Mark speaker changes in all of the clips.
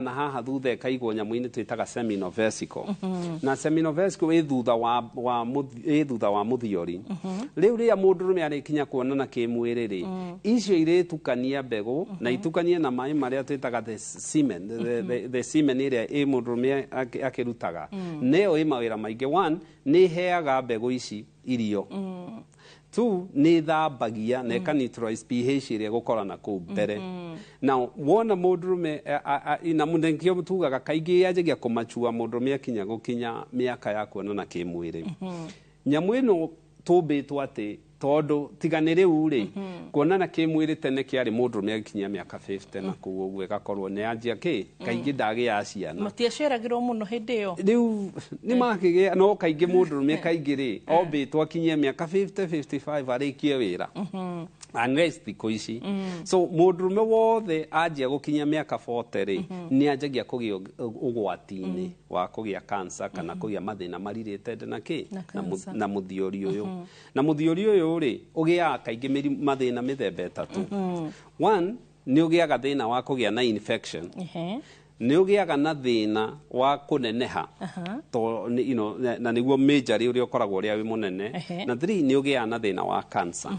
Speaker 1: na haha thutha ikaigwo nyamu-ini twitaga seminal-vesicle na seminal-vesicle wi thutha wa muthiori riu ria mundurume arikinya kuonana kimwiri ri icio iritukania mbegu na itukanie na mai maria twitaga the semen iria i mundurume akirutaga neo i mawira maingi. One, ni heaga mbegu ici irio. Two, ni thambagia na ika neutralize pH iria gukorana kuu mbere. Now wona mundurume na mundenkio tugaga kaingi yajigia kumachua mundurume akinya gukinya miaka ya kuonana kimwiri. Nyamu ino tumbitwo ati tondu tigane riu ri kuonana kimwiri tene kiari mundurume akinya miaka 50 na kuo uguo gakorwo ni anjia kaingi ndagi ya ciana
Speaker 2: matiaceragirwo muno hindi iyo
Speaker 1: riu ni makigia no kaingi mundurume kaingi ri ombitwo akinya miaka 50 55 arikie wira unless thikũ ici so mundurume wothe anjia gukinya miaka 40 ri ni anjagia kugia ugwati-ini wa kugia cancer kana kugia mathina related na muthiori uyu na muthiori uyu ri ugia kaingi mathina mithemba itatu. One, ni ugiaga thina wa kugia na infection. Ni ugiaga na thina wa kuneneha to na niguo major ri ukoragwo ri wi munene. Na 3, ni ugiaga na thina wa cancer.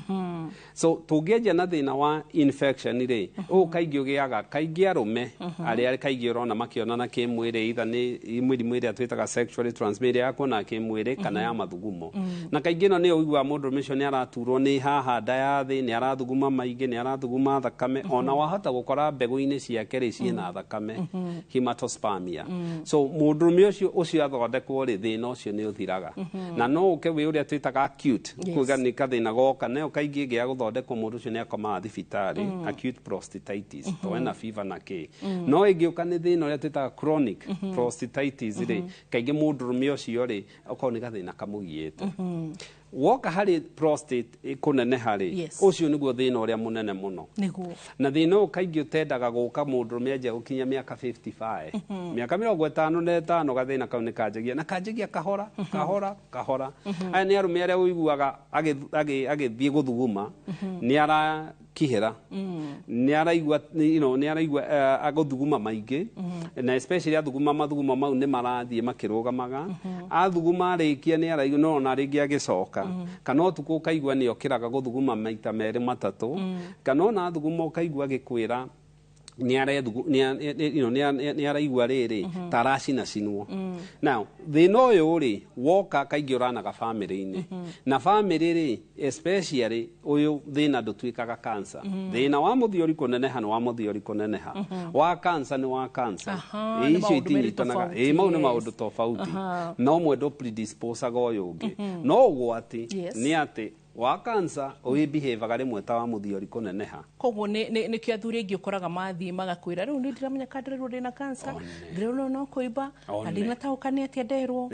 Speaker 1: So tungienja na thina wa infection ri kaingi ugiaga kaingi arume aria kaingi urona makionana kimwiri itha ni mwirimu iria twitaga sexually transmitted ya kuona kimwiri kana ya mathugumo. Na kaingi no ni uigwa mundu ucio ni araturwo ni haha nda ya thi ni arathuguma maingi ni arathuguma thakame ona wahota gukora mbegu-ini ciake ri ciina thakame hematospermia. So mundurume ucio athondekwo ri thina ucio ni uthiraga na no uke wi uria twitaga acute kuga ni kathina goka nayo kaingi gia guthondekwo mundu ucio ni akomaga thibitari acute prostatitis to ena fever na ki no ingiuka ni thina uria twitaga chronic prostatitis ri kaingi mundurume ucio ri ukorwo ni gathina kamugiite woka hari prostate kuneneha ri ucio niguo thina uria munene muno
Speaker 2: niguo
Speaker 1: na thina uyu kaingi utendaga guka mundurume anjia gukinya miaka 55 miaka 55 gathina kau ni kanjagia na kanjagia kahora aya ni arume aria uiguaga agithie guthuguma ni ara kihera ni araigua ni araigua aguthuguma maingi na especially athuguma mathuguma mau ni marathie makirugamaga athuguma arikia ni araigua no na ringi agicoka kana utuku kaigua ni okiraga guthuguma maita meri matatu kana na athuguma kaigua gikwira ni araigua riri taracina cinwo. Now thina uyu ri woka kaingi uranaga family-ini na family ri especially uyu thina ndutwikaga cancer. Thina wa muthiori kuneneha ni wa muthiori kuneneha wa cancer ni wa cancer icio itinyitanaga mau ni maundu tofauti no mwe predisposaga uyu ungi no ugwati ni ati wa cancer uyi behavior rimwe ta wa muthiori kuneneha
Speaker 2: koguo ni kio athuri ingi ukoraga mathii magakwira riu ni ndiramenya kandirirwo ndina cancer ndirona no kuiba andina taukania atia nderwo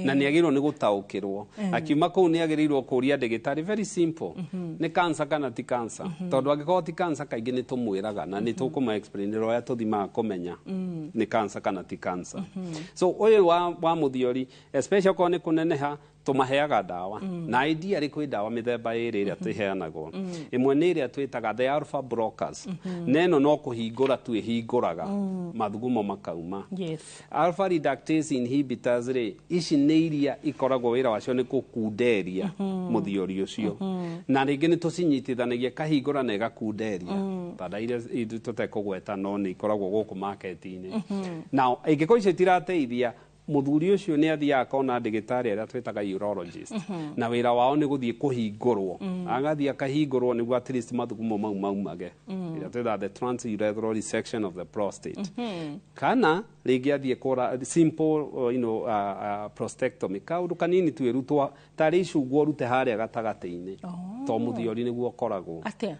Speaker 1: na ni agirwo ni gutaukirwo akiuma kuu ni agirirwo kuria ndigitari very simple ni cancer kana ti cancer tondu angiko ti cancer kaingi ni tumwiraga na ni tukuma explain roya tuthimaga kumenya ni cancer kana ti cancer. So uyu wa muthiori especially ko ni kuneneha tumaheaga dawa na idea ri kwi dawa mithemba iri iria tuheanagwo imwe ni iria twitaga the alpha blockers neno no kuhingura tu ihinguraga mathugumo makauma. Alpha reductase inhibitors ri ici ni iria ikoragwo wira wacio ni kukunderia muthiori ucio na ringi ni tucinyitithanagia kahingura na igakunderia tada iria tutekugweta no ni ikoragwo guku market-ini. Now ingiko ici tirateithia muthuri ucio ni athia akona ndigitari aria twitaga urologist na wira wao ni guthie kuhingurwo agathia kahingurwo niguo at least mathugumo maumage ira twitha the transurethral resection of the prostate kana ringi athie kora simple prostatectomy kaundu kanini tu irutwa tari icungwo rute haria gatagati-ini to muthiori niguo koragwo
Speaker 2: atia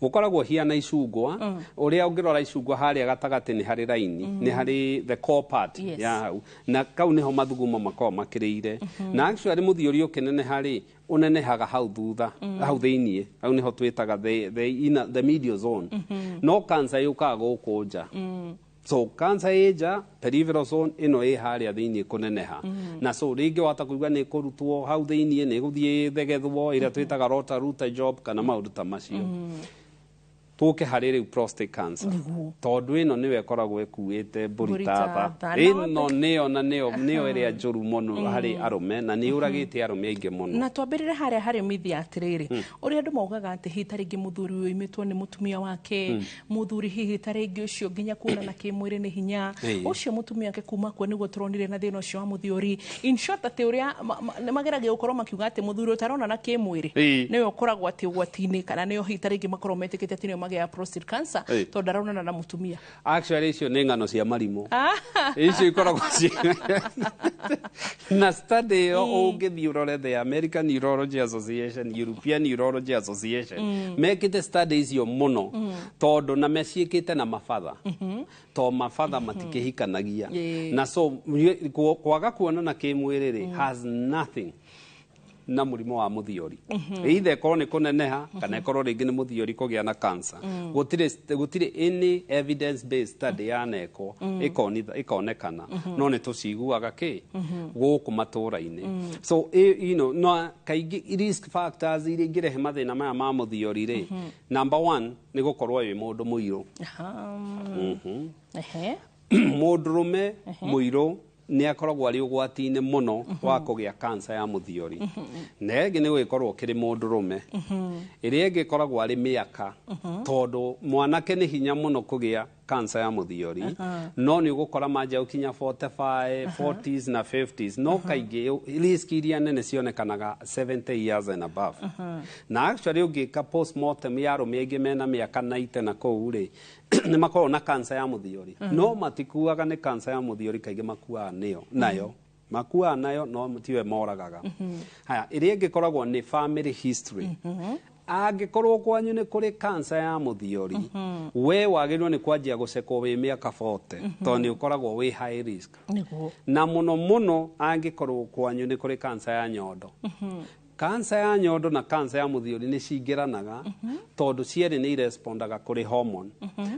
Speaker 1: gukoragwo hiana icungwa uria ungirora icungwa haria gatagati ni hari raini ni hari the core part ya hau na kau niho mathugumo makao makirire na actually muthiori ukinene hari unenehaga hau thutha hau thiini hau niho twitaga the medial zone no cancer yukaga gukunja so cancer eja peripheral zone ino e haria thiini kuneneha na so ringi wata kuigua ni kurutwo hau thiini ni guthie thegethwo ira twitaga rota job kana maundu ta macio tuke harä rä u prostate cancer tondå ä no nä we koragwo ekuä mbåri tatha ä no nä yo ä rä a njå ru må no harä arå na nä å ragä te arå aingä må no
Speaker 2: na twambä rä re harä a harä mithia atä rä rä å rä a andå maugaga atä hi tarä ngä må thuri å yå imä two nä må tumia wake må thuri hihi tarä ngä å cio nginya kuonana kä mwä rä nä hinya å cio må tumia wake kuma kuo nä guo tå ronire na thä na å cio wa må thiori atä å rä a nä mageragia gå korwo makiuga atä må thuri å taronana kä mwä rä nä we å koragwo atä å gwati-inä kana nä o hihi tarä ngä makorwo metä kä te atä nä o magä prostate cancer tondå ndaronana na mutumia
Speaker 1: actually icio nä ng'ano cia marimå icio ikoragwo na study ä yo å ngä thiä å rore the American Neurology Association, European Neurology Association mekä te study icio må no tondå na meciä te na mabatha to mabatha matikä hikanagia na so kwaga kuonana kä mwä rä rä has nothing na mũrimũ wa mũthiori either korwo nĩ kũneneha kana ĩkorwo rĩngĩ nĩ mũthiori kũgĩa na cancer gũtirĩ any evidence based study yanekwo ĩkonekana no nĩ tũciguaga gũkũ matũũra-inĩ so you know no kaingĩ risk factors iria ingĩrehe mathĩna maya ma mũthiori rĩ number 1 nĩ gũkorwo wĩ mũndũ mũirũ mũndũrũme mũirũ nä akoragwo arä å gwati-inä må no wa kå gä a cancer ya må thiori na ĩngĩ nĩ gũgĩkorwo kĩrĩ mũndũ rũme ĩrĩa ĩngĩ ĩkoragwo arĩ mĩaka tondũ mwanake nĩ hinya mũno kũgĩa cancer ya må thiori no nĩ ũgũkora manja gũkinya 45 40s na 50s no kaingĩ risk iria nene cionekanaga 70 years and above na actually ũngĩka postmortem ya arũme aingĩ mena mĩaka 90 na kũu rĩ nĩ makoragwo na cancer ya må thiori no matikuaga nĩ cancer ya må thiori kaingĩ makuaga nayo makuaga nayo no tiwe moragaga haya ĩrĩa ĩngĩ koragwo nĩ family history angĩkorwo kwanyu nĩ kũrĩ cancer ya mũthiori we wagĩrĩirwo nĩ kwanjia gũcekwo wĩ mĩaka 40 tondũ nĩ ũkoragwo wĩ high risk na mũno mũno angĩkorwo kwanyu nĩ kũrĩ cancer ya nyondo cancer ya nyondo na cancer ya mũthiori nĩ cingĩranaga tondũ cierĩ nĩ irespondaga kũrĩ hormone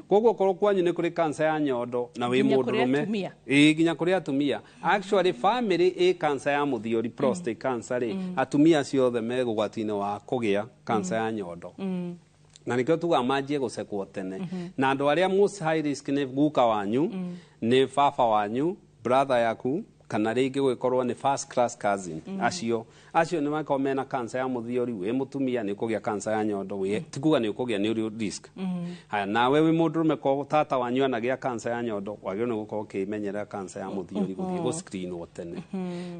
Speaker 1: koguo korwo kwanyu nĩ kũrĩ cancer ya nyondo na wĩ mũndũrũme nginya kũrĩ atumia actually family ĩ cancer ya mũthiori prostate cancer rĩ atumia ciothe me ũgwati-inĩ wa kũgĩa cancer ya nyondo na nĩkĩo tugaga manjie gũcekwo tene na andũ arĩa most high risk nĩ guka wanyu nĩ baba wanyu brother yaku kana rĩngĩ gũgĩkorwo nĩ first class cousin acio nĩ makorwo mena cancer ya mũthiori wĩ mũtumia nĩ ũkũgĩa cancer ya nyondo tikuga nĩ ũkũgĩa nĩ risk haya nawe wĩ mũndũrũme korwo tata wanyu anagĩa cancer ya nyondo wagĩrĩirwo nĩ gũkorwo ũkĩmenyerera cancer ya mũthiori gũthiĩ gũ-screenwo tene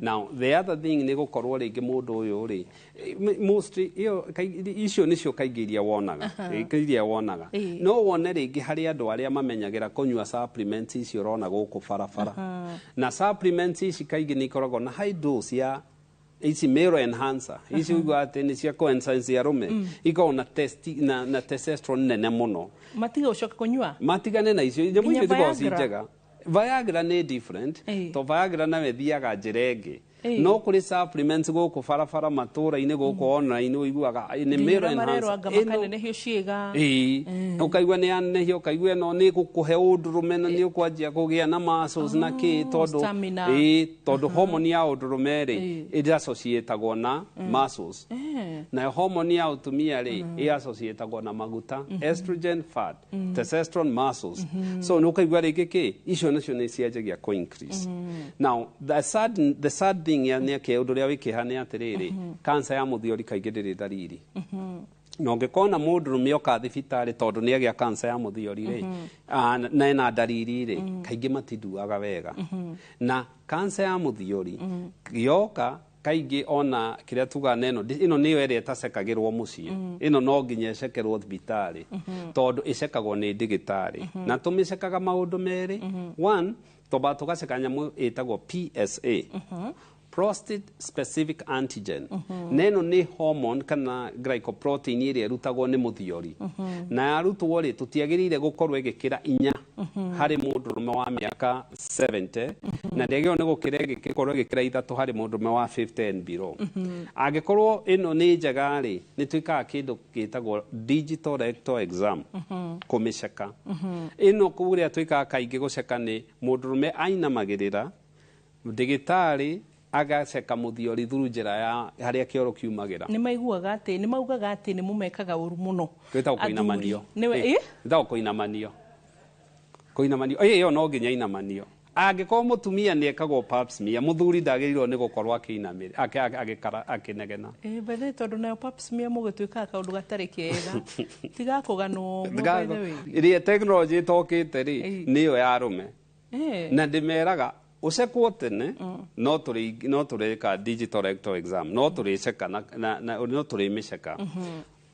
Speaker 1: now the other thing nĩ gũkorwo rĩngĩ mũndũ ũyũ rĩ mostly icio nĩcio kaingĩ iria wonaga no wone rĩngĩ harĩ andũ arĩa mamenyagĩra kũnyua supplements icio ũrona gũkũ barabara na supplements ici kaingĩ nĩ ikoragwo na high dose ya ici male enhancer ici uigua atĩ nĩ cia coenzymes ya arũme ikoragwo na testosterone nene mũno
Speaker 2: matiga ũcoka kũnyua
Speaker 1: matigane na icio nyamũ icio ikoragwo ci njega Viagra nĩ different to Viagra nawe thiaga njĩra ĩngĩ no kũrĩ supplements gũkũ barabara matũũra-inĩ gũkũ online ũiguaga nĩ male enhancer ũkaigua nĩ yanehia ũkaigua ĩno nĩ gũkũhe ũndũrũme na nĩ ũkwanjia kũgĩa na muscles na kĩ tondũ hormone ya ũndũrũme rĩ ĩrĩ-associatagwo na muscles na hormone ya ũtumia rĩ ĩ-associatagwo na maguta estrogen fat testosterone muscles so nĩ ũkaigua rĩngĩ icio nacio nĩ cianjagia kũ increase now the sad thing nĩ atĩ ũndũ ũrĩa wĩkĩha nĩ atĩrĩrĩ cancer ya mũthiori kaingĩ ndĩrĩ ndariri na ũngĩkona mũndũrũme oka thibitarĩ tondũ nĩ agĩa cancer ya mũthiori rĩ na ena ndariri rĩ kaingĩ matinduaga wega na cancer ya mũthiori yoka kaingĩ ona kĩrĩa tugaga ĩno nĩyo ĩrĩa ĩtacekagĩrwo mũciĩ ĩno no nginya ĩcekerwo thibitarĩ tondũ ĩcekagwo nĩ ndagĩtarĩ na tũmĩcekaga maũndũ merĩ one twambaga tũgaceka nyamũ ĩtagwo PSA prostate specific antigen na ĩno nĩ hormone kana glycoprotein ĩrĩa ĩrutagwo nĩ mũthiori na yarutwo rĩ tũtiagĩrĩire gũkorwo ĩgĩkĩra 4 harĩ mũndũrũme wa mĩaka 70 na ndĩagĩrĩirwo nĩ gũkĩra ĩgĩkorwo ĩgĩkĩra 3 harĩ mũndũrũme wa 50 and below angĩkorwo ĩno nĩ njega rĩ nĩ twĩkaga kĩndũ gĩtagwo digital rectal exam kũmĩceka ĩno kũrĩa twĩkaga kaingĩ gũceka nĩ mũndũrũme ainamagĩrĩra ndagĩtarĩ agaceka muthiori through njira ya haria kioro kiumagira
Speaker 2: ni maiguaga ati ni maugaga ati ni mumekaga uru muno
Speaker 1: kwita kuinamanio
Speaker 2: niwe
Speaker 1: nda kuinamanio iyo no nginya inamanio angĩkorwo mũtumia nĩ ekagwo pap smear mũthuri ndagĩrĩirwo nĩ gũkorwo akĩinamĩrĩra akĩnegena
Speaker 2: bethe tondũ nayo pap smear mũgĩtuĩkaga kaũndũ gatarĩ kĩega tiga kũganwo
Speaker 1: ĩrĩa tekinoronjĩ ĩtokĩte rĩ nĩyo ya arũme na ndĩmeraga ũcekwo tene no tũrĩka digital rectal exam no tũrĩceka no tũrĩmĩceka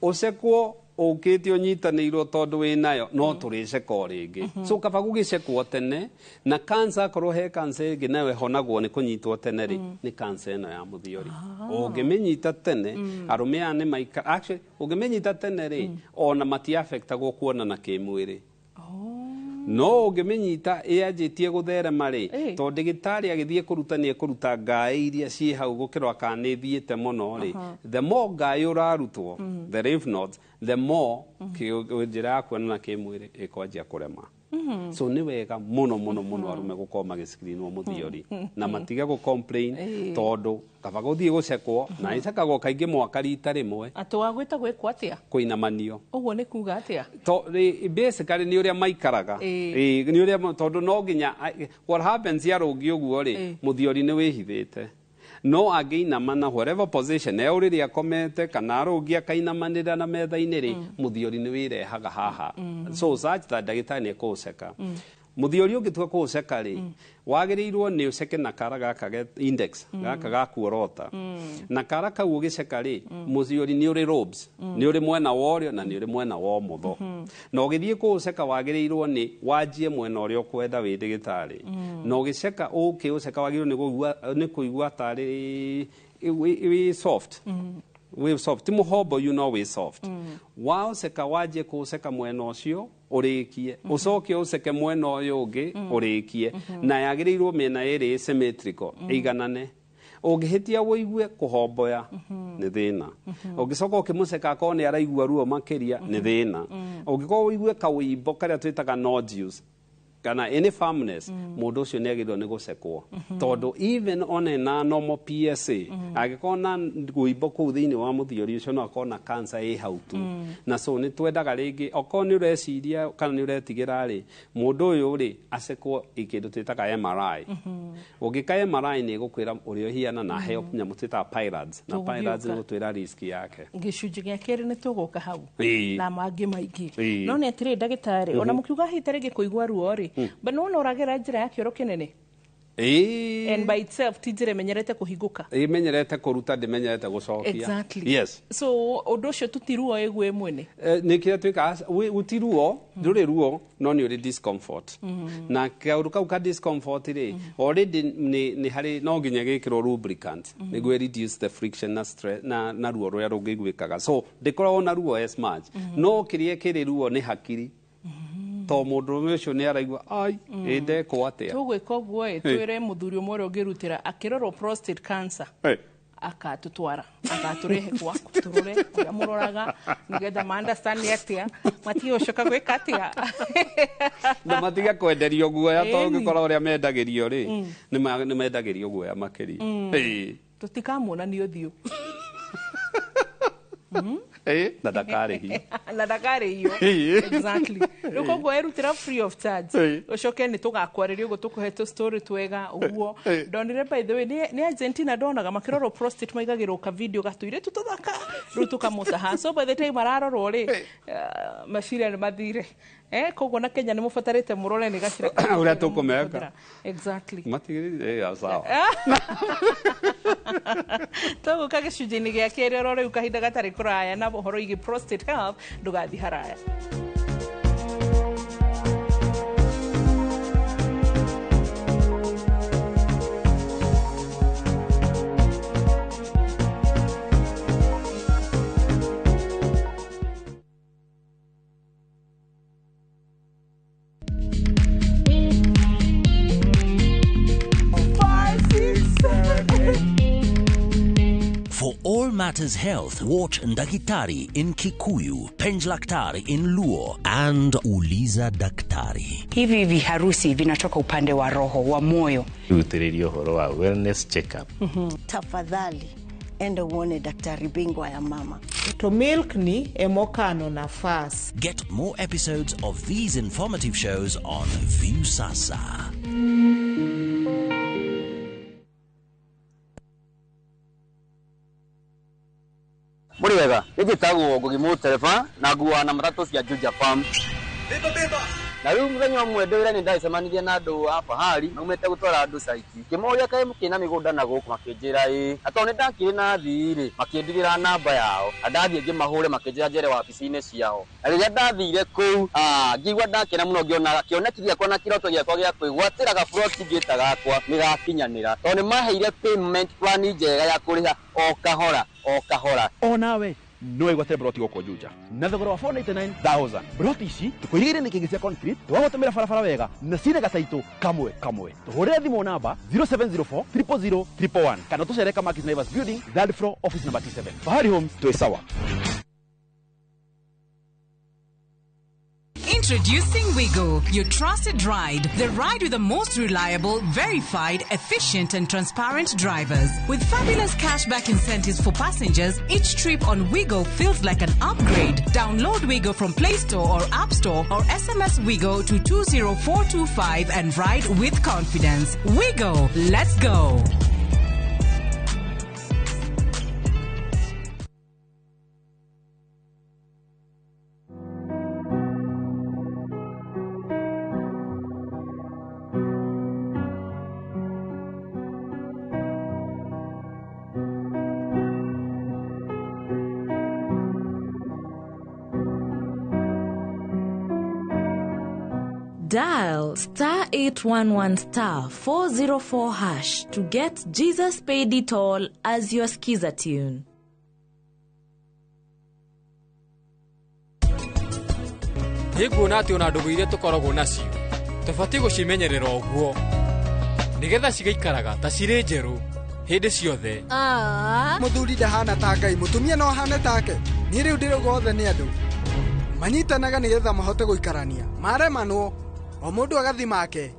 Speaker 1: ũcekwo ũkĩte ũnyitanĩirwo tondũ wĩ nayo no tũrĩceka o rĩngĩ so kaba gũgĩcekwo tene na cancer akorwo he cancer ĩngĩ nayo ĩhonagwo nĩ kũnyitwo tene rĩ nĩ cancer ĩno ya mũthiori ũngĩmĩnyita tene arũme aya nĩ maikara actually ũngĩmĩnyita tene rĩ ona matiafectagwo kuonana kĩmwĩrĩ no ũngĩmĩnyita ĩyanjĩtie gũtherema rĩ tondũ ndagĩtarĩ agĩthiĩ kũruta nĩ ekũruta ngaĩ iria ciĩ hau gũkĩrwo kana nĩ thiĩte mũno rĩ the more ngaĩ ũrarutwo the lymph nodes the more njĩra ya kuonana kĩmwĩrĩ ĩkwanjia kũrema so nĩ wega mũno arũme gũkorwo magĩscreenwo mũthiori na matige gũcomplain tondũ kaba gũthiĩ gũcekwo na ĩcekagwo kaingĩ mwaka rita rĩmwe
Speaker 2: atĩ wagwĩta gwĩkwo atĩa
Speaker 1: kũinamanio
Speaker 2: ũguo nĩ kuga atĩa
Speaker 1: basically nĩ ũrĩa maikaraga nĩ ũrĩa tondũ no nginya what happens yarũngi ũguo rĩ mũthiori nĩ wĩhithĩte no angĩinama na whatever position e ũrĩrĩa akomete kana arũngi akainamanĩra na metha-inĩ rĩ mũthiori nĩ wĩrehaga haha so such that ndagĩtarĩ nĩ ekũũceka mũthiori ũngĩtua kũũceka rĩ wagĩrĩirwo nĩ ũceke na kara gaka index gaka gakuorota na kara kau ũgĩceka rĩ mũthiori nĩ ũrĩ lobes nĩ ũrĩ mwena wa ũrĩo na nĩ ũrĩ mwena wa ũmotho na ũgĩthiĩ kũũceka wagĩrĩirwo nĩ wanjie mwena ũrĩa ũkwenda wĩ ndagĩtarĩ na ũgĩceka ũkĩũceka wagĩrĩirwo nĩ kũigua tarĩ wĩ soft wĩ soft ti mũhombo you know wĩ soft waũceka wanjie kũũceka mwena ũcio ũrĩkie ũcoke ũceke mwena ũyũ ũngĩ ũrĩkie na yagĩrĩirwo mĩena ĩrĩ symmetrical ĩiganane ũngĩhĩtia wũigue kũhomboya nĩ thĩna ũngĩcoka ũkĩmũceka akorwo nĩ araigua ruo makĩria nĩ thĩna ũngĩkorwo wũigue kawĩimbo karĩa twĩtaga nodules kana any firmness mũndũ ũcio nĩ agĩrĩirwo nĩ gũcekwo tondũ even ona na normal PSA angĩkorwo na wũimbo kũu thĩinĩ wa mũthiori ũcio no akorwo na cancer ĩ hau tu na so nĩ twendaga rĩngĩ okorwo nĩ ũreciria kana nĩ ũretigĩra rĩ mũndũ ũyũ rĩ acekwo kĩndũ twĩtaga MRI ũngĩka MRI nĩ ĩgũkwĩra ũrĩa ũhiana na heo nyamũ twĩtaga pylords na pylords nĩ gũtwĩra risk yake
Speaker 2: gĩcunjĩ gĩa kerĩ nĩ tũgũka hau na mangĩ maingĩ no nĩ atĩrĩ ndagĩtarĩ ona mũkiuga hĩta rĩngĩ kũigua ruo rĩ no ũragera njĩra ya kĩoro kĩnene and by itself ti njĩra ĩmenyerete kũhingũka
Speaker 1: ĩmenyerete kũruta ndĩmenyerete gũcokia
Speaker 2: exactly
Speaker 1: yes
Speaker 2: so ũndũ ũcio tũtiruo ĩgwe mwene
Speaker 1: nĩ kĩrĩa twĩkaga ũtiruo ndũrĩ ruo no nĩ ũrĩ discomfort na kaũndũ kau ka discomfort rĩ already nĩ harĩ no nginya gĩkĩrwo lubricant nĩguo reduce the friction na stress na ruo rũrĩa rũngĩiguĩkaga so ndĩkoragwo na ruo as much no kĩrĩa kĩrĩ ruo nĩ hakiri to mũndũ ũcio nĩ araigua ai ndekwo atĩa
Speaker 2: tũgwĩka ũguo twĩre mũthuri ũmwe ũrĩa ũngĩrutĩra akĩrorwo prostate cancer akatũtwara agatũrehe gwaku tũrore ũrĩa mũroraga nĩgetha ma understand atĩa matige gũcoka gwĩka atĩa
Speaker 1: na matige kwenderio guoya to ũngĩkora ũrĩa mendagĩrio rĩ nĩ mendagĩrio guoya makĩria
Speaker 2: tũtikamuonania ũthiũ
Speaker 1: na ndakarĩhio
Speaker 2: na ndakarĩhio exactly rĩu koguo erutĩra free of charge ũcoke nĩ tũgakwarĩria ũguo tũkũhe tũ story twega ũguo ndonire by the way nĩ Argentina ndonaga makĩrorwo prostate maigagĩrwo ka video gatũire tũthaka rĩu tũkamũtaha so by the time mararorwo rĩ maciria nĩ mathire koguo na Kenya nĩ mũbatarĩte mũrore nĩ gacira
Speaker 1: ũrĩa tũkũmeka
Speaker 2: exactly
Speaker 1: matigĩrĩire sawa
Speaker 2: tũgũka gĩcunjĩ-inĩ gĩa kerĩ oro rĩu kahinda gatarĩ kũraya na ũhoro igi prostate health ndũgathi haraya
Speaker 3: Matters Health, watch Ndakitari in Kikuyu, Penj Daktari in Luo, and Uliza Daktari.
Speaker 4: Hivi viharusi vinatoka upande wa roho, wa moyo.
Speaker 5: Utirio horo wa wellness check-up.
Speaker 6: Tafadhali enda uone daktari bingwa ya mama.
Speaker 7: To milk ni emokano na fast.
Speaker 3: Get more episodes of these informative shows on View Sasa.
Speaker 8: Muriwega, nigitagwo Ngugimu Tereba na nguwa na matatu cia Juja Farm. Na riu muthenya umwe ndwira ni ndaicemanirie na andu a Fahari maumite gutwara andu saiki kimoria kae mukina migunda na guku makinjira ato ni ndakire na thiri makindirira namba yao andathie ngimahure makinjira njere wabici-ini ciao na riria ndathire kuu ngigwa ndakena muno ngiona kioneki giakwa na kiroto giakwa gia kwigwatira ga plot ngita gakwa nigakinyanira to ni maheire payment plan njega ya kuriha o kahora
Speaker 9: o nawe no igwate broti goko Juja na thogora wa 499,000 broti ici tukuigire ni kingi cia concrete twagotemera barabara wega na cine gataitu kamwe tuhurire thimo namba 0704 000 111 kana tucereka Markis Naivas Building, third floor, office number T7. Fahari Homes, tuwe sawa.
Speaker 10: Introducing Wigo, your trusted ride. The ride with the most reliable, verified, efficient and transparent drivers. With fabulous cashback incentives for passengers, each trip on Wigo feels like an upgrade. Download Wigo from Play Store or App Store or SMS Wigo to 20425 and ride with confidence. Wigo, let's go.
Speaker 11: Dial *811*404# to get Jesus Paid It All as your skiza tune.
Speaker 12: Nĩnguona atĩ ona ndũgũ iria tũkoragwo nacio tũbatiĩ gũcimenyerera ũguo nĩgetha cigaikaraga ta cirĩ njerũ hĩndĩ ciothe.
Speaker 13: Mũthuri ndahana ta Ngai, mũtumia no ahane take. Niĩ rĩu ndĩrauga othe nĩ andũ manyitanaga nĩgetha mahote gũikarania, maremanwo o mũndũ agathi make.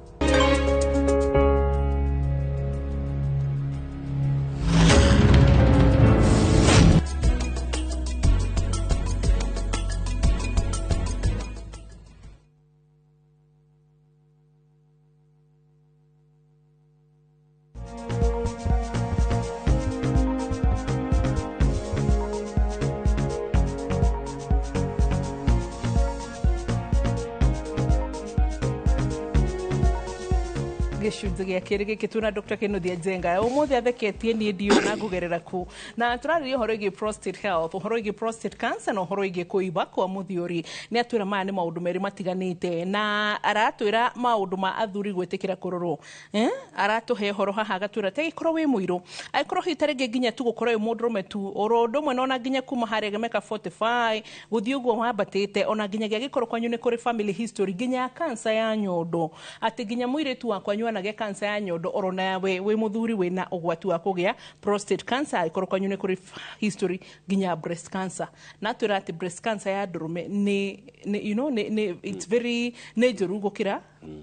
Speaker 2: gicunjĩ gĩa kĩrĩ gĩkĩ tuna Dr. Kennedy Njenga ũmũthĩ atheketie niĩ ndiona ngũgerera ku na tũrarĩria ũhoro wĩgiĩ prostate health, ũhoro wĩgiĩ prostate cancer na ũhoro wĩgiĩ kũimba kwa mũthiori. Nĩ atwĩra maya nĩ maũndũ merĩ matiganĩte na aratwĩra maũndũ ma athuri gwĩtĩkĩra kũrorwo. Aratũhe ũhoro haha agatwĩra ta gĩkorwo wĩ mũirũ agĩkorwo hihi tarĩngĩ nginya tu gũkorwo wĩ mũndũrũme tu ũro ũndũ ũmwe na nginya kuma harĩa mĩaka 45 gũthiĩ ũguo wambatĩte ona nginya gĩagĩkorwo kwanyu nĩ kũrĩ family history nginya cancer ya nyondo atĩ nginya mũirĩtu wakwa nyonaga cancer ya nyondo orona we mũthuri wĩna ũgwati wa kũgĩa prostate cancer agĩkorwo kwanyu nĩ kũrĩ history nginya breast cancer na twĩra atĩ breast cancer ya ndũrũme nĩ you know it's very njũru gũkĩra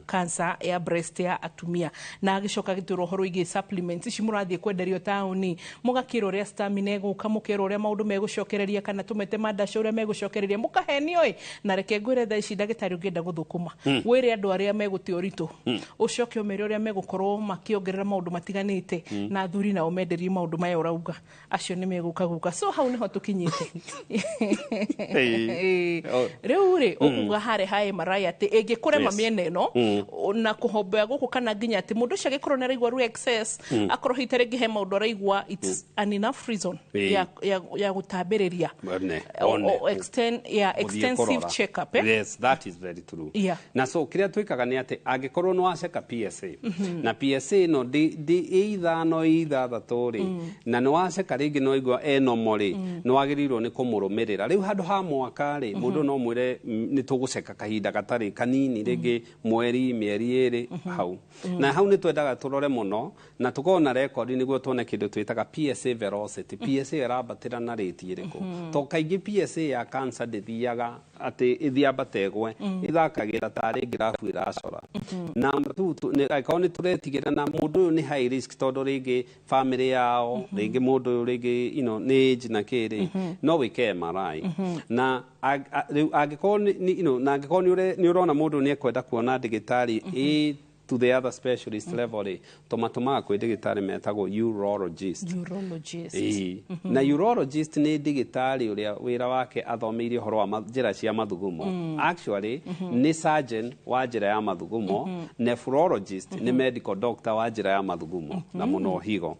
Speaker 2: cancer ya breast ya atumia na agĩcoka gĩtũro ũhoro wĩgiĩ supplements ici mũrathiĩ kwenderio taũni mũgakĩra ũrĩa stamina ĩgũka mũkera ũrĩa maũndũ megũcokereria kana tũmete mandaca ũrĩa megũcokereria mũkahenio na reke ngwĩre thaa ici ndagĩtarĩ ũngĩenda gũthũkũma wĩre andũ arĩa megũtĩ ũritũ ũcoke ũmere ũrĩa megũkorwo makĩongerera maũndũ matiganĩte na athuri nao menderie maũndũ maya ũrauga acio nĩ megũka so hau nĩho tũkinyĩte rĩu rĩ ũkuga harĩ hae maraya atĩ ĩngĩkũrema mĩena ĩno na kũhombea gũkũ kana nginya atĩ mũndũ ũcio agĩkorwo nĩ araigua ru excess akorwo hihi tarĩngĩ he maũndũ araigua it's an enough reason ya gũtambĩrĩria extensive check-up.
Speaker 1: Yes, that is very true. Na so kĩrĩa twĩkaga nĩ atĩ angĩkorwo nĩ waceka PSA na PSA no ithano ithathatũ rĩ na nĩ waceka rĩngĩ no igua enomo rĩ nĩ wagĩrĩirwo nĩ kũmũrũmĩrĩra rĩu handũ ha mwaka rĩ mũndũ no mwĩre nĩ tũgũceka kahinda gatarĩ kanini rĩngĩ mweri mieri iri hau na hau ni twendaga turore muno na tukona record niguo tuone kindu twitaga PSA velocity PSA irabatira na rate iriku to kaingi PSA ya cancer ndithiaga ati ithiambategwe ithakagira tari graph iracora na tu aikoni turetigira na mundu uyu ni high risk tondu ringi family yao ringi mundu ringi ni age na kiri no wike MRI na agikorwo na agikorwo ni urona mundu ni ekwenda kuona ndigitari to the other specialist level tomatumaga kwi ndigitari metagwo urologist na urologist ni ndigitari uria wira wake athomeire horo wa njira cia mathugumo actually ni surgeon wa njira ya mathugumo nephrologist ni medical doctor wa njira ya mathugumo na muno higo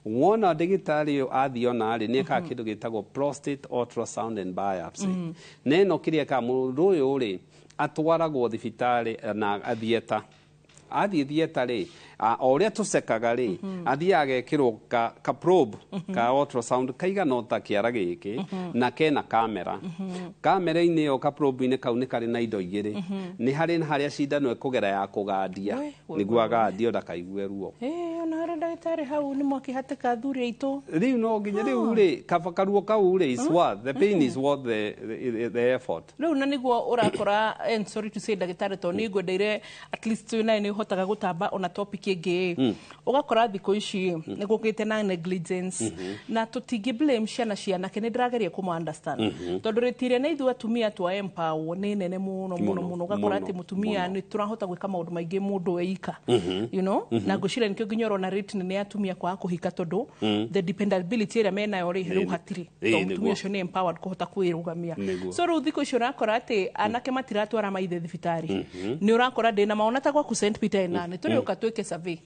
Speaker 1: wona ndigitari athiona ri ni ka kindu gitagwo prostate ultrasound and biopsy neno kiria ka mundu uyu ri atwaragwo thibitari na athieta athieta ri oria tucekaga ri athia agekirwo ka probe ka ultrasound kaigana ota kiara giki na kena kamera kamera ini yo ka probe ini kau ni kari na indo igiri ni hari na haria cindano ekugera ya kugandia niguo agandia ndakaigue ruo
Speaker 2: ona ndagitari hau ni mwakihateka thuri aitu
Speaker 1: riu no nginya riu ri kabakaruo kau ri is worth the pain is worth the effort
Speaker 2: riu na niguo urakora sorry to say ndagitari to ni ngwendeire at least na ni hotaga gutamba ona topic ingi ugakora thiko ici ni gukite na negligence na tutingi blame ciana kene ndirageria kuma understand tondu retire na ithu atumia twa empower ni nene muno ugakora ati mutumia ni turahota gwika maundu maingi mundu weika you know na gucira nikyo nginyoro na rate ni atumia kwa kuhika tondu the dependability ira mena yo ri riu hatiri to mutumia cio ni empowered kuhota kwirugamia so ru thiko icio urakora ati anake matiratwara maithe thibitari ni urakora ndina maona ta kwa ku St Peter na ni turi ukatweke survey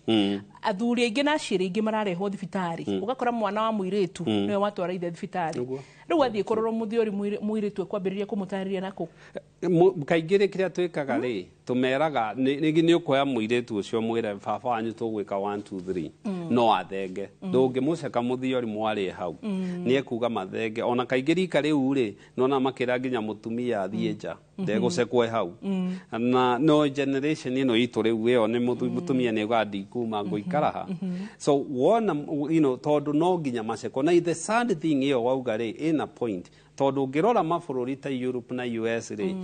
Speaker 2: athuri aingi na ciri ingi mararehwo thibitari ugakora mwana wa muiritu niwe watwara ithe thibitari riu athie kororo muthiori muiritu ekwambiriria kumutariria nako
Speaker 1: kaingire kiria twikaga ri tumeraga ni ukoya muiritu ucio mwire baba wanyu tugwika 1 2 3 no athenge ndungi muceka muthiori mwari hau ni ekuga mathenge ona kaingire rika riu ri nona makira nginya mutumia athie nja ndegucekwe hau na no generation ino itu riu iyo ni mutumia ni gwadi kuma nguikara ha so wona tondu no nginya maceko na the sad thing iyo wauga ri in a point tondu ngirora mabũrũri ta Europe na US ri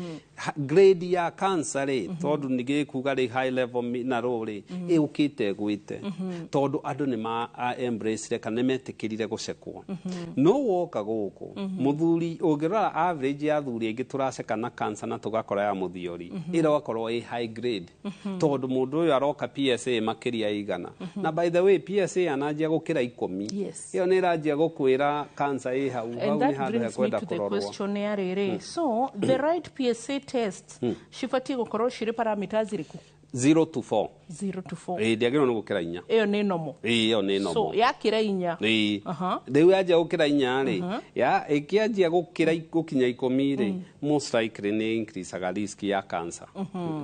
Speaker 1: grade ya cancer ri tondu nigikuga ri high level na rori ukite gwite tondu andu ni ma embrace kana metikirire gucekwo no woka guku muthuri ungirora average ya thuri ingi turaceka na cancer na tugakora ya muthiori ira wakorwo i high grade tondu mundu uyu aroka PSA makiria igana na by the way PSA anajia gukira 10 iyo ni rajia gukwira cancer i hau ni handu ya kwenda
Speaker 2: to the questionnaire so the right PSA test shifati gukorwo shiri parameters iriku
Speaker 1: 0 to 4
Speaker 2: 0 to 4
Speaker 1: ndiagirwo ni gukira 4
Speaker 2: iyo ni nomo
Speaker 1: iyo ni nomo
Speaker 2: so yakira 4
Speaker 1: riu yaja gukira 4 ri ya ikianjia gukira gukinya 10 ri most likely ni increaseaga risk ya cancer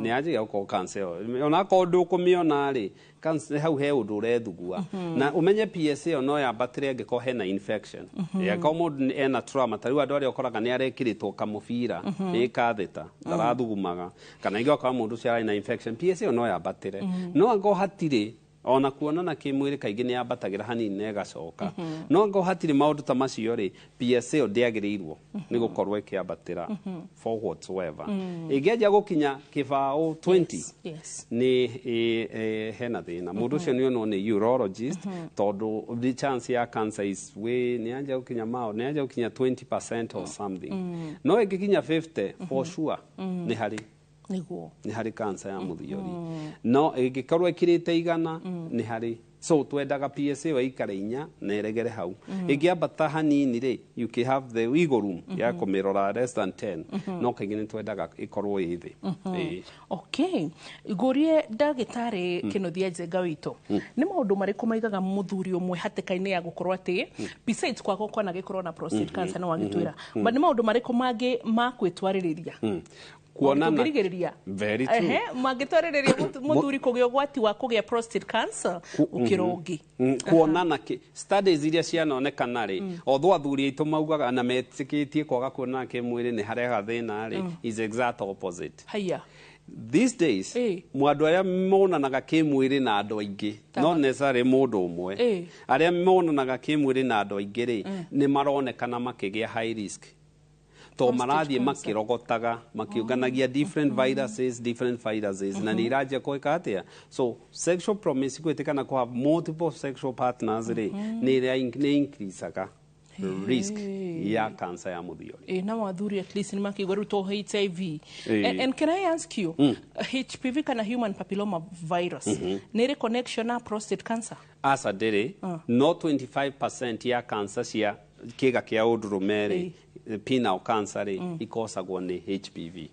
Speaker 1: ni aje gukorwo cancer ona ko ndukumiona ri cancer hau he undu urethugua na umenye PSA no yambatire ngiko hena infection ya ko mundu ena trauma tariu andu ari okoraga ni arekiritwo kamubira ikathita ndarathugumaga kana igwa kwa mundu cia ina infection PSA no yambatire no ango hatire ona kuonana kimwiri kaingi ni yambatagira hanini na igacoka no ngo hatiri maundu ta macio ri PSA ndiagirirwo ni gukorwo ikiambatira for whatsoever igeja gukinya kibao 20 ni hena thina mundu cio ni ono ni urologist tondu the chance ya cancer is way ni anja gukinya mao ni anja gukinya 20% or something no igikinya 50 for sure ni hari ni hari cancer ya muthiori no igikorwo ikirite igana ni hari so twendaga PSA wa ikare 4 na iregere hau igiambata hanini ri you can have the wiggle room ya kumirora less than 10 no kaingine twendaga ikorwo ithi
Speaker 2: okay igorie ndagitari kinothia njenga wito ni maundu mariku maigaga muthuri umwe hatikaine ya gukorwo ati besides kwa gukona gikorwo na prostate cancer no wagitwira but ni maundu mariku magi makwitwaririria
Speaker 1: kuonana
Speaker 2: very true magitwaririria muthuri kugia gwati wa kugia prostate cancer ukirongi
Speaker 1: kuonana studies iria cianonekana ri although athuri aitu maugaga na metikitie kwaga kuonana kimwiri ni harega thina ri is exact opposite
Speaker 2: haya
Speaker 1: these days mwandu aria monanaga kimwiri na andu aingi no necessarily mundu umwe aria monanaga kimwiri na andu aingi ri ni maronekana makigea high risk to marathie makirogotaga makiunganagia different viruses na niraje koika atia so sexual promiscuity kana ko have multiple sexual partners ri ni increaseaga risk ya cancer ya muthiori
Speaker 2: na wathuri at least ni makigwa to HIV and can I ask you HPV kana human papilloma virus ni connection na prostate cancer
Speaker 1: asa dere no 25% ya cancer cia kiga kia udurumeri penile cancer ikosagwo ni HPV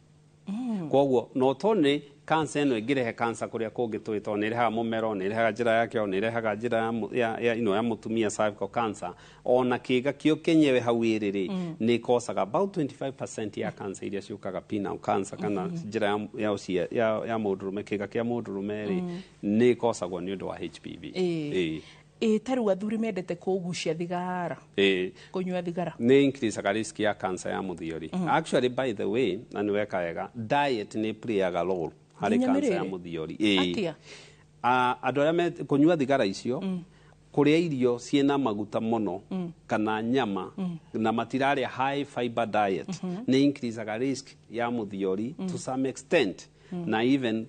Speaker 1: koguo no tone cancer no igirehe cancer kuria kungi twito ni reha mumero ni reha njira yake ni reha njira ya ino ya mutumia cervical cancer ona kiga kio kenyewe hawiriri ni kosaga about 25% ya cancer iria ciukaga penile cancer kana njira ya mudurume kiga kia mudurume ni kosagwo ni undu wa HPV
Speaker 2: taru athuri mendete kugucia thigara kunyua thigara
Speaker 1: ni increase risk ya cancer ya muthiori actually by the way na ni weka wega diet ni play a role hari cancer ya muthiori andu aria kunyua thigara icio kuria irio ciena maguta muno kana nyama na matiraria high fiber diet ni increase risk ya muthiori to some extent na even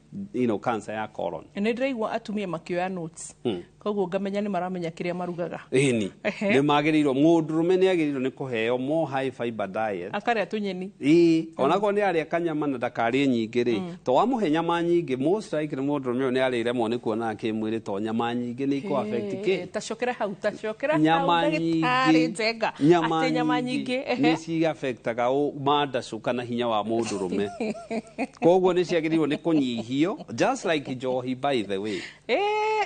Speaker 1: cancer ya colon
Speaker 2: ne ndiraigua atumia makioya notes koguo ngamenya ni maramenya kiria marugaga
Speaker 1: ni magiriirwo mundurume ni agiriirwo ni kuheo more high fiber diet
Speaker 2: akaria tunyeni
Speaker 1: onako ni aria kanyama na dakari nyingi ri to wamuhe nyama nyingi most likely mundurume ni ariremwo ni kuona kimwiri to nyama nyingi ni ko affect ki
Speaker 2: tacokera hau ndagitari njenga ati nyama nyingi
Speaker 1: ni ci affectaga mandacu kana hinya wa mundurume koguo ni ciagiriirwo ni kunyihio just like njohi by the way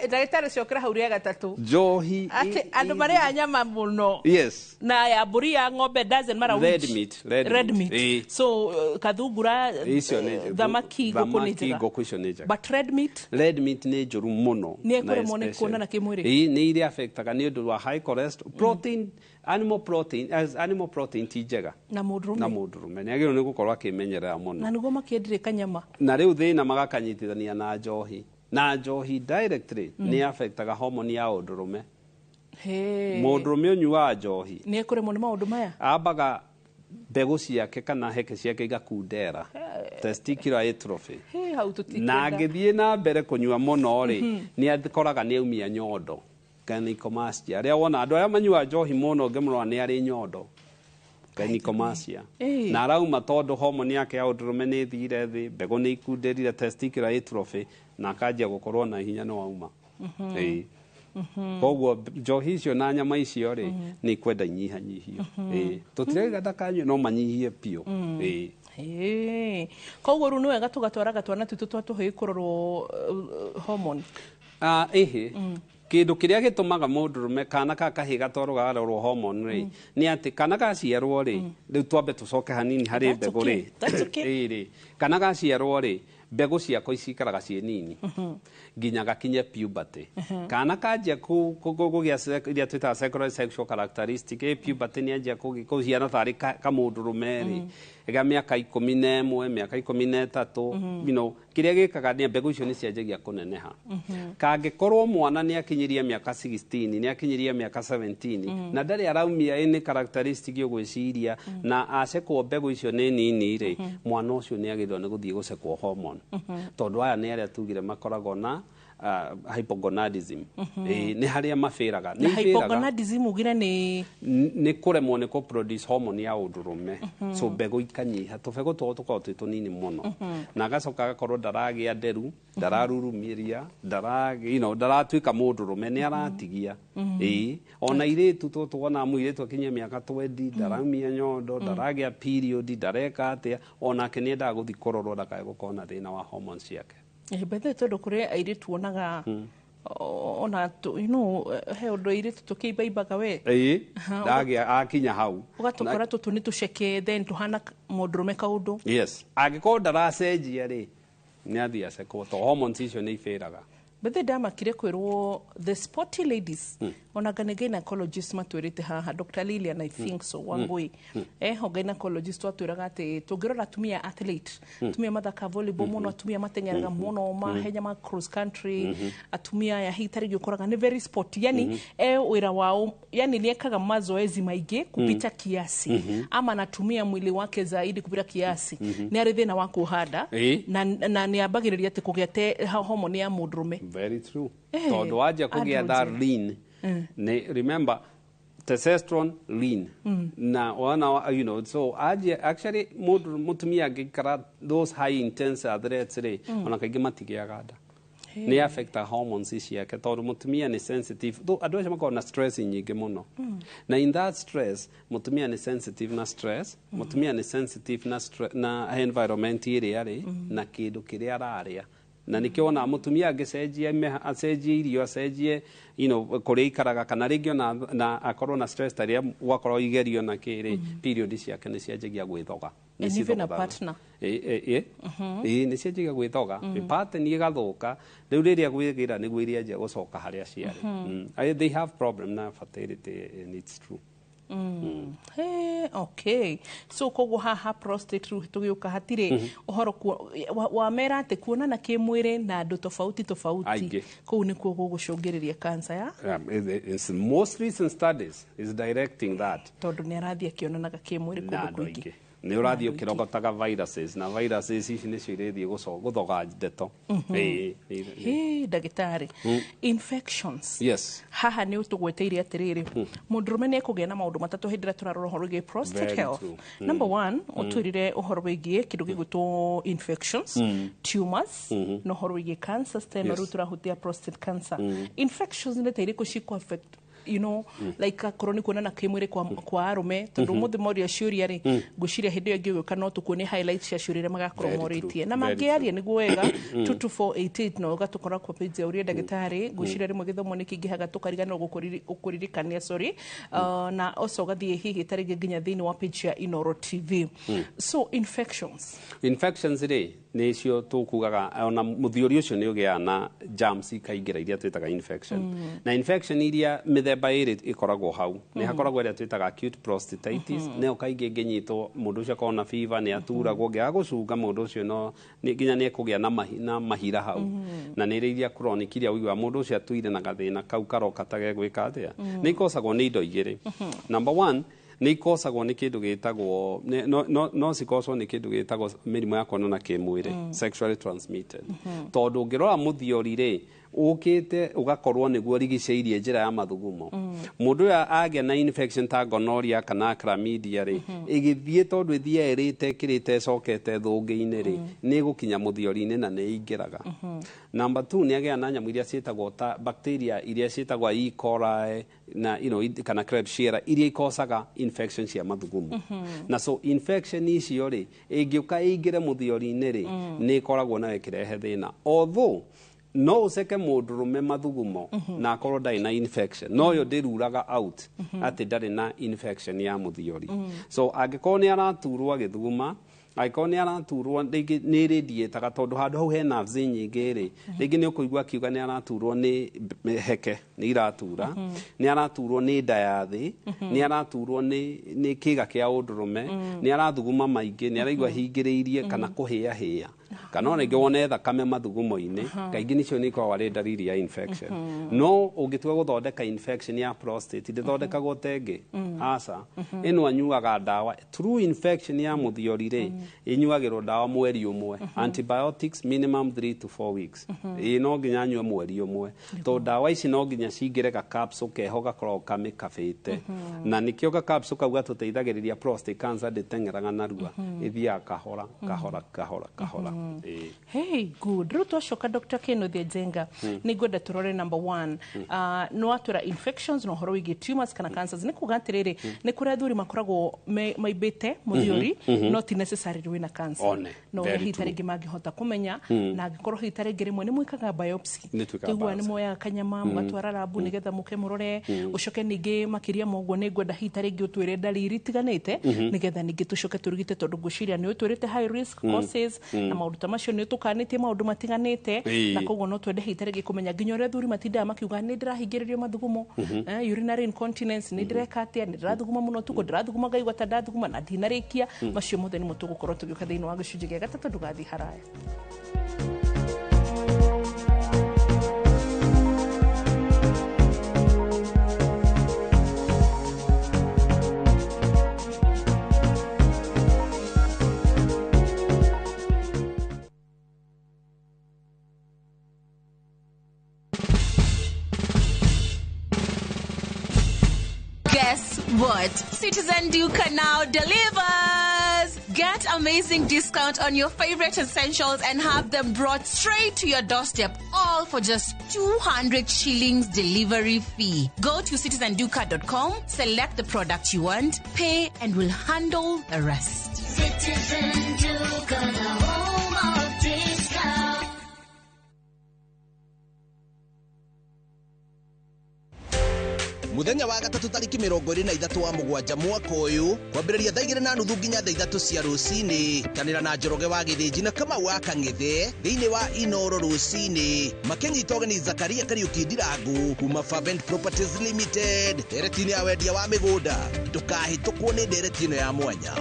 Speaker 2: ndagitari ciokera hau ria gatatu
Speaker 1: njohi
Speaker 2: ati andu maria nyama muno
Speaker 1: yes
Speaker 2: na ya mburi ya ng'ombe doesn't matter which red meat so kathungura thamaki
Speaker 1: ngũkũ icio nĩ njega
Speaker 2: but red meat
Speaker 1: nĩ njũru mũno
Speaker 2: nĩ ekwĩremwo nĩ kuonana kĩmwĩrĩ
Speaker 1: nĩ iria affectaga nĩ ũndũ wa high cholesterol protein animal protein ti njega
Speaker 2: na
Speaker 1: mũndũrũme nĩ agĩrĩirwo nĩ gũkorwo akĩmenyerera mũno
Speaker 2: na nĩguo makĩendirĩ kanyama
Speaker 1: na rĩu thĩna magakanyitithania na njohi directly ni affectaga hormone ya ũndũrũme mũndũrũme ũnyuaga njohi
Speaker 2: nĩ ekũremwo nĩ maũndũ maya
Speaker 1: ambaga mbegũ ciake kana heke ciake igakundera testicular atrophy na angĩthiĩ na mbere kũnyua mũno rĩ nĩ akoraga nĩ aumia nyondo gynecomastia arĩa wona andũ arĩa manyuaga njohi mũno ngĩmũrora nĩ arĩ nyondo gynecomastia na arauma tondũ hormone yake ya ũndũrũme nĩ thire thĩ mbegũ nĩ ikunderire testicular atrophy na akanjia gũkorwo na hinya no auma koguo njohi icio na nyama icio rĩ nĩ kwenda inyihanyihio tũtirauga ndakanyue no manyihie biũ
Speaker 2: koguo rĩu nĩ wega tũgatwaraga twana tũtũ twatũhĩ kũrorwo hormone
Speaker 1: kindu kiria gitumaga mũndũrũme kana ka kahĩ gatwarwo garorwo hormone rĩ nĩ atĩ kana gaciarwo rĩ rĩu twambe tũcoke hanini harĩ mbegũ rĩ kana gaciarwo rĩ mbegũ ciako icikaraga ciĩ nini nginya gakinye puberty kana kanjia kũgĩa iria twĩtaga secondary sexual characteristic puberty nĩ anjia kũhiana tarĩ kamũndũrũme rĩ ga mĩaka 11 mĩaka 13 kĩrĩa gĩkaga nĩ mbegũ icio nĩ cianjagia kũneneha kangĩkorwo mwana nĩ akinyiria mĩaka 16 nĩ akinyiria mĩaka 17 na ndarĩ araumia ĩnĩ characteristic ũgwĩciria na acekwo mbegũ icio nĩ nini rĩ mwana ũcio nĩ agĩrĩirwo nĩ gũthiĩ gũcekwo hormone tondũ aya nĩ arĩa tugire makoragwo na hypogonadism nĩ harĩa mabĩraga
Speaker 2: hypogonadism ugire
Speaker 1: nĩ kũremwo nĩ kũproduce hormone ya ũndũrũme so mbegũ ikanyiha tũbegũ twao tũkoragwo twĩ tũnini mũno na agacoka agakorwo ndaragĩa nderu ndararurumiria ndaratuĩka mũndũrũme nĩ aratigia ona irĩtu tũtuonaga mũirĩtu akinyia mĩaka 20 ndaraumia nyondo ndaragĩa period ndareka atĩa onake nĩ endaga gũthiĩ kũrorwo ndakae gũkorwo na thĩna wa hormones ciake
Speaker 2: bethe tondũ kũrĩa airĩtu onaga ona he ũndũ airĩtu tũkĩimbaimbaga we
Speaker 1: akinya hau
Speaker 2: ũgatũkora tũtũ nĩ tũceke then tũhana mũndũrũme kaũndũ
Speaker 1: angĩkorwo ndaracenjia rĩ nĩ athiĩ acekwo to hormones icio nĩ ibĩraga
Speaker 2: bethe ndamakire kwirwo the sporty ladies onaga nĩ gynecologist matwĩrĩte haha Dr. Lilian I think so Wangui ho gynecologist atwĩraga atĩ tũngĩrora atumia athlete atumia mathaka volleyball mũno atumia mateng'eraga mũno mahenya ma cross country atumia ya hitari gĩkoraga nĩ very sport yani wĩra wao yani niekaga mazoezi maingĩ kupita kiasi ama natumia mwili wake zaidi kupita kiasi nĩ arĩ thĩna wa kuhanda na nĩ ambagĩrĩria atĩ kũgĩa hormone ya mũndũrũme.
Speaker 1: Very true. Tondũ wajia kũgĩa that lean. Remember, testosterone lean. Na wana, you know, so actually mutumia angĩikara those high intense athletes rĩ ona kaingĩ matigĩaga nda. Nĩ affecta hormones ciake tondũ mutumia nĩ sensitive. Andũ acio makoragwo na stress nyingĩ mũno. Na in that stress mutumia nĩ sensitive na stress, mutumia nĩ sensitive na environment ĩrĩa arĩ na kĩndũ kĩrĩa ararĩa. Na nikio na mutumia acenjie irio acenjie kuria ikaraga kana rĩngĩ na akorwo na stress taria wakorwo igerio na kĩrĩ period ciake nĩ cianjagia gwĩthoga
Speaker 2: and even a partner
Speaker 1: nĩ cianjagia gwĩthoga pattern ĩgathũka rĩu rĩrĩa gwĩgira nĩguo iria nje gũcoka harĩa ciarĩ. They have problem na fertility and it's true.
Speaker 2: Okay, so koguo haha prostate tũgĩũka hatirĩ ũhoro wa mera atĩ kuonana kĩmwĩrĩ na andũ tofauti kũu nĩkuo gũgũcũngĩrĩria cancer ya
Speaker 1: most recent studies is directing that
Speaker 2: tondũ nĩ arathiĩ akĩonanaga kĩmwĩrĩ kũndũ kũingĩ
Speaker 1: nĩ ũrathiĩ ũkĩrogotaga viruses na viruses ici nĩcio irathiĩ gũthoga ndeto.
Speaker 2: Ndagĩtarĩ infections
Speaker 1: yes
Speaker 2: haha nĩ ũtũgweteire atĩrĩrĩ mũndũrũme nĩ ekũgĩa na maũndũ matatũ hĩndĩ ĩrĩa tũrarora ũhoro wĩgiĩ prostate health. Number one ũtwĩrire ũhoro wĩgiĩ kĩndũ gĩgwĩtwo infections tumors na ũhoro wĩgiĩ cancer stem rĩu tũrahutia prostate cancer. Infections nĩ ta irĩkũ ciku affect you know like akorwo nĩ kuonana kĩmwĩrĩ kwa arũme tondũ mũthĩ moria ciũria rĩ ngwĩciria hĩndĩ ĩyo ĩngĩgũka no tũkuone highlights cia ciũria magakorwo morĩtie na mangĩaria nĩguo wega 22488 no ũgatũkora kwa page ya ũrĩa ndagĩtarĩ ngwĩciria rĩmwe gĩthomo nĩ kĩingĩhaga tũkariganĩrwo gũkũririkania sorry na also ũgathiĩ hihi tarĩngĩ nginya thĩinĩ wa page ya Inoro TV. So infections
Speaker 1: rĩ nĩcio tũkugaga ona mũthiũri ũcio nĩ ũgĩaga na germs ikaingĩra iria twĩtaga infection na infection iria mĩthemba ĩrĩ ĩkoragwo hau nĩ hakoragwo ĩrĩa twĩtaga acute prostatitis nayo kaingĩ ĩngĩnyitwo mũndũ ũcio akorwo na fever nĩ aturagwo ũngĩaga gũcunga mũndũ ũcio no nginya nĩ ekũgĩa na mahira hau na nĩ ĩrĩa iria chronic iria ũiguaga mũndũ ũcio atuire na gathĩna kau karoka tagegwĩka atĩa nĩ ikosagwo nĩ indo igĩrĩ. Number one nĩ ikosagwo nĩ kĩndũ gĩtagwo no cikoswo nĩ kĩndũ gĩtagwo mĩrimũ ya kuonana kĩmwĩrĩ sexually transmitted tondũ ũngĩrora mũthiori rĩ ũkĩte ũgakorwo nĩguo rigicĩirie njĩra ya mathugumo mũndũ ũyũ agĩa na infection ta gonorrhea kana chlamydia rĩ ĩgĩthiĩ tondũ ĩthiĩ ĩrĩte ĩkĩrĩte ĩcokete thũngĩ-inĩ rĩ nĩ ĩgũkinya mũthiori-inĩ na nĩ ĩingĩraga. Number 2 nĩ agĩa na nyamũ iria ciĩtagwo ta bacteria iria ciĩtagwo E. coli na kana Klebsiella iria ikosaga infection cia mathugumo na so infection icio rĩ ĩngĩũka ĩingĩre mũthiori-inĩ rĩ nĩ ĩkoragwo nayo ĩkĩrehe thĩna although no ũceke mũndũrũme mathugumo na akorwo ndarĩ na infection no yo ndĩruraga out atĩ ndarĩ na infection ya mũthiori. So angĩkorwo nĩ araturwo agĩthuguma angĩkorwo nĩ araturwo nĩ radiataga tondũ handũ hau he nerves nyingĩ rĩ rĩngĩ nĩ ũkũigua akiuga nĩ araturwo nĩ heke nĩ iratura nĩ araturwo nĩ nda ya thĩ nĩ araturwo nĩ kĩga kĩa ũndũrũme nĩ arathuguma maingĩ nĩ araigua hingĩrĩirie kana kũhĩahĩa kana ona ingĩ wone thakame mathugumo-inĩ kaingĩ nicio nĩ ikoragwo arĩ ndariri ya infection. No ũngĩtua gũthondeka infection ya prostate ndĩthondekagwo tengĩ aca ĩno anyuaga ndawa. True infection ya mũthiori rĩ inyuagĩrwo ndawa mweri ũmwe antibiotics minimum 3 to 4 weeks no nginya anyue mweri ũmwe tondũ ndawa ici no nginya cingĩre ga capsule keho gakoragwo kamĩkabĩte na nĩkĩo ga capsule kau gatũteithagĩrĩria prostate cancer ndĩteng'eraga narua ĩthiaga kahora kahora.
Speaker 2: Hey, good. Rĩu twacoka Dr. Kenneth Njenga nĩ ngwenda tũrore number 1 no atwĩra infections no ũhoro wĩgiĩ tumors kana cancers nĩ kuga atĩrĩrĩ nĩ kũrĩa athuri makoragwo maimbĩte mũthiori no ti necessary wĩna cancer no hihi tarĩngĩ mangĩhota kũmenya na angĩkorwo hihi tarĩngĩ rĩmwe nĩ mwĩkaga biopsy tiguo nĩ moyaga kanyama mũgatwara labu nĩgetha mũke mũrore ũcoke ningĩ makĩria moguo nĩ ngwenda hihi tarĩngĩ ũtwĩre ndariri itiganĩte nĩgetha ningĩ tũcoke tũrigite tondũ ngwĩciria nĩ ũtwĩrĩte high risk causes na maũndũ ta macio nĩ tũkanĩtie maũndũ matiganĩte na koguo no twende hitarĩgi kũmenya nginya ũrĩa thuri matindaga makiuga nĩ ndĩrahingĩrĩrio mathugumo urinary incontinence nĩ ndĩreka atĩa nĩ ndĩrathuguma mũno tuko ndĩrathuguma ngaigua ta ndathuguma na ndinarĩkia macio mothe nĩmo tũgũkorwo tũgĩũka thĩinĩ wa gĩcunjĩ gĩa gatatũ ndũgathiĩ haraya.
Speaker 10: Guess what? Citizen Duka now delivers! Get amazing discount on your favorite essentials and have them brought straight to your doorstep, all for just 200 shillings delivery fee. Go to citizenduka.com, select the product you want, pay, and we'll handle the rest.
Speaker 14: Citizen Duka, the home of discount.
Speaker 15: Muthenya wa gatatu tariki 23 wa mugwanja mwaka uyu kwambĩrĩria thaa 2:30 nginya thaa 3 cia rũcinĩ. Tanĩra na Njoroge wa Gĩthĩnji na Kamau wa Kang'ethe thĩinĩ wa Inoro rũcinĩ. Makĩnyita ũgeni Zakaria Kariuki Ndirangu kuma Favent Properties Limited. Nderetinĩ ya wendia wa mĩgũnda ndũkahĩtũkwo nĩ ndereti ĩno ya mwanya.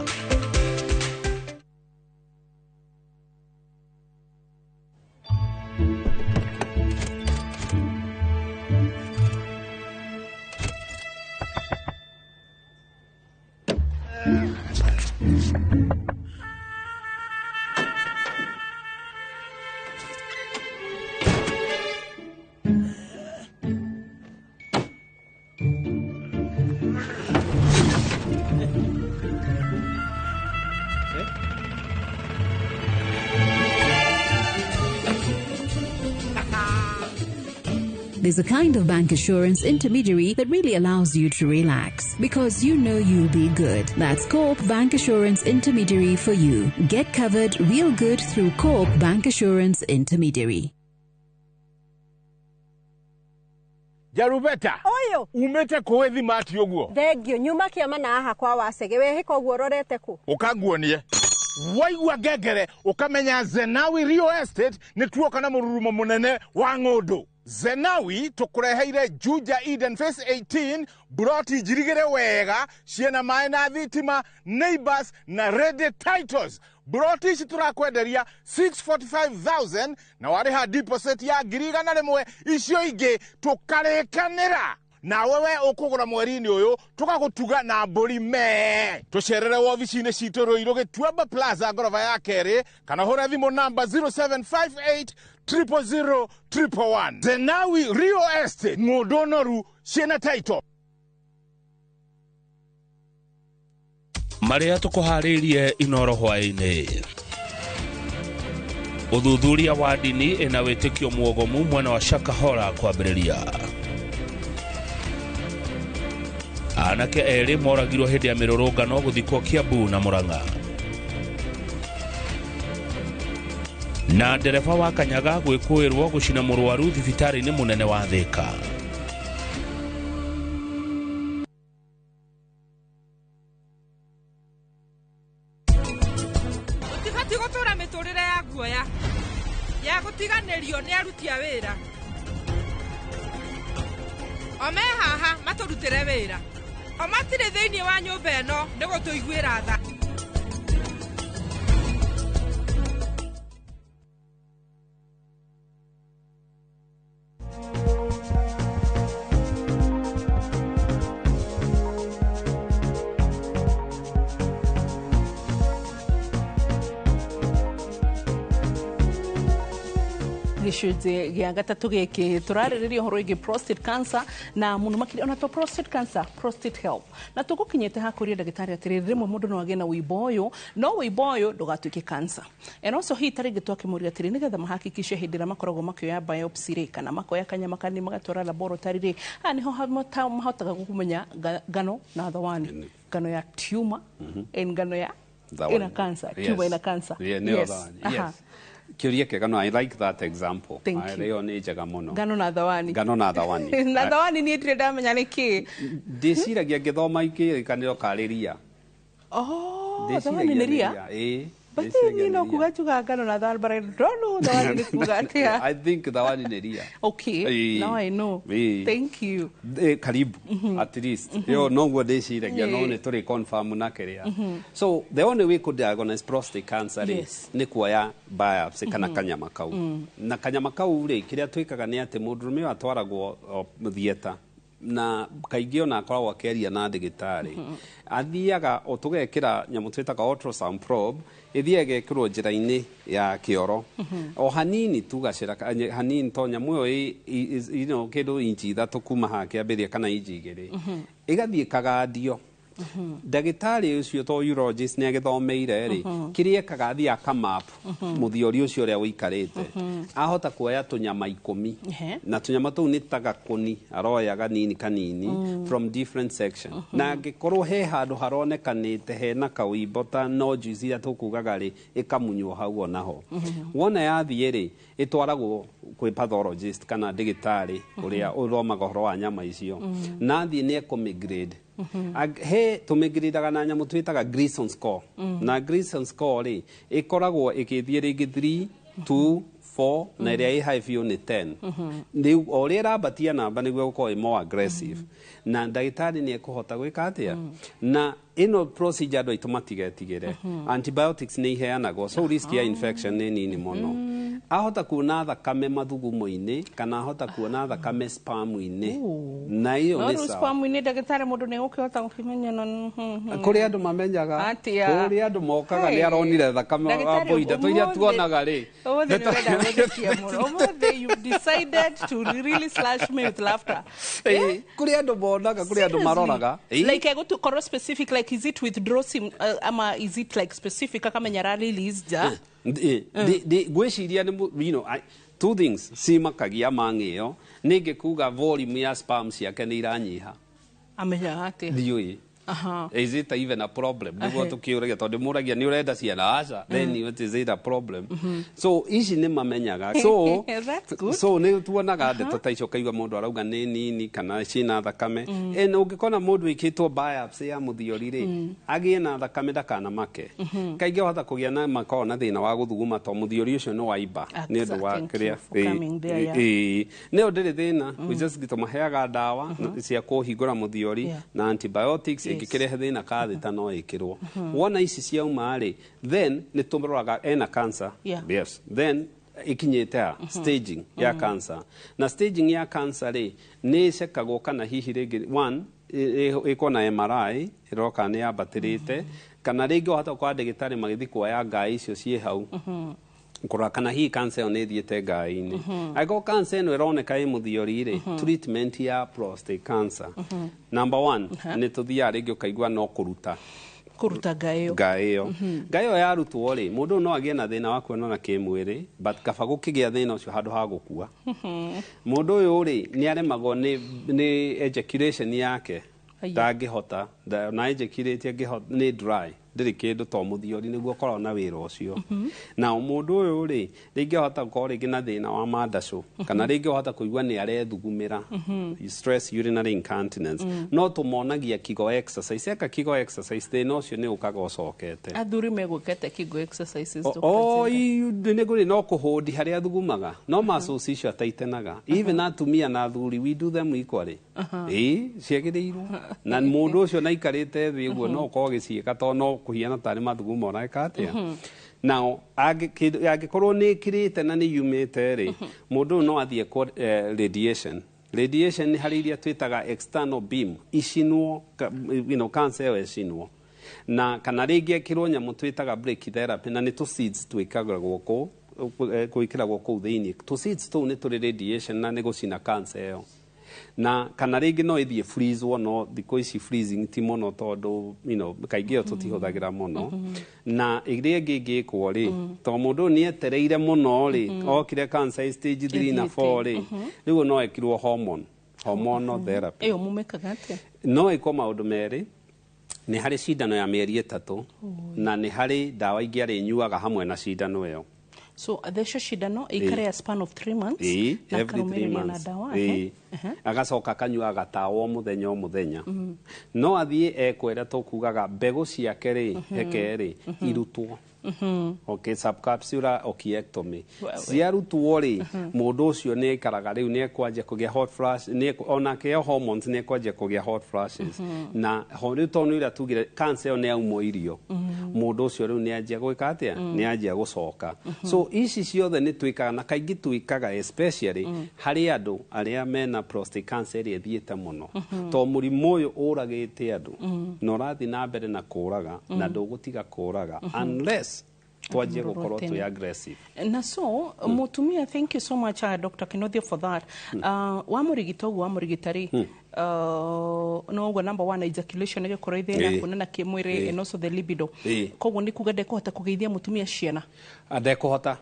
Speaker 16: There's a kind of bank assurance intermediary that really allows you to relax because you know you'll be good. That's Coop Bank Assurance Intermediary for you. Get covered real good through Coop Bank Assurance Intermediary.
Speaker 17: Jarubeta.
Speaker 18: Oyo.
Speaker 17: Umete kuwethi mati oguo.
Speaker 18: Thegio nyuma kiama na aha kwa wasege we hiko guo rorete ku.
Speaker 17: Ukaguonie. Waigua ngengere ukamenya Zenawi Real Estate ni tuoka na mururumo munene wa ng'ũndũ. Zenawi tukureheire Juja Eden Phase 18 broti jirigere wega ciena maĩ na thitima neighbors na ready titles. Broti ici turakwenderia 645,000 na wariha deposit ya ngirigana rimwe icio ingĩ tukarĩkanĩra. Na wewe ukugura mweri-inĩ ũyũ tugagutuga na mbũri me. Tucerere wobici-inĩ citũ Ruiru Gĩtuamba Plaza ngorofa ya kerĩ kana hũra thimũ namba 0758 000 111. Zenawi Real Estate ng'ũndũ noru ciena title.
Speaker 19: Marĩa tũkũharĩirie Inoro hwaĩ-inĩ. Ũthuthuria wa ndini ĩna wĩtĩkio muogomu mwena wa Shakahola kwambĩrĩria. Anake erĩ moragirwo hĩndĩ ya mĩrũrũngano gũthikwo Kiambu na Murang'a. Na ndereba wa Kanyaga gwĩkũĩrwo gũcina mũrwaru thibitarĩ-inĩ mũnene wa Thĩka.
Speaker 20: Tibati gũtũra mĩtũrĩre ya guoya ya gũtiganĩrio nĩ aruti a wĩra. Ome haha matũrutĩre wĩra. O matirĩ thĩinĩ wa nyũmba ĩno nĩ gũtũiguĩra tha.
Speaker 2: gĩcunjĩ gĩa gatatũ gĩkĩ tũrarĩrĩria ũhoro wĩgiĩ prostate cancer na mũno makĩria ona to prostate cancer, prostate health. Na tũgũkinyĩte hakũria ndagĩtarĩ atĩrĩrĩ rĩmwe mũndũ no agĩe na wĩimbo ũyũ no wĩimbo ũyũ ndũgatuĩke cancer. And also hii tarĩngĩ twakĩmũria atĩrĩ nĩgetha mahakikice hĩndĩ ĩrĩa makoragwo makĩoya biopsy rĩ kana makoya kanyama kanini magatwara laboratory rĩ haha nĩho mahotaga kũmenya ngano na thawani ngano ya tumor ngano ya ina cancer tumor ina cancer.
Speaker 1: Yes. Kiuria kega no, I like that example. Leo ni njega mũno.
Speaker 2: Ngano na thawani.
Speaker 1: Ngano na thawani.
Speaker 2: Na thawani ni ndire ndamenya niki.
Speaker 1: Ndiciragia ngĩthoma ikĩrĩkanĩro karĩria.
Speaker 2: Oh, thawani nĩ ria? But ni no kuga chuga ngano na thawani, but I don't know thawani ni kuga atia.
Speaker 1: I think thawani ni ria.
Speaker 2: Okay, now I know. Thank you.
Speaker 1: Karibu, at least. Yo, no go ndeciragia no nĩ tũrĩ confirm na kĩrĩa. So the only way could diagnose prostate cancer nĩ kuoya biopsy kana kanyama kau. Na kanyama kau rĩ kĩrĩa twĩkaga nĩ atĩ mũndũrũme ũyũ atwaragwo theater na kaingĩ ona akoragwo akĩaria na ndagĩtarĩ. Athiaga o tũgekĩra nyamũ twĩtaga ultrasound probe ĩthiaga ĩgekĩrwo njĩra-inĩ ya kĩoro o hanini tu gacĩra hanini to nyamũ ĩyo kĩndũ inchi 3 kuma haha kĩambĩrĩria kana inchi 2 ĩgathiĩ ĩkagandio. Ndagĩtarĩ ũcio to urologist nĩ agĩthomeire rĩ kĩrĩa ekaga athiĩ akamap mũthiori ũcio ũrĩa ũikarĩte ahota kuoya tũnyama 10 na tũnyama tũu nĩ ta gakũni aroya kanini from different section na angĩkorwo he handũ haronekanĩte hena kaũimbo ta nodules iria tũkugaga rĩ ĩkamunywo hau onaho. Wona yathiĩ rĩ ĩtwaragwo kwĩ pathologist kana ndagĩtarĩ ũrĩa ũthomaga ũhoro wa nyama icio na athiĩ nĩ ekũmigrade. He tumigiridaga na nyamũ twĩtaga Gleason score na Gleason score rĩ ĩkoragwo ĩgĩthiĩ rĩngĩ 3 2 4 na ĩrĩa ĩ high biũ nĩ 10. Rĩu o ũrĩa ĩrambatia namba nĩguo gũkorwo more aggressive na ndagĩtarĩ nĩ ekũhota gwĩka atĩa na ĩno procedure andũ aitũ matigetigĩre. Antibiotics nĩ iheanagwo so risk ya infection nĩ nini mũno. Ahota kuona thakame mathugumo-inĩ kana ahota kuona thakame sperm-inĩ na iyo nĩ sawa.
Speaker 2: Sperm-inĩ ndagĩtarĩ mũndũ nĩ gũkĩhota gũkĩmenya na
Speaker 1: kũrĩ andũ mamenyaga kũrĩ andũ mokaga nĩ aronire thakame abo ida to iria tuonaga rĩ.
Speaker 2: You decided to really slash me with laughter.
Speaker 1: Kũrĩ andũ monaga kũrĩ andũ maroraga.
Speaker 2: Like I go to correct specific like is it withdrawal ama is it like specific akamenya ra release ja.
Speaker 1: Gwĩciria nĩ you know two things cimakagia mang'ĩyo nĩngĩ kuga volume ya sperm ciake nĩ iranyiha.
Speaker 2: Amenya atĩ.
Speaker 1: Ndiũĩ. Is it even a problem? Nĩguo tũkĩũragia tondũ mũragia nĩ ũrenda ciana aca then what is it a problem? So ici nĩ mamenyaga so nĩ tuonaga ndeto ta icio kaigua mũndũ arauga nĩ nini kana cina thakame ũngĩkona mũndũ wĩkĩtwo biopsy ya mũthiori rĩ agĩe na thakame ndakanamake kaingĩ ahota kũgĩa na makao na thĩna wa gũthuguma to mũthiori ũcio nĩ waimba nĩ ũndũ wa kĩrĩa nĩyo ndĩrĩ thĩna we just tũmaheaga ndawa cia kũhingũra mũthiori na antibiotics ĩngĩkĩrehe thĩna ka thĩ ta no ĩkĩrwo. Wona ici ciauma rĩ then nĩ tũroraga ena cancer yes then ikinyĩte staging ya cancer na staging ya cancer rĩ nĩ ĩcekagwo kana hihi rĩngĩ one ĩko na MRI ĩroka nĩ yambatĩrĩte kana rĩngĩ ũhota kwa ndagĩtarĩ magĩthiĩ kuoya ngai icio ciĩ hau kũrora kana hihi cancer ĩyo nĩ ĩthiĩte ngai-inĩ. Angĩkorwo cancer ĩno ĩroneka ĩ mũthiori rĩ treatment ya prostate cancer number 1 nĩ tũthiaga rĩngĩ ũkaigua no kũruta
Speaker 2: ngai
Speaker 1: ĩyo yarutwo rĩ mũndũ no agĩe na thĩna wa kuonana kĩmwĩrĩ but kaba gũkĩgĩa thĩna ũcio handũ ha gũkua. Mũndũ ũyũ rĩ nĩ aremagwo nĩ ejaculation yake ndangĩhota na ejaculate nĩ dry ndĩrĩ kĩndũ to mũthiori nĩguo korwo na wĩra ũcio. Na mũndũ ũyũ rĩ rĩngĩ ahota gũkorwo rĩngĩ na thĩna wa mandacũ kana rĩngĩ ahota kũigua nĩ arethugumĩra stress urinary incontinence no tũmonagia kigo exercise eka kigo exercise thĩna ũcio nĩ ũkaga ũcokete.
Speaker 2: Athuri megũkete kigo exercises
Speaker 1: nĩgũrĩ no kũhũndi harĩa thugumaga no muscles icio ataitenaga even atumia na athuri we do them equally ciagĩrĩirwo na mũndũ ũcio na ikarĩte thĩ ũguo no ũkorwo gĩciĩka to no kuhiana tarĩ mathugumo na ĩkatia. Now angĩkorwo nĩ ĩkĩrĩte na nĩ yumĩte rĩ mũndũ no athiĩ kwa radiation. Radiation nĩ harĩ iria twĩtaga external beam icinwo cancer ĩyo ĩcinwo na kana rĩngĩ ĩkĩrwo nyamũ twĩtaga brachytherapy na nĩ tũ seeds twĩkagĩragwo gwĩkĩragwo kũu thĩinĩ. Tũ seeds tũu nĩ tũrĩ radiation na nĩ gũcina cancer ĩyo na kana rĩngĩ no ĩthiĩ freeze no thikũ ici freezing ti mũno tondũ kaingĩ ĩyo tũtihũthagĩra mũno na ĩrĩa ĩngĩ ĩngĩkwo rĩ to mũndũ nĩ etereire mũno rĩ okire cancer stage 3 na 4 rĩ rĩu no ekirwo hormonal therapy.
Speaker 2: Ĩyo mũmekaga atĩa?
Speaker 1: No ĩkwo maũndũ merĩ nĩ harĩ cindano ya mĩeri 3 na nĩ harĩ ndawa ingĩ arĩnyuaga hamwe na cindano ĩyo.
Speaker 2: So thesho cindano ikare a span of 3 months
Speaker 1: every 3 months agacoka akanyua gatawa o muthenya no athie ekwera tukugaga mbegu ciake ri heke ri irutwo okay, subcapsular ochiectomy ciarutwo ri mundu ucio ni ikaraga riu ni ekwanjia kugia hot flash ni ona ke hormones ni ekwanjia kugia hot flashes na riu tonu ira tugire cancer ni aumo irio mundu ucio riu ni anjia gwika atia ni anjia gucoka so ici ciothe ni twikaga na kaingi twikaga especially hari andu aria mena prostate cancer ri thiete muno to murimu uyu uragite andu na urathi na mbere na kuraga na ndugutiga kuraga unless twaje gukorwo twi aggressive
Speaker 2: na so mutumia thank you so much Dr. Kinothia for that wa murigito wa murigitari no go number 1 ejaculation ege koraithia kunena kimwiri and also the libido koguo ni kuga ndekuhota kugeithia mutumia ciana
Speaker 1: ndekuhota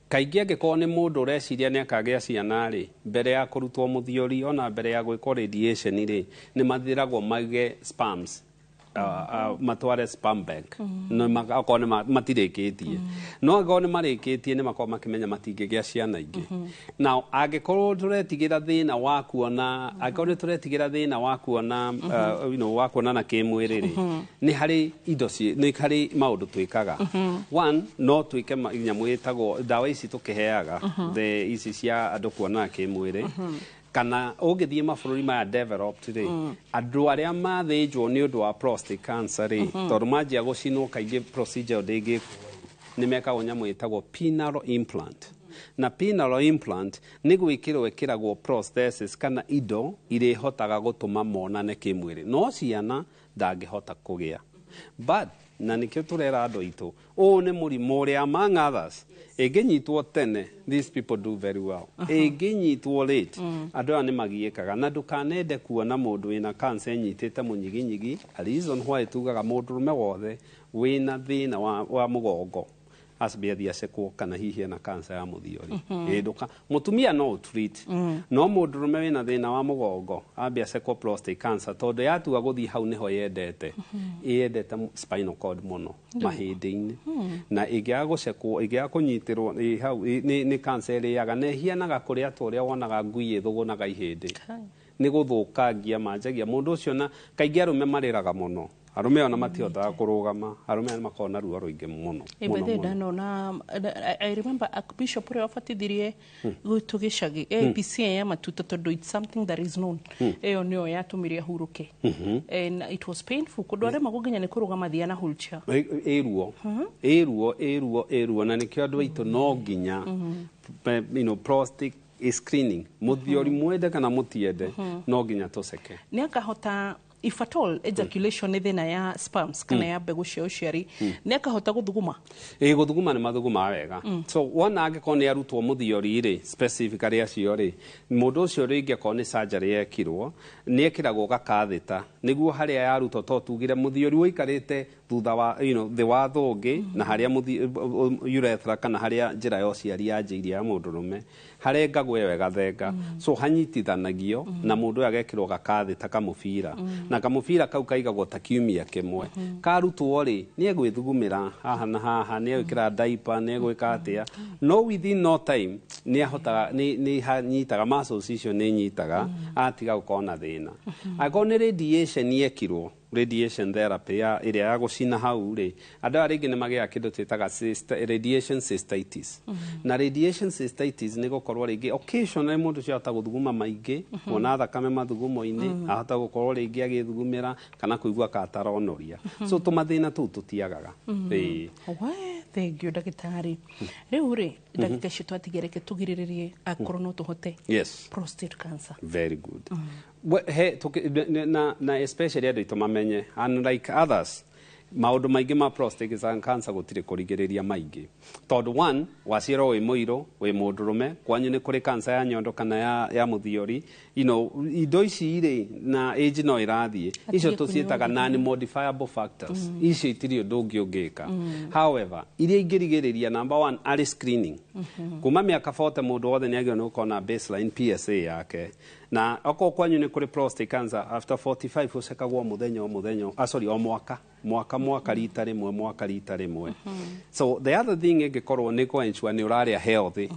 Speaker 1: kaingi angikorwo ni mundu ureciria ni akagia ciana ri mbere ya kurutwo muthiori ona mbere ya gwikwo radiation ri ni mathiragwo mage sperms matware sperm bank no makone matirikitie no agone marikitie ni makoma makimenya matingigia ciana ingi now angikorwo turetigira thina wa kuona agone turetigira thina wa kuona wa kuona na kimwiri ri ni hari indo ni hari maundu twikaga one no twike nyamu itagwo dawa ici tukiheaga the ici cia andu kuona kimwiri kana ugithie mabururi maya developed ri andu aria mathinjwo ni undu wa prostate cancer ri tondu manjia gucinwo kaingi procedure ndingi ni mekagwo nyamu itagwo penile implant na penile implant ni gwikirwo ikiragwo prosthesis kana indo iri hotaga gutuma monane kimwiri no ciana ndangihota kugia but na nikio turera andu itu ni murimu ria among others egenyitwo tene these people do very well egenyitwo late andu aya ni magiikaga na ndukanende kuona mundu wina cancer nyitite munyiginyigi a reason why tugaga mundu rume wothe wina thina wa mugongo asbia thia sekwo kana hihi na cancer ya muthiori nduka mutumia no treat no mundu rume wina thina wa mugongo ambia sekwo prostate cancer tondu yatua guthii hau niho yendete yendete spinal cord muno mahindi-ini na igia gucekwo igia kunyitirwo hau ni cancer yaga ne hianaga kuria turia wonaga ngui ithugunaga ihindi ni guthukangia manjagia mundu ucio na kaingi arume mariraga muno arume ona matihotaga kurugama arume makona ruo ruingi muno
Speaker 2: I remember a bishop uri afatithirie gutugicagi APC ya matuta tondu it's something that is known eyo nio yatumiria huruke and it was painful kundu aria maguginya ni kurugama thia na wheelchair eruo na nikio andu aitu no nginya prostate screening muthiori mwende kana mutiende no nginya tuceke ni akahota if at all ejaculation ni thina ya sperms kana ya mbegu cia uciari ni akahota guthuguma
Speaker 1: guthuguma ni mathuguma wega so wona angikona ni arutwo muthiori ri specifically acio ri mundu ucio ri ingekona ni surgery yekirwo ni ekiragwo gakathita niguo haria yarutwo to tugire muthiori wikarite thutha wa the wa thungi na haria urethra kana haria njira ya uciari yanjirie ya mundu rume harengagwo wega thenga so hanyitithanagio na mundu agekirwo gakathita kamubira na kamubira kau kaigagwo ta kiumia kimwe karutwo ri ni egwithugumira haha na haha ni egwikira diaper ni egwika atia no within no time ni ahotaga ni hanyitaga muscles icio ni nyitaga atiga gukona thina agone radiation yekirwo radiation therapy ya iria ya gucina hau ri andu aringi ni magia kindu twitaga radiation cystitis na radiation cystitis ni gukorwo ringi occasionally mundu ciahota guthuguma maingi ona thakame mathugumo-ini ahota gukorwo ringi agithugumira kana kuigua kataronoria so tumathina tu tutiagaga
Speaker 2: thank you ndagitari riu ri ndagika citu atigereke tugiriririe akorwo no tuhote prostate cancer
Speaker 1: very good na especially andu itu mamenye unlike others maundu maingi ma prostate cancer gutire kurigiriria maingi tondu one waciro wi muiro wi mundurume kwanyu ni kuri cancer ya nyondo kana ya muthiori indo ici ri na age no irathie icio tucietaga non modifiable factors icio itiri undu ungi ungika however iria ingirigiriria number 1 early screening kuma miaka 40 mundu wothe ni agio no kona baseline PSA yake na oko kwanyu nĩ kũrĩ prostate cancer after 45 ũcekagwo mũthenya sorry o mwaka rita rĩmwe so the other thing ĩngĩkorwo nĩ kũ-ensure nĩ ũrarĩa healthy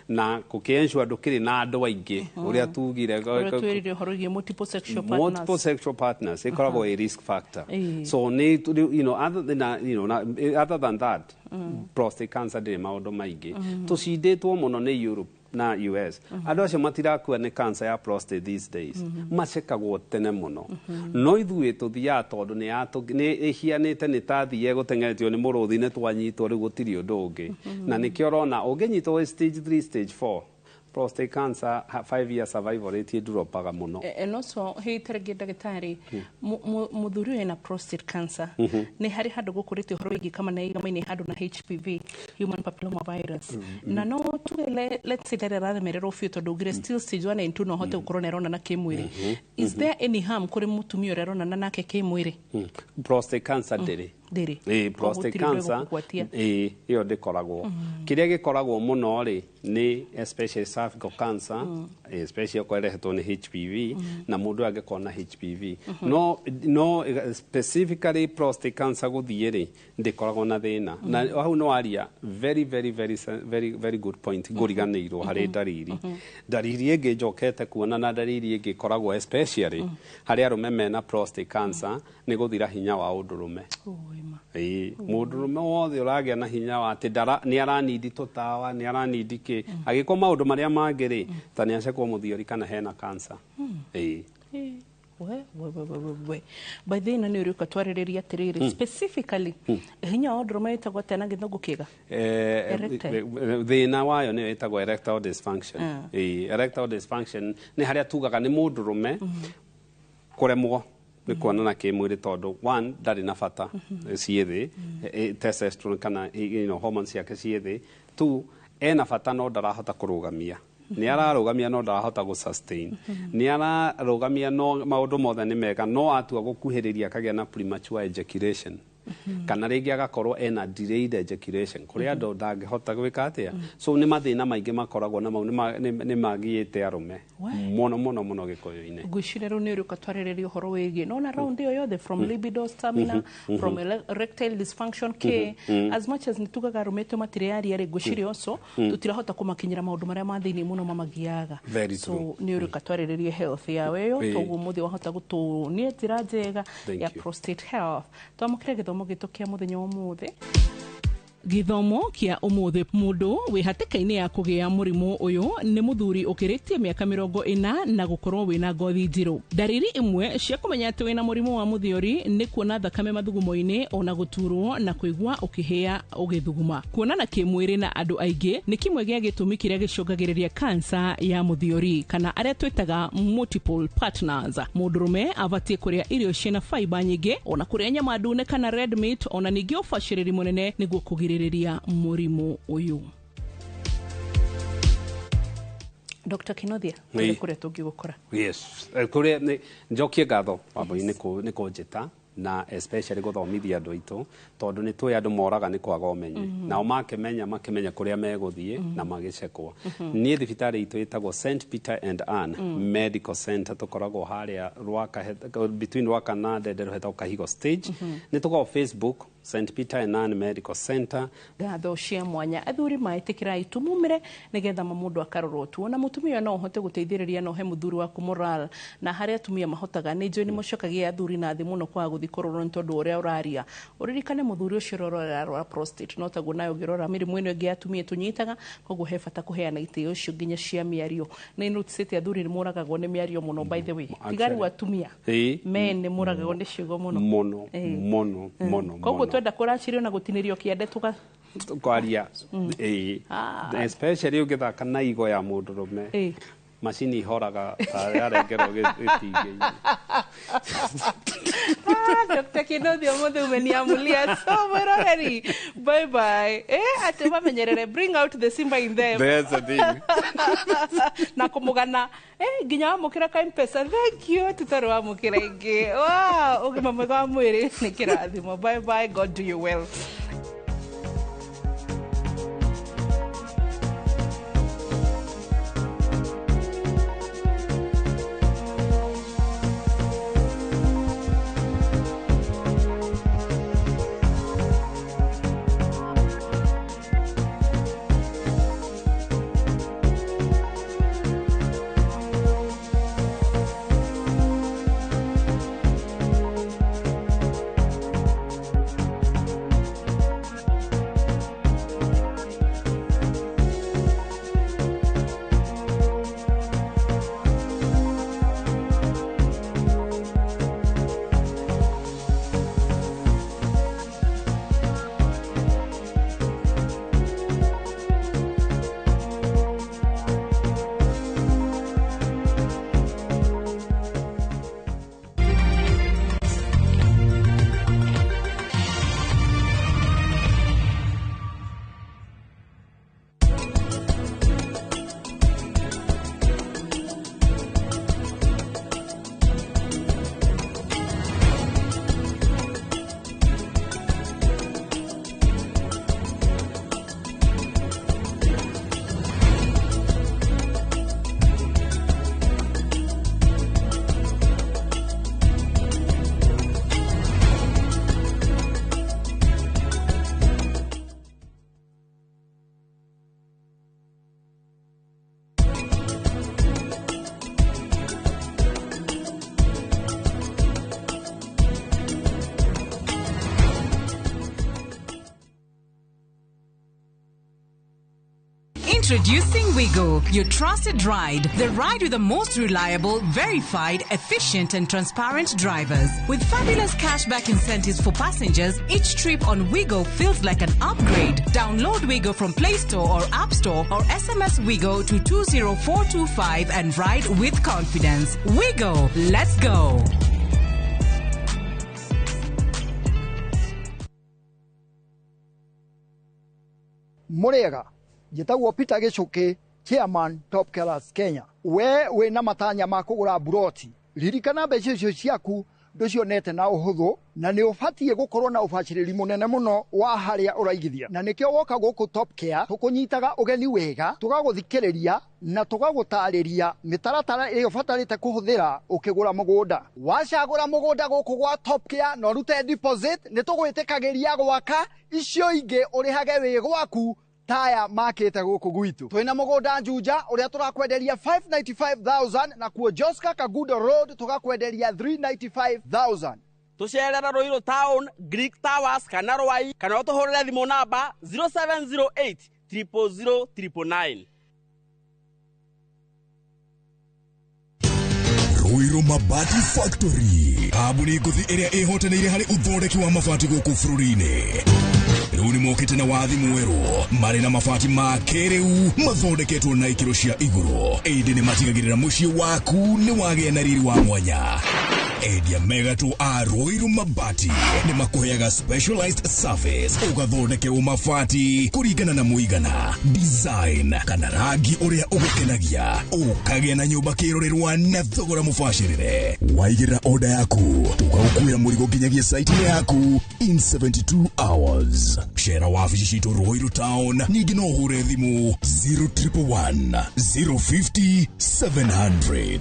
Speaker 1: na gũkĩ-ensure ndũkĩrĩ na andũ aingĩ ũrĩa tugire multiple sexual partners ĩkoragwo a risk factor so other than that prostate cancer ndĩrĩ maũndũ maingĩ tũcindĩtwo mũno nĩ Europe na US andũ acio matirakua nĩ cancer ya prostate these days macekagwo tene mũno no ithuĩ tũthiaga tondũ nĩ ihianĩte nĩ tathiĩ gũtengeretio nĩ mũrũthi nĩ twanyitwo rĩu gũtirĩ ũndũ ũngĩ na nĩkĩo ũrona ũngĩnyitwo stage 3 stage 4 prostate cancer 5 year survival rate ndropaga muno
Speaker 2: and also hitarĩngĩ ndagĩtarĩ mũthuri wĩna prostate cancer nĩ harĩ handũ gũkũrĩte ũhoro wĩgiĩ kama nĩ igamaine handũ na HPV human papilloma virus na no tuge let's say that arathemererwo biũ tondũ ugire still stage 1 and 2 no hote gũkorwo nĩ aronana kĩmwĩrĩ is there any harm kũrĩ mũtumia ũrĩa aronana nake kĩmwĩrĩ
Speaker 1: prostate cancer ndĩrĩ prostate cancer ĩyo ndĩkoragwo kĩrĩa gĩkoragwo mũno rĩ nĩ especially cervical cancer especially kwerehetwo nĩ HPV na mũndũ angĩkorwo na HPV no specifically prostate cancer gũthiĩ rĩ ndĩkoragwo na thĩna na hau no aria very good point ngũriganĩirwo harĩ ndariri ĩngĩ njokete kuona na ndariri ĩngĩ koragwo especially harĩ arũme mena prostate cancer nĩ gũthira hinya wa ũndũrũme mũndũrũme wothe ũragĩa na hinya wa atĩ nĩ aranindi tũtawa nĩ aranindi kĩ agĩkwo maũndũ marĩa mangĩ rĩ ta nĩ acekwo mũthiori kana hena cancer
Speaker 2: by the way nĩ ũrĩuka twarĩrĩria atĩrĩrĩ specifically hinya wa ũndũrũme wĩtagwo atĩa na gĩthũngũ kĩega
Speaker 1: thĩna wayo nĩyo ĩtagwo erectile dysfunction erectile dysfunction nĩ harĩa tugaga nĩ mũndũrũme kũremwo nĩ kuonana kĩmwĩrĩ tondũ one ndarĩ na bata ciĩ thĩ testosterone kana hormones ciake ciĩ thĩ two ena bata no ndarahota kũrũgamia nĩ ararũgamia no ndarahota gũ-sustain nĩ ararũgamia no maũndũ mothe nĩ mega no atua gũkuhĩrĩria akagĩa na premature ejaculation kana rĩngĩ agakorwo ena delayed ejaculation kũrĩa andũ ndangĩhota gwĩka atĩa so nĩ mathĩna maingĩ makoragwo na mau nĩ magiĩte arũme mũno gĩkũyũ-inĩ
Speaker 2: ngwĩciria rĩu nĩ ũrĩuka twarĩrĩria ũhoro wĩgiĩ no na round ĩyo yothe from libido stamina from erectile dysfunction k as much as nĩtugaga arũme tu matirĩ yaria rĩ ngwĩciria also tũtirahota kũmakinyĩra maũndũ marĩa ma thĩinĩ mũno mamagiaga so nĩ ũrĩuka twarĩrĩria health yayo ĩyo toguo mũthĩ wahota gũtũonia njĩra njega ya prostate health twamũkĩre gĩthomo gĩtũ kĩa mũthenya ũmũthĩ githomo kia ũmũthĩ mũndũ wĩ hatĩka-inĩ ya kũgĩa mũrimũ ũyũ nĩ mũthuri ũkĩrĩtie mĩaka 40 na gũkorwo wĩna ngothi njirũ ndariri imwe cia kũmenya atĩ wĩna mũrimũ wa mũthiori nĩ kuona thakame mathugumo-inĩ ona gũturwo na kũigua ũkĩhĩa ũgĩthuguma kuonana kĩmwĩrĩ na andũ aingĩ nĩ kimwe gĩa gĩtũmi kĩrĩa gĩcũngagĩrĩria kansa ya mũthiori kana arĩa twĩtaga multiple partners mũndũrũme abatie kũrĩa irio ciĩna fiber nyingĩ ona kũrĩa nyama ndune kana red meat ona ningĩ ũbacĩrĩri mũnene nĩguo kũgirĩrĩria mũrimũ ũyũ Dr. Kinothia kũrĩa tũngĩgũkora
Speaker 1: yes kũrĩa njokie ngatho wambo-inĩ nĩ kũnjĩta na especially gũthomithia andũ aitũ tondũ nĩ tũĩ andũ moraga nĩ kwaga ũmenyi nao makĩmenya kũrĩa megũthiĩ na magĩcekwo niĩ thibitarĩ itũ ĩtagwo St Peter and Ann Medical Center tũkoragwo harĩa between Rwaka na Ndendero hetagwo Kahigo stage nĩ tũkoragwo Facebook St Peter and Ann Medical Center
Speaker 2: ngatho cia mwanya athuri maĩtĩkĩrai tumumĩre nĩgetha mũndũ akarorwo tuo na mũtumia no ũhote gũteithĩrĩria no he mũthuri waku moral na harĩa atumia mahotaga nĩ njũĩ nĩ mũcokagia athuri na thĩ mũno kwa gũthi kũrorwo nĩ tondũ ũrĩa ũraria ũririkane mũthuri ũcio ũrora prostate no taguo nayo ũngĩrora mĩrimũ ĩno ĩngĩ ya atumia tũnyitaga koguo he bata kũheana itĩo ũcio nginya cia mĩario nĩ noticĩte athuri nĩ mũragagwo nĩ mĩario mũno by the way tigari atumia men nĩ mũragagwo nĩ ciugo mũno koguo twenda kũracirio na gũtinĩrio kĩande
Speaker 1: kwaria especially ũngĩthaka na igo ya mũndũrũme macini ihoraga yarengerwo gĩtingĩ-inĩ
Speaker 2: Dr. Kinothia mũthĩ umeniamulia so well already bye bye atĩ mamenyerere bring out the Simba in them
Speaker 1: there's a thing
Speaker 2: na kũmũgana nginya wamũkĩra ka M-Pesa thank you tũtarĩ wamũkĩra ingĩ wow ũgima mwega wa mwĩrĩ nĩ kĩrathimo bye bye God do you well
Speaker 10: Introducing Wigo, your trusted ride. The ride with the most reliable, verified, efficient and transparent drivers. With fabulous cashback incentives for passengers, each trip on Wigo feels like an upgrade. Download Wigo from Play Store or App Store or SMS Wigo to 20425 and ride with confidence. Wigo, let's go.
Speaker 21: Murega, njĩtagwo Peter Gĩchũkĩ, Chairman Top Killers Kenya. We wĩna matanya ma kũgũra buroti. Ririkana mbeca icio ciaku ndũcionete na ũhũthũ na nĩ ũbatiĩ gũkorwo na ũbacĩrĩri mũnene mũno wa harĩa ũraigithia. Na nĩkĩo woka gũkũ Top Care tũkũnyitaga ũgeni wega, tũgagũthikĩrĩria na tũgagũtarĩria mĩtaratara ĩrĩa ũbatarĩte kũhũthĩra ũkĩgũra mũgũnda. Wacagũra mũgũnda gũkũ gwa Top Care na ũrute deposit, nĩ tũgwĩtĩkagĩria gwaka, icio ingĩ ũrĩhage wĩ gwaku taya makĩte gũkũ gwitũ. Twĩna mũgũnda Juja ũrĩa tũrakwenderia 595,000 na kuo Joska Kagudo Road tũgakwenderia 395,000.
Speaker 22: Tucerera Ruiru Town, Greek Towers, kana Rwai, kana ũtũhũrĩre thimũ namba 0708 000 999.
Speaker 23: Ruiru Mabati Factory, kambuni nguthi ĩrĩa ĩhotanĩire harĩ ũthondeki wa mabati gũkũ bũrũri-inĩ. Rĩu nĩ mokĩte na wathi mwerũ marĩ na mabati ma kĩrĩu mathondeketwo na ikĩro cia igũrũ. Ĩndĩ nĩ matigagĩrĩra mũciĩ waku nĩ wagĩa na riri wa mwanya. Endia megatũ a Ruiru Mabati nĩ makũheaga specialized service ũgathondekerwo mabati kũringana na mũigana, design kana rangi ũrĩa ũgũkenagia, ũkagĩa na nyũmba kĩrorerwa na thogora mũbacĩrĩre. Waigĩrĩra order yaku tũgagũkuĩra mũrigo nginyagia site yaku in 72 hours. Cera wabici citũ Ruiru Town, ningĩ no ũhũre thimũ 0111 050 700.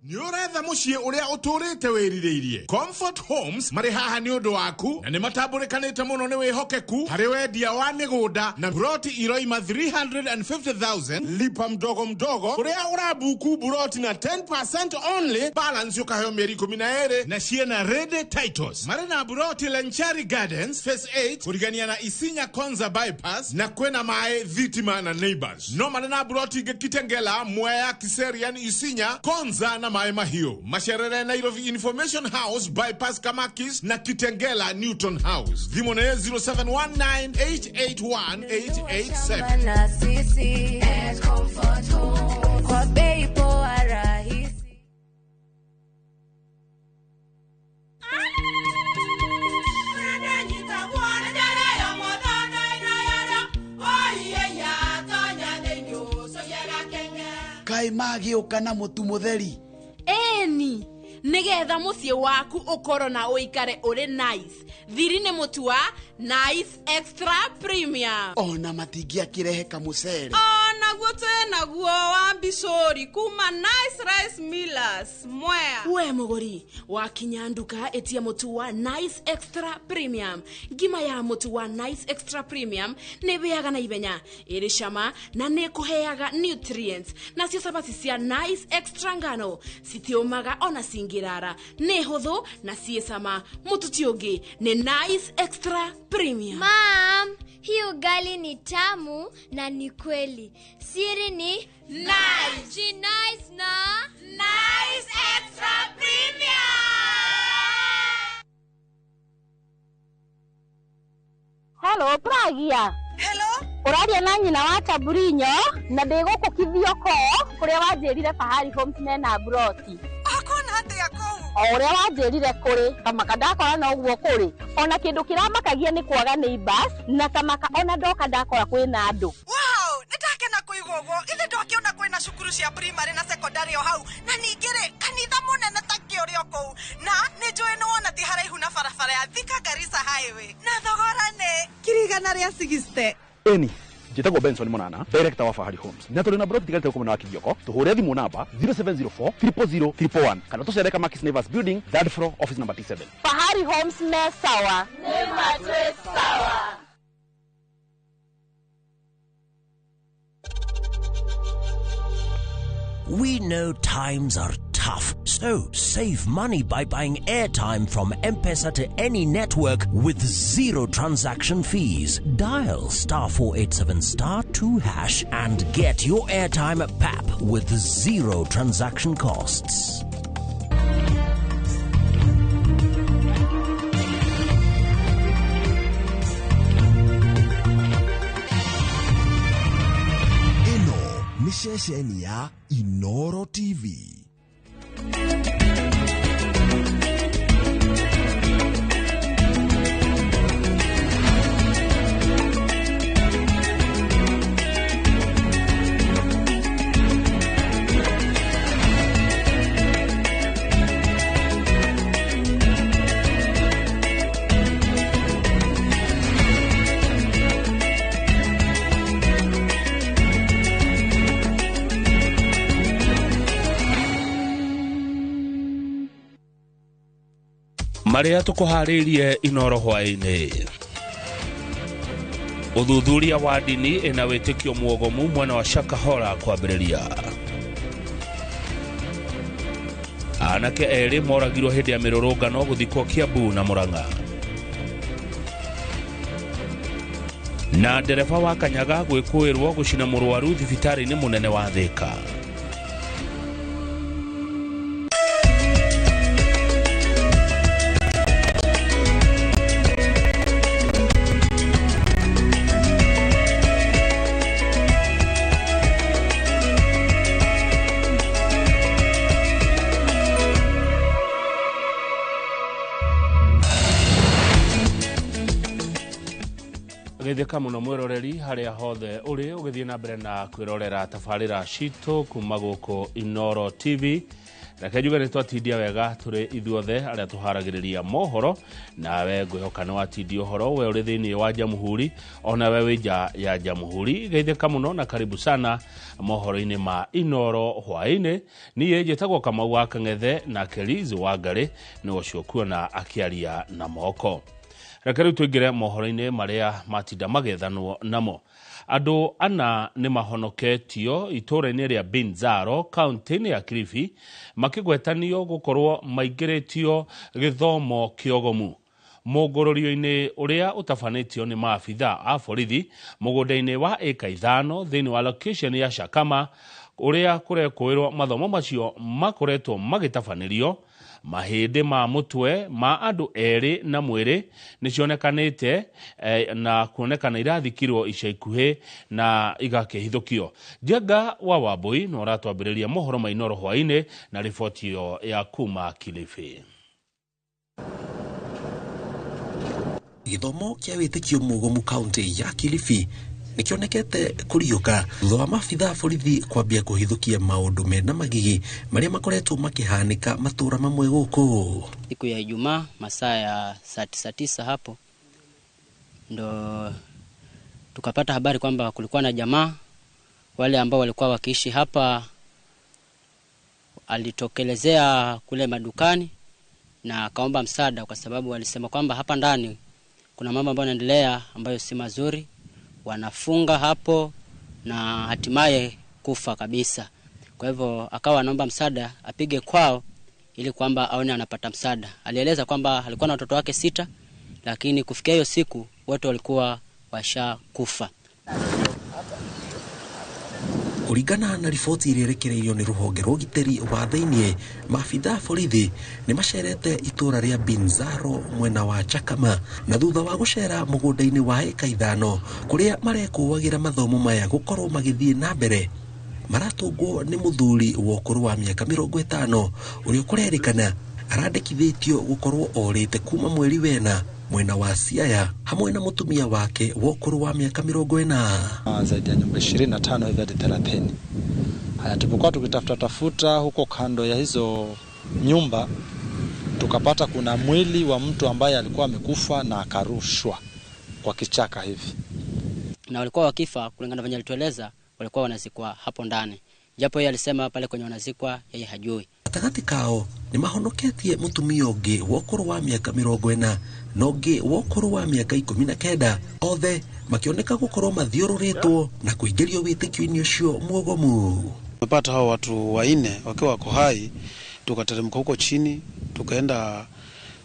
Speaker 17: Nĩũretha mũciĩ ũrĩa ũtũrĩte wĩrirĩirie. Comfort Homes marĩ haha nĩ ũndũ waku na nĩ matambũrĩkanĩte mũno nĩ wĩhokeku harĩ wendia wa mĩgũnda na buroti iroima 350,000 lipa mdogo mdogo ũrĩa ũrabuku buroti na 10% only, balance ũkaheo mĩeri 12 na ciena ready titles. Marĩ na buroti Lenchari Gardens Phase 8 kũrigania na Isinya Konza bypass na kwena mae Thitima na Neighbors. No marĩ na buroti ingĩ Kitengela, Mwea, Kiserian, Isinya, Konza na Mae Mahio. Masherere Nairobi Information House bypass Kamakis na Kitengela Newton House. Dhimone 0719881887.
Speaker 24: Kai magĩũka na mũtu mũtheri.
Speaker 25: Eni, nigetha mũciĩ waku ũkorwo na ũikare ũrĩ nice. Thiri nĩ mũtu wa Nice Extra Premium.
Speaker 24: Ona matingĩakĩrehe kamũcere.
Speaker 25: Naguo naguo wa Bicori kuma Nice Rice Millers, Mwea. We mũgũri, wakinya nduka etia mũtu wa Nice Extra Premium. Ngima ya mũtu wa Nice Extra Premium nĩ bĩaga na ibenya, ĩrĩ cama na nĩ kũheaga nutrients. Nacio sabati cia Nice Extra ngano citiũmaga ona cingĩrara. Nĩ hũthũ na ciĩ cama. Mũtu ti ũngĩ nĩ Nice Extra Premium.
Speaker 26: Mom, hii ugali ni tamu na ni kweli. Siri ni nice. Ji nice na Nice Extra Premium.
Speaker 27: Hello, Pragia.
Speaker 25: Hello.
Speaker 27: Ũraria na nyina wa Taburinyo na ndĩgũkũ Kithioko kũrĩa wanjĩrire Fahari Homes mena buroti.
Speaker 25: Akona atĩa kũu?
Speaker 27: Ũrĩa wanjĩrire kũrĩ kamaka ndakora na ũguo kũrĩ. Ona kĩndũ kĩramakagia nĩ kwaga neighbors na kamaka ona ndoka ndakora kwĩna andũ.
Speaker 25: Wow, nĩndakena kũigua ũguo. Ithe ndwakiona kwĩna cukuru cia primary na secondary o hau. Na ningĩ-rĩ, kanitha mũnene ta kĩũrĩa kũu. Na nĩnjũĩ nĩwona ti haraihu na barabara ya Thika Garissa Highway. Na thogora nĩ kirigana rĩa 60.
Speaker 9: Eni, njĩtagwo Benson Monana, director wa Fahari Homes. Na tũrĩ na broti tigarĩte gũkũ mwena wa Kithioko. Tũhũre thimũ namba 0704 000 111 kana tũcere Kamakis Naivas Building, 3rd floor, office number T7.
Speaker 27: Fahari Homes me sawa.
Speaker 26: Nema twe sawa.
Speaker 3: We know times are tough. tough. So save money by buying airtime from M-Pesa to any network with zero transaction fees. Dial *487*2# and get your airtime PAP with zero transaction costs.
Speaker 23: Ni ceceni ya Inoro TV.
Speaker 19: Maria tukuharirie Inoro hwaini. Uthuthuria wa dini ina witikio muogomu mwana wa Shakahola kwambĩrĩria. Anake eri moragirwo hindi ya mirurungano guthikwo Kiambu na Murang'a. Na ndereba wa Kanyaga gwĩkũĩrwo gucina mũrwaru thibitarĩ-inĩ mũnene wa Thika. Githeka muno mwiroreri haria hothe uri ugithie na mbere na kwirorera tafarira cito kuma guku Inoro TV. Reke njuge ni twatindia wega turi ithuothe aria tuharagiriria mohoro nawe ngwihoka ni watindia uhoro we uri thiini wa Jamhuri ona we wija ya Jamhuri. Githeka muno na karibu sana mohoro-ini ma Inoro hwaini. Niĩ njĩtagwo Kamau wa Kang'ethe na Kelizi wa Ngari ni ucio kuona akiaria na moko. Reke tuingire mohoro-ini maria matinda magethanwo namo. Andu ana ni mahonoketio itura-ini ria Binzaro county-ini ya Kilifi makigwetanio gukorwo maingĩrĩtio gĩthomo kĩogomu. Mũngũrũrio-inĩ ũrĩa ũtabanĩtio nĩ maabitha a borithi mũgũnda-inĩ wa eka 5 thĩinĩ wa location ya Shakama ũrĩa kũrekũĩrwo mathomo macio makoretwo magĩtabanĩrio. Mahĩndĩ ma mũtwe ma andũ erĩ na mwĩrĩ nĩcionekanĩte na kuonekana irathikirwo ica ikuhĩ na igakĩhithũkio. Njenga wa Wambui no ratwambĩrĩria mohoro ma Inoro hwainĩ na riboti yo ya kuma Kilifi.
Speaker 4: Gĩthomo kĩa wĩtĩkio mũgomu kaunti ya Kilifi nikionekete kuriuka thutha wa maabitha borithi kwambia kuhithukia maundu mena magigi maria makoretwo makihanika matura mamwe guku.
Speaker 5: Siku ya Ijumaa masaa ya saa 9 hapo ndo tukapata habari kwamba kulikuwa na jamaa wale ambao walikuwa wakiishi hapa, alitokelezea kule madukani na akaomba msaada kwa sababu walisema kwamba hapa ndani kuna mambo ambayo yanaendelea ambayo si mazuri. Wanafunga hapo na hatimaye kufa kabisa. Kwa hivyo akawa anaomba msaada apige kwao ili kwamba aone anapata msaada. Alieleza kwamba alikuwa na watoto wake 6 lakini kufikia hiyo siku wote walikuwa washakufa.
Speaker 4: Kuringana na riboti iria irekereirio ni ruhonge rwa ugiteri wa thiini, maabitha borithi ni macerete itura ria Binzaro mwena wa Chakama na thutha wa gucera mugunda-ini wa eka 5 kuria marekuagira mathomo maya gukorwo magithie na mbere. Maratungwo ni muthuri wa ukuru wa miaka 50 uria kurerikana arandikithitio gukorwo orite kuma mweri wena mwena wa Siaya hamwe na mutumia wake wa ukuru wa miaka 40.
Speaker 6: Zaidi ya nyumba 25 hivi hadi 30. Haya, tulipokuwa tukitafuta huko kando ya hizo nyumba tukapata kuna mwili wa mtu ambaye alikuwa amekufa na akarushwa kwa kichaka hivi.
Speaker 5: Na walikuwa wakifa kulingana na alitueleza walikuwa wanazikwa hapo ndani. Japo yeye alisema pale kwenye wanazikwa yeye hajui.
Speaker 4: Gatagatĩ kao ni mahonoketie mutumia ũngĩ wa ũkũrũ wa miaka 40 na ũngĩ wa ũkũrũ wa miaka 19, othe makioneka gũkorwo mathiũrũrĩtwo na kuingĩrio wĩtĩkio-inĩ ũcio muogomu.
Speaker 6: Tumepata hao watu 4 wakiwa wako hai
Speaker 7: tukateremka huko chini, tukaenda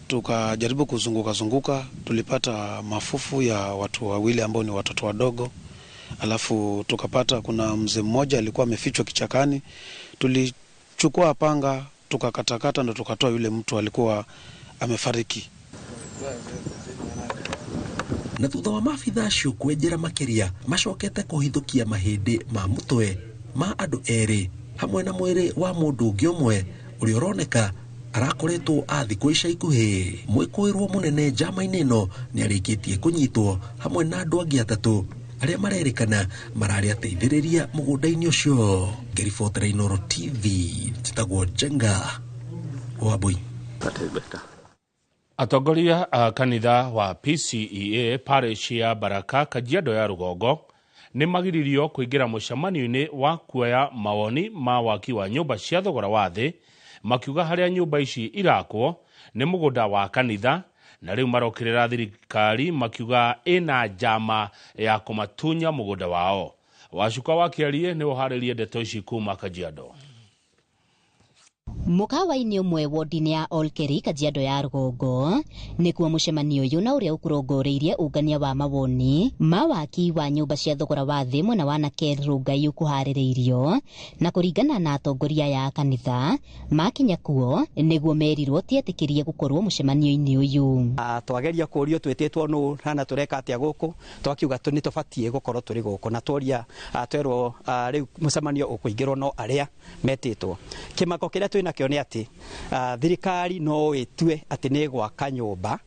Speaker 7: tukajaribu kuzunguka, tulipata mafufu ya watu wawili ambao ni watoto wadogo. Alafu tukapata kuna mzee mmoja alikuwa amefichwa kichakani. Tulichukua panga, tukakatakata na tukatoa yule mtu alikuwa amefariki.
Speaker 4: Na thutha wa maabitha acio kwenjera makiria macokete kuhithukia mahindi ma mutwe ma andu eri hamwe na mwiri wa mundu ungi umwe uri uroneka arakoretwo athikwo ica ikuhi. Mwikuirwo munene njama-ini ino ni arikitie kunyitwo hamwe na andu angi atatu aria marerikana marari ateithiriria mugunda-ini ucio. Ngiribotera Inooro TV, njitagwo Jenga Wambui.
Speaker 19: Atongoria a kanitha wa PCEA parish ya Baraka Kajiado ya Rugongo ni magiririo kuingira mucemanio-ini wa kuoya mawoni ma waki wa nyumba cia thogora wa thi, makiuga haria nyumba ici irakwo ni mugunda wa kanitha, na riu marokirira thirikari makiuga ina njama ya kumatunya mugunda wao. Wacuka wa Kiarie ni uharirie ndeto ici kuma Kajiado.
Speaker 8: Mukawa-ini umwe wodi-ini ya Olkeri Kajiado ya Rugongo nikuo mucemanio uyu na uria ukurongoreirie ungania wa mawoni ma waki wa nyumba cia thogora wa thi mwena wa Nakuru Rungai ukuhaririirio na kuringana na atongoria ya kanitha makinya kuo niguo merirwo tietikirie gukorwo mucemanio-ini uyu.
Speaker 11: Twageria kurio twetitwo no hana tureka atia guku twakiuga ni tubatie gukorwo turi guku na tworia twerwo riu mucemanio ukuingirwo no aria metitwo. Kimako kiria twina kio ni ati thirikari no itue ati ni gwaka nyumba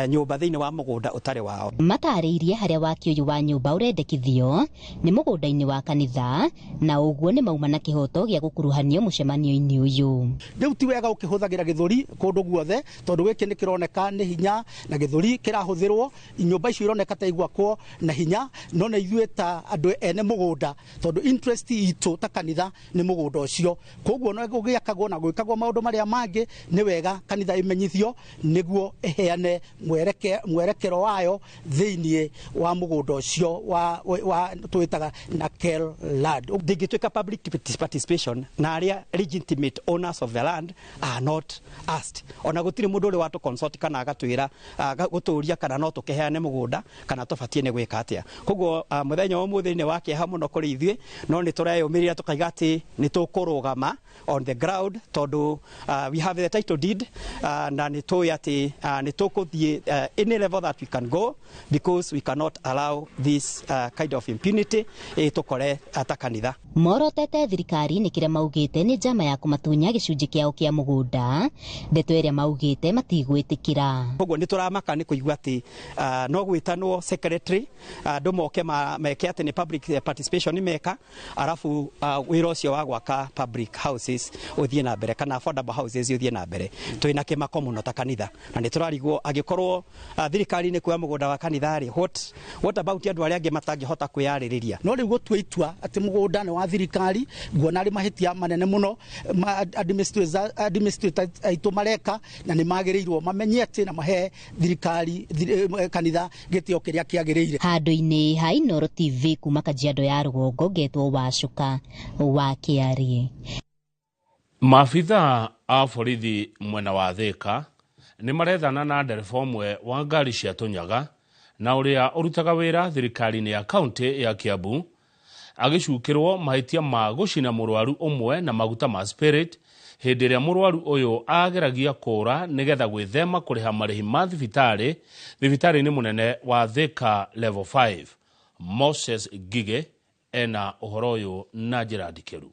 Speaker 11: nyumba thiini wa mugunda utari wao.
Speaker 8: Matariirie haria waki uyu wa nyumba urendekithio ni mugunda-ini wa kanitha na uguo ni mauma na kihoto gia gukuruhanio mucemanio-ini uyu.
Speaker 11: Riu ti wega ukihuthagira githuri kundu guothe tondu giki ni kironeka ni hinya na githuri kirahuthirwo nyumba icio ironeka ta igwakwo na hinya no na ithuĩ ta andu ene mugunda tondu interest itu ta kanitha ni mugunda ucio koguo no gugiakagwo na gwikagwo maundu maria mangi ni wega kanitha imenyithio niguo eheane mwerekero wayo thiini wa mugunda ucio wa twitaga Nakuru land. Digituika public participation na aria legitimate owners of the land are not asked. Ona gutiri mundu uri watu consult kana agatwira guturia kana no tukeheane mugunda kana tubatie ni gwika atia. Koguo muthenya wa muthi ni wake ha muno kuri ithuĩ no ni tureyumirira tukaiga ati ni tukurugama on the ground tondu we have the title deed na ni tu ati ni tukuthie any level that we can go because we cannot allow this kind of impunity tukore atakanitha.
Speaker 8: Morotete thirikari ni kire maugite ni njama ya kumatunya gicunji kiao kia mugunda ndeto iria maugite matigwitikira.
Speaker 11: Koguo ni turamaka ni kuigua ati no gwitanwo secretary ndumoke meke ati ni public participation meka arafu wira ucio wa gwaka public houses uthie na mbere kana affordable houses uthie na mbere twina kimako muno ta kanitha na ni turarigwo agikorwo thirikari ni kuya mugunda wa kanitha ri what about andu aria angi matangihota kwiyaririria no riu gutue itua ati mugunda ni wa thirikari nguona ari mahitia manene muno administrator aitu mareka na ni magirirwo mamenye ati na mahe thirikari kanitha gitio kiria kiagiriire.
Speaker 8: Handu-ini ha Inooro TV kuma Kajiado ya Rugongo getwo Wacuka wa Kiarie.
Speaker 19: Maabitha a borithi mwena wa Thika ni marethana na ndereba ũmwe wa ngari cia tunyaga na uria urutaga wira thirikari-ini ya kaunti ya Kiambu agicukirwo mahitia ma gucina murwaru ũmwe na maguta ma spirit hindi ria murwaru uyu ageragia kura nigetha gwithema kuriha marihi ma thibitari-ini munene wa Thika level 5. Moses Gige ena uhoro uyu na njira ndikeru.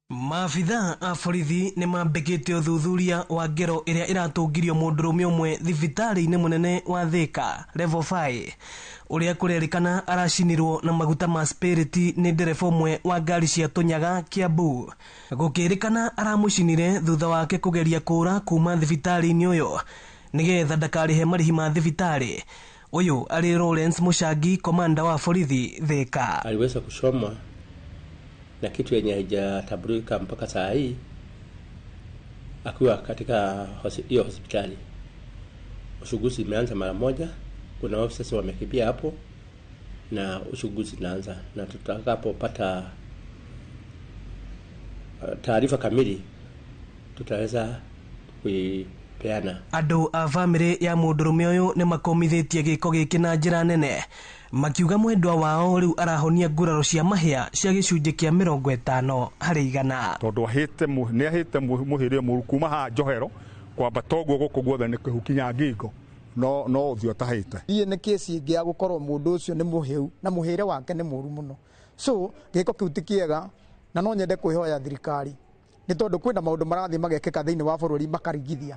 Speaker 12: Maabitha a borithi ni mambikite uthuthuria wa ngero iria iratungirio mundurume umwe thibitari-ini munene wa Thika level 5 uria kurerikana aracinirwo na maguta ma spirit ni ndereba umwe wa ngari cia tunyaga Kiambu. Gukirikana aramucinire thutha wake kugeria kura kuma thibitari-ini uyo nigetha ndakarihe marihi ma thibitari. Uyu ari Lawrence Mushagi, komanda wa borithi Thika.
Speaker 13: Aliweza kushoma na kitu yenye haijatambulika mpaka saa hii akiwa katika hiyo hospitali. Uchunguzi umeanza mara moja, kuna officers wamekimbia hapo na uchunguzi unaanza, na tutakapopata taarifa kamili tutaweza kuipeana.
Speaker 12: Andũ a bamĩrĩ ya mũndũrũme ũyũ nĩ makomithĩtie gĩko gĩkĩ na njĩra nene, makiuga mwendwa wao rĩu arahonia nguraro cia mahĩa cia gĩcunjĩ kĩa 50 harĩ 100.
Speaker 1: Tondũ nĩ ahĩte mũhĩrĩe mũru kuma haha Njohero kwamba toguo gũkũ guothe nĩ kĩhukinya ngingo no ũthiũ tahĩte.
Speaker 21: Iye nĩ kesi ĩngĩ ya gũkorwo mũndũ ũcio nĩ mũhĩu na mũhĩre wake nĩ mũru mũno. So gĩko kĩu ti kĩega na no nyende kwĩhoya thirikari nĩ tondũ kwĩna maũndũ marathiĩ magekĩka thĩinĩ wa bũrũri makarigithia.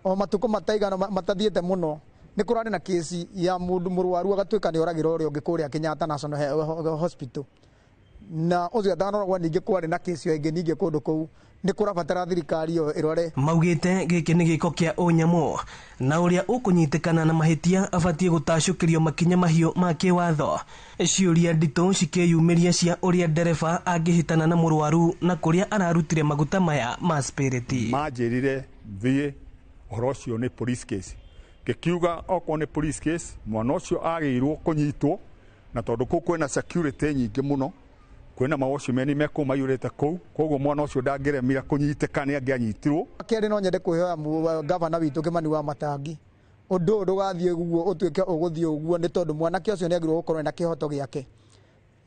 Speaker 21: O matukũ mataigana matathiĩte mũno nĩ kũrarĩ na kesi ya mũndũ mũrwaru agatuĩka nĩ oragĩra ũrĩa ũngĩ kũrĩa Kenyatta National Hospital. Na ũcio atanaragwo ningĩ kwarĩ na kesi ĩngĩ ningĩ kũndũ kũu nĩ kũrabatara thirikari ĩyo ĩrore. Maugĩte gĩkĩ nĩ gĩko kĩa ũnyamũ na ũrĩa ũkũnyitĩkana na mahĩtia abatiĩ gũtacũkĩrio makinya mahiũ ma kĩwatho. Ciũria nditũ cikĩyumĩria cia ũrĩa ndereba angĩhĩtana na mũrwaru na kũrĩa ararutire maguta maya ma spirit.
Speaker 1: Manjĩrire thiĩ ũhoro ũcio nĩ police case. Gĩkiuga okorwo nĩ police case mwana ũcio agĩrĩirwo kũnyitwo na tondũ kũu kwĩna security nyingĩ mũno, kwĩna mawacimeni mekũu maiyũrĩte kũu, koguo mwana ũcio ndangĩremira kũnyitĩka nĩ angĩanyitirwo. Kerĩ no nyende kwĩhoya gavana witũ Kĩmani wa Matangi, ũndũ ndũgathiĩ ũguo ũtuĩke ũgũthiĩ ũguo nĩ tondũ mwanake ũcio nĩ agĩrĩirwo gũkorwo na kĩhoto gĩake,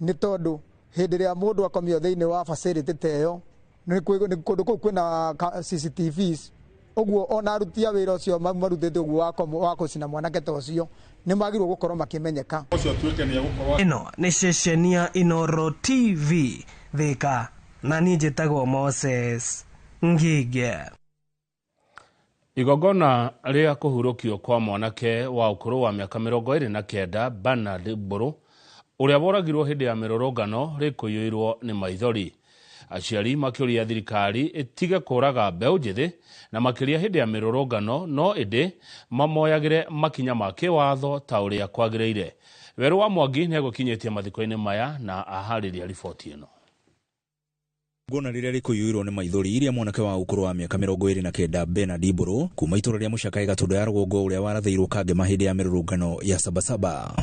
Speaker 1: nĩ tondũ hĩndĩ ĩrĩa mũndũ akomio thĩinĩ wa facility ta ĩyo nĩ kũndũ kũu kwĩna CCTVs, ũguo ona aruti a wĩra ũcio marutĩte ũguo wa kũcina mwanake ta ũcio nĩ magĩrĩirwo gũkorwo makĩmenyeka. Ĩno nĩ ceceni ya Inooro TV Thika na niĩ njĩtagwo Moses Ngige.
Speaker 19: Igongona rĩa kũhurũkio kwa mwanake wa ũkũrũ wa mĩaka 29 Bernard Mburu ũrĩa woragirwo hĩndĩ ya mĩrũrũngano rĩkũiyũirwo nĩ maithori. Aciari makĩũria thirikari ĩtige kũraga mbeũ njĩthĩ na makĩria hĩndĩ ya mĩrũrũngano, no ĩndĩ mamoyagĩre makinya ma kĩwatho ta ũrĩa kwagĩrĩire. Werũ wa Mwangi nĩ egũkinyĩtie mathiko-inĩ maya na aharĩria riboti ĩno.
Speaker 2: Igongona rĩrĩa rĩkũiyũirwo nĩ maithori iria mwanake wa ũkũrũ wa mĩaka 29 Bernard Mburu kuma itũra rĩa Mũcakaĩ Gatũndũ ya rũgongo ũrĩa warathĩirwo kangema hĩndĩ ya mĩrũrũngano ya Sabasaba.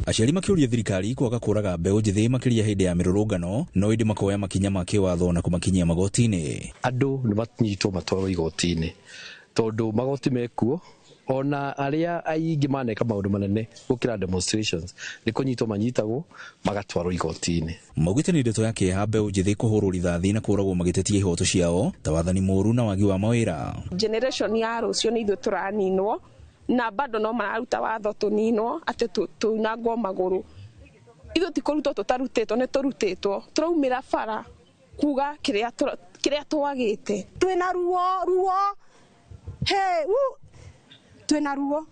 Speaker 2: Aciari makĩũria thirikari kwaga kũraga mbeũ njĩthĩ makĩria hĩndĩ ya mĩrũrũngano, no ĩndĩ makoya makinya ma kĩwatho na kũmakinyia magoti-inĩ.
Speaker 14: Andũ nĩ manyitwo matwarwo igoti-inĩ tondũ magoti mekuo, ona arĩa aingĩ maneka maũndũ manene gũkĩra demonstrations nĩ kũnyitwo manyitagwo magatwarwo igoti-inĩ. Maugĩte nĩ ndeto ya kĩeha mbeũ njĩthĩ kũhũrwo rithathi na kũragwo magĩtetia ihoto ciao ta wathani mũũru na wagi wa mawĩra.
Speaker 15: Generation ya rũciũ nĩ ithuĩ tũraninwo na bado no mararuta watho tũninwo atĩ tunangwo magũrũ. Ithuĩ ti kũrutwo tũtarutĩtwo, nĩ tũrutĩtwo, tũraumĩra bara kuga kĩrĩa twagĩte. Twĩna ruo twĩna ruo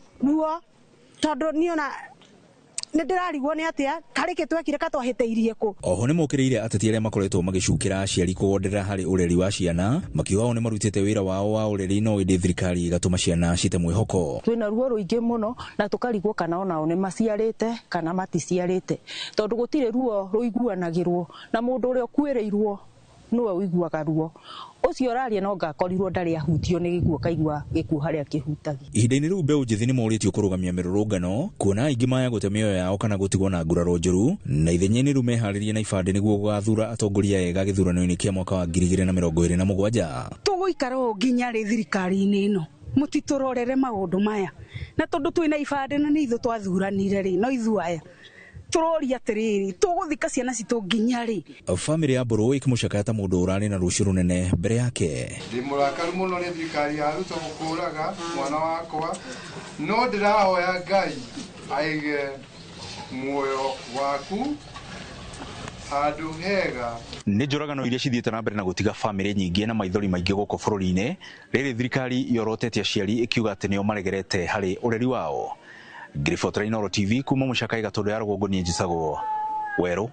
Speaker 15: tondũ niona nĩ ndĩrarigwo nĩ atĩa karĩkĩ twekire katwahĩtĩirie kũ.
Speaker 2: Oho nĩ mokĩrĩire ateti arĩa makoretwo magĩcukĩra aciari kũgonderera harĩ ũreri wa ciana, makiuga o nĩ marutĩte wĩra wao wa ũreri, no ĩndĩ thirikari ĩgatũma ciana cite mwĩhoko.
Speaker 16: Twĩna ruo rũingĩ mũno na tũkarigwo kana onao nĩ maciarĩte kana maticiarĩte, tondũ gũtirĩ ruo rũiguanagĩrwo na mũndũ ũrĩa ũkuĩrĩirwo nĩwe ũiguaga ruo. Ũcio ũraria no ngakorirwo ndarĩ ahutio nĩ gĩkuo kaigua gĩkuo harĩa kĩhutagia. Ihinda-inĩ rĩu mbeũ njĩthĩ nĩ morĩtio kũrũgamia mĩrũrũngano, kuona aingĩ maya gũte mĩoyo yao kana gũtigwo na nguraro njũru, na ithenya-inĩ rĩu meharĩrie na ibandĩ nĩguo gũgathura atongoria ega gĩthurano-inĩ kĩa mwaka wa 2027.
Speaker 18: Tũgũikara o nginya rĩ thirikari-inĩ ĩno mũtitũrorere maũndũ maya, na tondũ twĩna ibandĩ na nĩ ithuĩ twathuranire rĩ, no ithuĩ aya tũroria atĩrĩrĩ tũgũthika ciana citũ nginya rĩ.
Speaker 2: Bamĩrĩ ya Mburu ĩkĩmũcakaya ta mũndũ ũrarĩ na rũciũ rũnene mbere yake.
Speaker 20: Ndĩ mũrakaru mũno nĩ thirikari yaruta gũkũraga mwana wakwa, no ndĩrahoya Ngai aige muoyo waku handũ hega.
Speaker 2: Nĩ njũragano iria cithiĩte na mbere na gũtiga bamĩrĩ nyingĩ na maithori maingĩ gũkũ bũrũri-inĩ, rĩrĩ thirikari yorotetie aciari ĩkiuga atĩ nĩo maregerete harĩ ũreri wao. Ngiribotera Inooro TV kuma Mũcakaĩ Gatũndũ ya rũgongo, niĩ njĩtagwo Werũ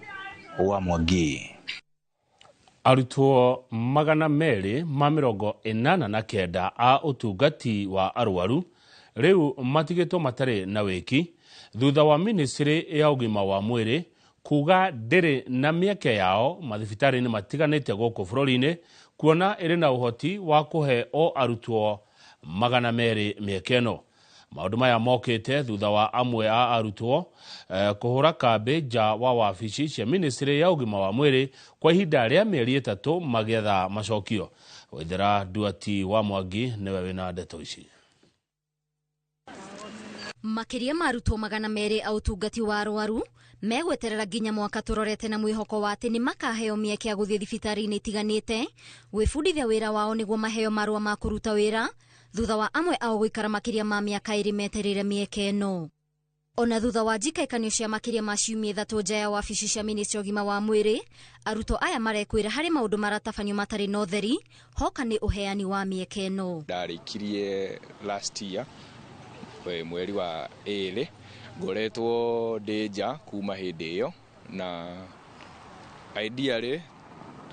Speaker 2: wa Mwangi.
Speaker 19: Arutwo 289 a ũtungati wa arwaru rĩu matigĩtwo matarĩ na wĩki thutha wa ministry ya ũgima wa mwĩrĩ kuga ndĩrĩ na mĩeke yao mathibitarĩ-inĩ matiganĩte gũkũ bũrũri-inĩ, kuona ĩrĩ na ũhoti wa kũhe o arutwo 200 mĩeke ĩno. Maundu maya mokite thutha wa amwe a arutwo kuhura kambi nja wa wabici cia ministry ya ugima wa mwiri kwa ihinda rĩa mĩeri 3 magetha macokio. Waithera Nduati wa Mwangi niwe wina ndeto ici.
Speaker 9: Makiria marutwo 200 a utungati wa arwaru megweterera nginya mwaka turorete na mwihoko wa ati ni makaheo mieke ya guthie thibitari-ini itiganite gwibundithia wira wao niguo maheo marua ma kuruta wira thutha wa amwe ao guikara makiria ma miaka 2 meterere mieke ino. Ona thutha wa njikaikanio cia makiria ma ciumia 3 nja ya wabici cia ministry ugima wa mwiri, arutwo aya marekwira hari maundu maratabanio matari na utheri hoka ni uheani wa mieke ino.
Speaker 10: Ndarikirie last year mweri wa 2 ngoretwo ndeja kuma hindi iyo, na ideally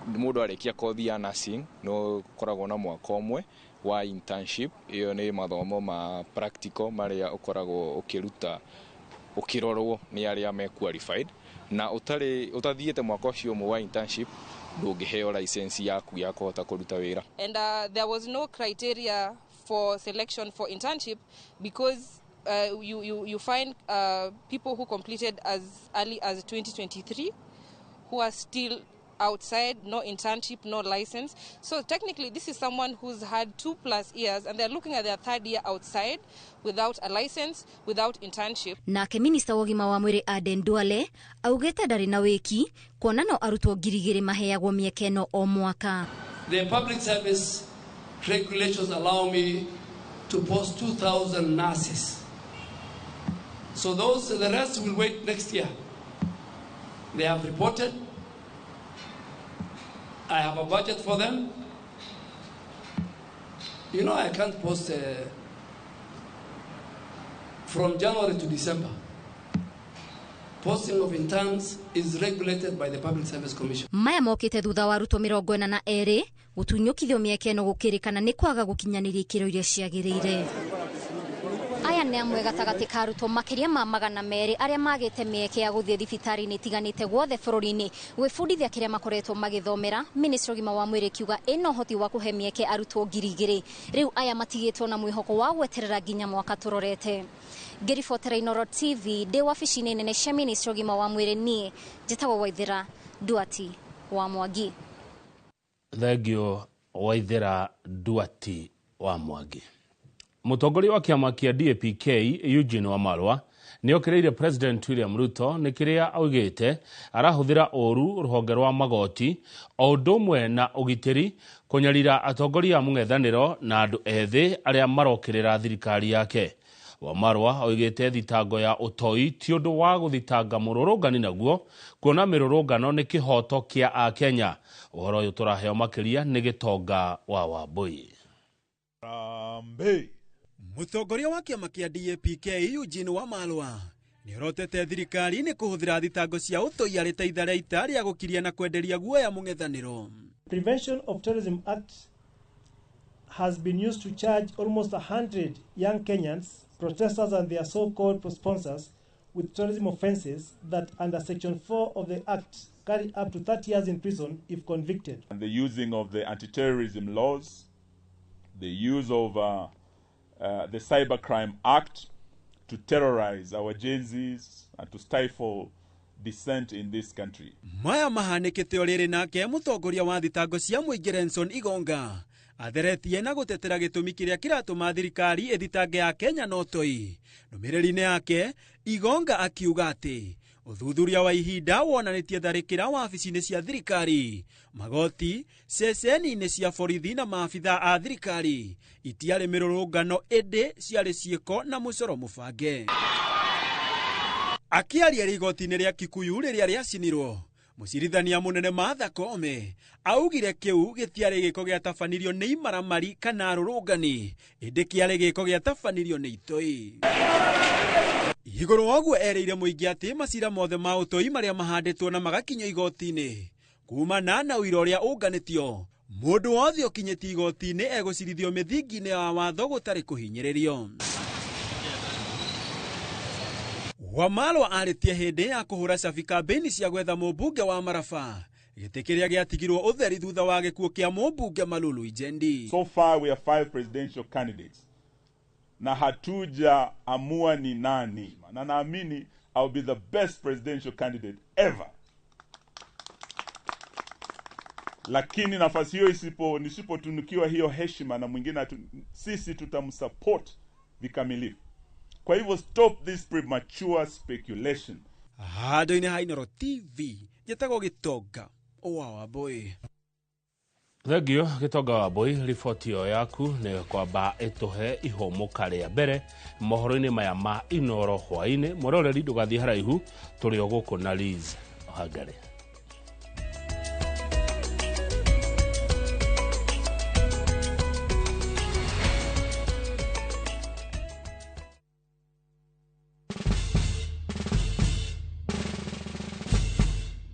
Speaker 10: mundu arekia kothi ya nursing no koragwo na mwaka umwe wa internship. Iyo ni mathomo ma practical maria ukoragwo ukiruta ukirorwo ni aria me qualified, na utathiete mwaka ucio umwe wa internship ndungiheo license yaku ya kuhota kuruta wira.
Speaker 17: And there was no criteria for selection for internship because you find people who completed as early as 2023 who are still outside, no internship, no license. So technically this is someone who's had 2+ years and they're looking at their 3rd year outside without a license, without internship.
Speaker 9: Nake minister wa ugima wa mwiri Aden Duale augete ndari na wiki kuona no arutwo 2,000 maheagwo mieke no o mwaka.
Speaker 22: The public service regulations allow me to post 2,000 nurses. So the rest will wait next year. They have reported. I have a budget for them. You know, I can't post from January to December. Posting of interns is regulated by the Public Service Commission.
Speaker 9: Maya mokite thutha wa arutwo 42 gutunyukithio mieke no gukirikana ni kwaga gukinyaniria ikiro iria ciagirire. Aya ni amwe gatagati ka arutwo makiria ma 200 aria magite mieke ya guthie thibitari-ini itiganite guothe bururi-ini gwibundithia kiria makoretwo magithomera. Ministry ugima wa mwiri kiuga ino hoti wa kuhe mieke arutwo 2,000 riu aya matigitwo na mwihoko wa gweterera nginya mwaka turorete. Ngiribotera Inooro TV ndi wabici-ini nene cia ministry ugima wa mwiri ni njitagwo Waithera Nduati wa Mwangi.
Speaker 19: Thengio Waithera Nduati wa Mwangi. Mutongoria wa kiama kia DAP-K Eugene Wamalwa ni okireire President William Ruto ni kiria augite arahuthira oru ruhonge rwa magoti o ndumwe na ugitiri kunyarira atongoria mung'ethaniro na andu ethi aria marokirira thirikari yake. Wamalwa oigite thitango ya utoi ti undu wa guthitanga mururungani naguo kuona mirurungano ni kihoto kia a Kenya. Uhoro uyu turaheo makiria ni Gitonga wa Wambui.
Speaker 24: Mutongoria wa kiama kia DAP-K Eugene Wamalwa ni orotete thirikari ni kuhuthira thitango cia utoi ari ta ithara itari ya gukiria na kwenderia guoya mung'ethaniro.
Speaker 25: Prevention of Terrorism Act has been used to charge almost 100 young Kenyans, protesters and their so-called sponsors with terrorism offenses that under Section 4 of the Act carry up to 30 years in prison if convicted.
Speaker 27: And the using of the anti-terrorism laws, the use of the Cybercrime Act to terrorize our Gen Zs and to stifle dissent in this country.
Speaker 24: Maya mahanikite oriri nake mutongoria wa thitango cia muingi Renson Igonga atheretie na gutetera gitumi kiria kiratuma thirikari ethitange ya Kenya no toi. Numiriri-ini yake Igonga akiuga ati uthuthuria wa ihinda wonanitie tharikira wabici-ini cia thirikari, magoti, ceceni-ini cia borithi na maabitha a thirikari itiari mirurungano indi ciari ciiko na mucoro mubange. Akiaria rigoti-ini ria Kikuyu riria riacinirwo, mucirithania munene Martha Koome augire kiu gitiari giko giatabanirio ni imaramari kana rurungani indi kiari giko giatabanirio ni itoi. Iguru oguo ereire muingi ati macira mothe ma utoi maria mahanditwo na magakinya igoti-ini kumana na uira uria unganitio, mundu wothe ukinyiti igoti-ini egucirithio mithingi-ini ya watho gutari kuhinyiririo. Wamalwa aritie hindi ya kuhura cabi kambeni cia gwetha mubunge wa Maraba, giti kiria giatigirwo utheri thutha wa gikuo kia mubunge Malulu Ijendi.
Speaker 27: So far we have 5 presidential candidates na hatuja amua ni nani, na naamini I'll be the best presidential candidate ever. Lakini nafasi hiyo nisipotunukiwa hiyo heshima na mwingine, sisi tutamsupport vikamilifu. Kwa hivyo stop this premature speculation.
Speaker 24: Hado-ini ha Inooro TV jetagwo Gitonga wa Wambui.
Speaker 19: Thegio Gitonga wa Wambui, riboti yo yaku nĩ kwamba ĩtũhe ihomoka rĩa mbere mohoro-inĩ maya ma Inooro hwaĩ-inĩ. Mũroreri ndũgathiĩ haraihu, tũrĩ o gũkũ na Liz Ohangare.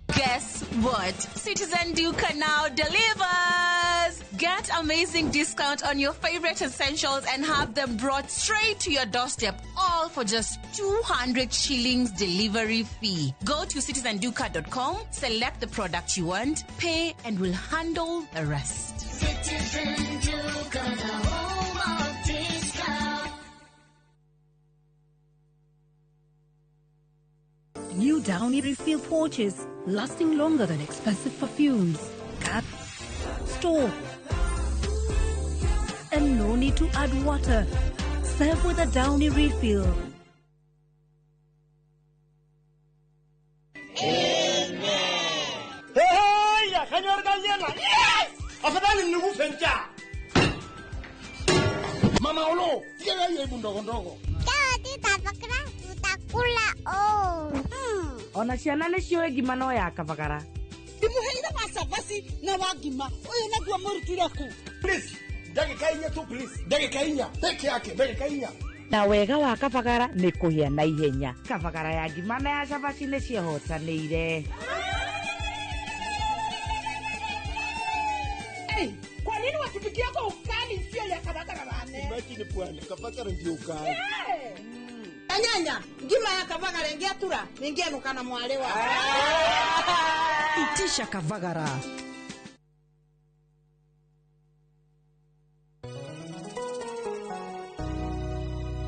Speaker 3: Guess what? Citizen Duca now delivers! Get amazing discount on your favorite essentials and have them brought straight to your doorstep, all for just 200 shillings delivery fee. Go to citizenduca.com, select the product you want, pay, and we'll handle the rest.
Speaker 4: Citizen Duca, the home of discount.
Speaker 5: New Downy refill pouches, lasting longer than expensive perfumes. Cut, store, and no need to add water. Serve with a Downy refill.
Speaker 6: Hey, ya kanyor galiana. Yes! Afadhali nikufe njaa. Mama Olo, tiga yeye ndogo ndogo.
Speaker 7: Tati tafakara tutakula oh.
Speaker 16: Ona ciana nĩ ciũĩ ngima no ya kabagara.
Speaker 6: Ndimuheire wasabasi na wagima. Uyu naguo murutire ku. Please, ndagĩka inya tu please. Ndagĩka inya. Peke yake, ndagĩka inya.
Speaker 16: Na wega wa kabagara nĩ kũhĩa na ihenya. Kabagara ya ngima na ya cabaci nĩ ciĩhotanĩire.
Speaker 6: Hey, kwa nini watupikia kwa ukali sio ya kabagara bane? Imagine bwana, kabagara ndio ukali. Anyanya, ngima ya kabagara ingiatura, ningianuka na mwalewa.
Speaker 5: Itisha kabagara.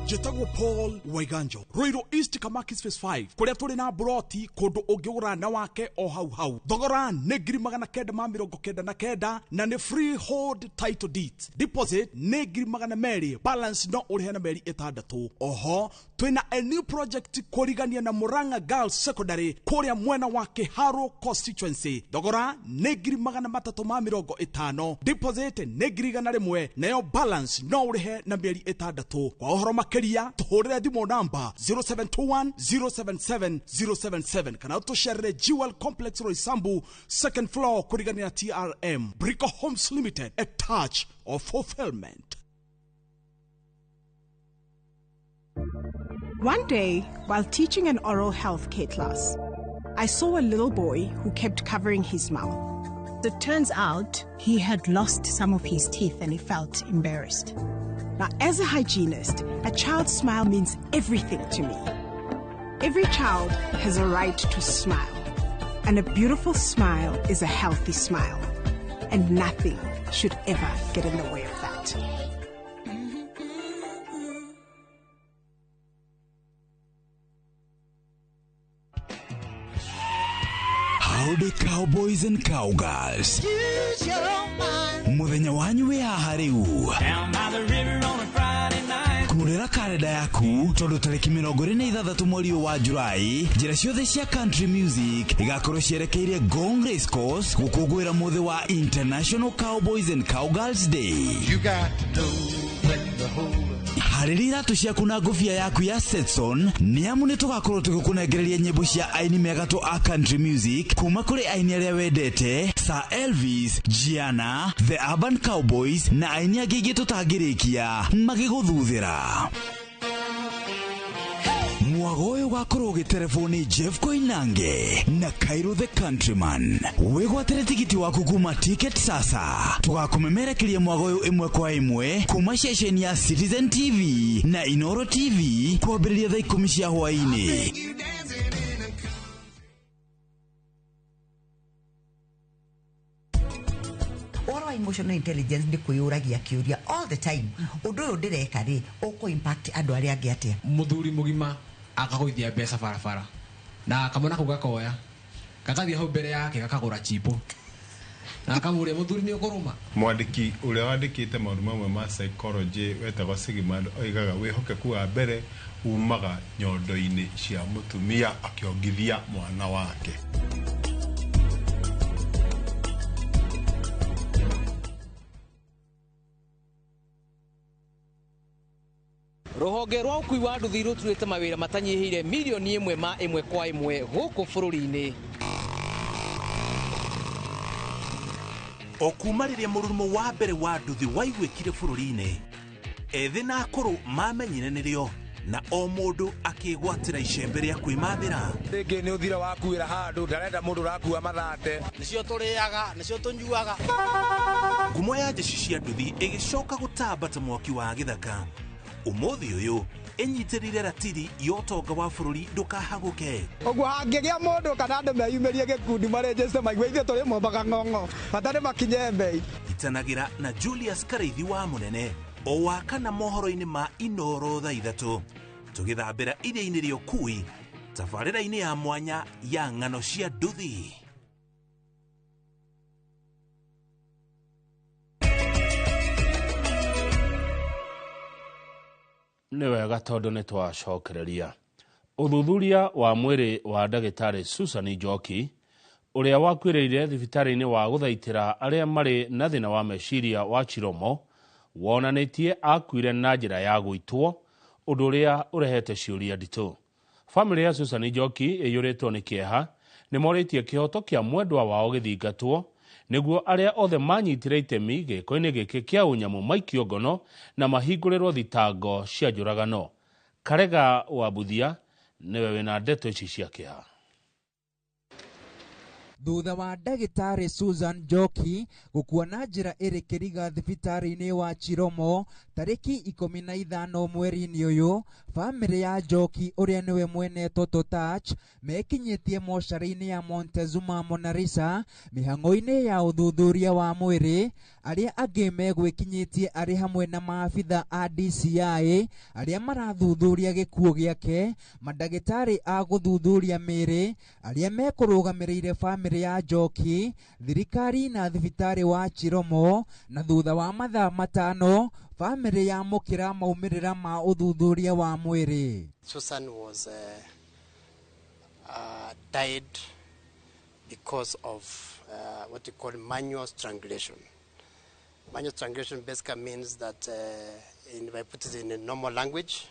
Speaker 24: Jetagwo Paul Waiganjo, Ruiru East Kamakis Phase 5, kuria turi na broti kundu ungigura na wake o hau. Thogora nĩ 999 na nĩ freehold title deed. Deposit nĩ 200,000, balance no ũrĩhe meri 6. Oho twina a new project kurigania na Murang'a Girls Secondary kuria mwena wa Kiharu constituency. Thogora nĩ 350,000, deposit nĩ 100,000, nayo balance no ũrĩhe na meri 6. Kwa ũhoro makeria tuhurire thimo namba 0721 077 077 kana tusharire Jewel Complex Roysambu second floor kurigania TRM. Brico Homes Limited, a touch of fulfillment.
Speaker 23: One day, while teaching an oral health care class, I saw a little boy who kept covering his mouth. It turns out he had lost some of his teeth and he felt embarrassed. Now, as a hygienist, a child's smile means everything to me. Every child has a right to smile, and a beautiful smile is a healthy smile, and nothing should ever get in the way of that.
Speaker 26: Howdy cowboys and cowgirls.
Speaker 4: Use your mind.
Speaker 26: Muthenya wanyu we haha riu.
Speaker 4: Down by the river on a Friday night.
Speaker 26: Kurira kalenda yaku tondu tariki 26 mweri wa Julai, njira ciothe cia country music igakorwo cierekeire Gong Race Course gukungwira muthi wa International Cowboys and Cowgirls Day.
Speaker 4: You got to know when to hold up.
Speaker 26: Harĩria iratu ciaku na ngũbia yaku ya Stetson nĩamu nĩtũgakorwo tũgĩkũnengereria nyĩmbo cia aini megatũ a country music kuma kũrĩ aini arĩa wendete Sir Elvis, Gianna, The Urban Cowboys na aini angĩ aingĩ tũtangĩrĩkia magĩgũthuthĩra. Mwago ũyũ ũgakorwo ũgĩterefoni Jeff Koinange na Cairo the Countryman. Wĩgwatĩre tigiti waku kuma Ticket Sasa. Tũgakũmemerekeria mwago ũyũ ĩmwe kwa ĩmwe kuma ceceni ya Citizen TV na Inooro TV kwambĩrĩria thaa 10 cia hwaĩ-inĩ.
Speaker 28: What do I
Speaker 1: emotional intelligence ndi kwiyuragia kiuria all the time undu uyu ndireka ri uko impact andu aria angi atia
Speaker 8: muthuri mugima akagoithia mbeca barabara na kamona kau gakoya gakathie hau mbere yake gakagura chipo na akamure muthuri ni ukuruma.
Speaker 11: Mwandiki uria wandikite maundu mamwe ma psychology wetagwo Sigmund oigaga wihokeku wa mbere umaga nyondo-ini cia mutumia akiongithia mwana wake.
Speaker 12: Ruhonge rwa ukui wa nduthi ruturite mawira matanyihire milioni 1 ma 1 kwa 1 guku bururi-ini.
Speaker 13: Okumariria murumo wa mbere wa nduthi waigwikire bururi-ini ethi na akuru mamenyire nirio na o mundu akigwatira icembe ria kwimathira.
Speaker 14: Ringi ni uthira wakuira handu ndarenda mundu rakua mathate
Speaker 12: nicio turiaga nicio tunyuaga.
Speaker 13: Ngumo ya jeshi cia nduthi igicoka gutambata mwaki wa githaka. Umuthi uyu enyitirire ratiri yotonga wa bururi ndukahaguke.
Speaker 14: Ogwo hangigia mundu kana andu meyumirie gikundi marejeste maigwe ithe turi mombaga ng'ong'o batari makinye mbei.
Speaker 13: Itanagira na Julius Kareithi wa Munene o wakana mohoro-ini ma Inoro thaa 3 tugithambira iria-ini ria ukui tabarĩra-ini ya mwanya ya ng'ano cia nduthi.
Speaker 19: Nĩ wega tondu nĩ twacokereria. Uthuthuria wa mwĩrĩ wa ndagĩtarĩ Susan Njoki ũrĩa wakuĩrĩire thibitarĩ-inĩ wa gũthaitĩra arĩa marĩ na thĩna wa meciria wa Chiromo wonanĩtie akuire na njĩra ya gũitwo, ũndũ ũrĩa ũrehete ciũria nditũ. Famĩlĩ ya Susan Njoki ĩiyũrĩtwo nĩ kĩeha nĩ morĩtie kĩhoto kĩa mwendwa wao gĩthingatwo nĩguo arĩa othe manyitire itemi gĩko-inĩ gĩkĩ kĩa ũnyamũ maikio ngono na mahingũrĩrwo thitango cia njũragano. Karega wa Buthia nĩwe wĩna ndeto ici cia kĩeha.
Speaker 21: Thutha wa ndagĩtarĩ Susan Njoki gũkua na njĩra ĩrĩ kĩriga thibitarĩ-inĩ wa Chiromo tarĩki 15 mweri-inĩ ũyũ, famĩlĩ ya Njoki ũrĩa nĩwe mwene Toto Touch mekinyĩtie mocarĩ-inĩ ya Montezuma Mona Lisa mĩhang'o-inĩ ya ũthuthuria wa mwĩrĩ. Arĩa angĩ megwĩkinyĩtie arĩ hamwe na maabitha a DCI arĩa marathuthuria gĩkuũ gĩake, mandagĩtarĩ a gũthuthuria mĩĩrĩ arĩa mekũrũgamĩrĩire famĩlĩ ya Njoki, thirikari na thibitarĩ wa Chiromo, na thutha wa mathaa 5 famĩlĩ ya mũkĩra maumĩrĩra ma ũthuthuria wa mwĩrĩ.
Speaker 28: Susan was died because of what you call manual strangulation. Manual strangulation basically means that, if I put it in a normal language,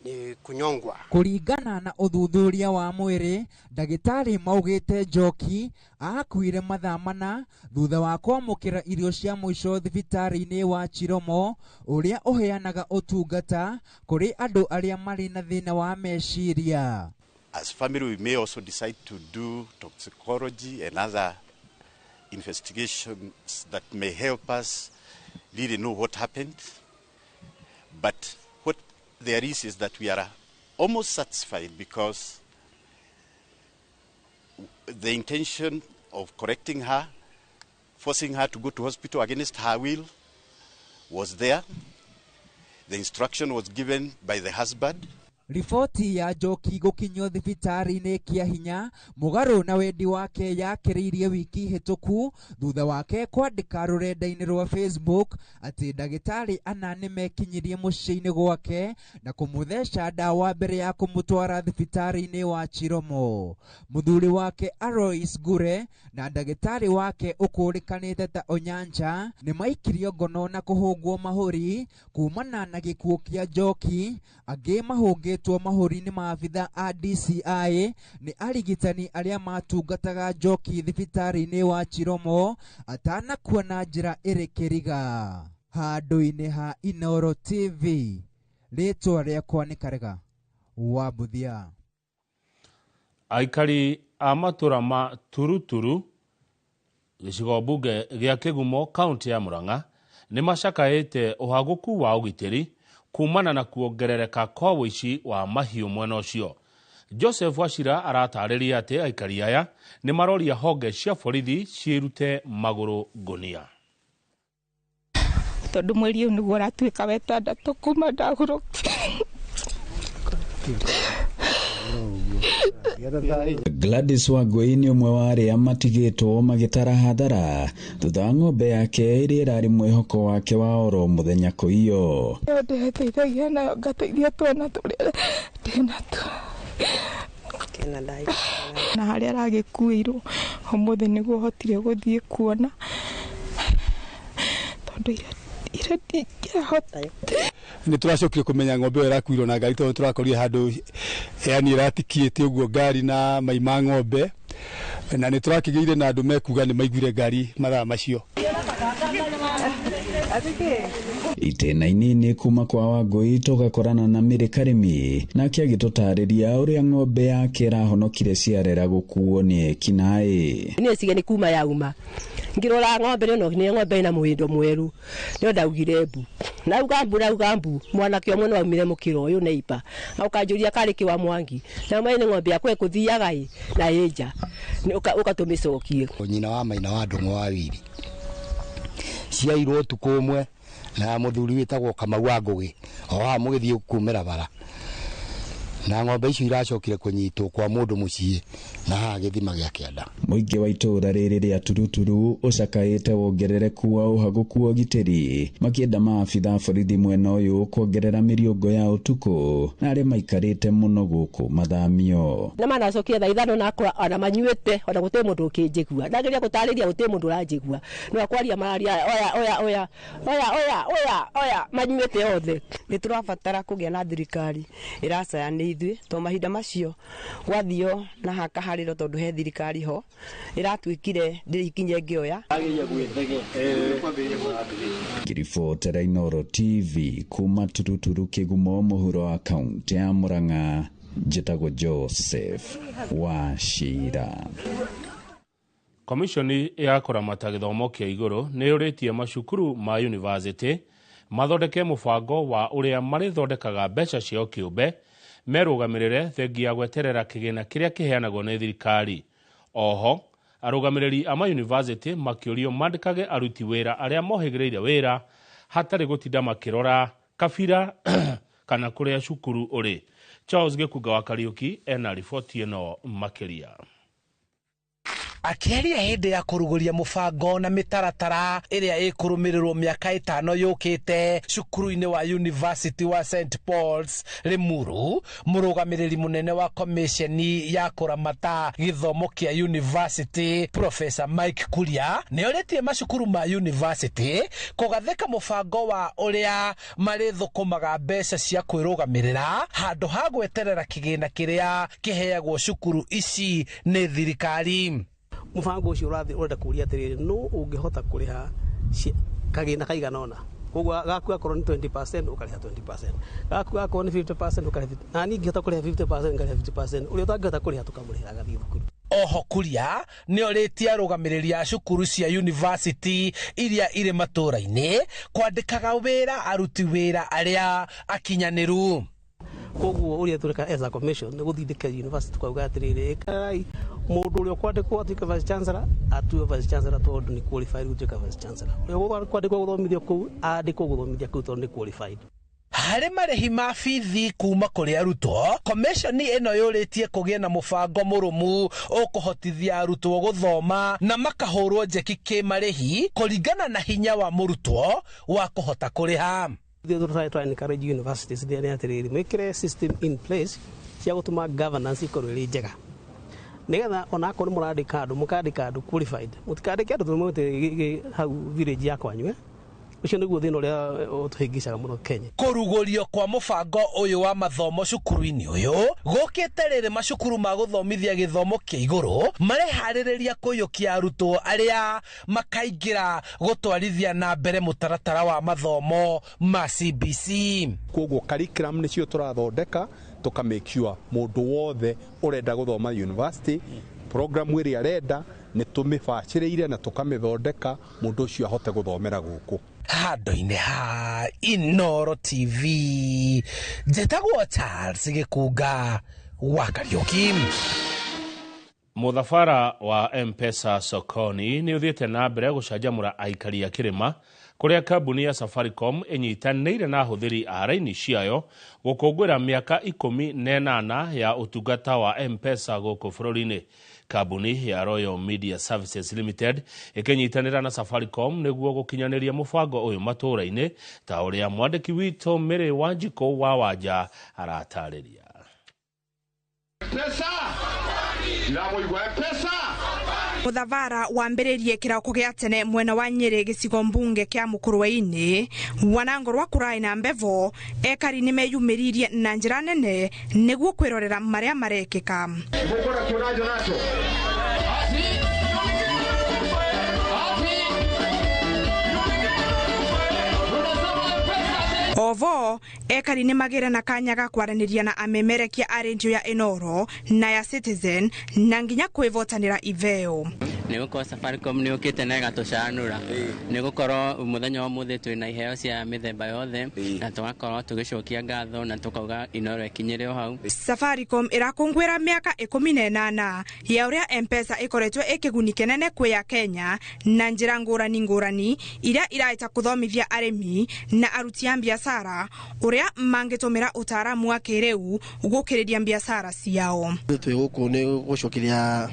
Speaker 28: ni kunyongwa.
Speaker 21: Kuringana na uthuthuria wa mwĩrĩ, ndagĩtarĩ maugĩte Njoki akuire mathaa 4 thutha wa kwamũkĩra irio cia mũico thibitarĩ-inĩ wa Chiromo ũrĩa ũheanaga ũtungata kũrĩ andũ arĩa marĩ na thĩna wa meciria.
Speaker 29: As family, we may also decide to do toxicology and other investigations that may help us really know what happened. But what there is that we are almost satisfied because the intention of correcting her, forcing her to go to hospital against her will, was there. The instruction was given by the husband.
Speaker 21: Riboti ya Njoki gũkinyio thibitarĩ-inĩ kĩa hinya mũgarũ na wendi wake yakĩrĩirie wiki hĩtũku thutha wake kwandĩka rũrenda-inĩ rwa Facebook atĩ ndagĩtarĩ ana nĩmekinyirie mũciĩ-inĩ gwake na kũmũtheca ndawa mbere ya kũmũtwara thibitarĩ-inĩ wa Chiromo. Mũthuri wake Alois Ngure na ndagĩtarĩ wake ũkũrĩkanĩte ta Onyancha nĩmaikirio ngono na kũhũngwo mahũri kumana na gĩkuũ kĩa Njoki. Angĩ mahũngĩtwo mahũri-inĩ maabitha a DCI nĩ arigitani arĩa matungataga Njoki thibitarĩ-inĩ wa Chiromo atanakua na njĩra ĩrĩ kĩriga. Handũ-inĩ ha Inoro TV, rĩtwa rĩakwa nĩ Karega wa Buthia.
Speaker 19: Aikari a matũra ma Turuturu gĩcigo mbunge gĩa Kĩgumo kaunti ya Murang'a nĩ macakaĩte ũhagũku wa ũgitĩri kumana na kuongerereka kwa ũici wa mahiũ mwena ũcio. Joseph Wachira aratarĩria atĩ aikari aya nĩ maroria honge cia borithi ciĩrute magũrũ ngũnia.
Speaker 2: tondu mweri uyu niguo ratuika wetandatu kuma ndahuruki.
Speaker 26: Gladys Wangui ni umwe wa aria matigitwo magitara hathara thutha wa ng'ombe yake iria irari mwihoko wake wa oro muthenya kuiyo.
Speaker 2: Ndeteithagia nayo ngateithia twana turia ndinatuo na haria aragikuirwo umuthi niguo hotire guthie kuona tondu ira ndingirahota.
Speaker 14: Ni turacokire kumenya ng'ombe ĩyo ĩrakuirwo na ngari tondu turakorire handu yani ĩratikĩte ũguo ngari na maima ng'ombe, na ni turakigeire na andu mekuga ni maiguire ngari mathaa macio.
Speaker 26: Itena inini kuma kwa Wangui tugakorana na Mary Karimi nake agitutariria uria ng'ombe yake irahonokire ciarera gukuo ni ekinaĩ.
Speaker 9: Ni cigeni kuma yauma ngirora ng'ombe no ni ng'ombe ina mwindo mweru ni ndaugire mbu na ugambu mwana kio mwana waumire mukiro uyu neipa na ukanjuria kari kiwa Mwangi na maine ng'ombe yakwe kuthiaga na yenja ni ukatumicokie
Speaker 10: nyina wa maina wa ndung'u wa Wiri ciairwo tukumwe na muthuri witagwo Kamau wa Ngugi o ha mugithie kumera bara na ng'ombe icio iracokire kunyitwo kwa mundu mucii na ha githima gia kianda.
Speaker 26: Muingi wa itura riri ria Turuturu ucakaite wongerereku wa uhaguku wa gitiri makienda maabitha borithi mwena uyu kuongerera miriungo ya utuku na aria maikarite muno guku mathamio
Speaker 9: na manacokia thaa ithano na akora ona manyuite ona gute mundu ukinjigua ndageria gutariria gute mundu uranjigua no akwaria mararia oya manyuite othe.
Speaker 15: Ni turabatara kugia na thirikari iracaya ni ithui to mahinda macio gwathio na haka hariro tondu he thirikari ho iratwikire ndirikinye ngioya
Speaker 26: Kiribotera Inoro TV kuma Turuturu Kigumo muhuro wa kaunti ya Murang'a njitagwo Joseph Wachira.
Speaker 19: Komishoni ya kuramata githomo kia iguru ni uritie macukuru ma university mathondeke mubango wa uria marithondekaga mbeca ciao kiumbe merugamirire thengia gweterera kigina kiria kiheanagwo ni thirikari. Oho arugamiriri ama university makiurio mandikage aruti wira aria mohigireire wira hatari gutinda makirora kabira kana kuria cukuru uri. Charles Gikuga wa Kariuki ena ripoti ino makiria.
Speaker 17: Akiaria hindi ya kuruguria mubango na mitaratara iria ikurumirirwo miaka 5 yukite cukuru-ini wa University wa St Paul's Limuru, murugamiriri munene wa komisheni ya kuramata githomo kia university Professor Mike Kuria ni oritie macukuru ma university kugathika mubango wa uria marithukumaga mbeca cia kwirugamirira handu ha gweterera kigina kiria kiheagwo cukuru ici ni thirikari.
Speaker 18: Mubango ucio urenda kuria atiriri no ungihota kuriha kagina kaigana ona kogwa gaku akorwo ni 20% ukariha 20%, gaku akorwo ni 50% ukariha 50%, na ningi hota kuriha 50% ngariha 50%, uri utangihota kuriha tukamuriha gathi thukuru.
Speaker 17: Oho Kuria ni oritie arugamiriri a cukuru cia university iria iri matura-ini kwandikaga wira aruti wira aria akinyaniru.
Speaker 18: Kogwo uria tureka as a commission ne guthindika university kwa ugatirire kai mundu uria kwandikwo atuike vice chancellor atue vice chancellor tondu ni qualified gutuika vice chancellor. Uria kwandikwo guthomithia ku andikwo guthomithia ku tondu ni qualified.
Speaker 17: Hari marihi ma bithi kuma kuri arutwo, komishoni ino yuritie kugia na mubango murumu ukuhotithia arutwo guthoma na makahurwo njeki kimarihi kuringana na hinya wa murutwo wa kuhota kuriha.
Speaker 18: They try to encourage universities they are make a system in place cia gutuma governance ikorwo iri njega nigetha ona akoro murandika andu mukandika andu qualified mutikandike andu tumwe hau village ya kwanyu ucio niguo thina uria utuhingicaga muno Kenya.
Speaker 17: Kurugurio kwa mubango uyu wa mathomo cukuru-ini uyu gukite riri macukuru ma guthomithia githomo kia iguru marehariria kuyukia arutwo aria makaingira gutwarithia na mbere mutaratara wa mathomo ma CBC.
Speaker 14: Koguo curriculum nicio turathondeka tuka make sure mundu wothe urenda guthoma university program iria arenda ni tumibaciriire na tukamithondeka mundu ucio ahote guthomera guku.
Speaker 17: Handu-ini ha Inoro TV njitagwo Charles Gikuga wa Kariuki.
Speaker 19: Muthabara wa M-Pesa sokoni ni uthiete na mbere gucanjamura aikari a Kirima kuria kambuni ya Safaricom inyitanire na huthiri a raini ciayo gukungwira miaka 18 ya utungata wa M-Pesa guku bururi-ini. Kambuni ya Royal Media Services Limited ikinyitanira na Safaricom niguo gukinyaniria mubango uyu matura-ini ta uria mwandiki wito Mary Wanjiko wa Wanja aratariria.
Speaker 3: Muthavara wambiririe kirauko gia tene mwena wa Nyeri gicigo mbunge kia Mukurweini Wanangorwa Kurai na Mbevo ekari ni meyumiririe na njira nene niguo kwirorera maria marekika. Ovo ekari ni magire na kanya ga kwaraniria na amemerekia a radio ya Inoro na ya Citizen na nginya kwivotanira iveo.
Speaker 5: Nigukorwo Safaricom ni ukite na gatucanura nigukorwo muthenya wa muthi twina iheo cia mithemba yothe na tugakorwo tugicokia ngatho na tukauga Inoro ikinyire hau.
Speaker 3: Safaricom irakungwira miaka 18 ya uria M-Pesa ikoretwe ikiguni kenene kwe ya Kenya na njira ngurani iria iraita kuthomithia arimi na aruti a biashara uria mangitumira utaramu wa kireu gukiriria biashara ciao.
Speaker 6: Twiguku ni gucokiria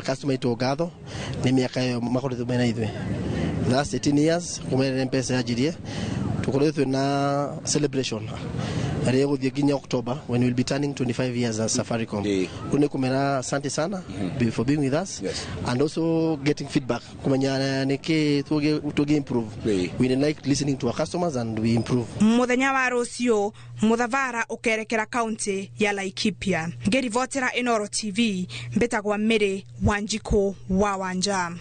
Speaker 6: customer ito ngatho ni miaka makoretwo mena ithwe last 18 years kumere M-Pesa yajirie tukoretwo na celebration area guthie ginya October when we will be turning 25 years as Safaricom. Kune kumera asante sana for being with us and also getting feedback kumenya niki tuge improve. We like listening to our customers and we improve.
Speaker 3: Muthenya wa rucio Muthavara ukerekera county ya Laikipia. Ngerivotera Inoro TV mbetagwa Mary Wanjiko wa Wanja.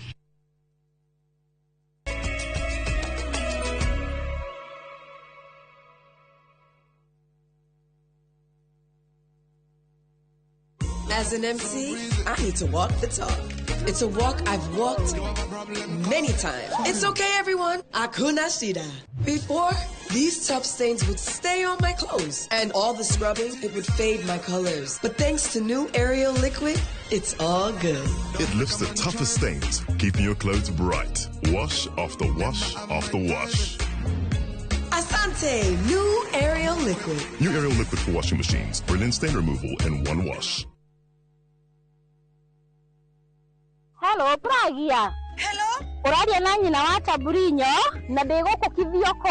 Speaker 7: As an MC, I need to walk the talk. It's a walk I've walked many times. It's okay, everyone. Hakuna shida. Before, these tough stains would stay on my clothes, and all the scrubbing, it would fade my colors. But thanks to new Ariel liquid, it's all good.
Speaker 16: It lifts the toughest stains, keeping your clothes bright. Wash after wash after wash.
Speaker 7: Asante, new Ariel liquid.
Speaker 16: New Ariel liquid for washing machines. Brilliant stain removal in one wash.
Speaker 20: Hello, Pragia.
Speaker 7: Hello?
Speaker 20: Uraria na nyina wa Taburinyo na ndiguku kithioko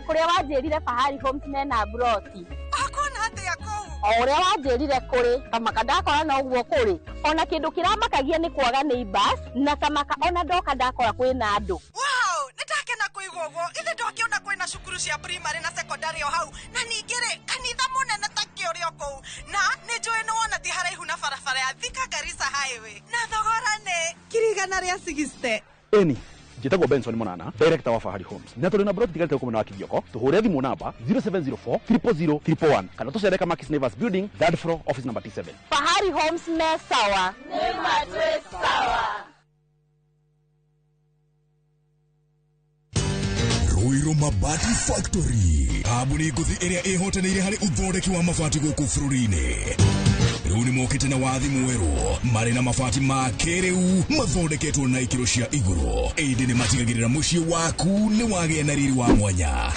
Speaker 20: kuria wanjirire Fahari Homes mena broti.
Speaker 7: Akona ate yako.
Speaker 20: Uria wanjirire kuri kamaka ndakora na uguo kuri. Ona kindu kiramakagia ni kwaga neighbors na kamaka ona ndoka ndakora kwina andu.
Speaker 7: Wow, nitake na kuigwo go. Ithe ndokiona kwina cukuru cia primary na secondary o hau. Na ningire kanitha munene ta kiori oko. Na nijoe no ona ti haraihu na barabara ya Thika Garissa highway. Na thogora ne kirigana ria 60.
Speaker 22: Eni njitagwo Benson Monana, director wa Fahari Homes. Na tuli na broti tigalite kumena wa Kivyoko. Tuhure thimu namba 0704 000 111 kana tucereka Makis Nevers building, third floor, office number T7.
Speaker 20: Fahari Homes me sawa. Nema twe sawa.
Speaker 26: Ruiro Mabati Factory. Kambuni nguthi iria ihotanire hari uthondeki wa mabati guku bururi-ini. Riu ni mokite na wathi mweru mari na mabati ma kiriu mathondeketwo na ikiro cia iguru. Indi ni matigagirira mucii waku ni wagia na riri wa mwanya.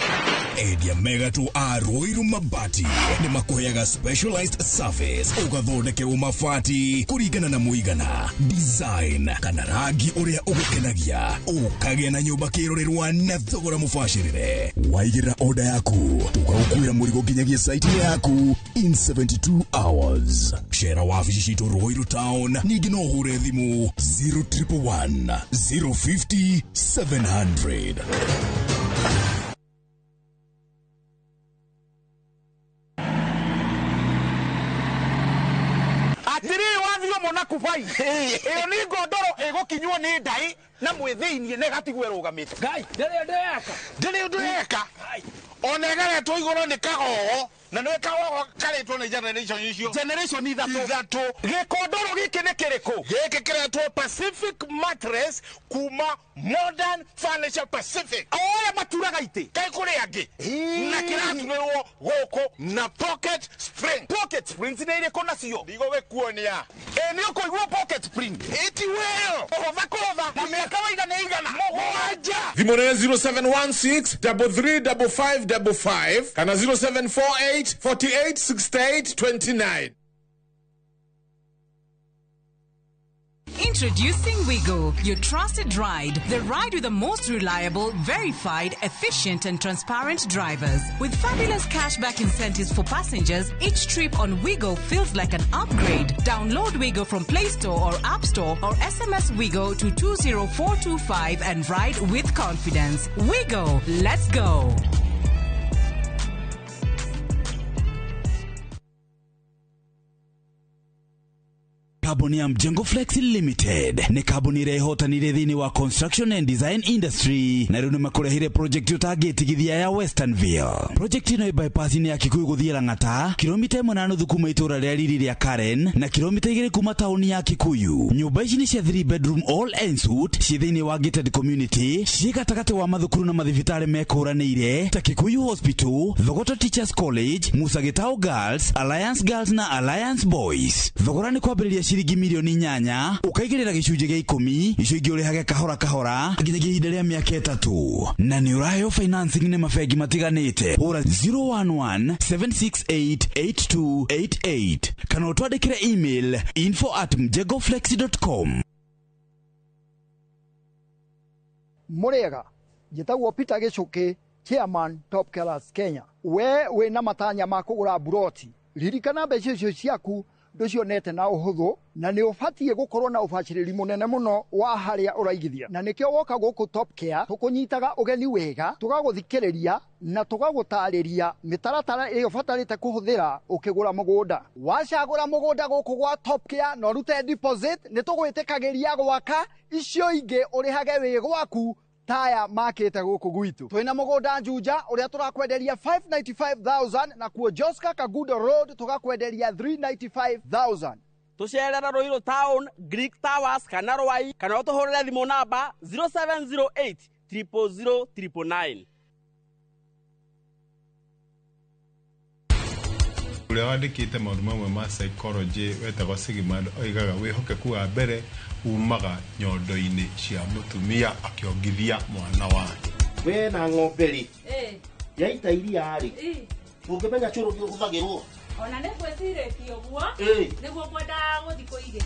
Speaker 26: Endia megatu a Ruiro Mabati ni makuheaga specialized service ugathondekerwo mabati kuringana na muigana, design kana rangi uria ugukenagia, ukagia na nyumba kirorerwa na thogora mubashirire. Waigirira order yaku tukaukuira murigo nginyagia site yaku in 72 hours. Shera wabici citu Ruiru Town ningi no hure thimu 0111 050 700.
Speaker 25: Atiri wathio mona kubai iyo ni ngondoro igukinywo ni ndai na mwithiinie ne gatigwe rugamite ngai ndiri ndeka onegere to igoro ni kagogo na nä kawa karetwo nä generation icio generation ithatu gikondoro giki nä kiriko giki kiretwo Pacific Mattress kuma Modern Furniture Pacific oya maturaga ite kai kuri angi na kiraturwo goko na pocket springs nä iriko nacio ndigo gikuonia nä ukoigua pocket spring iti well oho kova na miaka waigana igana moja thimo nä 0716 335555 kana 0748 48 68 29.
Speaker 1: Introducing Wigo, your trusted ride. The ride with the most reliable, verified, efficient and transparent drivers. With fabulous cashback incentives for passengers, each trip on Wigo feels like an upgrade. Download Wigo from Play Store or App Store or SMS Wigo to 20425 and ride with confidence. Wigo, let's go.
Speaker 26: Kabuni ya Mjengo Flex Limited ni kabuni irehotanire thini wa construction and design industry na rĩu makurehire project utagetigithia ya Westernville. Project ino bypass ni ya Kikuyu guthie Lang'ata, kilomita 1.5 kuma itura rĩa Riri rĩa Karen na kilomita 2 kuma tauni ya Kikuyu. Nyumba ici ni cia 3 bedroom all ensuite ci thini wa gated community ci gatagate wa mathukuru na mathibitari mekuranĩire ta Kikuyu Hospital, Thogoto Teachers College, Musa Gitau Girls, Alliance Girls na Alliance Boys. Thogora ni kwambĩrĩria ciringi milioni 8 ukaigĩrĩra gĩcunjĩ gĩa 10 icio ingĩ ũrĩhage kahora nginyagia ihinda rĩa mĩaka 3 na nĩ ũraheo financing nĩ mabengi matiganĩte. Hũra 011-768-8288 kana ũtwandĩkĩre email info@mjengoflex.com.
Speaker 4: Mũrĩega, njĩtagwo Peter Gĩcũkĩ, Chairman Top Killers Kenya. We wĩna matanya ma kũgũra buroti, ririkana mbeca icio ciaku nducionete na ũhũthũ na nĩ ũbatie gũkorwo na ũbacĩrĩri mũnene mũno wa harĩa ũraigithia. Na nĩkĩo woka gũkũ Top Care tũkũnyitaga ũgeni wega, tũgagũthikĩrĩria na tũgagũtarĩria mĩtaratara ĩrĩa ũbatarĩte kũhũthĩra ũkĩgũra mũgũnda. Wacagũra mũgũnda gũkũ gwa Top Care na ũrute deposit, nĩ tũgwĩtĩkagĩria gwaka, icio ingĩ ũrĩhage wĩ gwaku taya makete gũkũ gwitũ. Twĩna mũgũnda Juja ũrĩa tũrakwenderia 595,000 na kuo Joska Kagudo Road tũgakwenderia 395,000.
Speaker 8: Tucerera Ruiru Town, Greek Towers kana Rwai kana ũtũhũrĩre thimũ namba 0708 000 999.
Speaker 11: Ũrĩa wandĩkĩte maũndũ mamwe ma psychology wetagwo Sigmund oigaga wĩhokeku wa mbere umaga nyondo-inĩ cia mũtumia akĩongithia mwana wake.
Speaker 12: We na ng'ombe rĩ yaita iria rĩ ũngĩmenya cũrũ gĩhũthagĩrwo
Speaker 13: ona nĩ gwĩcirĩtie ũguo nĩguo kwenda gũthiĩ kũige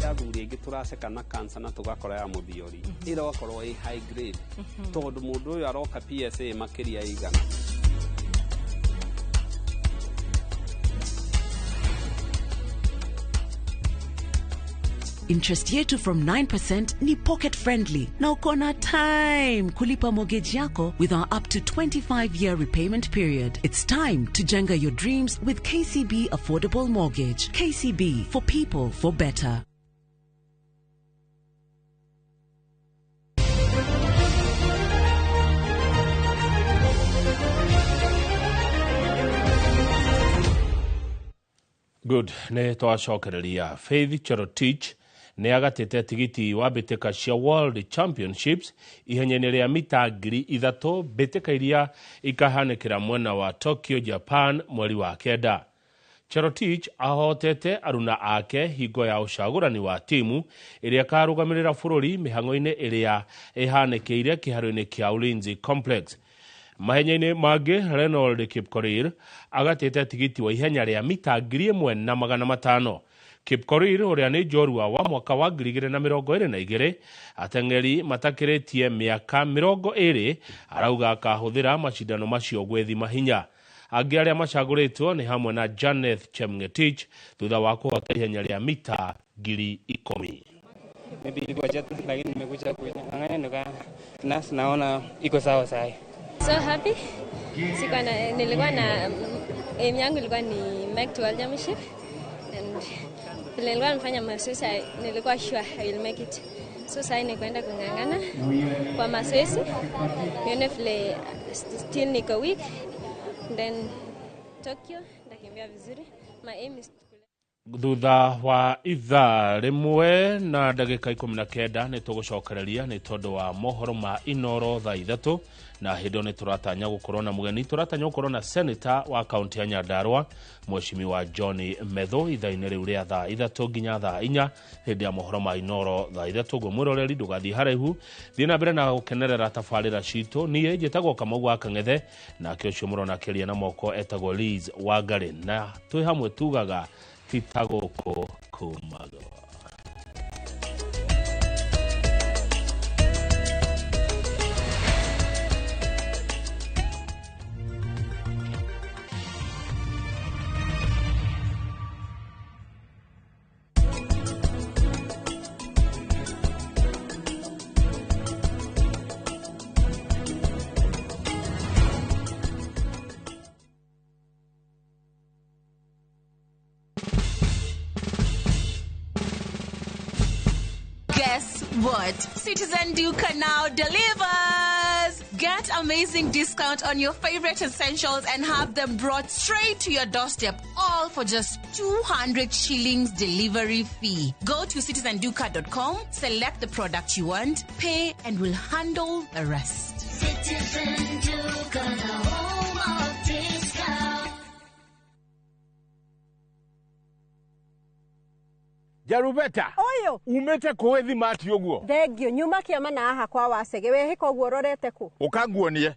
Speaker 23: yathuri ingĩ turaceka na cancer na tugakora ya mũthiori ĩra ũkorwo ĩ high grade tondũ mũndũ ũyũ aroka PSA makĩria igana.
Speaker 24: Interest yetu from 9% ni pocket friendly. Na uko na time kulipa mortgage yako with our up to 25-year repayment period. It's time to jenga your dreams with KCB Affordable Mortgage. KCB, for people, for better.
Speaker 19: Good. Nĩ twacokereria Faith Cherotich nĩ agatĩte tigiti wa mbĩtĩka cia World Championships ihenya-inĩ rĩa mita 3,000 mbĩtĩka iria ikahanĩkĩra mwena wa Tokyo, Japan mweri wa kenda. Cherotich ahotete aruna ake hingo ya ũcagũrani wa timu ĩrĩa karũgamĩrĩra bũrũri mĩhang'o-inĩ ĩrĩa ĩhanĩkĩire kĩharo-inĩ kĩa Ulinzi Complex. Mahenya-inĩ mangĩ Reynold Kipkorir agatĩte tigiti wa ihenya rĩa mita 1,500. Kipkorir ũrĩa nĩ njorua wa mwaka wa 2022 ateng'eri matakĩrĩtie mĩaka 20 arauga akahũthĩra macindano macio gwĩthima hinya. Angĩ arĩa macagũrĩtwo nĩ hamwe na Janeth Chemngetich thutha wa kũhota ihenya rĩa mita 10,000.
Speaker 27: Nilikuwa jet lakini nimekuja kuanganya nika naona iko sawa sahi.
Speaker 30: So happy. Nilikuwa na aim yangu ilikuwa ni make to World Championship and nilikuwa nafanya mazoezi, nilikuwa sure I will make it. So sasa nikaenda kungangana kwa mazoezi. Nione vile still niko weak. Then Tokyo, ndakimbia vizuri. My aim is
Speaker 19: thutha wa ithaa rimwe na ndagika 19 nĩ tũgũcokereria nĩ tondũ wa mohoro ma Inoro thaa 3 na hĩndĩ nĩ tũratanya gũkorwo na mũgeni turatanya gũkorwo na senator wa kaunti ya Nyandarua Mheshimiwa John Medho ithaa-inĩ rĩu rĩa thaa 3 nginya thaa 4 hĩndĩ ya mohoro ma Inoro thaa 3 guo mwĩroreri ndũgathiĩ haraihu thiĩ na mbere na gũkenerera tabarĩra citũ niĩ njĩtagwo Kamau wa Kang'ethe nake ũcio mũrona kĩria na moko etagwo Liz Wangari na twĩ hamwe tugaga titagoko kumago.
Speaker 1: Guess what? Citizen Duca now delivers! Get amazing discount on your favorite essentials and have them brought straight to your doorstep, all for just 200 shillings delivery fee. Go to citizenduca.com, select the product you want, pay, and we'll handle the rest.
Speaker 2: Citizen Duca, the home of discount.
Speaker 25: Jarubeta.
Speaker 9: Oyo.
Speaker 25: Umete koethi mati oguo.
Speaker 9: Thengio nyuma kiama na aha kwa Wasege we hiko guo rorete ku.
Speaker 25: Ukaguonie.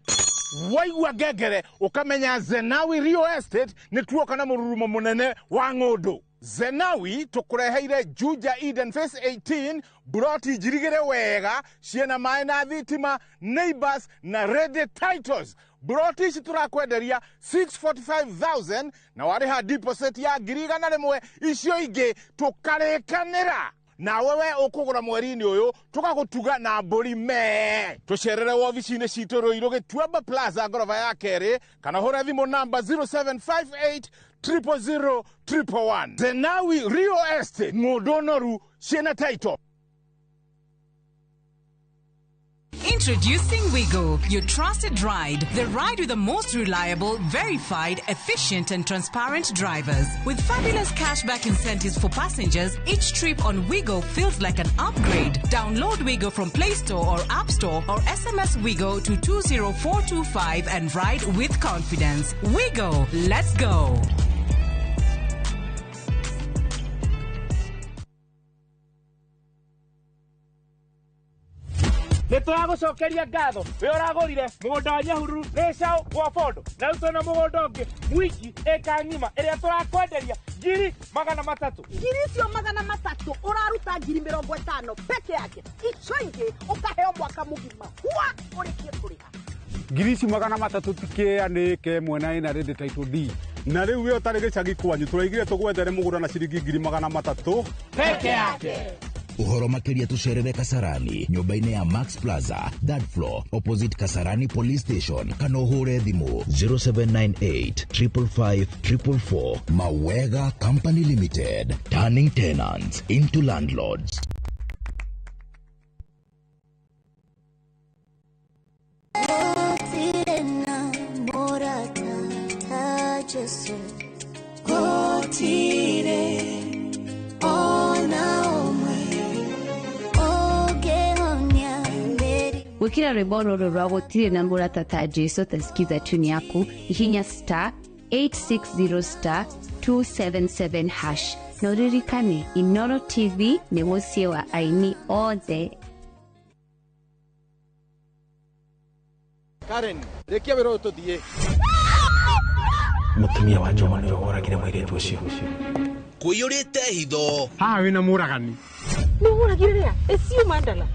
Speaker 25: Waigua ngengere ukamenya Zenawi Real Estate ni tuoka na mururumo munene wa ng'undu. Zenawi tukureheire Juja Eden Phase 18 broti jirigere wega ciena mai na thitima neighbors na ready titles. Broti ici turakwenderia 645,000 na wariha deposit ya ngiriga na rimwe icio ingi tukarekanira na wewe ukugura mweri-ini uyu tugagutuga na mburi me tucerere ofici-ini citu Ruiru Gituamba Plaza ngorofa ya keri kana hura thimu namba 0758 000 111. Zenawi Real Estate Ngodonoru ciena title.
Speaker 1: Introducing Wigo, your trusted ride. The ride with the most reliable, verified, efficient and transparent drivers. With fabulous cashback incentives for passengers, each trip on Wigo feels like an upgrade. Download Wigo from Play Store or App Store or SMS Wigo to 20425 and ride with confidence. Wigo, let's go.
Speaker 25: Nituragucokeria ngatho we uragurire mugunda wa Nyahururu Resau wa Fondo na utona mugunda ungi mwiki eka ngima iria turakwenderia ngiri 300.
Speaker 9: Ngiri cio 300 uraruta ngiri 50 peke yake. Ico ingi ukaheo mwaka mugima. Wa urikie kuriha.
Speaker 22: Ngiri ici 300 tikianike mwena ina ready title D. Na riu we utari gicagi kwanyu turaigire tugwethere mugunda na ciringi ngiri 300
Speaker 25: peke yake.
Speaker 10: Uhoro makiria tucerere Kasarani nyumba-ini ya Max Plaza, third floor, opposite Kasarani Police Station. Kana uhure thimu 0798 555 444. Mawega Company Limited, turning tenants into landlords.
Speaker 14: Wikira rwimbo rũrũ rwa gũtirĩ na mũrata ta Jesu tasikiza tune yaku ihinya star 860 star 277 hash na uririkane Inoro TV nĩ mũciĩ wa aini othe.
Speaker 22: Karen, rekia wĩra ũyũ tũthiĩ.
Speaker 15: Mũtumia wa Joma nĩwe woragire mũirĩtu ũcio.
Speaker 17: Kũiyũrĩte hitho.
Speaker 22: Haha wĩna mũragani.
Speaker 9: Nĩ ũragire rĩa? Ĩcio mandala.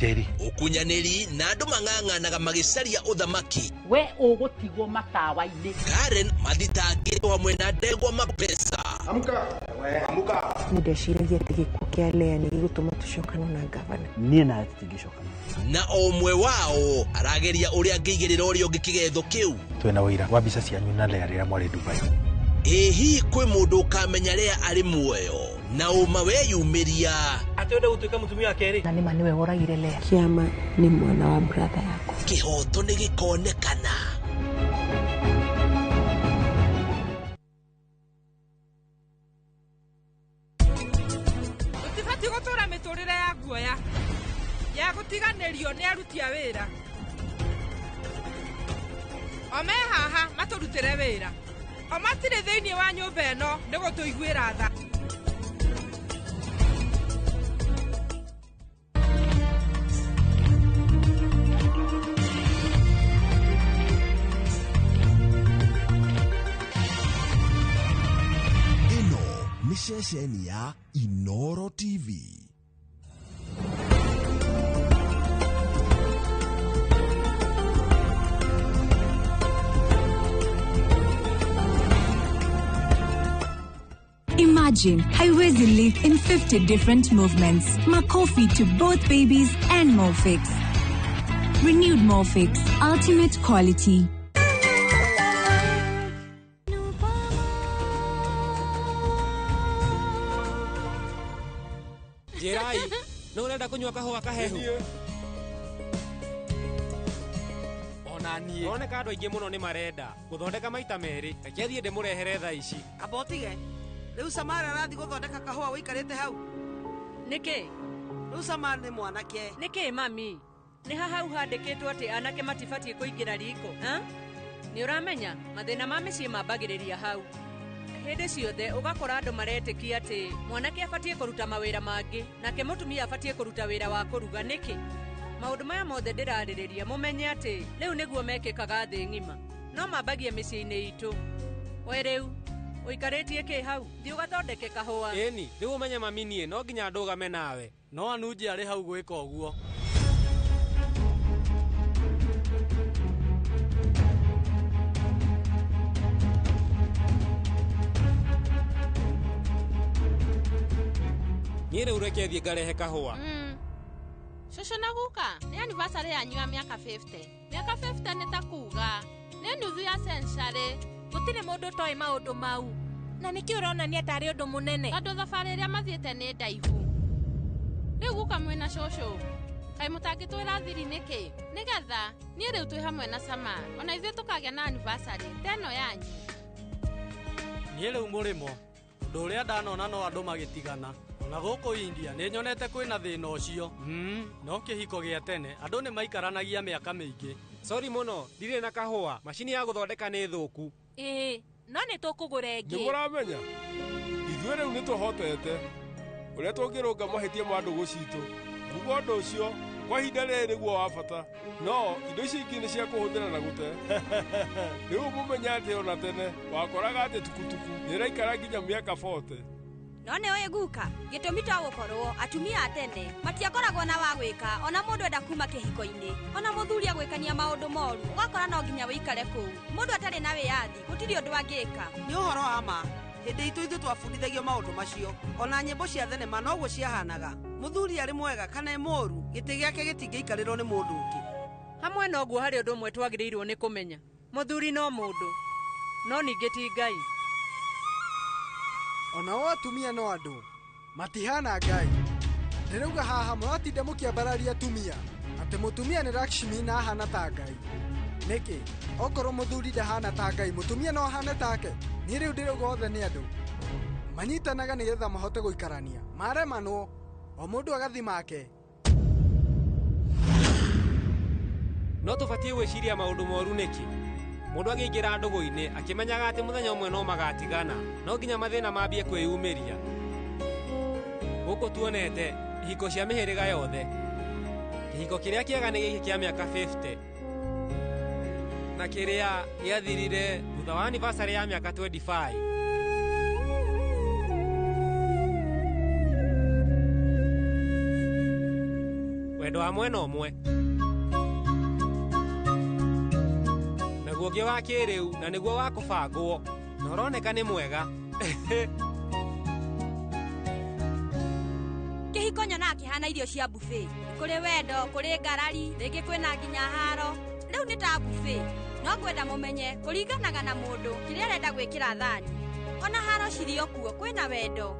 Speaker 15: Jerry.
Speaker 17: Ukunyanĩri na andũ mang'ang'anaga magĩcaria ũthamaki.
Speaker 9: We ũgũtigwo matawa-inĩ.
Speaker 17: Karen mathitangĩrwo hamwe na Ndegwa Mapesa.
Speaker 9: Amuka. Ndeciragia atĩ gĩkuũ kĩa Lea nĩ gĩgũtũma tũcokane na ngavana.
Speaker 22: Niĩ nawe tũtingĩcokana.
Speaker 17: Na o ũmwe wao arageria ũrĩa angĩigĩrĩra ũrĩa ũngĩ kĩgetho kĩu.
Speaker 15: Twĩna ũira wa mbica cianyu na Lea rĩrĩa mwarĩ Dubai.
Speaker 17: Hihi kwĩ mũndũ ũkamenya Lea arĩ muoyo na ũma weyumĩria.
Speaker 15: Atĩenda gũtuĩka mũtumia wa kerĩ.
Speaker 9: Na nĩma nĩwe woragire Lea. Kĩama nĩ mwana wa brother yako.
Speaker 17: Kĩhoto nĩ gĩkonekana.
Speaker 3: agutiganirio ni aruti a wira ome haha maturutire wira o matire thiini wa nyumba eno ni gutuiguira tha
Speaker 5: ni ceceni ya Inoro TV.
Speaker 6: Imagine, haiwezi live in 50 different movements. Makofi to both babies and Morphix. Renewed Morphix, ultimate quality.
Speaker 7: Jerai, no urenda kunywa kahua kahehu. Onanie. Oneka andu aingi muno ni marenda guthondeka maita meri. Takiathie ndimurehere tha ici.
Speaker 16: Abotige. Riu Samara arathi guthondeka kahua wikarite hau.
Speaker 3: Niki?
Speaker 16: Riu Samara ni mwanake.
Speaker 3: Niki mami? Ni hahau handikitwo ati anake matibatie kuingira riko, ha? Ni uramenya mathina ma micii mambagiriria hau. Hende ciothe ugakora andu maretikia ati mwanake abatie kuruta mawira mangi nake mutumia abatie kuruta wira wa kuruga niki. Maundu maya mothe ndiraririria mumenye ati riu niguo mekikaga thi ng'ima no mambagie micii-ini itu. We riu uikaritie ki hau thi ugathondeke kahua.
Speaker 7: Eni riu umenye mami nie no nginya ndugame nawe
Speaker 16: no anunji ari hau gwika uguo.
Speaker 7: Niĩ rĩu reke thiĩ ngarehe kahũa.
Speaker 18: Shosho na guka, ni anniversary yanyu ya miaka 50. Miaka 50 ni ta kuga. Ni nuthu ya century. Gutire mundu toi maundu mau. Na niki urona ni atari undu munene. Tondu thabari iria mathiete ni ndaihu. Riu guka mwena shosho. Kai mutangitwira thiri niki? Nigetha, ni riu twi hamwe na Sama. Ona ithuĩ tukagĩa na anniversary teno yanyu.
Speaker 16: Ni riu murimo. Undu uria ndanona no andu magitigana. Na guku India ni nyonete kwina thina ucio. No kihiko gia tene andu ni maikaranagia miaka mingi.
Speaker 7: Sorry muno, ndirĩ na kahũa. Mashini ya guthondeka ni thuku.
Speaker 18: No ni tukugura ingi.
Speaker 20: Ni muramenya. Ithuĩ rĩu ni tuhotete. Uria tungirunga mahitia ma ndugu citu. Kugo ndu ucio kwa ihinda rĩrĩ nĩguo wa bata. No indo ici ingĩ nĩ cia kũhũthĩra na gũte. Rĩu mũmenya atĩ ona tene wakoraga atĩ tukutuku nĩraikara nginya miaka 40.
Speaker 21: No ne oye guka gitumi twa gukorwo atumia atene matiakoragwo na wa gwika ona mundu enda kuma kihiko-ini ona muthuri agwikania maundu moru ugakora no nginya wikare kuu mundu atari na wiathi gutiri undu angika.
Speaker 16: Ni uhoro ama hindi itu ithu twabundithagio maundu macio ona nyimbo cia thenema noguo ciahanaga. Muthuri ari mwega kana e moru giti giake gitingĩikarirwo ni mundu ungi.
Speaker 3: Hamwe noguo hari undu umwe twagiriirwo ni kumenya muthuri no mundu no ningi ti Ngai.
Speaker 28: Ona o atumia no andu matihana Ngai. Ndirauga haha mwatinde mukiambararia atumia ati mutumia ni Lakshmi na hana ta Ngai. Niki okorwo muthuri ndahana ta Ngai mutumia no hana take. Ni riu ndirauga othe ni andu manyitanaga nigetha mahote guikarania maremanwo o mundu agathi make.
Speaker 7: No tubatie gwiciria maundu moru niki? Mundu agiingira ndugu-ini akimenyaga ati muthenya umwe no magatigana no nginya mathina mambie kwiyumiria. Guku tuonete ihiko cia mihiriga yothe. Ihiko kiria kiega ni giki kia miaka 50 na kiria giathirire thutha wa anniversary ya miaka 25. Wendo wa mwena umwe guo wa kiriu na niguo wa kubangwo na uroneka ni mwega.
Speaker 21: Kihiko nyona kihana irio cia buffet kuri wendo kuri ngarari ringi kwina nginya haro. Riu ni ta buffet no ngwenda mumenye kuringanaga na mundu kiria arenda gwikira thani ona haro cirio kuo kwina wendo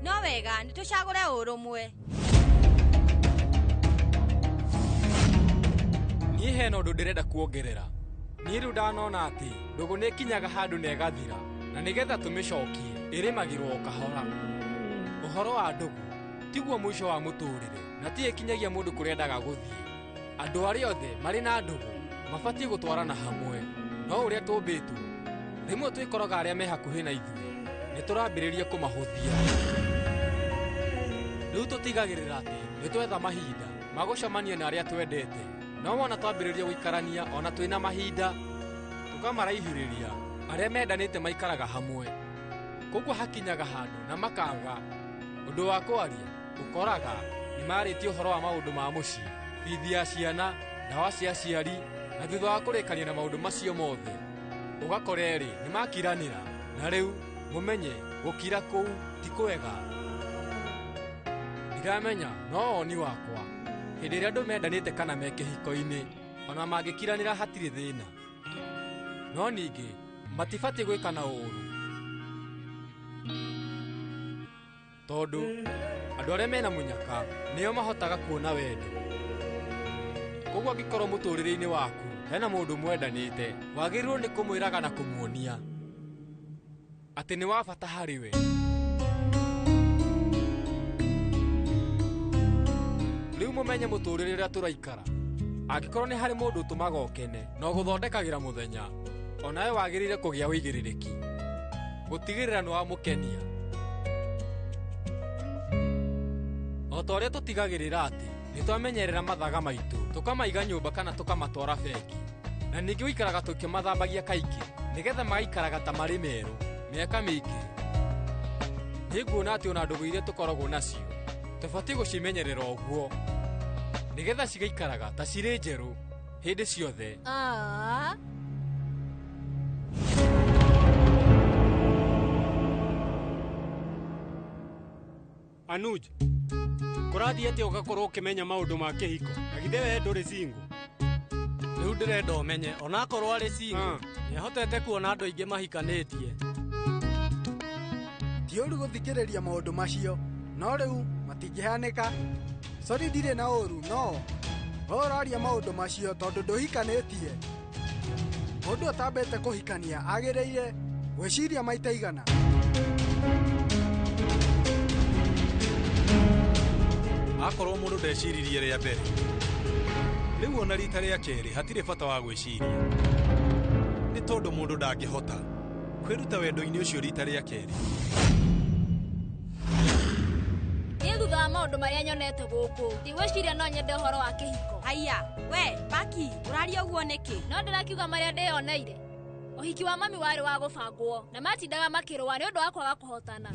Speaker 21: no wega ni tucagure urumwe.
Speaker 16: Ni hena undu ndirenda kuongerera. Ni riu ndanona ati ndugu ni kinyaga handu na igathira na nigetha tumicokie irimagirwo kahora. Uhoro wa ndugu tiguo mwisho wa mũtũrĩre na tiĩ kinyagia mũndũ kũrĩa endaga gũthiĩ. Andũ arĩa othe marĩ na ndũgũ mabatiĩ gũtwarana hamwe, no ũrĩa tũmbĩtwo rĩmwe twĩkoraga arĩa me hakuhĩ na ithuĩ nĩ tũrambĩrĩria kũmahũthia. Rĩu tũtigagĩrĩra atĩ nĩ twetha mahinda ma gũcemania na arĩa twendete, no wona twambĩrĩria gũikarania ona twĩna mahinda tũkamaraihĩrĩria. Arĩa mendanĩte maikaraga hamwe, koguo hakinyaga handũ na makaga ũndũ wa kwaria, ũkoraga nĩ marĩtie ũhoro wa maũndũ ma mũciĩ, bithi ya ciana, ndawa cia aciari, na thutha wa kũrĩkania na maũndũ macio mothe ũgakora erĩ nĩ makiranĩra. Na rĩu mũmenye gũkira kũu ti kwega. Ndiramenya no woni wakwa, hĩndĩ ĩrĩa andũ mendanĩte kana me kĩhiko-inĩ ona mangĩkiranĩra hatirĩ thĩna, no ningĩ matibatiĩ gwĩka na ũũru, tondũ andũ arĩa mena mũnyaka nĩo mahotaga kuona wendo. Koguo angĩkorwo mũtũrĩre-inĩ waku hena mũndũ mwendanĩte, wagĩrĩirwo nĩ kũmwĩraga na kũmuonia atĩ nĩ wa bata harĩ we. Rĩu mũmenye mũtũrĩre ũrĩa tũraikara, angĩkorwo nĩ harĩ mũndũ ũtũmaga ũkene na ũgũthondekagĩra mũthenya, onawe wagĩrĩire kũgĩa wĩigĩrĩrĩki gũtigĩrĩra nĩ wamũkenia. O ta ũrĩa tũtigagĩrĩra atĩ nĩ twamenyerera mathaga maitũ, tũkamaiga nyũmba kana tũkamatwara bengi, na ningĩ ũikaraga tũkĩmathambagia kaingĩ nĩgetha magaikaraga ta marĩ merũ mĩaka mĩingĩ. Nĩ nguona atĩ ona ndũgũ iria tũkoragwo nacio tũbatiĩ gũcimenyerera ũguo nĩgetha cigaikaraga ta cirĩ njerũ hĩndĩ ciothe.
Speaker 7: Anuj, kũrathiĩ atĩ ũgakorwo ũkĩmenya maũndũ ma kĩhiko, na githĩ we ndũrĩ single?
Speaker 16: Rĩu ndĩrenda ũmenye onakorwo arĩ single nĩahotete kuona andũ aingĩ mahikanĩtie.
Speaker 28: Ti ũru gũthikĩrĩria maũndũ macio, no rĩu matingĩhanĩka. Sorry ndirĩ na ũru, no ũraria maũndũ macio tondũ ndũhikanĩtie. Mũndũ atambĩte kũhikania agĩrĩire gwĩciria maita igana.
Speaker 15: Akorwo mũndũ ndeciririe rĩa mbere, rĩu ona rita rĩa kerĩ hatirĩ bata wa gwĩciria, nĩ tondũ mũndũ ndangĩhota kwĩruta wendo-inĩ ũcio rita rĩa kerĩ.
Speaker 21: Niĩ thutha wa maũndũ marĩa nyonete gũkũ ndigwĩciria no nyende ũhoro wa kĩhiko. Haiya, we Paki, ũraria ũguo nĩkĩ? No ndĩrakiuga marĩa ndĩyoneire. Ũhiki wa mami warĩ wa gũbangwo na matindaga makĩrũa nĩ ũndũ wa kwaga kũhotana.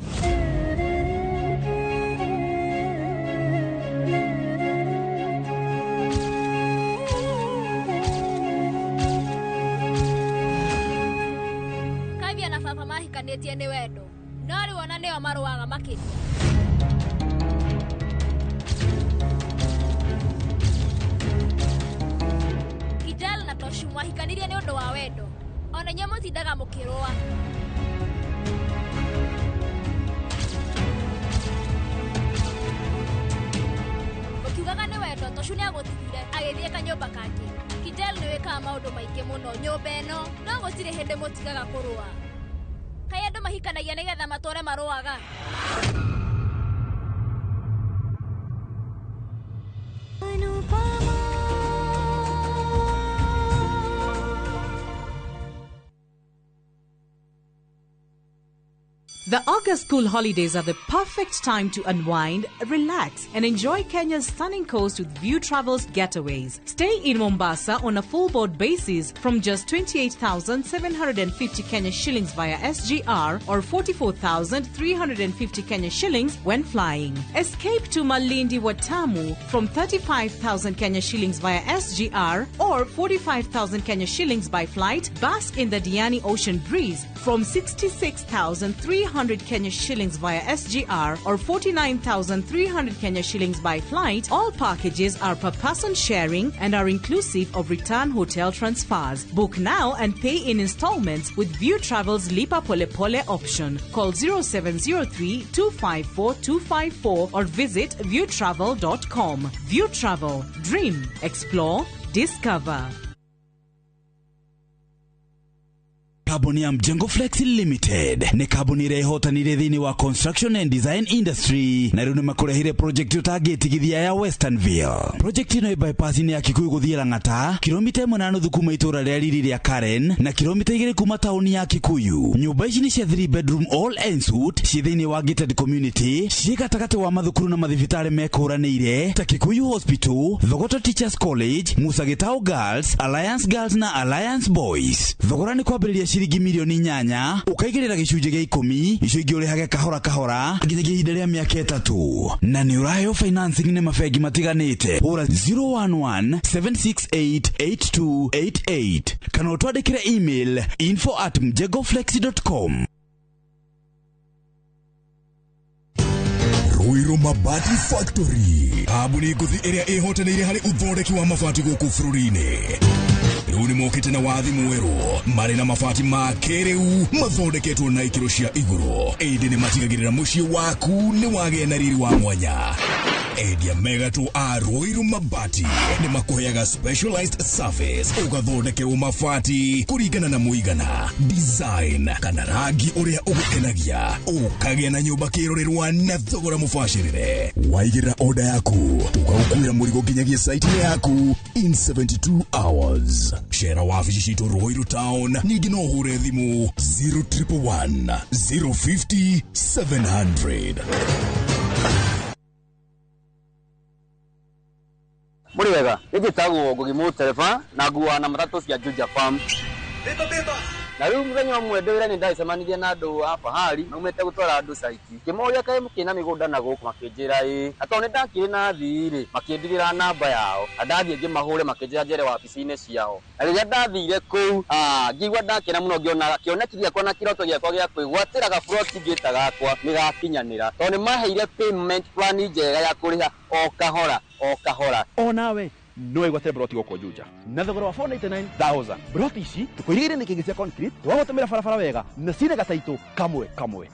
Speaker 21: Kaivia na baba mahikanĩtie nĩ wendo, no rĩu ona nĩo marũaga makĩria. Kidal na Toshu mwahikanirie nĩ ũndũ wa wendo, ona inyuĩ mũtindaga mũkĩrũa. Mũkiugaga nĩ wendo, Toshu nĩagũtigire agĩthiĩ kanyũmba kangĩ. Kidal nĩ wĩkaga maũndũ maingĩ mũno nyũmba ĩno, no gũtirĩ hĩndĩ mũtigaga kũrũa. Kaĩ andũ mahikanagia nĩgetha matũre marũaga?
Speaker 1: The August school holidays are the perfect time to unwind, relax, and enjoy Kenya's stunning coast with View Travels Getaways. Stay in Mombasa on a full board basis from just 28,750 Kenya shillings via SGR or 44,350 Kenya shillings when flying. Escape to Malindi Watamu from 35,000 Kenya shillings via SGR or 45,000 Kenya shillings by flight. Bask in the Diani Ocean Breeze from 66,300 Kenya shillings via SGR or 49,300 Kenya shillings by flight. All packages are per person sharing and are inclusive of return hotel transfers. Book now and pay in installments with View Travel's Lipa Pole Pole option. Call 0703 254 254 or visit viewtravel.com. View Travel. Dream. Explore. Discover.
Speaker 4: kambuni ya Mjengo Flex Limited nĩ kambuni ĩrĩa ĩhotanire thĩinĩ wa construction and design industry na rĩu nĩ makũrehire project ũtangĩtigithia ya Westernville. Project ĩno bypass-inĩ ya Kikuyu gũthiĩ Lang'ata, kilomita 1.5 kuma itũra rĩa Riri rĩa Karen na kilomita 2 kuma taũni ya Kikuyu. Nyũmba ici nĩ cia 3 bedroom all ensuite ciĩ thĩinĩ wa gated community, ciĩ gatagatĩ wa mathukuru na mathibitarĩ mekũranĩire ta Kikuyu Hospital, Thogoto Teachers College, Musa Gitau Girls, Alliance Girls na Alliance Boys. Thogora nĩ kwambĩrĩria ciringi milioni 8, ũkaigĩrĩra gĩcunjĩ gĩa 10, icio ingĩ ũrĩhage kahora kahora nginyagia ihinda rĩa mĩaka 3. Na nĩ ũraheo financing nĩ mabengi matiganĩte. Hũra 011-768-8288 kana ũtwandĩkĩre email info@mjengoflex.com.
Speaker 5: Ruiru Mabati Factory, kambuni nguthi ĩrĩa ĩhotanĩire harĩ ũthondeki wa mabati gũkũ bũrũri-inĩ. Rĩu nĩ mokĩte na wathi mwerũ marĩ na mabati ma kĩrĩu mathondeketwo na ikĩro cia igũrũ. Ĩndĩ nĩ matigagĩrĩra mũciĩ waku nĩ wagĩa na riri wa mwanya. Endia megatũ a Ruiru Mabati nĩ makũheaga specialized service ũgathondekerwo mabati kũringana na mũigana, design kana rangi ũrĩa ũgũkenagia, ũkagĩa na nyũmba kĩrorerwa na thogora mũbacĩrĩre. Waigĩrĩra order yaku tũgagũkuĩra mũrigo nginyagia site yaku in 72 hours. Shera wabici citũ Ruiru Town, ningĩ no ũhũre thimũ 0111 050 700.
Speaker 8: Muri wega, nĩgĩtagwo Ngugi Mũtereba na nguwa na matatũ cia Juja Farm. Beba. Na rĩu mũthenya ũmwe ndĩwĩra nĩ ndacemanirie na andũ a Fahari, maumĩte gũtwara andũ saiti. Kĩmoria kaĩ mũkĩna mĩgũnda na gũkũ makĩnjĩra atĩ nĩ ndakĩrĩ na thirĩ, makĩndigĩra namba yao. Ndathiĩ ngĩmahũre makĩnjĩra njere wabici-inĩ ciao. Na rĩrĩa ndathire kũu, ngĩigua ndakena mũno ngĩona kĩoneki gĩakwa na kĩroto gĩakwa gĩa kwĩgwatĩra gaburoti ngĩta gakwa nĩgakinyanĩra. Tondũ nĩ maheire payment plan njega ya kũrĩha o kahora.
Speaker 22: O nawe no igwate broti goko Juja na thogora wa 499,000. Broti ici tukuirigire nĩ kĩngĩ cia concrete twagũtũmĩra barabara wega na cire gataitũ kamwe.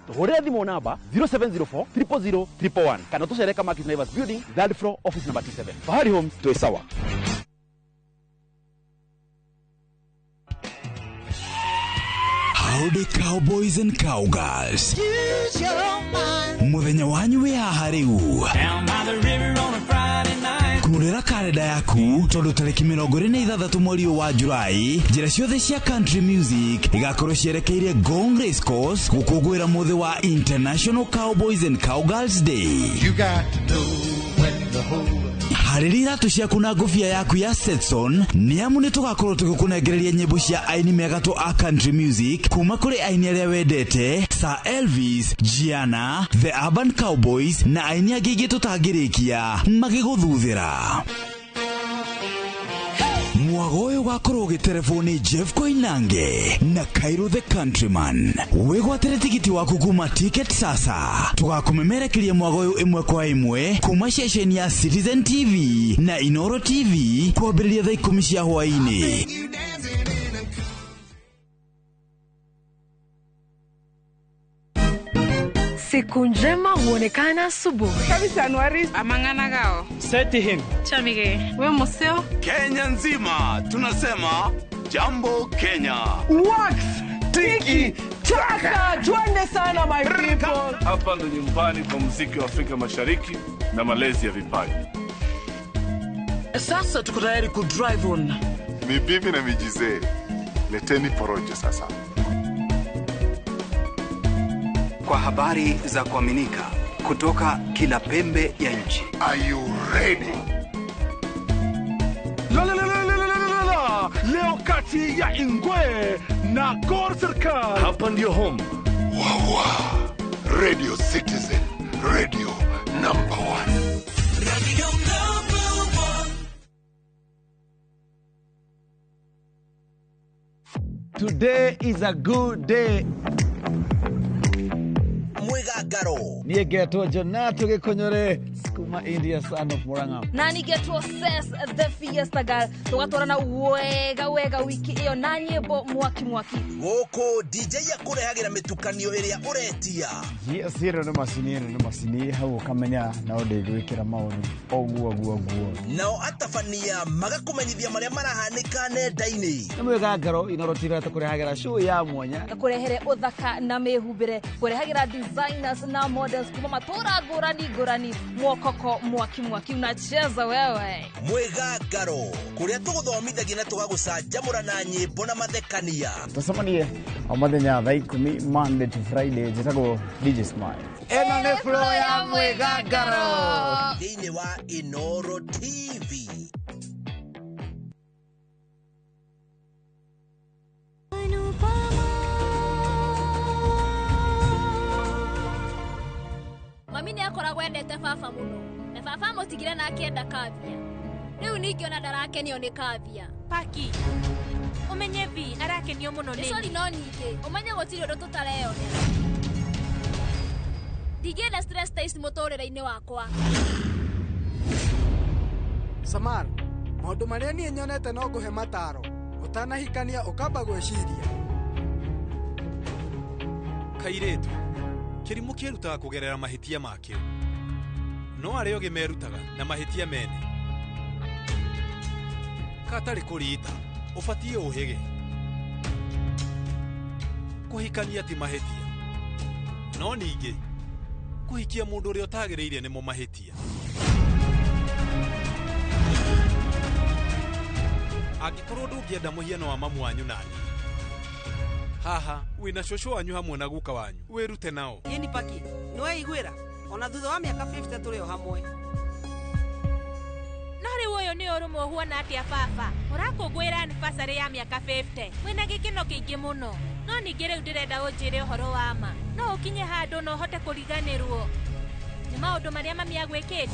Speaker 22: Tuhũrĩre thimũ namba 0704 000 111 kana tũcereka Markis Naivas Building, 3rd floor, office number 27. Fahari Homes, twĩ sawa.
Speaker 4: Howdy cowboys and cowgirls, muthenya wanyu wĩ haha rĩu. Kũrĩra kalenda yaku tondũ tarĩki 26 mweri wa Julai, njĩra ciothe cia country music igakorwo cierekeire Gong Race Course gũkũngũĩra mũthĩ wa International Cowboys and Cowgirls Day. You got to know when the whole harĩria iratũ ciaku na ngũbia yaku ya Stetson, nĩamu nĩ tũgakorwo tũgĩkũnengereria nyĩmbo cia aini megatũ a country music kuma kũrĩ aini arĩa wendete, Sir Elvis, Gianna, The Urban Cowboys na aini angĩ ingĩ tũtangĩrĩkia magĩgũthuthĩra. Mwago ũyũ ũgakorwo ũgĩterebwo nĩ Jeff Koinange na Cairo the Countryman. Wĩgwatĩre tigiti waku kuma Ticket Sasa. Tũgakũmemerekeria mwago ũyũ ĩmwe kwa ĩmwe kuma ceceni ya Citizen TV na Inoro TV kwambĩrĩria thaa 10 cia hwaĩ-inĩ.
Speaker 11: Siku njema huonekana asubuhi.
Speaker 12: Kabisa Anuari amangana gao.
Speaker 11: Seti him.
Speaker 12: Chamige. We museo.
Speaker 13: Kenya nzima tunasema jambo Kenya.
Speaker 12: Wax. Tiki. Taka. Twende sana my people.
Speaker 23: Hapa ndo nyumbani kwa muziki wa Afrika Mashariki na malezi ya vipaji.
Speaker 12: Sasa tuko tayari ku drive on.
Speaker 23: Mibibi na mijize. Leteni porojo sasa.
Speaker 24: Kwa habari za kuaminika kutoka kila pembe ya nchi.
Speaker 23: Are you ready?
Speaker 13: Leo kati ya Ingwe na Gor Serikali.
Speaker 23: Hapa ndio home.
Speaker 13: Wawa. Radio Citizen. Radio number 1. Radio number
Speaker 22: 1. Today is a good day.
Speaker 17: Mwigangaro
Speaker 22: niĩ ngetwo Jonato Gĩkũnyũrĩ
Speaker 2: Kuma India son of Murang'a.
Speaker 9: Nani get to assess the fiesta girl. Tugatwarana wega wiki iyo na nyimbo mwaki.
Speaker 17: Goko DJ yakurehagira mitukanio iria uretia.
Speaker 2: Yes, hero no masini hau kamenya na odegwikira maoni oguo.
Speaker 17: Nao atafania magakumenyithia maria marahanika nenda-ini.
Speaker 2: Mwega ngaro inorotira tukurehagira show ya mwanya.
Speaker 9: Kurehere uthaka na mehumbire, kurehagira designers na models kuma matura ngurani mwokoko mwaki unacheza wewe.
Speaker 17: Mwega ngaro kuria tuguthomithagia na tugagucanjamura na nyimbo na mathekania.
Speaker 2: Tusamanie amathenya thaa 10 Monday to Friday jitago DJ Smile. Eno ne flow ya mwega ngaro.
Speaker 17: Thĩinĩ wa Inoro TV.
Speaker 10: Mami nĩ akoragwo endete baba mũno na baba mũtigire na akienda kavia. Rĩu ningĩona ndarakenio nĩ kavia.
Speaker 18: Paki umenye vi arakenio mũno nĩ
Speaker 10: sorry no ningĩ umenye gũtirĩ ũndũ tũtareyonera. Ndigĩenda stress taste mũtũrĩre-inĩ wakwa.
Speaker 28: Samar, maũndũ marĩa niĩ nyonete no ngũhe mataro. Ũtanahikania ũkamba gwĩciria.
Speaker 15: Kairetu kĩrimũ kĩrutaga kũgerera mahĩtia makĩo no arĩa ogĩ merutaga na mahĩtia mene katarĩ kũrita ũbatiĩ ũhĩge kũhikania ti mahĩtia no ningĩ kũhikia mũndũ ũrĩa ũtagĩrĩire nĩmo mahĩtia angĩkorwo ndũngĩenda mũhiano wa mamu wanyu nani haha wina shosho wanyu hamwe na guka wanyu wĩrute nao.
Speaker 14: Yeni Paki nĩweiguĩra ona thutha wa mĩaka 50 tũrĩ o hamwe.
Speaker 18: No rĩu ũyũ nĩ ũrũmwe ũhuana atĩa baba ũrakũngũĩra anniversary ya mĩaka 50 wĩna gĩkeno kĩingĩ mũno no ningĩ rĩu ndĩrenda ũnjĩre ũhoro wa ma no ũkinye handũ na ũhote kũriganĩrwo nĩ maũndũ marĩa mami agwĩkĩte.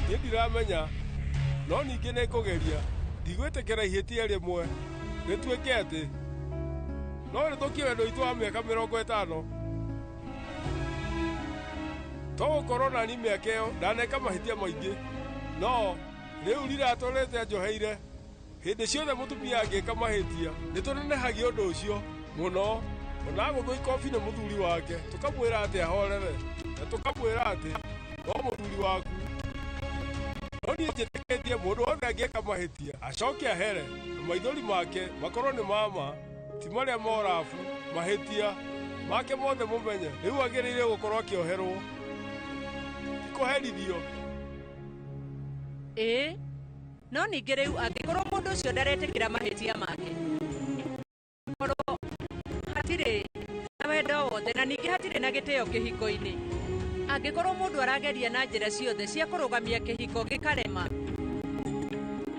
Speaker 20: Niĩ ndiramenya no ningĩ nĩ kũgeria ndigwĩtĩkĩra ihĩtia rĩmwe rĩtuĩke atĩ no rĩthũkie wendo witũ wa mĩaka 50 to gũkorwo nani mĩaka ĩyo ndaneka mahĩtia maingĩ no rĩu riratũrĩte njoheire hĩndĩ ciothe mũtumia angĩka mahĩtia nĩtũnenehagia ũndũ ũcio mũno ona gũthũ ikobi nĩ mũthuri wake tũkamwĩra atĩ ahorere na tũkamwĩra atĩ no mũthuri waku no niĩ njĩtĩkĩtie mũndũ wothe angĩka mahĩtia acoke ahere na maithori make makorwo nĩ mama ti marĩa morabu mahĩtia make mothe mũmenye rĩu agĩrĩire gũkorwo akĩoherwo tikũherithio.
Speaker 3: No ningĩ rĩu angĩkorwo mũndũ ũcio ndaretĩkĩra mahĩtia make korwo hatirĩ na wendo wothe na ningĩ hatirĩ na gĩtĩo kĩhiko-inĩ angĩkorwo mũndũ arageria na njĩra ciothe cia kũrũgamia kĩhiko gĩkarema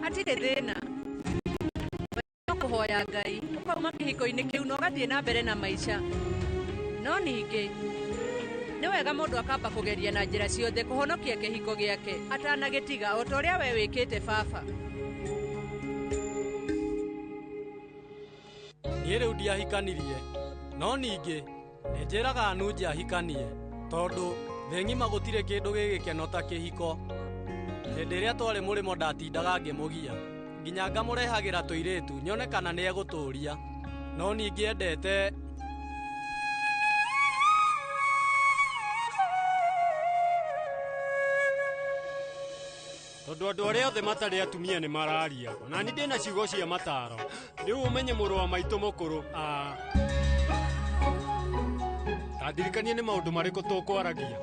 Speaker 3: hatirĩ thĩna no kũhoya Ngai ũkauma kĩhiko-inĩ kĩu na ũgathiĩ na mbere na maica no ningĩ nĩ wega mũndũ akamba kũgeria na njĩra ciothe kũhonokia kĩhiko gĩake atanagĩtiga o ta ũrĩa we wĩkĩte baba.
Speaker 16: Niĩ rĩu ndiahikanirie no ningĩ nĩ njĩraga Anunja ahikanie tondũ thĩ ng'ima gũtirĩ kĩndũ gĩgĩkeno ta kĩhiko. Hĩndĩ ĩrĩa twarĩ mũrĩmo ndatindaga ngĩmũgia nginya ngamũrehagĩra tũirĩtu nyone kana nĩ egũtũũria no ningĩ endete
Speaker 7: tondũ andũ arĩa othe matarĩ atumia nĩ mararia na nĩ ndĩna ciugo cia mataro rĩu ũmenye mũrũ wa maitũ mũkũrũ ndirikanie nĩ maũndũ marĩkũ tũkwaragia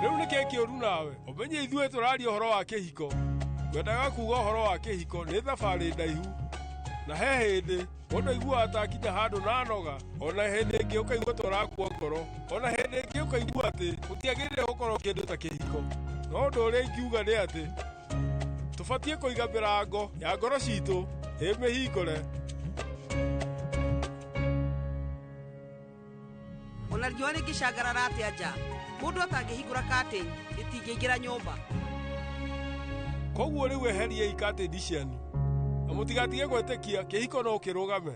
Speaker 20: rĩu nĩkĩĩ kĩũru nawe ũmenye ithuĩ tũraria ũhoro wa kĩhiko ngwendaga kuuga ũhoro wa kĩhiko nĩ thabarĩ ndaihu na he hĩndĩ mũndũ aiguaga atakinya handũ na noga ona hĩndĩ ĩngĩ ũkaigua tũrakua ngoro ona hĩndĩ ĩngĩ ũkaigua atĩ gũtiagĩrĩire gũkorwo kĩndũ ta kĩhiko no ũndũ ũrĩa ingiuga nĩ atĩ tũbatiĩ kũiga mĩrango ya ngoro citũ ĩ mĩhingũre.
Speaker 14: Ona riũa rĩngĩcangarara atĩa nja mũndũ atangĩhingũra katĩni rĩtingĩingĩra nyũmba.
Speaker 20: Koguo rĩu eheriei katĩni cianyu na mũtigatige gwĩtĩkia kĩhiko no kĩrũgame.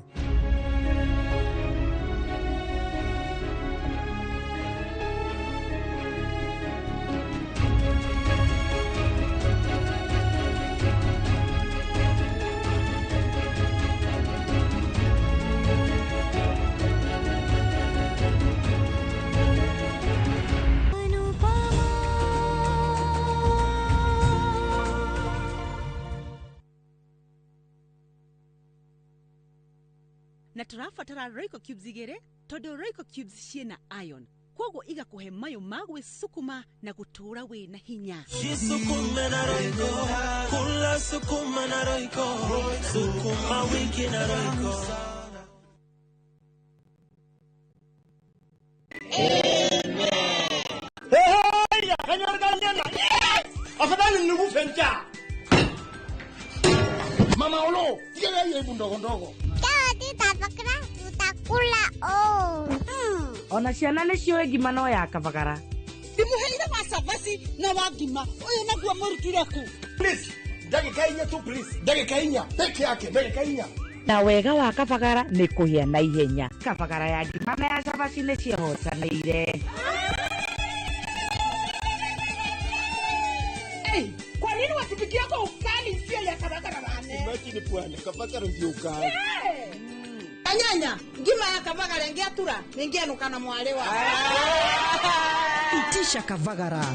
Speaker 1: tũrabatara Royco Cubes igĩrĩ tondũ Royco Cubes ciĩna iron kwoguo igakũhe mayo ma gwĩsukuma na gũtũũra wĩna hinya.
Speaker 5: Jisukume na Royco, kula sukuma na Royco, sukuma wiki na Royco.
Speaker 13: Hey, kanyarganyana. Afadhali ninukufenja. Mama Olo, yeye ndogo ndogo.
Speaker 6: Tafakara tutakula
Speaker 19: ona ciana nĩ ciũĩ ngima no ya kabagara.
Speaker 6: Ndimuheire macabasi na wangima uyu naguo mũrutire ku.
Speaker 13: Please, ndagĩka inya tu please. Ndagĩka inya peke yake, ndagĩka inya.
Speaker 19: Na wega wa kabagara nĩ kũhĩa na ihenya. Kabagara ya ngima na ya cabasi nĩ cihotanĩire.
Speaker 6: Kwa nini wasipikia kwa ukali sio ya kabagara bane?
Speaker 13: Imagine bwana, kabagara ndio ukali.
Speaker 6: Anyanya, ngima ya kabagara ngiatura, ningenuka na mwale wa.
Speaker 21: Itisha kabagara.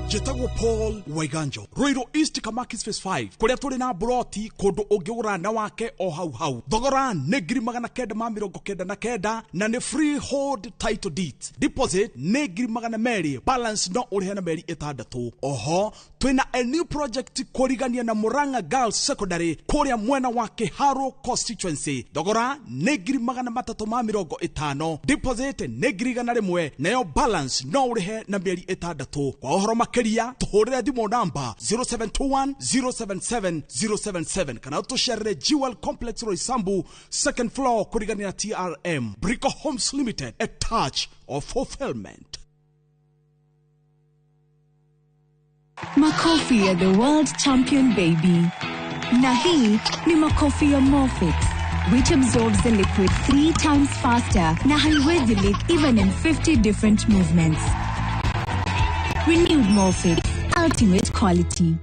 Speaker 25: Jetagwo Paul Waiganjo Roiro East Kamakis Phase 5 kuria turi na broti kundu ungiura na wake o hau thogora ni 999 na ni freehold title deed deposit ni 200 balance no uri na meri 6 oho twina a new project kurigania na Murang'a Girls Secondary kuria mwena wa Kiharo constituency thogora ni 350 deposit ni 100 nayo balance no uri na meri 6 kwa ohoro makeria tuhurire thimo namba 0721077077 kana tusharire Jewel Complex Roysambu second floor kurigania TRM Brico Homes Limited, a touch of fulfillment.
Speaker 26: Makofi ya the world champion baby. Na hii ni makofi ya Morphix, which absorbs the liquid 3 times faster na haiwezi leak even in 50 different movements. Renewed Morphix, ultimate quality.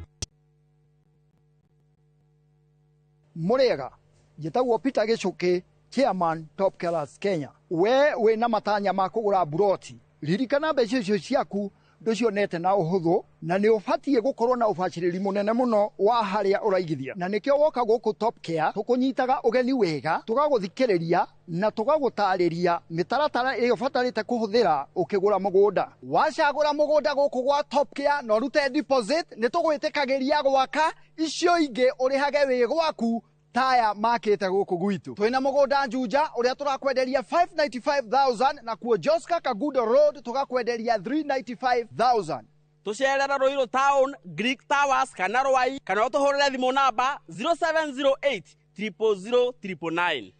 Speaker 28: Murega, jetagwo Peter Gichuki, chairman Top Killers Kenya. We na matanya ma kugura buroti. Ririkana mbeca icio ciaku nducionete na uhuthu na ni ubatie gukorwo na ubaciriri munene muno wa haria uraigithia. Na nikio woka guku Top Care tukunyitaga ugeni wega, tugaguthikiriria na tugagutariria mitaratara iyo batarite kuhuthira ukigura mugunda. Wacagura mugunda guku gwa Top Care no rute deposit ni tugwitikagiria gwaka icio ingi urihage wi gwaku taya makete guku gwitu. Twina mugunda Juja uria turakwenderia 595,000 na kuo Joska Kagudo Road tugakwenderia 395,000.
Speaker 12: Tucerera Roiro Town, Greek Towers, kana Rwai, kana utuhurire thimo namba 0708 00009.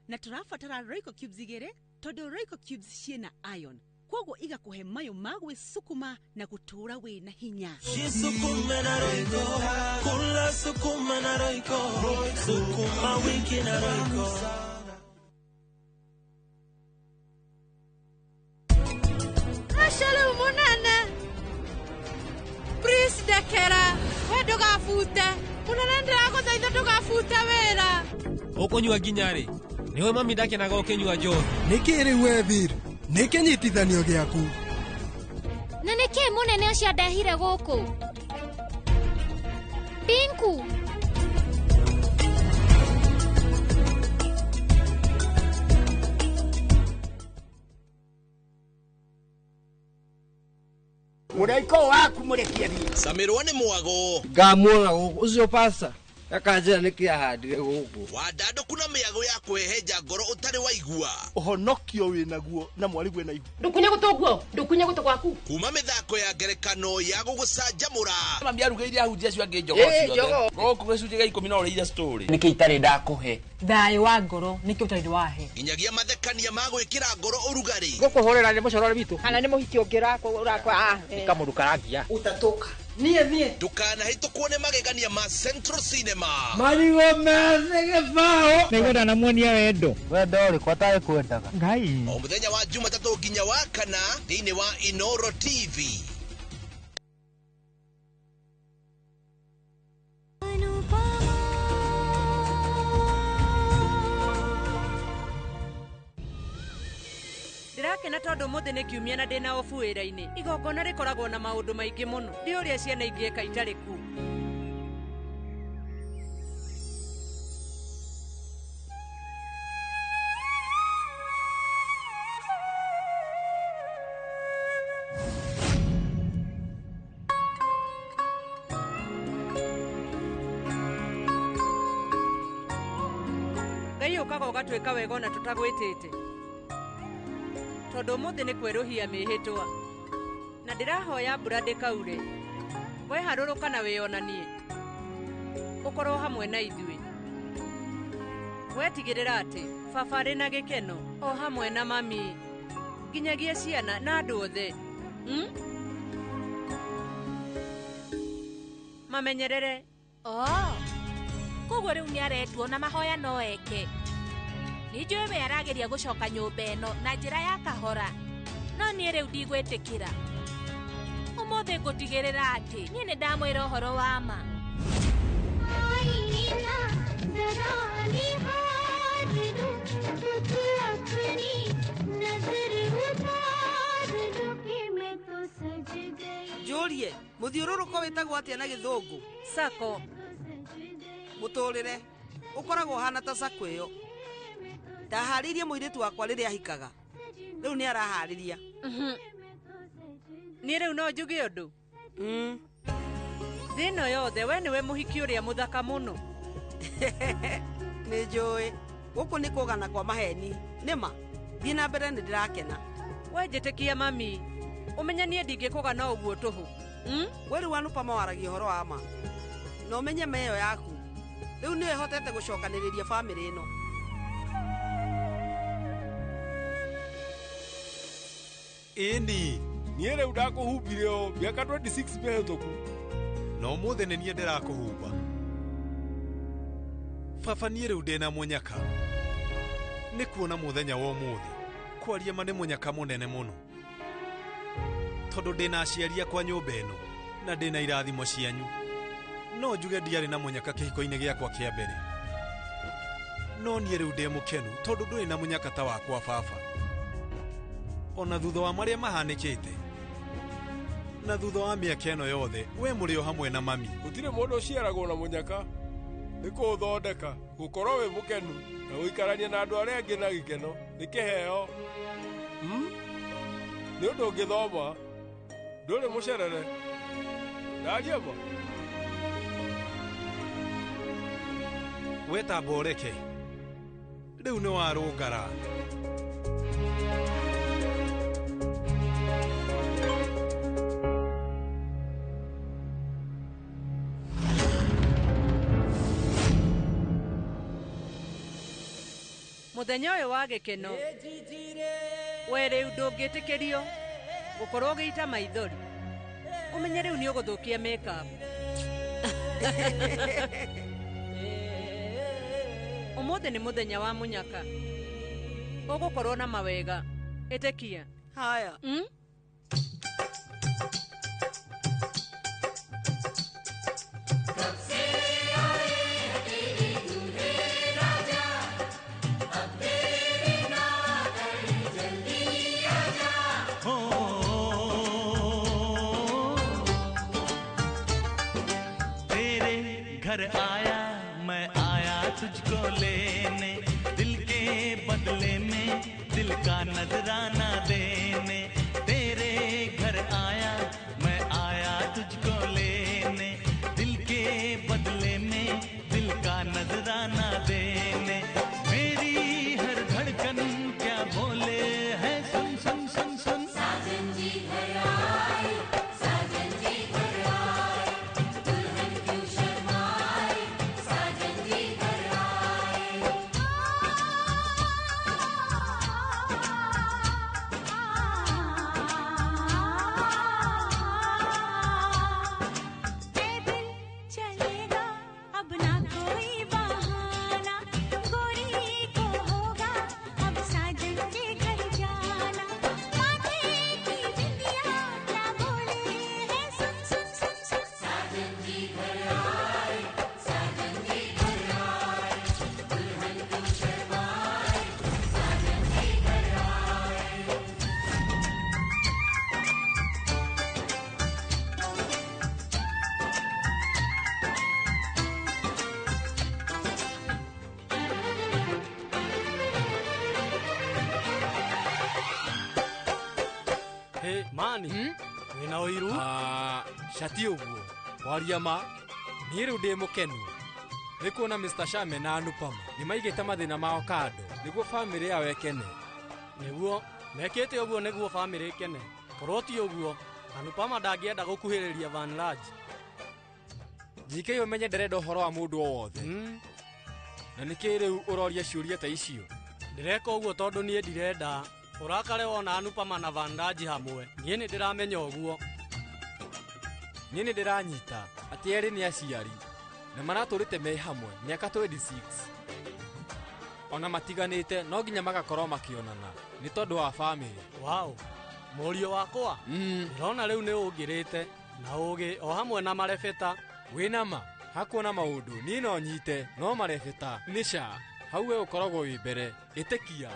Speaker 1: Na tũrabatara Royco Cubes igĩrĩ tondũ Royco Cubes ciĩna iron kwoguo igakũhe mayo ma gwĩsukuma na gũtũũra wĩna hinya.
Speaker 5: Jisukume na Royco, kula sukuma na Royco, sukuma wiki na Royco.
Speaker 6: Ashale umunene. Please dekera, we ndugafute. Munene ndĩragũthaitha ndugafute wĩra.
Speaker 7: Ũkũnyua nginya rĩ? Niwe mami ndakenaga ũkĩnyua njohi.
Speaker 28: Nĩkĩ rĩu Evir? Nĩkĩ nyitithanio gĩaku?
Speaker 10: Na nĩkĩ mũnene ũcio ndehire gũkũ? Pinku.
Speaker 13: Muraiko waku murekiaria.
Speaker 17: Samirwa ni mwago.
Speaker 12: Ngamwona ucio pasa. Akanjira nĩkĩ ahandire gũkũ.
Speaker 17: Wadando kuna mĩago ya kweheja ngoro utari waigua.
Speaker 13: Ũhonokio wĩnaguo na mwari gwĩ na igua.
Speaker 6: Ndukunye gũtũguo, ndukunye gũtũ gwaku.
Speaker 17: Kuma mĩthako ya ngerekano ya gũgũcanjamũra.
Speaker 12: Mami arugĩire ahunjia cio angĩ njogo ciothe. Gũkũ gĩcunjĩ gĩa 10 no ũrĩire story.
Speaker 6: Nĩkĩ itarĩ ndakũhe. Thayũ wa ngoro nĩkĩ ũtarĩ wahe.
Speaker 17: Nginyagia mathekania ma gwĩkĩra ngoro ũrugarĩ.
Speaker 6: Gũkũhũrĩra nĩ mũcorore witũ. Kana nĩ mũhiki ũngĩrakwa ũrakwa.
Speaker 12: Kamũndũ karangia.
Speaker 6: Utatoka. Niĩ.
Speaker 17: Ndũkanahĩtũkwo nĩ magegania ma Central Cinema.
Speaker 12: Marigo mene gĩbao. Nĩgũra na muonia wendo.
Speaker 28: Wendo ũrĩkũ atarĩ kwendaga.
Speaker 12: Ngai.
Speaker 17: O mũthenya wa Jumatatũ nginya wa Kana thĩinĩ wa Inoro TV.
Speaker 3: na tondu muthi ni kiumia na ndina ofu wira-ini igongona rikoragwo na maundu maingi muno ndi uria ciana ingieka itari ku. Ngai ukaga ugatwika wega ona tutagwitite tondu umuthi ni kweruhia mihitwa na ndirahoya mbura ndikaure weharuruka na wionanie ukorwo hamwe na ithui wetigirira ati baba ari na gikeno o hamwe na mami nginyagia ciana na andu othe mamenyerere.
Speaker 18: Koguo riu ni aretwo na mahoya no eke. Ni njui we arageria gucoka nyumba ino na njira ya kahora, no ni riu ndigwitikira. Umuthi ngutigirira ati ni ndamwira uhoro wa ma.
Speaker 14: Julie, muthiururuko witagwo atia na githungu?
Speaker 3: Sako.
Speaker 14: Muturire ukoragwo hana ta sako iyo. Ndaharirie muiritu wakwa riria ahikaga. Riu ni arahariria.
Speaker 3: Ni riu no njuge undu. Thino yothe we niwe muhiki uria muthaka muno.
Speaker 14: Ni njui. Guku ni kugana kwa maheni. Nima, thii na mbere ni ndirakena.
Speaker 3: We njitikia mami. Umenyanie ndingikugana uguo tuhu.
Speaker 14: We riu anu pama waragia uhoro wa ma. No umenye meyo yaku. Riu niwe hotete gucokaniriria family ino.
Speaker 15: Ini
Speaker 20: niä rä u ndakå humbire o mĩaka 26 mĩhĩtũku
Speaker 15: na ũmũthĩ nĩ niĩ ndĩrakũhumba. Baba niĩ rĩu ndĩna mũnyaka nĩ kuona mũthenya wa ũmũthĩ kwaria ma nĩ mũnyaka mũnene mũno tondũ ndĩna aciari akwa nyũmba ĩno na ndĩna irathimo cianyu. No njuge ndiarĩ na mũnyaka kĩhiko-inĩ gĩakwa kĩa mbere, no niĩ rĩu ndĩ mũkenu tondũ ndũrĩ na mũnyaka ta wakwa baba. Ona thutha wa marĩa mahanĩkĩte na thutha wa mĩaka ĩno yothe we mũrĩ o hamwe na mami.
Speaker 20: Gũtirĩ mũndũ ũciaragwo na mũnyaka, nĩ kũũthondeka, gũkorwo wĩ mũkenu na gũikarania na andũ arĩa angĩ na gĩkeno nĩ kĩheo. Nĩ ũndũ ũngĩthoma ndũrĩ mũcerere ndaria ma
Speaker 15: wetamba ũreke rĩu nĩ warũngara.
Speaker 3: Muthenya uyu wa gikeno we riu ndungitikirio gukorwo giita maithori. Umenye riu ni uguthukia makeup. Umuthi ni muthenya wa munyaka ugukorwo na mawega itekia
Speaker 14: haya.
Speaker 5: घर आया मैं आया तुझको लेने, दिल के बदले में दिल का नजराना देने। तेरे घर आया मैं आया तुझको लेने, दिल के बदले में दिल का नजराना देने। मेरी हर धड़कन क्या बोले है सुन सुन सुन सुन। साजन जी घर आए, साजन जी घर आए, दुल्हन क्यों शर्माए, साजन जी घर आए।
Speaker 16: Mani wina uiru
Speaker 7: shati uguo waria ma ni riu ndi mukenu ni kuona Mr. Shame na Anupama ni maigite mathina mao kando niguo family yao ekene
Speaker 16: niguo mekete uguo niguo family ikene koroti uguo Anupama ndagienda gukuhiriria Van Large
Speaker 7: jike umenye nderenda uhoro wa mundu wothe na niki riu uroria ciuria ta icio
Speaker 16: ndireka uguo tondu nie ndirenda urakare wona Anupama na Van Large hamwe nie ni ndiramenya uguo
Speaker 7: nie ni ndiranyita ati eri ni aciari na maraturite me hamwe miaka 26 ona matiganite no nginya magakorwo makionana ni tondu wa family.
Speaker 16: Wow, morio wakwa ndona riu ni ungirite na ugi o hamwe na marebeta
Speaker 7: wina ma hakuona maundu ni no nyite no marebeta nisha hauwe ukoragwo wi mbere itekia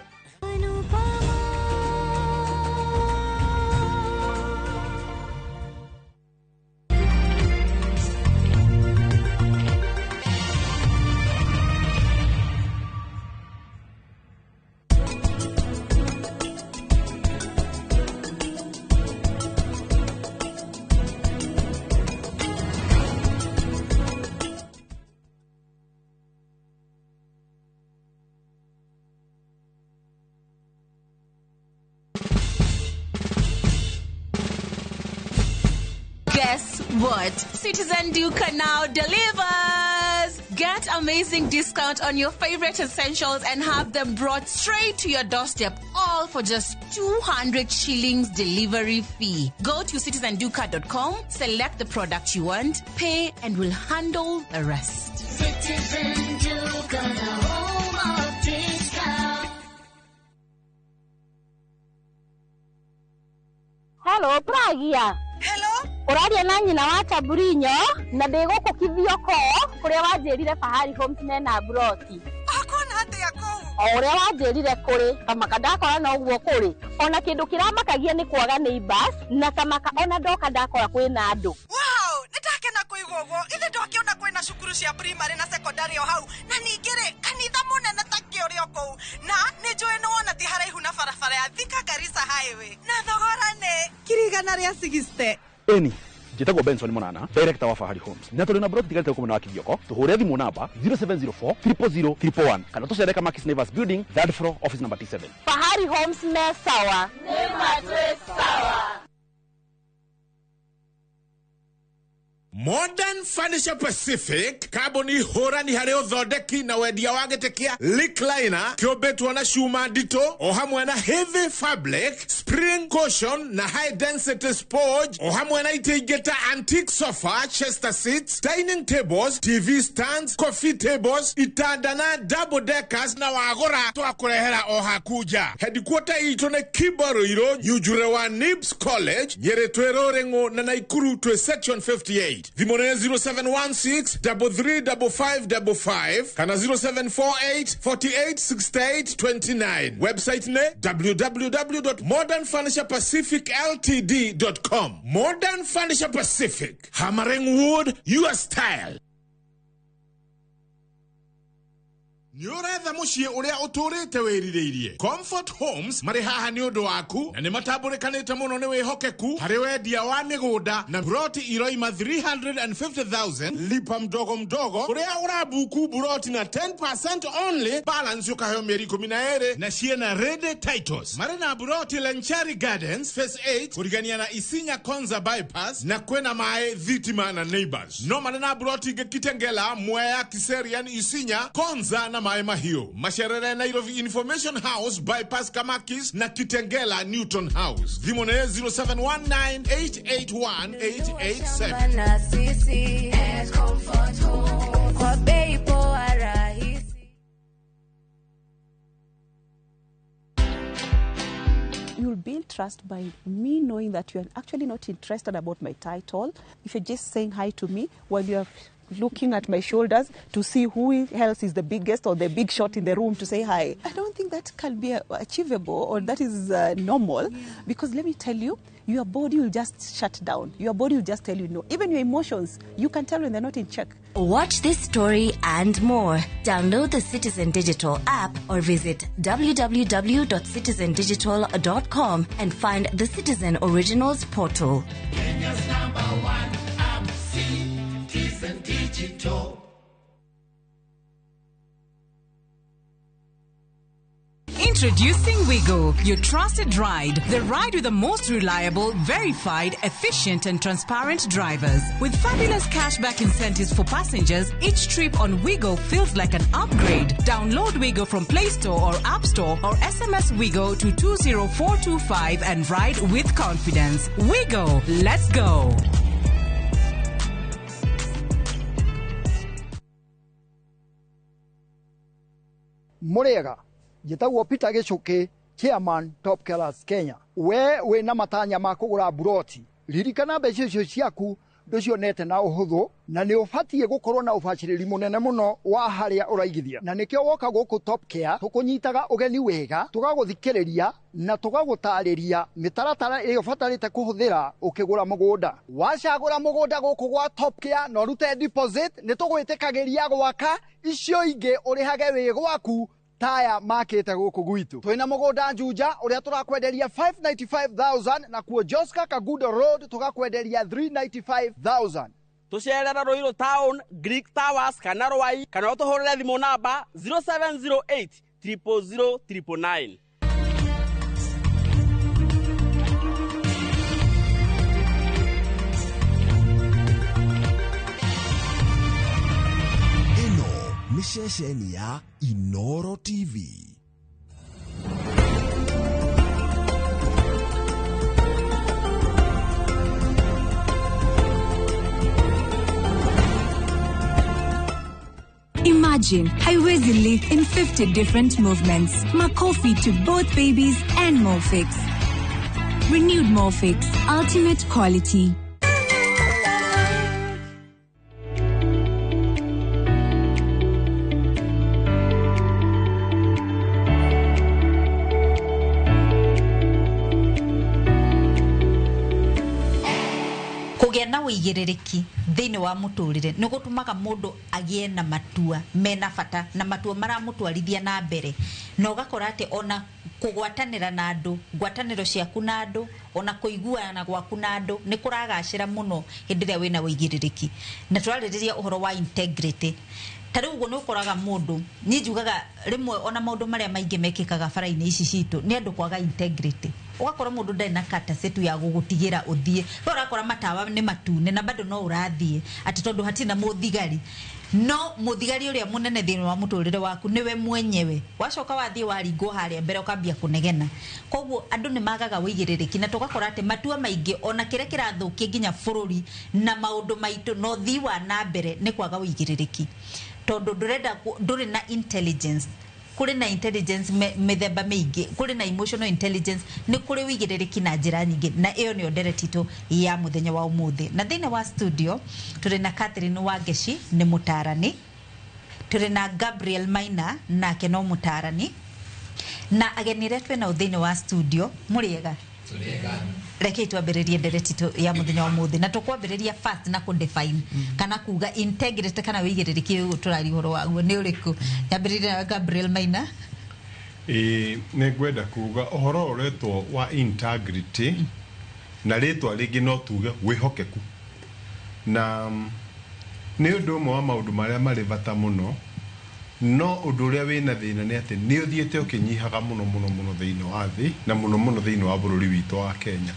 Speaker 4: Guess what? Citizen Duca now delivers! Get amazing discount on your favorite essentials and have them brought straight to your doorstep, all for just 200 shillings delivery fee. Go to citizenduca.com, select the product you want, pay, and we'll handle the rest.
Speaker 8: Citizen Duca, the home of discount.
Speaker 11: Hello, Pragia.
Speaker 21: Hello?
Speaker 11: Uraria na nyina wa Chaburinyo na ndigukukithio ko kuria wanjirire Fahari Homes na Broti.
Speaker 21: Akona atia ko?
Speaker 11: Uria wanjirire kuri kamaka ndakora na uguo kuri ona kindu kiramakagia ni kwaga neighbors na kamaka ona ndoka ndakora kwina andu.
Speaker 21: Wow, nitakena kuigugo ithe ndokiona kwina cukuru cia primary na secondary o hau na ningire kanitha munene ta kiorio ko na nijue no ona ti haraihu na barabara ya Thika Garissa highway na thogora ne kirigana ria 60.
Speaker 22: Eni njitagwo Benson Monana, director wa Fahari Homes. Na tuli na broti tigarite kumena wa Kithioko, tuhure thimu namba 0704 000 111 kana tucereka Makis Naivas Building, third floor, office number T7.
Speaker 11: Fahari Homes me sawa.
Speaker 8: Nema twe sawa.
Speaker 17: Modern Furniture Pacific kaboni hora ni hareo thodeki na wendia wagetekia Lickliner kiobetwa na shuma dito o hamwe na heavy fabric spring cushion na high density spoj o hamwe na itegeta antique sofa chester seats dining tables TV stands coffee tables itanda na double deckers na wagora to akurehera o hakuja headquarter ito ne Kibaroiro yujure wa Nibs College nyeretwero rengo na Naikuru to section 58. Vimone 0716 335555 kana 0748 4868 29. Website ne www.modernfurniturepacificltd.com. Modern Furniture Pacific, hammering wood, your style. Nyoretha mucie uria uturite wiririirie. Comfort Homes mari haha ni undu waku na ni matamburekanite muno ni wihokeku hari wendia wa migunda na broti iroima 350,000 lipa mdogo mdogo uria urabuku broti na 10% only balance ukaheo mieri 12 na ciena ready titles. Mari na broti Lenchari Gardens phase 8 kurigania na Isinya Konza bypass na kwena mae Thitima na Neighbors. No mari na broti Kitengela Mwea Kiserian Isinya Konza na Maema hiyo. Masharere Nairobi Information House bypass Kamakis na Kitengela Newton House. Vimone 0719881887.
Speaker 23: You'll build trust by me knowing that you are actually not interested about my title. If you're just saying hi to me while you are looking at my shoulders to see who else is the biggest or the big shot in the room to say hi. I don't think that can be achievable or that is normal, because let me tell you, your body will just shut down. Your body will just tell you no. Even your emotions, you can tell when they're not in check.
Speaker 1: Watch this story and more. Download the Citizen Digital app or visit www.citizendigital.com and find the Citizen Originals portal.
Speaker 8: Kenya's #1 app, Citizen Digital.
Speaker 2: Introducing Wigo, your trusted ride. The ride with the most reliable, verified, efficient and transparent drivers. With fabulous cashback incentives for passengers, each trip on Wigo feels like an upgrade. Download Wigo from Play Store or App Store or SMS Wigo to 20425 and ride with confidence. Wigo, let's go.
Speaker 9: Murega. Jitagwo Peter Gichuki, Chairman Top Killers Kenya. We na matanya ma kugura buroti. Ririkana mbeca icio ciaku nducionete na uhuthu na ni ubatie gukorwo na ubaciriri munene muno wa haria uraigithia. Na nikio woka guku Top Care tukunyitaga ugeni wega, tugaguthikiriria na tugagutariria mitaratara iyo batarite kuhuthira ukigura mugunda. Wacagura mugunda guku gwa Top Care no rute deposit ni tugwitikagiria gwaka icio ingi urihage wi gwaku taya makete guku gwitu. Twina mugunda Njuja uria turakwenderia 595,000 na kuo Joska Kagudo Road tugakwenderia 395,000.
Speaker 12: Tucerera Ruiru Town, Greek Towers kana Rwai kana utuhurire thimu namba 0708 000 999.
Speaker 19: Mishesheni ya Inoro TV.
Speaker 24: Imagine haiwezi live in 50 different movements. Makofi to both babies and Morphix. Renewed Morphix, ultimate quality.
Speaker 25: Na wigirereki thini wa muturire ni gutumaga mundu agie na matua mena bata na matua maramutwarithia na mbere na ugakora ati ona kugwatanira na andu ngwataniro ciaku na andu ona kuiguana gwaku na andu ni kuragacira muno hindi ria wina wigirereki na twaririria uhoro wa integrity tari ugo ni ukoraga mundu ni njugaga rimwe ona maundu maria maingi mekikaga bara-ini ici citu ni andu kwaga integrity ugakora mundu ndari na kata setu ya gugutigira uthie urakora matawa ni matune na bado no urathie ati tondu hatina muthigari no muthigari uria munene thini wa muturire waku niwe mwenyewe wacoka wathie waringwo haria mbere ukambia kunegena koguo andu ni magaga wigirereki na tugakora ati matua maingi ona kire kirathukia nginya bururi na maundu maitu no thii wa na mbere ni kwaga wigirereki tondu nduri na intelligence kuri na intelligence methemba mingi kuri na emotional intelligence ni kuri wigirereki na njira nyingi na iyo ni nderetito ya muthenya wa umuthi na thina wa studio turi na Catherine Wangeshi ni mutarani turi na Gabriel Maina na keno mutarani na agenire twena uthini wa studio muriega reke twambiririe nderetito ya muthenya wa umuthi na tukwambiriria first na kudefine kana kuga integrity kana wigirereki turari horo waguo ni uriku yambiririe na Gabriel Maina
Speaker 26: ne gwenda kuga uhoro uretwo wa integrity na ritwa ringi no tuge wihokeku na ni undu umwe wa maundu maria mari bata muno no undu uria wina thina ni ati ni uthiete ukinyihaga muno thiini wa thi na muno thiini wa bururi witu wa Kenya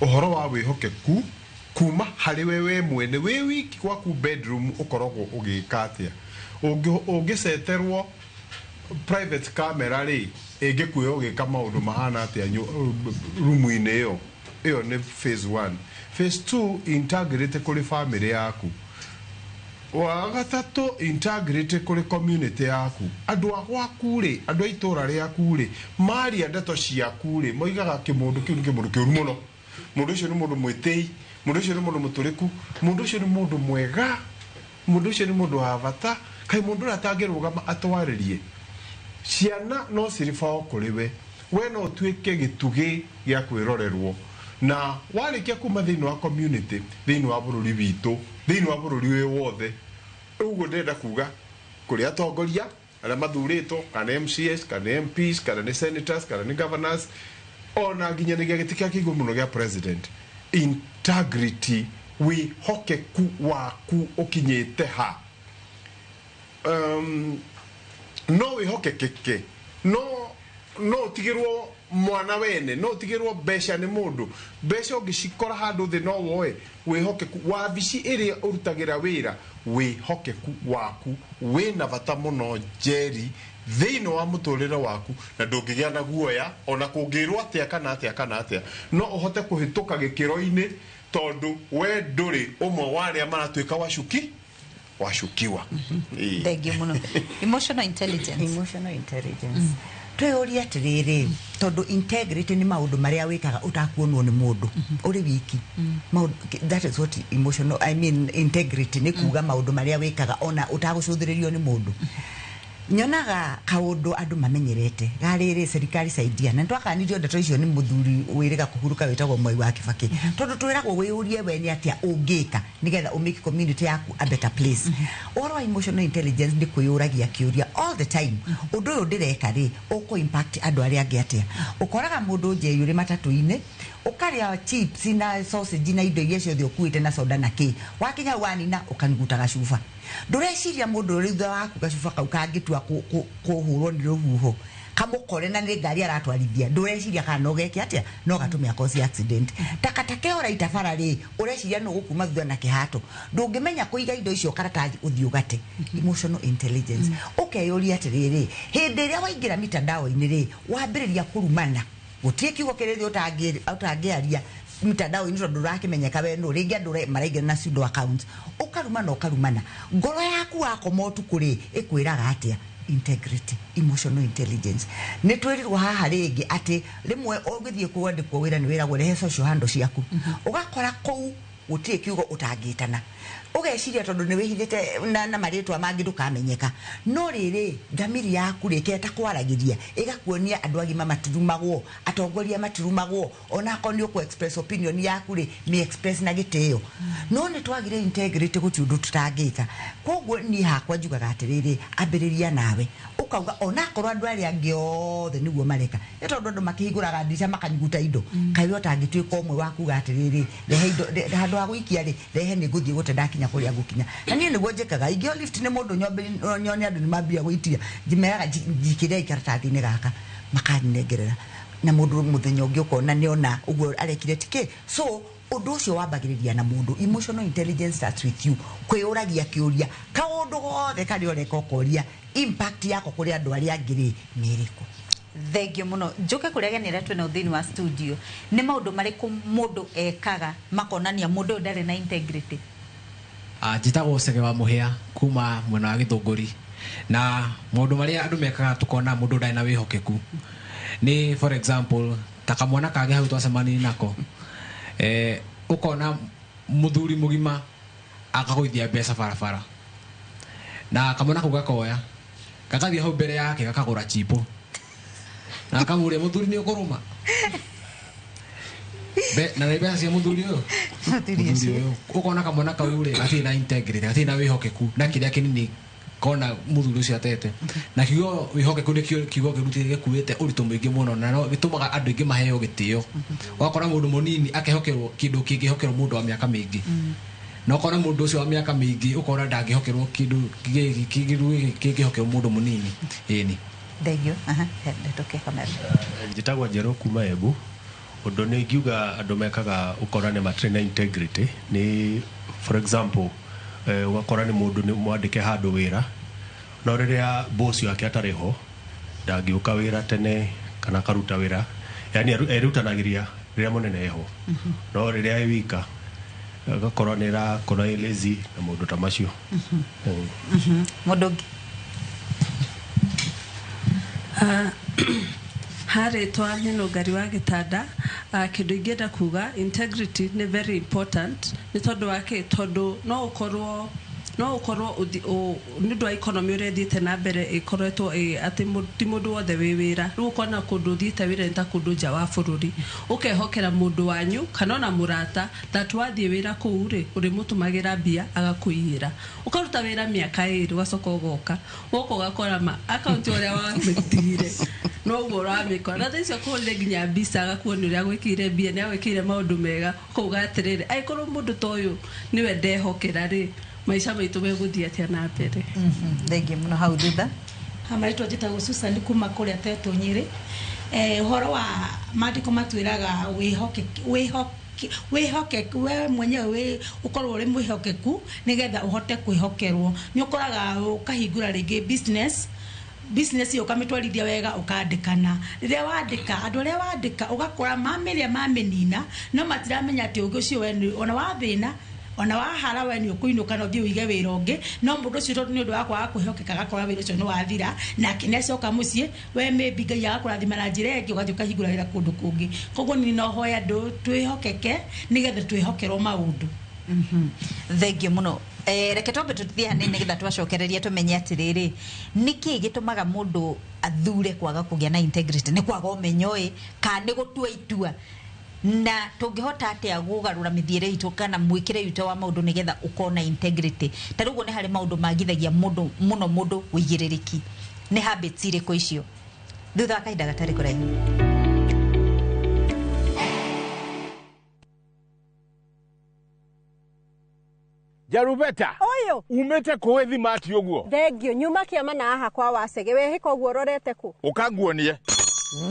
Speaker 26: uhoro wa wihokeku kuma hari wewe mwene we wiki gwaku bedroom ukoragwo ugika atia ungiceterwo private camera ri ingikuya ugika maundu mahana atia room-ini iyo ni phase 1 phase 2 integrity kuri family yaku wa gatatu integrity kuri community yaku andu agwaku ri andu aitura riaku ri mari andeto ciaku ri moigaga kimundu kiu ni kimundu kiuru muno mundu ucio ni mundu mwitei mundu ucio ni mundu muturiku mundu ucio ni mundu mwega mundu ucio ni mundu wa bata kai mundu atangirugama atwaririe ciana no ciribao kuriwe we no tuike gitugi gia kwirorerwo na warikia kuma thiini wa community thiini wa bururi witu thiini wa bururi we wothe uguo ndenda kuga kuri atongoria aria mathurito kana MCS kana MPs kana ni senators kana ni governors ona nginya ni giti kia kigo muno gia president integrity we hokeku waku ukinyite ha no we hokekeke no tigirwo mwana wene no tigirwo besha ni mundu besha ugicikora handu thi no woe wihokeku wabici iria urutagira wira wihokeku waku wina bata muno Jerry thiini wa muturire waku na ndungigia na guoya ona kungirwo atia kana atia no uhote kuhituka gikiro-ini tondu we nduri umwe waria maratuika washukiwa
Speaker 25: Thank you muno. Emotional intelligence
Speaker 6: tweoria atiriri tondu integrity ni maundu maria wikaga utakuonwo ni mundu uri wiki that is what emotional integrity ni kuga maundu maria wikaga ona utagucuthiririo ni mundu nyonaga kaundu andu mamenyerete gariri serikali saidia na twakanirio ndeto icio ni muthuri wiriga kuhuruka witagwo Mwai wa Kibaki tondu twiragwo wiurie we ni atia ungika nigetha umake community yaku a better place oro emotional intelligence ni kuyuragia kiuria all the time undu uyu ndireka ri uko impact andu aria angi atia ukoraga mundu nje yuri matatu-ini ukaria chips na sausage na indo iria ciothe ukuite na soda na ki wakinya wanina ukaniguta gacuba ndureciria mundu ritha waku gacuba kau kangitua kuhurwo ni ruhuho kamukore na ni ngari aratwarithia ndureciria kana ogeke atia no gatume cause accident takatake ora itafara ri ureciria no gukuma thutha na kihato ndungimenya kuiga indo icio karatathi uthiugate emotional intelligence ukeyuria atiriri hindi ria waingira mitandao-ini ri wambiriria kurumana gutie kiugo kirithi utangiaria mitandao ini tondu rakimenyeka we no ringi andu maraingira na pseudo accounts ukarumana ngoro yaku wakomotu kuri ikwiraga atia integrity emotional intelligence ni twirirwo haha ringi ati rimwe ugithie kuandikwo wira ni wira gure social handle ciaku ugakora kou gutie kiugo utangitana ugeciria tondu ni wihithite na maritwa mangi ndukamenyeka no riri thamiri yaku riketa kwaragiria igakuonia andu agima maturumagwo atongoria maturumagwo ona ko ni uku express opinion yaku ri ni express na giteo no ni twagire integrity gutundu tutangika koguo ni hakwa njugaga atiriri ambiriria nawe ukauga ona korwo andu aria angi othe niguo mareka tondu andu makihinguraga ndisha makanyuguta indo kai we utangituika umwe waku gatiriri rehe indo handu ha gwikia ri rehe ni guthie gutenda kuria gukinya na nie niguo njikaga ingio lift ni mundu nyone andu ni mambia gwitia njimeaga njikire ikaratathi-ini gaka makanengerera na mundu muthenya ungi ukona ni ona uguo arekire tike so undu ucio wambagiriria na mundu emotional intelligence starts with you kwiyuragia kiuria kaundu gothe kari oreka ukoria impact yako kuri andu aria angiri miriko
Speaker 25: Thank you muno njuke kureganira twena uthini wa studio ni maundu mariku mundu ekaga makonania mundu ndari na integrity
Speaker 10: njitagwo Cege wa Muhia kuma mwena wa Githunguri na maundu maria andu mekaga tukona mundu ndari na wihokeku ni for example takamwana kage hau twacemani nako ukona muthuri mugima akagoithia mbeca barabara na kamwana kau gakoya gakathie hau mbere yake gakagura chipo na akamuria muthuri ni ukuruma na mbeca cia muthuri uyu ukona kamwana kau ri gati na integrity gati na wihokeku na kiria kinini kona muthuri ucio atete na kiugo wihokeku ni kiugo kirutire gikuite uritu mwingi muno na no bitumaga andu ingi maheo gitio wakora mundu munini akehokerwo kindu kingihokerwo mundu wa miaka mingi no kona mundu ucio wa miaka mingi ukora ndangihokerwo kindu kingihokerwo mundu munini ini
Speaker 25: Thegio ndetoke kamera
Speaker 13: njitagwo Njero kuma Embu undu ni ngiuga andu mekaga ukora ni matrain integrity ni for example wakora ni mundu ni mwandike handu wira no riria boss yake atariho ndangiuka wira tene kana karuta wira yani erutanagiria riria munene eho no riria wika gakora ni ra kora lazy na mundu ta macio
Speaker 25: mundu
Speaker 15: Hare twanye no ngari wa gitanda kindu ingenda kuga integrity ni very important ni tondu wake tondu no ukorwo no ukorwo ndu economy uredite na mbere ikoretwo ati ti mundu wothe wi wira ru ukona kundu thiite wira nta kundu nja wa bururi ukehokera mundu wanyu kana na murata that wathie wira kuu ri uri mutumagira bia agakuira ukaruta wira miaka 2 ugacoka ugoka goko gakora ma account uria wa mitire no gora mikora thicio kule ginya bisa agakuoni uria gwikire bia ni agwikire maundu mega kuga atirire aikoro mundu toyo niwe ndehokera ri maisha maitu meguthia atia na mbere
Speaker 25: thengi muno hau thutha
Speaker 3: amaitwo njitagwo Susan kuma kuria Teto Nyeri uhoro wa maandiko matwiraga wihokeku we mwenyewe ukorwo uri mwihokeku nigetha uhote kwihokerwo ni ukoraga ukahingura ringi business yo kamitwarithia wega ukandikana riria wandika andu aria wandika ugakora mamiria mamenina no matiramenya ati ungi ucio we ona wathina ona wahara we ni ukuinuka no thii uige wira ungi no mundu ucio ni undu wa kwaga kwihokeka gakora wira ucio ni wathira na kinecoka mucii we maybe Ngai agakurathima na njira ingi ugathi ukahingura wira kundu kungi koguo ni no hoya ndu twihokeke nigetha twihokerwo maundu
Speaker 25: thengi muno reke twambe tuthie hanini nigetha twacokereria tumenye atiriri niki gitumaga mundu athure kwaga kugia na integrity ni kwaga umenyoi ka ni gutua itua na tungihota atia gugarura mithiire itu kana mwikire itu wa maundu nigetha ukona integrity tarugo ni hari maundu magithagia mundu muno mundu wigiririki ni habits iriko icio thutha kaida gatari kuraihu
Speaker 5: Jarubeta
Speaker 14: oyo
Speaker 5: umete kuwethi mati oguo
Speaker 14: thengio nyuma kiama na aha kwa wasege we hiko guo rorete ku
Speaker 5: ukaguonie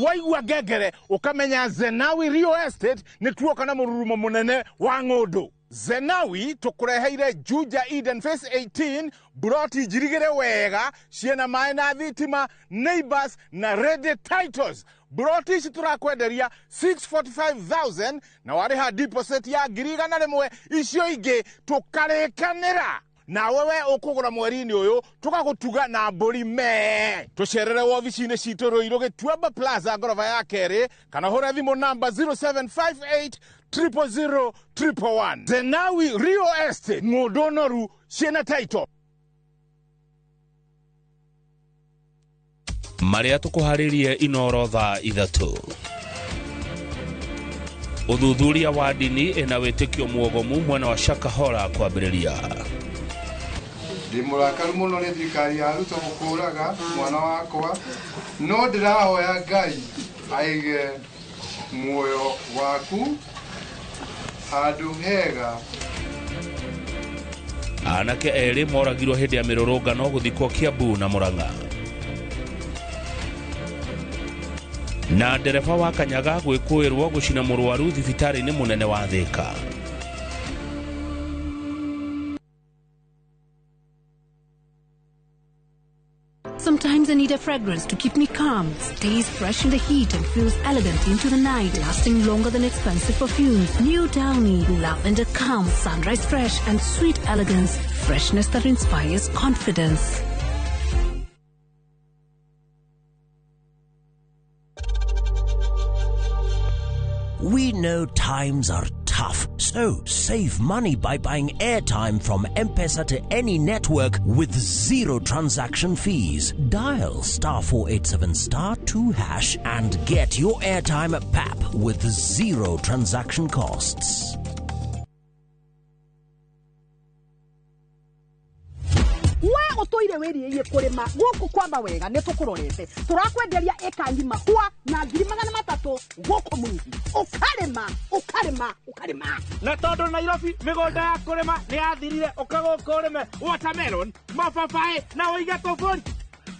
Speaker 5: waigua ngengere ukamenya Zenawi Real Estate ni tuo kana mururumo munene wa ng'undu Zenawi tukureheire Juja Eden Phase 18 broti jirigere wega ciena mai na thitima neighbors na ready titles broti citurakwenderia 645,000 na wariha deposit ya ngiriga na rimwe icio ingi tukarikanira na wewe ukugura mweri-ini uyu tugagutuga na mburi me tucerere wobici-ini citu Ruiru Gituamba Plaza ngorofa ya keri kana hura thimu namba 0758 000 111 Zenawi Real Estate ng'undu noru ciena title
Speaker 16: maria tukuharirie inorotha ithatu uthuthuria wa dini ina witikio muogomu mwena wa Shakahola kwambiriria
Speaker 18: ndimurakaru muno ni thirikari ya Ruto gukuraga mwana wakwa no ndirahoya Ngai aige muoyo waku handu hega
Speaker 16: anake eri moragirwo hindi ya mirurungano guthikwo Kiambu na Murang'a na ndereba wa Kanyaga gwikuirwo gucina murwaru thibitari-ini munene wa Thika
Speaker 20: Sometimes I need a fragrance to keep me calm, stays fresh in the heat and feels elegant into the night, lasting longer than expensive perfumes. New Downy, lavender calm, sunrise fresh and sweet elegance, freshness that inspires confidence.
Speaker 27: We know times are tough, so save money by buying airtime from M-Pesa to any network with zero transaction fees. Dial *487*2# and get your airtime PAP with zero transaction costs.
Speaker 14: we utoire wiriye kurima guku kwamba wega ni tukurorete turakwenderia eka ngima kwa na 300,000 guku mungi ukarima
Speaker 5: na tondu Nairobi migonda ya kurima ni yathirire ukagoka urime watermelon mababae na uiga tofori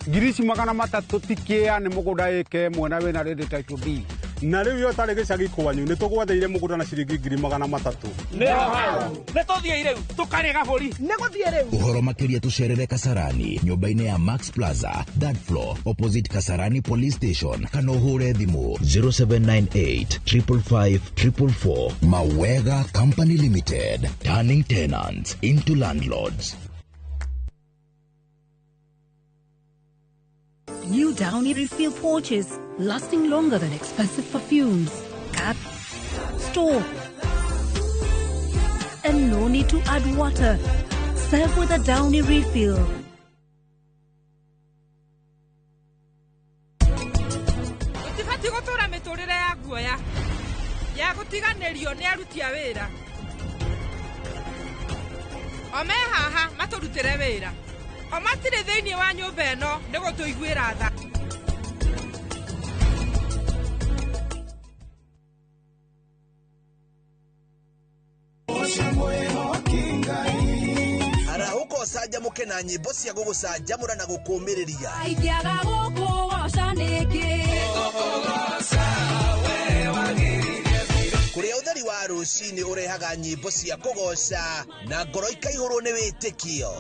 Speaker 28: 300,000 tikia ni mugunda eke mwena wina ready title deed na riu yo tari gicagi kwanyu ni tugwatheire mugunda na ciringi 300,000
Speaker 5: ne tothie riu tukarega buri
Speaker 14: ne guthie riu
Speaker 29: uhoro makiria tucerere Kasarani nyumba-ini ya Max Plaza third floor opposite Kasarani police station kana uhure thimu 0798 555 444 Mawega Company Limited, turning tenants into landlords.
Speaker 20: New Downy refill pouches, lasting longer than expensive perfumes. Cap, store, and no need to add water. Serve with a Downy refill.
Speaker 1: Utifati gutura miturire ya guoya ya gutiganirio ni aruti a wira. Ome haha maturutire wira. Omatire thiini wa nyumba eno ni gutuiguira tha.
Speaker 4: Arahuko saja muke na nyimbo cia gugucanjamura na gukumiriria.
Speaker 24: Aikiaga guku wocaniki.
Speaker 4: Kuria utheri wa rucini urehaga nyimbo cia kugoca na ngoro ikaihurwo ni witikio.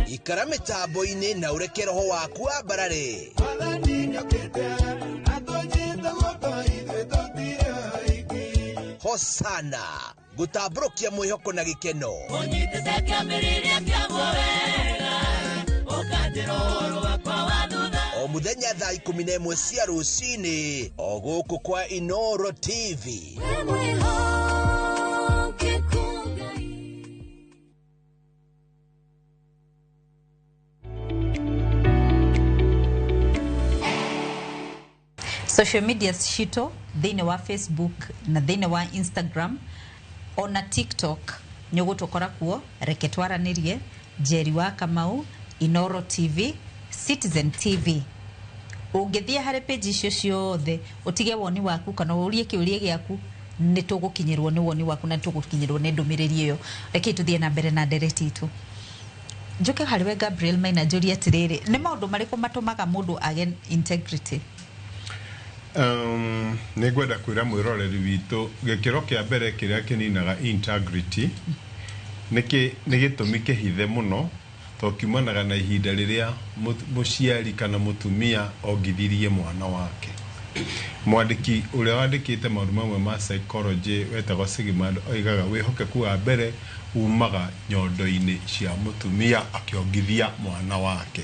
Speaker 4: Ikara mitambo-ini na ureke roho waku wambarare. Hosana gutamburukia mwihoko na gikeno. O muthenya thaa 11 cia rucini o guku kwa Inoro TV.
Speaker 25: Social media shito thini wa Facebook na thini wa Instagram ona TikTok nyugutokora kuo reke twaranirie Jerry wa Kamau, Inoro TV, Citizen TV. Ungithia hare page icio ciothe utige woni waku kana urie kiurie giaku ni tugukinyirwo ni woni waku na tugukinyirwo ni ndumiriri iyo. Reke tuthie na mbere na ndereti itu. Njoke hariwe Gabriel Maina njuri atiriri ni maundu mariku matumaga mundu age integrity.
Speaker 26: Nĩ ngwenda kwĩra mwĩroreri witũ gĩkĩro kĩa mbere kĩrĩa kĩninaga integrity nĩ gĩtũmi kĩhithe mũno to kiumanaga na ihinda rĩrĩa mũciari kana mũtumia ongithirie mwana wake. Mwandĩki ũrĩa wandĩkĩte maũndũ mamwe ma psychology wetagwo Sigmund oigaga wĩhokeku wa mbere umaga nyondo-inĩ cia mũtumia akĩongithia mwana wake.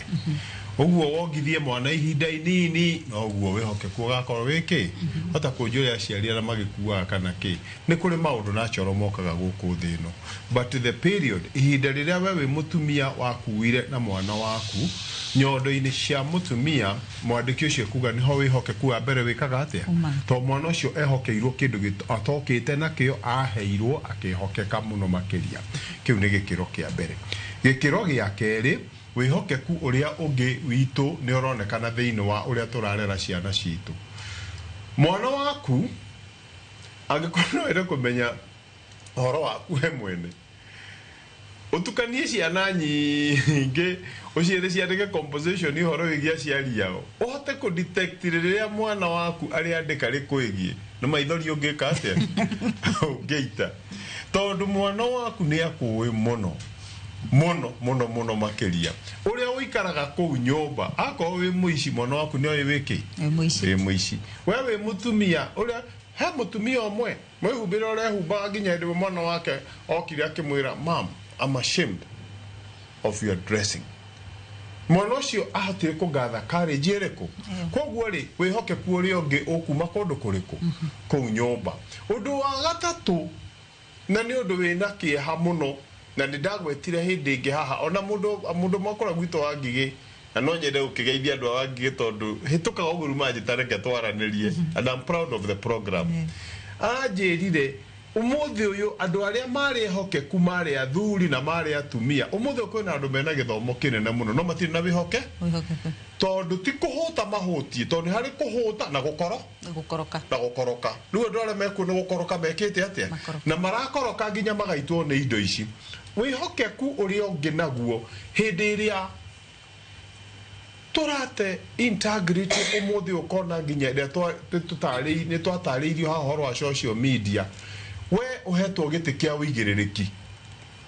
Speaker 26: Oguo wongithie mwana ihinda inini noguo wihokeku gakorwo wiki hota kunjuria aciari ara magikuaga kana ki ni kuri maundu na choro mokaga guku thino but the period ihinda riria we wi mutumia wakuire na mwana waku nyondo-ini cia mutumia mwandiki ucio kuga niho wihokeku wa mbere wikaga atia to mwana ucio ehokeirwo kindu atokite nakio aheirwo akihokeka muno makiria kiu ni gikiro kia mbere. Gikiro gia keri wihokeku uria ungi witu ni uronekana thiini wa uria turarera ciana citu. Mwana waku angikorwo ere kumenya horo waku he mwene utukanie ciana nyingi uciere ciandike composition ihoro wigia ciari yao uhote ku detect riria mwana waku ari andika rikuigie na maithori ungika atia ungeita tondu mwana waku ni akuwi muno makiria uria uikaraga ku nyumba ako wi muici mwana waku ni oyi wiki muici wewe mutumia uria he mutumia omwe mwehumbira uria humbaga nginya ndi mwana wake okire akimwira mam I'm ashamed of your dressing. Mwana ucio ahotire kugatha courage iriku koguo ri wihokeku uria ungi ukuma kundu kuriku ku nyumba. Undu wa gatatu na ni undu wina kieha muno na ndagwetire hindi ingi haha ona mundu makora gwito wa ngigi na no nyende ukigeithia andu a ngigi tondu hitukaga uguru manjitareke twaranirie and I'm proud of the program. Anjirire umuthi uyu andu aria mari hokeku mari athuri na mari atumia umuthi kwina andu mena githomo kinene muno no matiri na wihoke tondu ti kuhuta mahuti tondu hari kuhuta na gukoroka riu andu aria meku ni gukoroka mekite atia na marakoroka nginya magaitwo ni indo ici. Wihokeku uria ungi naguo hindi iria turate integrity umuthi ukona nginya ria ni twatariirio haha horo wa social media we uhetwo giti kia wigiririki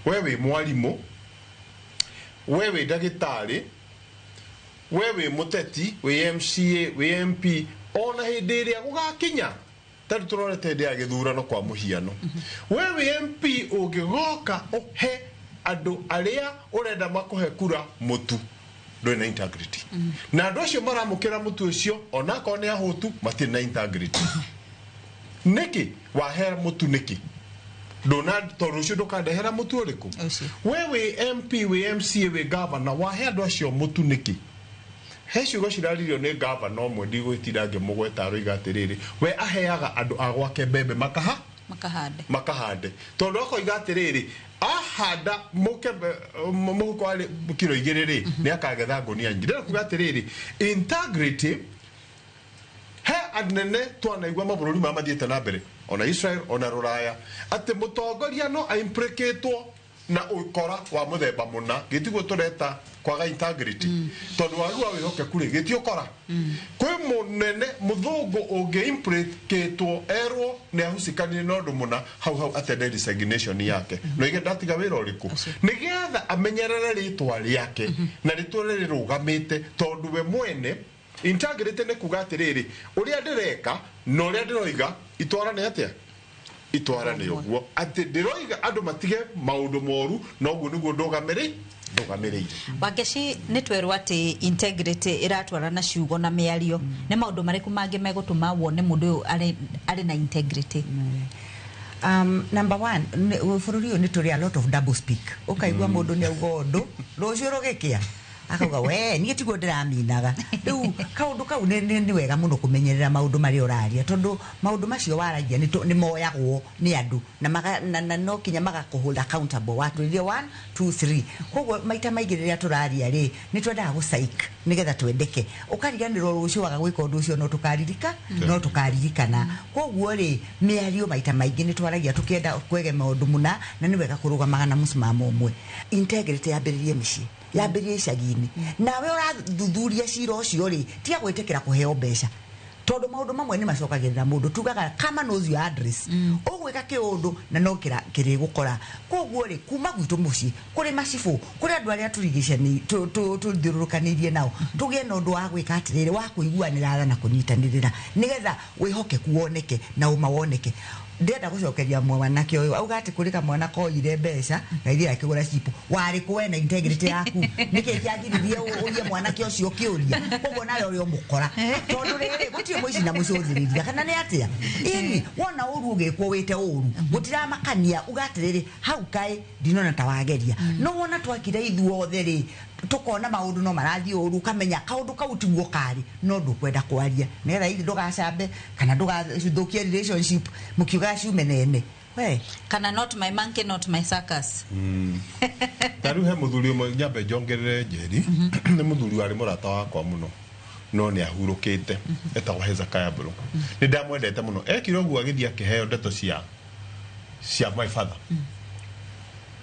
Speaker 26: we wi mwarimu we wi ndagitari we wi muteti wi MCA wi MP ona hindi iria gugakinya tari turorete ndi agithurano kwa muhiano we wi MP ungigoka uhe andu aria urenda makuhe kura mutu ndwina integrity na andu acio maramukira mutu ucio ona ko ni ahutu matiri na integrity niki wahera mutu niki Donald Torusho ndukandehera mutu uriku wewe MP we MCA we governor wahe andu acio mutu niki he ciugo ciraririo ni governor omwe ndigwitirange mugweta roiga atiriri we aheaga andu agwake mbembe makahande tondu akoiga atiriri ahanda muhuko ari kilo 2 ni akagetha ngunia nyingĩ kuga atiriri integrity he anene twanaigua mabũrũri ma mathiĩte na mbere ona Israel ona Ruraya ati mutongoria no aimplicatwo na ukora wa muthemba muna gitiguo tureta kwaga integrity tondu wagua wihoke kuri gitio kora kwi munene muthungu ungi implicatwo erwo ni ahusikanie na ndu muna hau atende resignation yake no ige ndatiga wira uriku nigetha amenyerere ritwa riake na ritwa rirugamite tondu we mwene integrity ne kuga atiriri uria ndireka no uria ndiroiga itwarane atia itwarane uguo ati ndiroiga andu matige maundu moru no guo niguo ndugamirire
Speaker 25: Wangeci ni twerwo ati integrity iratwara na ciugo na miario ne maundu mariku mangi megutuma wone mundu ari na integrity
Speaker 6: number 1 bururi uyu ni turi a lot of double speak ukaigua mundu ni auga undu rucio rugikia akauga we nie tiguo ndiraminaga riu kaundu kau ni wega muno kumenyerera maundu mari uraria tondu maundu macio waragia ni moyagwo ni andu na no kinya magakuhold accountable watu ria 1 2 3 koguo maita maingĩ rĩrĩa turaria ri ni twendaga gucaik nigetha twendeke ukariganirwo rucio waga gwika undu ucio no tukaririkana koguo ri miario maita maingĩ ni twaragia tukienda kwege maundu muna na ni wega kurugamaga na musimamo umwe integrity yambiririe micii yambirie icagi-ini nawe urathuthuria cira ucio ri tia gwitikira kuheo mbeca tondu maundu mamwe ni macokagirira mundu tugaga kama knows your address ugwika kiundu na no kiri gukora koguo ri kuma gwitu muci kuri macibu kuri andu aria turigicani tuthiurukanirie nao tugie na undu wa gwika atiriri wa kuiguanira na kunyitanirira nigetha wihokeku woneke na uma woneke ndenda gucokeria mwanake uyu auga ati kurika mwana koire mbeca na iria akigura cipu wari kuwe na integrity yaku niki kiagiririe uye mwanake ucio kiuria koguo nawe uri umukora tondu riri gutie muici na mucunthiriria kana ni atia ini wona uru ugikwo wite uru gutiramakania ugatiriri hau kai ndinona tawageria no wona twakire ithuothe ri tukona maundu no marathi uru kamenya kaundu kau tiguo kari no ndukwenda kwaria nigetha ithi ndugacambe kana ndugacuthukie relationship mukiuga ciume nene we
Speaker 25: kana not my monkey not my circus
Speaker 26: taru he muthuri umwe nyambe njongerere njeri ni muthuri wari murata wakwa muno no ni ahurukite etagwo Hezekiah Bro ni ndamwendete muno ekire uguo agithia kiheo ndeto cia my father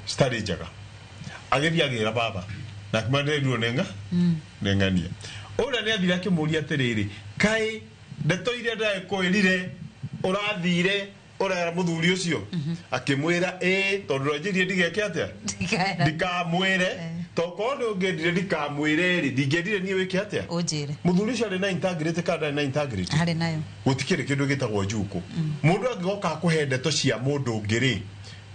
Speaker 26: study jaga agithia gira baba na kumanderirwo nengania ora ni athira kimuria atiriri kai ndeto iria ndakwirire urathire ora muthuri ucio akimwira tondu njirie ndigeke atia ndikamwire tokondo ngendire ndikamwire ri ndingendire nie wike atia
Speaker 25: unjire
Speaker 26: muthuri ucio ari na integrity kada na integrity
Speaker 25: ari nayo
Speaker 26: gutikire kindu gitagwo njuku mundu angigoka kuhe ndeto cia mundu ngiri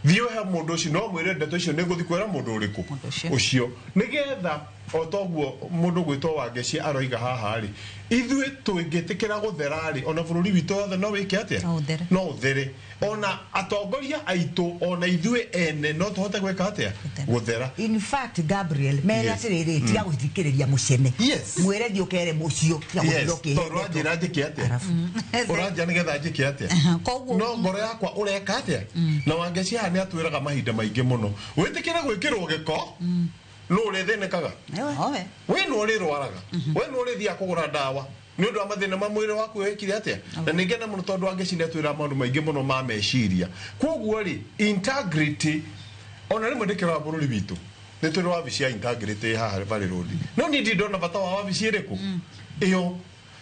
Speaker 26: thio he mundu ucio no mwire ndeto icio niguthi kwera mundu uriku ucio nigetha otoguo mundu gwitwo Wangeci aroiga haha ri ithuĩ tũngĩtĩkĩra gũthera ri ona bũrũri witũ wothe no wĩke atĩa no ũthere ona atongoria aitũ ona ithuĩ ene no tũhote gwĩka atĩa gũthera
Speaker 6: in fact Gabriel mere atiriri tiga gũthikĩrĩria mũcene mwĩre thiĩ ũkere mũcio tiga gũthikĩrĩria
Speaker 26: ũranjĩra njĩke atĩa ũranjĩra nĩgetha njĩke atĩa no ngoro yakwa ũreka atĩa na Wangeci haha nĩ atwĩraga mahinda maingĩ mũno wĩtĩkĩre gwĩkĩrwo gĩko no urethenekaga we no rirwaraga we no rithia kugura ndawa ni undu wa mathina ma mwiri waku wekire atia na ningena muno tondu Wangeci netwira maundu maingi muno ma meciria koguo ri integrity ona rimwe ndikira bururi bitu netwira wabici ya integrity haha Valley Road no ni ndona bata wa wabici iriku iyo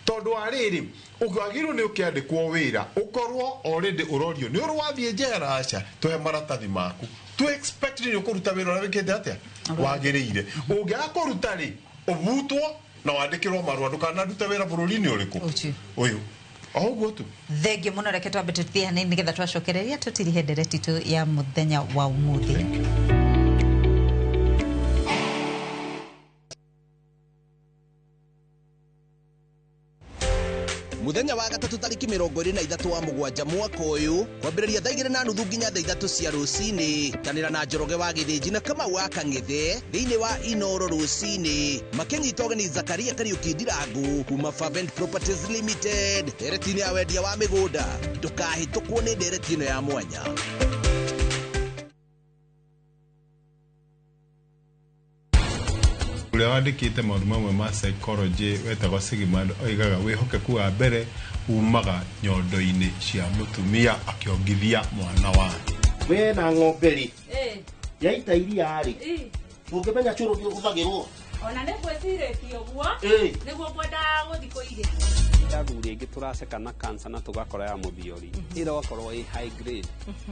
Speaker 26: tondu ariri ukagirwo ni ukiandikwo wira ukorwo already urorio ni urwathie njera aca tuhe maratathi maku tu expect ni ukuruta wira wikite atia wagiriire ungiakuruta ri ubutwo na wandikirwo marua ndukanaruta wira bururi-ini uriku uyu oguo tu
Speaker 25: thengio muno reke twambe tuthie hanini nigetha twacokereria tutirihe ndereti tu ya muthenya wa umuthi
Speaker 4: muthenya wa gatatu tariki 23 wa mugwanja mwaka uyu kwambĩrĩria thaa 2:30 nginya thaa 3 cia rũcinĩ. Tanĩra na Njoroge wa Gĩthĩnji na Kamau wa Kang'ethe thĩinĩ wa Inooro rũcinĩ, makĩnyita ũgeni Zakaria Kariuki Ndirangu kuma Fervent Properties Limited. Ndereti-inĩ ya wendia wa mĩgũnda, ndũkahĩtũkwo nĩ ndereti ĩno ya mwanya.
Speaker 26: Uria wandikite maundu mamwe ma psychology wetagwo Sigmund oigaga wihokeku wa mbere umaga nyondo-ini cia mutumia akiongithia mwana wa
Speaker 2: we na ng'omberi yaita iria ari ungimenya curu ndio kuthagirwo
Speaker 7: ona ne kweciretie uguo niguo kwenda guthiko ire
Speaker 8: yathuri ingi turaceka na cancer na tugakora ya muthiori ira okorwo i high grade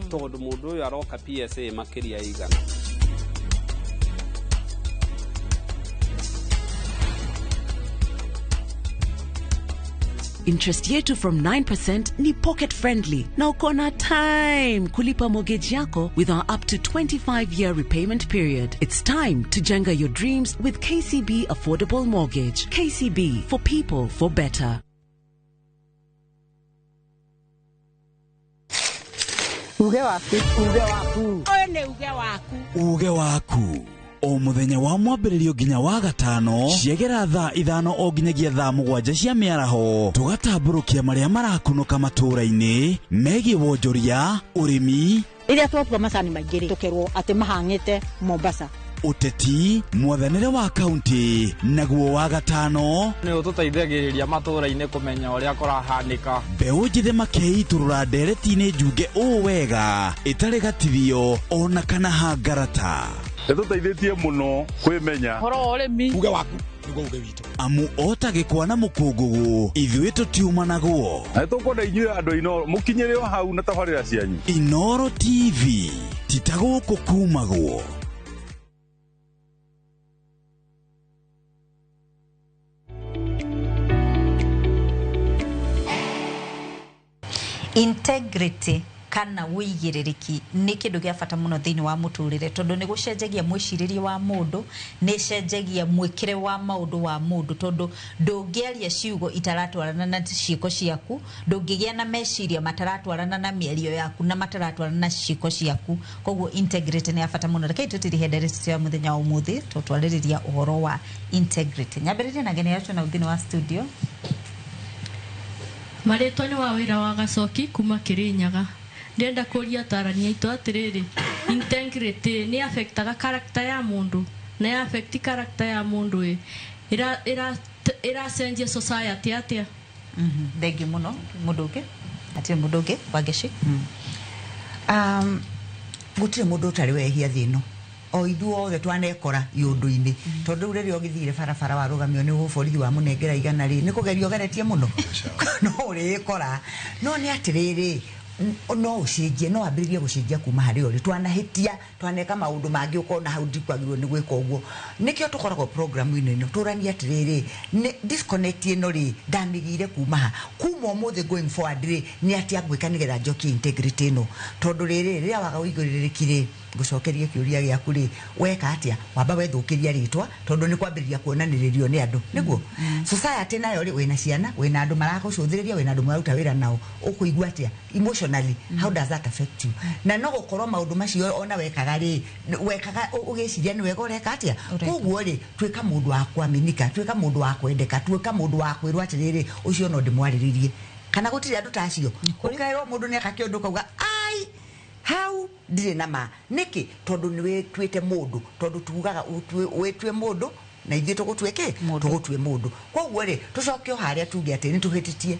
Speaker 8: tondu mundu uyu aroka PSA makiria igana.
Speaker 9: Interest yetu from 9% ni pocket friendly. Na uko na time kulipa mortgage yako with our up to 25-year repayment period. It's time to jenga your dreams with KCB Affordable Mortgage. KCB, for people, for better.
Speaker 14: Uge waku. Oyo ne uge waku.
Speaker 11: Uge waku. O muthenya wa mwambĩrĩrio nginya wa gatano ciegera thaa 5 o nginyagia thaa 7 cia mĩaraho tugatambũrũkia marĩa marakunũka matũũra-inĩ megiĩ wonjoria ũrĩmi
Speaker 14: iria twatua macani maingĩ tukerwo atĩ mahang'ĩte Mombasa
Speaker 11: uteti mwathanĩre wa kaunti naguo wa gatano
Speaker 17: nĩ ũtũteithagĩrĩria matũũra-inĩ kũmenya ũrĩa kũrahanĩka
Speaker 11: mbeũ njĩthĩ makeiturũra ndereti-inĩ njunge ũũ wega ĩtarĩ gatithio ona kana hangarata
Speaker 21: Nĩtũteithĩtie mũno kwĩmenya
Speaker 17: horo ũrĩmi
Speaker 21: uge waku nĩguo uge witũ
Speaker 11: amu otagĩkwa na mũkũngũgũ ithuĩ tũtiumanagwo
Speaker 21: na tũkwenda inyuĩ andũ Inooro mũkinyĩre o hau na tabarĩra cianyu.
Speaker 11: Inooro TV titagũkũ kumagwo.
Speaker 25: Integrity kana wĩigĩrĩrĩki nĩ kĩndũ gĩa bata mũno thĩinĩ wa mũtũrĩre tondũ nĩ gũcenjagia mwĩcirĩrie wa mũndũ, nĩ cenjagia mwĩkĩre wa maũndũ wa mũndũ tondũ ndũngĩaria ciugo itaratwarana na ciĩko ciaku, ndũngĩgĩa na meciria mataratwarana na mĩario yaku na mataratwarana na ciĩko ciaku. Koguo integrity nĩ ya bata mũno. Reke tũtirihe ndereti cia mũthenya wa ũmũthĩ tũtwarĩrĩria ũhoro wa integrity. Nyambĩrĩria na ngene yacu na thĩinĩ wa studio.
Speaker 22: Marĩtwa nĩ wa wĩra wa Gacoki kuma Kĩrĩnyaga. Ndenda kũria tarania itu atiriri integrity ni affectaga character ya mundu na ya affect character ya mundu ira senje society atia
Speaker 25: Thegi muno muduke ati muduke wageshi
Speaker 6: gutire mundu utari wehia thino o ithuothe twanekora yundu-ini tondu rĩrĩa ũgĩthire barabara warugamio nĩ borithi wa mũnengera igana rĩ nĩ kũgerio geretie mũno no ũrĩkora no nĩ atirĩrĩ no ucenjie no ambĩrĩrie gũcenjia kuma harĩ ũrĩ twanahĩtia twaneka maũndũ mangĩ ũkona hau ndikwagĩrwo nĩ gwĩka ũguo nĩkĩo tũkoragwo programu-inĩ ĩno tũrania atĩrĩrĩ disconnect ĩno rĩ ndamĩgĩire kuma ũmũthĩ going forward rĩ nĩ atĩa ngwĩka nĩgetha njokie integrity ĩno tondũ rĩrĩ rĩrĩa waga ũigĩrĩrĩki rĩ ngucokerie kĩũria gĩaku rĩ weka atĩa wamba wethũkĩria rĩtwa tondũ nĩ kwambĩrĩria kuonanĩrĩrio nĩ andũ nĩguo society nayo rĩ wĩna ciana wĩna andũ maragũcũthĩrĩria wĩna andũ mararuta wĩra nao ũkũigua atĩa emotionally how does that affect you na no gũkorwo maũndũ macio ona wekaga rĩ wekaga ũgĩciria nĩ wega ũreka atĩa koguo rĩ twĩka mũndũ wa kuaminika twĩka mũndũ wa kwendeka twĩka mũndũ wa kwĩrwo atĩrĩrĩ ũcio no ndĩmwarĩrĩrie kana gũtirĩ andũ tacio ũkaĩrwo mũndũ nĩ aka kĩũndũ kauga ai how ndire nama niki tondu ni wetwete mundu tondu tugaga wetwe mundu na ithuĩ tũgũtwĩke tũgũtwe mundu koguo rĩ tũcoke haria tuge atĩ nĩ tũhĩtĩtie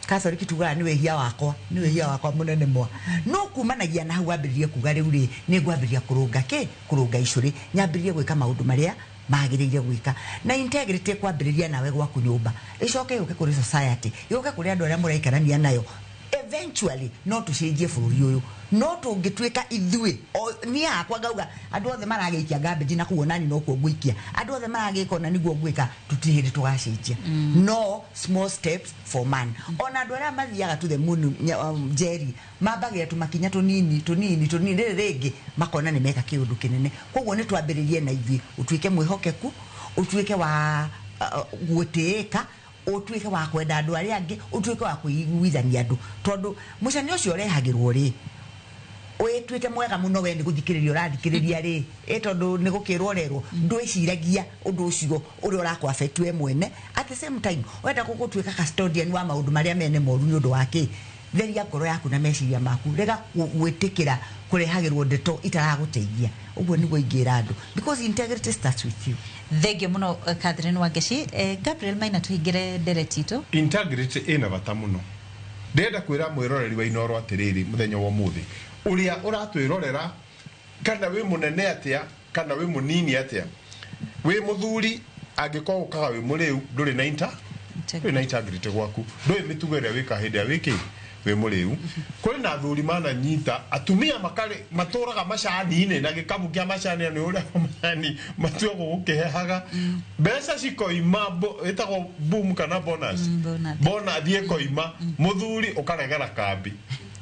Speaker 6: Catholic tugaga nĩ wehia wakwa mũnene mwa no kumanagia na hau ambĩrĩrie kuga rĩu rĩ nĩ ngwambĩrĩria kũrũnga icũrĩ nyambĩrĩrie gwĩka maũndũ marĩa magĩrĩire gwĩka na integrity kwambĩrĩria nawe gwaku nyũmba ĩcoke yũke kũrĩ society yũke kũrĩ andũ arĩa mũraikarania nayo eventually no tucenjie bũrũri ũyũ no tũngĩtuĩka ithuĩ niĩ hakwa ngauga andũ othe maragĩikia garbage na kuonani no kuo ngũikia andũ othe maragĩka na nĩguo ngwĩka tutirĩ hĩndĩ tũgacenjia no small steps for man ona andũ arĩa mathiaga to the moon Jerry mambagia tumakinya tũnini rĩrĩ rĩngĩ makona nĩ meka kĩũndũ kĩnene koguo nĩ twambĩrĩrie na ithuĩ ũtuĩke mwĩhokeku ũtuĩke wa gwĩtĩĩka utuike wa kwenda andu aria angi utuike wa kuiguithania andu tondu mucani ucio urehagirwo ri wituike mwega muno we ni guthikiriria urathikiriria ri tondu ni gukirwo rerwo ndwiciragia undu ucio uri urakwa affect we mwene at the same time wenda gugutuika custodian wa maundu maria mene moru ni undu wake theria ngoro yaku na meciria maku rega gwitikira kurehagirwo ndeto itaraguteithia uguo niguo ingira andu because integrity starts with you.
Speaker 25: Thengio muno Catherine Wangeshi. Gabriel Maina tuhingire nderetito.
Speaker 26: Integrity ina bata muno. Ndenda kwira mwiroreri wa Inoro atiriri muthenya wa muthi uria uratwirorera kana wi munene atia kana wi munini atia wi muthuri angikoo ukaga wi muriu nduri na integrity gwaku ndui mitugo ria wika hindi ya wiki we muriu kuri na thuri mana nyita atumia makare maturaga macani-ine na gikabu kia macani ni uria macani matuo gukihehaga mbeca cikoima itago boom kana bonus bona thie koima muthuri ukaregera kambi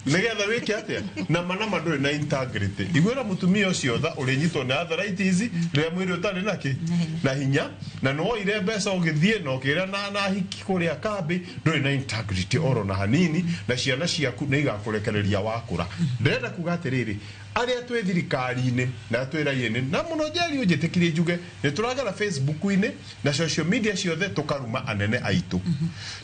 Speaker 26: nigetha wiki atia na manama nduri na integrity igwira mutumia ucio tha uri nyitwo na arthritis ria mwiri utari naki na hinya na no ire mbeca ugithie no kira na hiki kuria kambi nduri na integrity oro na hanini na ciana ciaku ni igakurekereria wakura ndenda kuga atiriri aria twi thirikari-ini na twi raia-ini na muno jeri ujitikirie njuge ni turagera Facebook-ini na social media ciothe tukaruma anene aitu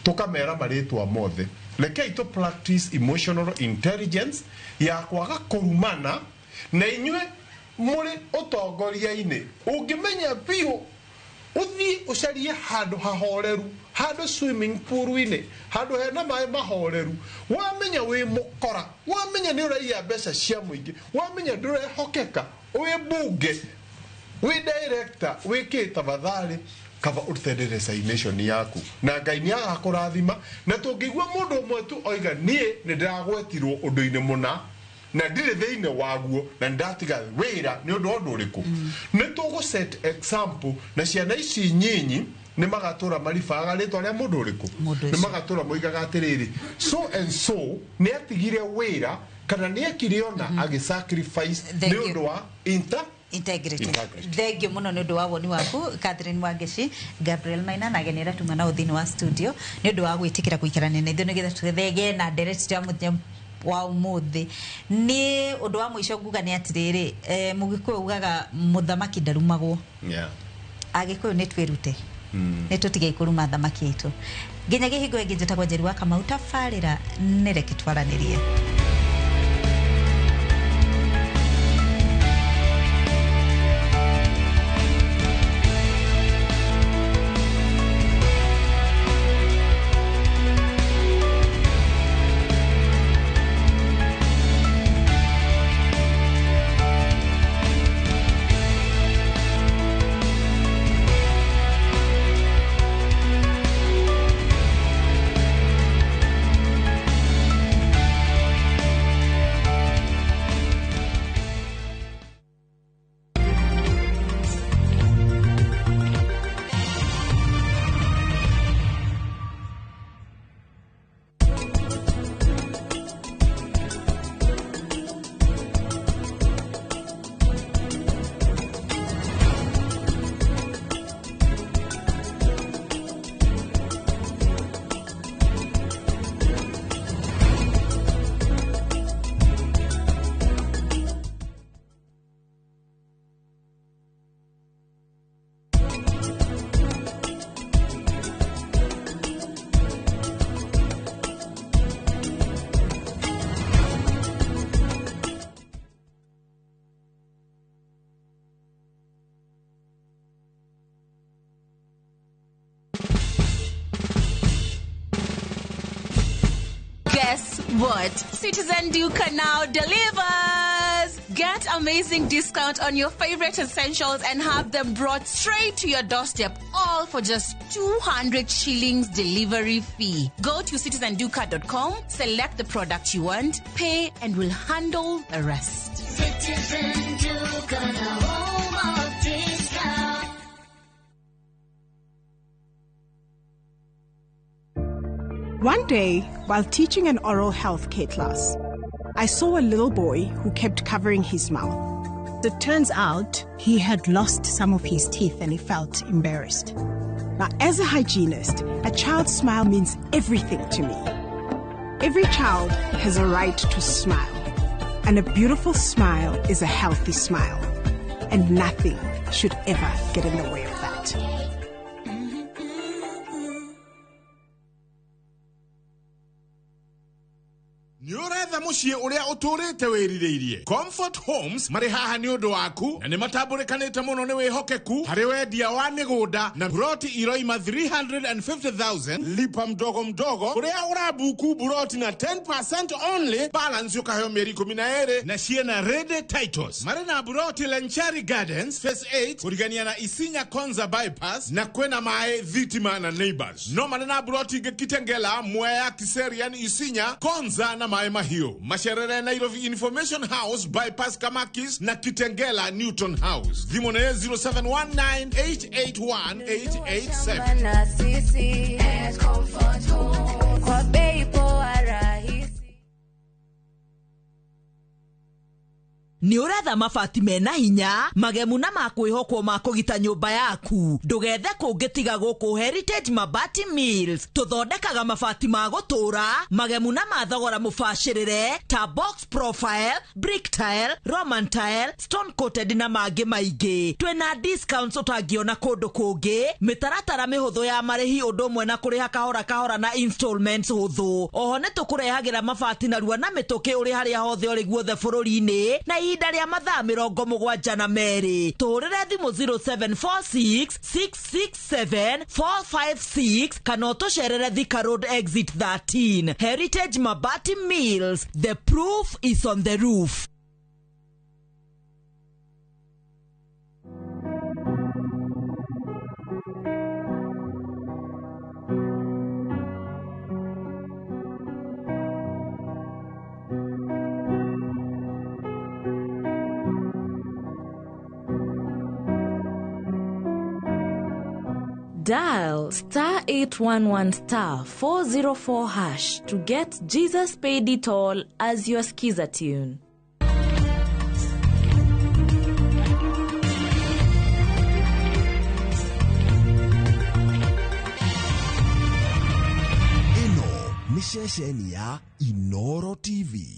Speaker 26: tukamera maritwa mothe rekei to practice emotional intelligence ya kwaga kurumana na inywe muri utongoria-ini ungimenya biu uthi ucarie handu hahoreru handu swimming pool-ini handu hena mai mahoreru wamenya wi mukora wamenya ni uraia mbeca cia muingi wamenya ndurehokeka wi bunge wi director wi kitabathari kaba urutende resignation yaku na Ngai ni agakurathima na tungigwa mundu umwe tu oiga nie ni ndiragwetirwo undu-ini muna na ndire thiine waguo na ndatiga wira ni undu uriku ni tugu set example na ciana ici nyinyi ni magatura marifaga ritwa ria mundu uriku ni magatura moigaga atiriri so and so ni atigire wira kana ni akiriona agi sacrifice ni undu wa
Speaker 25: integrity. Thengio muno ni undu wa woni waku Catherine Wangeshi. Gabriel Maina na genera tuma na uthini wa studio ni undu wa gwitikira guikarania na ithu nigetha tuthege na direct ya muthenya wa umuthi ni undu wa mwisho nguga ni atiriri mugikuyu ugaga muthamaki ndarumagwo agikuyu ni twirute ni tutige kuruma thamaki itu nginya gihingo ingi njitagwa Njeri wa Kamau tabarira nereke twaranirie.
Speaker 3: Guess what? Citizen Duca now delivers! Get amazing discount on your favorite essentials and have them brought straight to your doorstep, all for just 200 shillings delivery fee. Go to citizenduca.com, select the product you want, pay, and we'll handle the rest.
Speaker 10: Citizen Duca, the home of discount.
Speaker 12: One day, while teaching an oral health care class, I saw a little boy who kept covering his mouth. It turns out he had lost some of his teeth and he felt embarrassed. Now, as a hygienist, a child's smile means everything to me. Every child has a right to smile, and a beautiful smile is a healthy smile, and nothing should ever get in the way of that.
Speaker 5: Nyoretha mucie uria uturite wiririirie. Comfort Homes mari haha ni undu waku na ni matambulikanite muno ni wihokeku hari wendia wa migunda na broti iroima 350,000 lipa mdogo mdogo uria urabuku broti na 10% only balance yukaheyo mieri 12 na ciena ready titles. Mari na broti Lenchari Gardens Phase 8 kurigania na Isinya Konza bypass na kwena mae Thitima na Neighbors. No mari na broti Kitengela Mwea Kiserian Isinya Konza na mae Mahio. Masherere Nairobi Information House bypass Kamakis na Kitengela Newton House. Dhimone 0719881887.
Speaker 13: Ni uratha mabati mena hinya magemu na makwihokwo makugita nyumba yaku ndugethe kungitiga guku Heritage Mabati Mills tuthondekaga mabati ma gutura magemu na mathogora mubashirire ta box profile, brick tile, roman tile, stone coated na mangi maingi. Twina discounts utangiona kundu kungi, mitaratara mihuthu ya marihi undu umwe na kuriha kahora kahora na installments huthu. Oho ni tukurehagira mabati na rua na mituki uri haria hothe uri guothe bururi-ini na ihinda ria mathaa 72 tuhurire thimu 0746667456 kana utucerere Thika Road exit 13. Heritage Mabati Mills, the proof is on the roof.
Speaker 15: Dial *811*404# to get Jesus Paid It All as your skiza tune.
Speaker 16: Ino ni shesheni ya Inoro TV.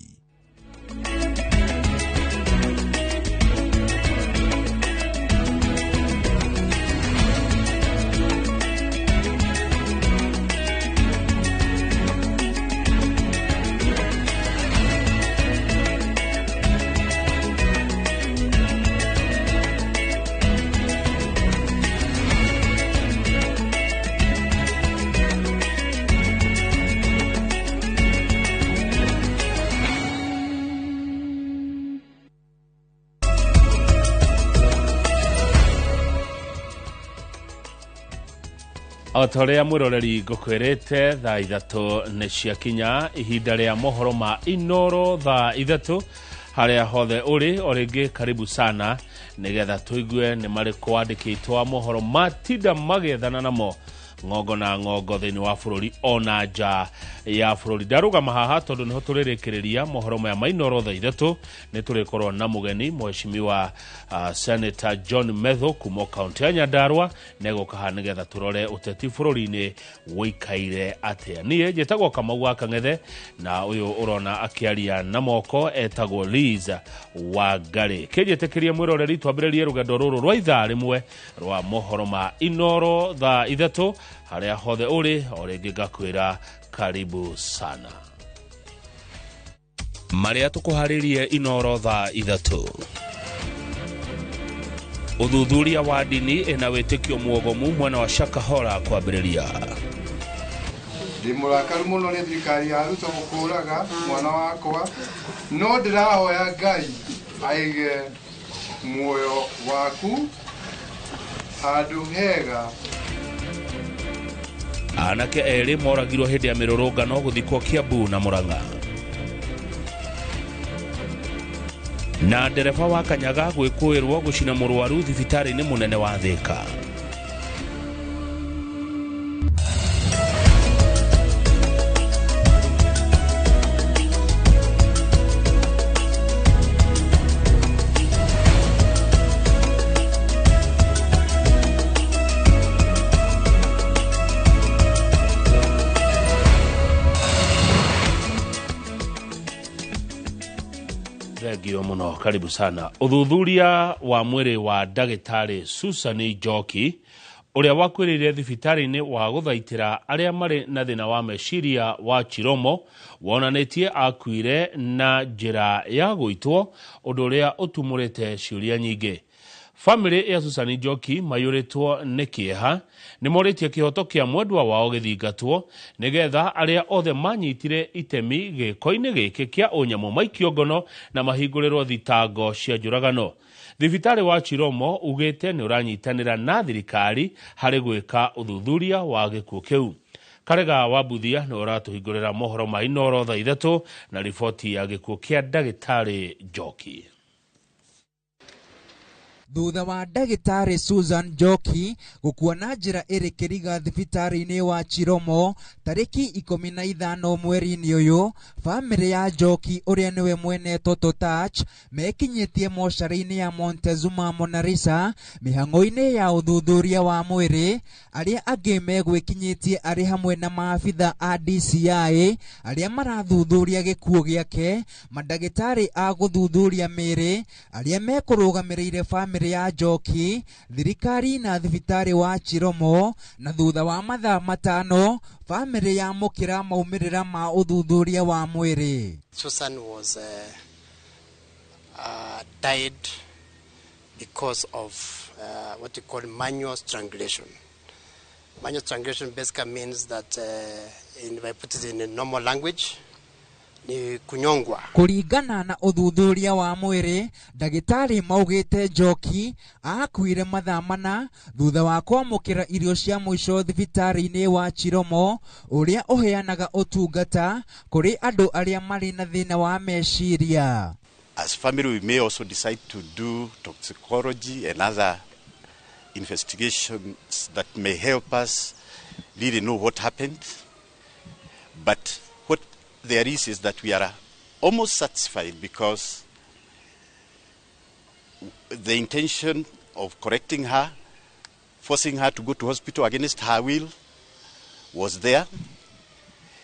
Speaker 18: Otorea mwiroreri ngukwerete thaa 3 nĩ ciakinya ihinda rĩa mohoro ma Inoro thaa 3 haria hothe uri oringi karibu sana nigetha tuigue ni marĩkũ andĩkĩtwo mohoro matinda magethana namo ngongo na ngongo thĩinĩ wa bũrũri ona nja ya bũrũri. Ndarũgama haha tondũ nĩho tũrĩrĩkĩrĩria mohoro maya ma Inoro thaa 3 nĩ tũrĩkorwo na mũgeni mheshimiwa Senator John Metho kuma kaunti ya Nyandarua negũka haha nĩgetha tũrore ũteti bũrũri-inĩ wĩikaire atĩa. Niĩ njĩtagwo Kamau wa Kang'ethe na ũyũ ũrona akĩaria na moko etagwo Liz Wangari. Kĩnjĩtĩkĩrie mwĩroreri twambĩrĩrie rũgendo rũrũ rwa ithaa rĩmwe rwa mohoro ma Inoro thaa 3 haria hothe uri oringi ngakwira karibu sana. Maria tukuharirie Inoro thaa 3. Uthuthuria wa dini ena wĩtĩkio muogomu mwena wa Shakahola kwambĩrĩria.
Speaker 19: Ndimurakaru muno ni thirikari ya Ruto gukuraga mwana wakwa no ndirahoya Ngai aige muoyo waku handu hega.
Speaker 18: Anake eri moragirwo hĩndĩ ya mĩrũrũngano gũthikwo Kiambu na Murang'a. Na ndereba wa Kanyaga gwĩkũĩrwo gũcina mũrwaru thibitarĩ-inĩ mũnene wa Thika. Thengio muno, karibu sana. Uthuthuria wa mwiri wa ndagitari Susan Njoki uria wakwirire thibitari-ini wa guthaitira aria mari na thina wa meciria wa Chiromo wonanitie akuire na njira ya guitwo undu uria utumurite ciuria nyingi. Family ya Susan Njoki mayuritwo ni kieha ni moritie kihoto kia mwendwa wao githingatwo nigetha aria othe manyitire itemi giko-ini giki kia unyamu maikiongono na mahingũrĩrwo thitango cia njũragano. Thibitari wa Chiromo ugite ni uranyitanira na thirikari hari gwika uthuthuria wa gikuo kiu. Karega wa Buthia ni uratuhingũrĩra mohoro ma Inoro thaa 3 na riboti ya gikuo kia ndagitari Njoki.
Speaker 1: Thutha wa ndagitari Susan Njoki gukua na njira irikiriga thibitari-ini wa Chiromo tariki 15 mweri-ini uyu, family ya Njoki uria niwe mwene Toto Touch mekinyitie moshari-ini ya Montezuma Monarisa mihang'o-ini ya uthuthuria wa mwiri. Aria angi megwikinyitie ari hamwe na maabitha a DCI aria marathuthuria gikuo giake, mandagitari a guthuthuria miri aria mekurugamiriire family ya Njoki, thirikari na thibitari wa Chiromo. Na thutha wa mathaa matano family ya mukira maumirira ma uthuthuria wa mwiri.
Speaker 2: Susan was died because of what you call manual strangulation. Manual strangulation basically means that if I put it in a normal language, ni kunyongwa.
Speaker 1: Kuringana na uthuthuria wa mwiri, ndagitari maugite Njoki akuire mathaa mana thutha wa kwamukira irio cia mwisho thibitari-ini wa Chiromo uria uheanaga utungata kuri andu aria mari na thina wa meciria.
Speaker 4: As family, we may also decide to do toxicology and other investigations that may help us really know what happened. But what there is that we are almost satisfied because the intention of correcting her, forcing her to go to hospital against her will, was there.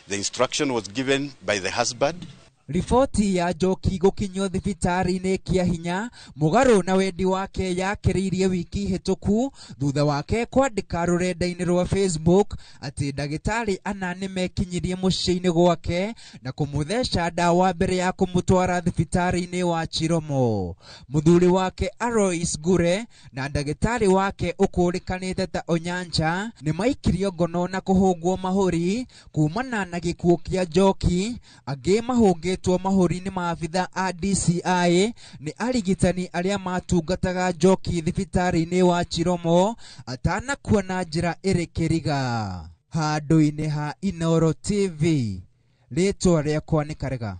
Speaker 4: The instruction was given by the husband.
Speaker 1: Ripoti ya Njoki gukinywo thibitari-ini kia hinya mugaru na wendi wake yakiriirie wiki hituku thutha wake kwandika rurenda-ini rwa Facebook ati ndagitari ana nimekinyirie muciĩ-ini gwake na kumuthesha ndawa mbere ya kumutwara thibitari-ini wa Chiromo. Muthuri wake Alois Gure na ndagitari wake ukurikanite ta Onyancha ni maikirio ngono na kuhungwo mahuri kumana na gikuo kia Njoki. Angi mahungi mahuri-ini maabitha a DCI ni arigitani aria matungataga Njoki thibitari-ini wa Chiromo atanakua na njira irikiriga. Handu-ini ha Inoro TV, ritwa riakwa ni Karega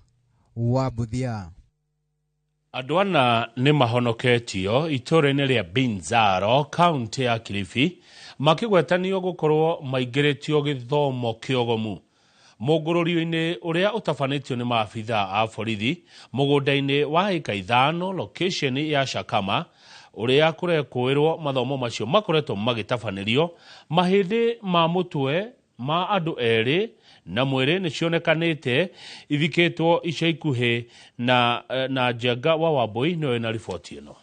Speaker 1: wa Buthia.
Speaker 18: Andu ana ni mahonoketio itura-ini ria Binzaro, kaunti ya Kilifi, makigwetanio gukorwo maigeretio githomo kiogomu. Mugururio-ini uria utafanitio ni maabitha a borithi mugunda-ini wa eka 5 location ya Shakama uria kurekwirwo mathomo macio makoretwo magitafanirio mahindi ma mutwe ma andu eri na mwiri ni cionekanite ithikitwo ica ikuhi na Njenga wa Wambui niwe na riboti ino.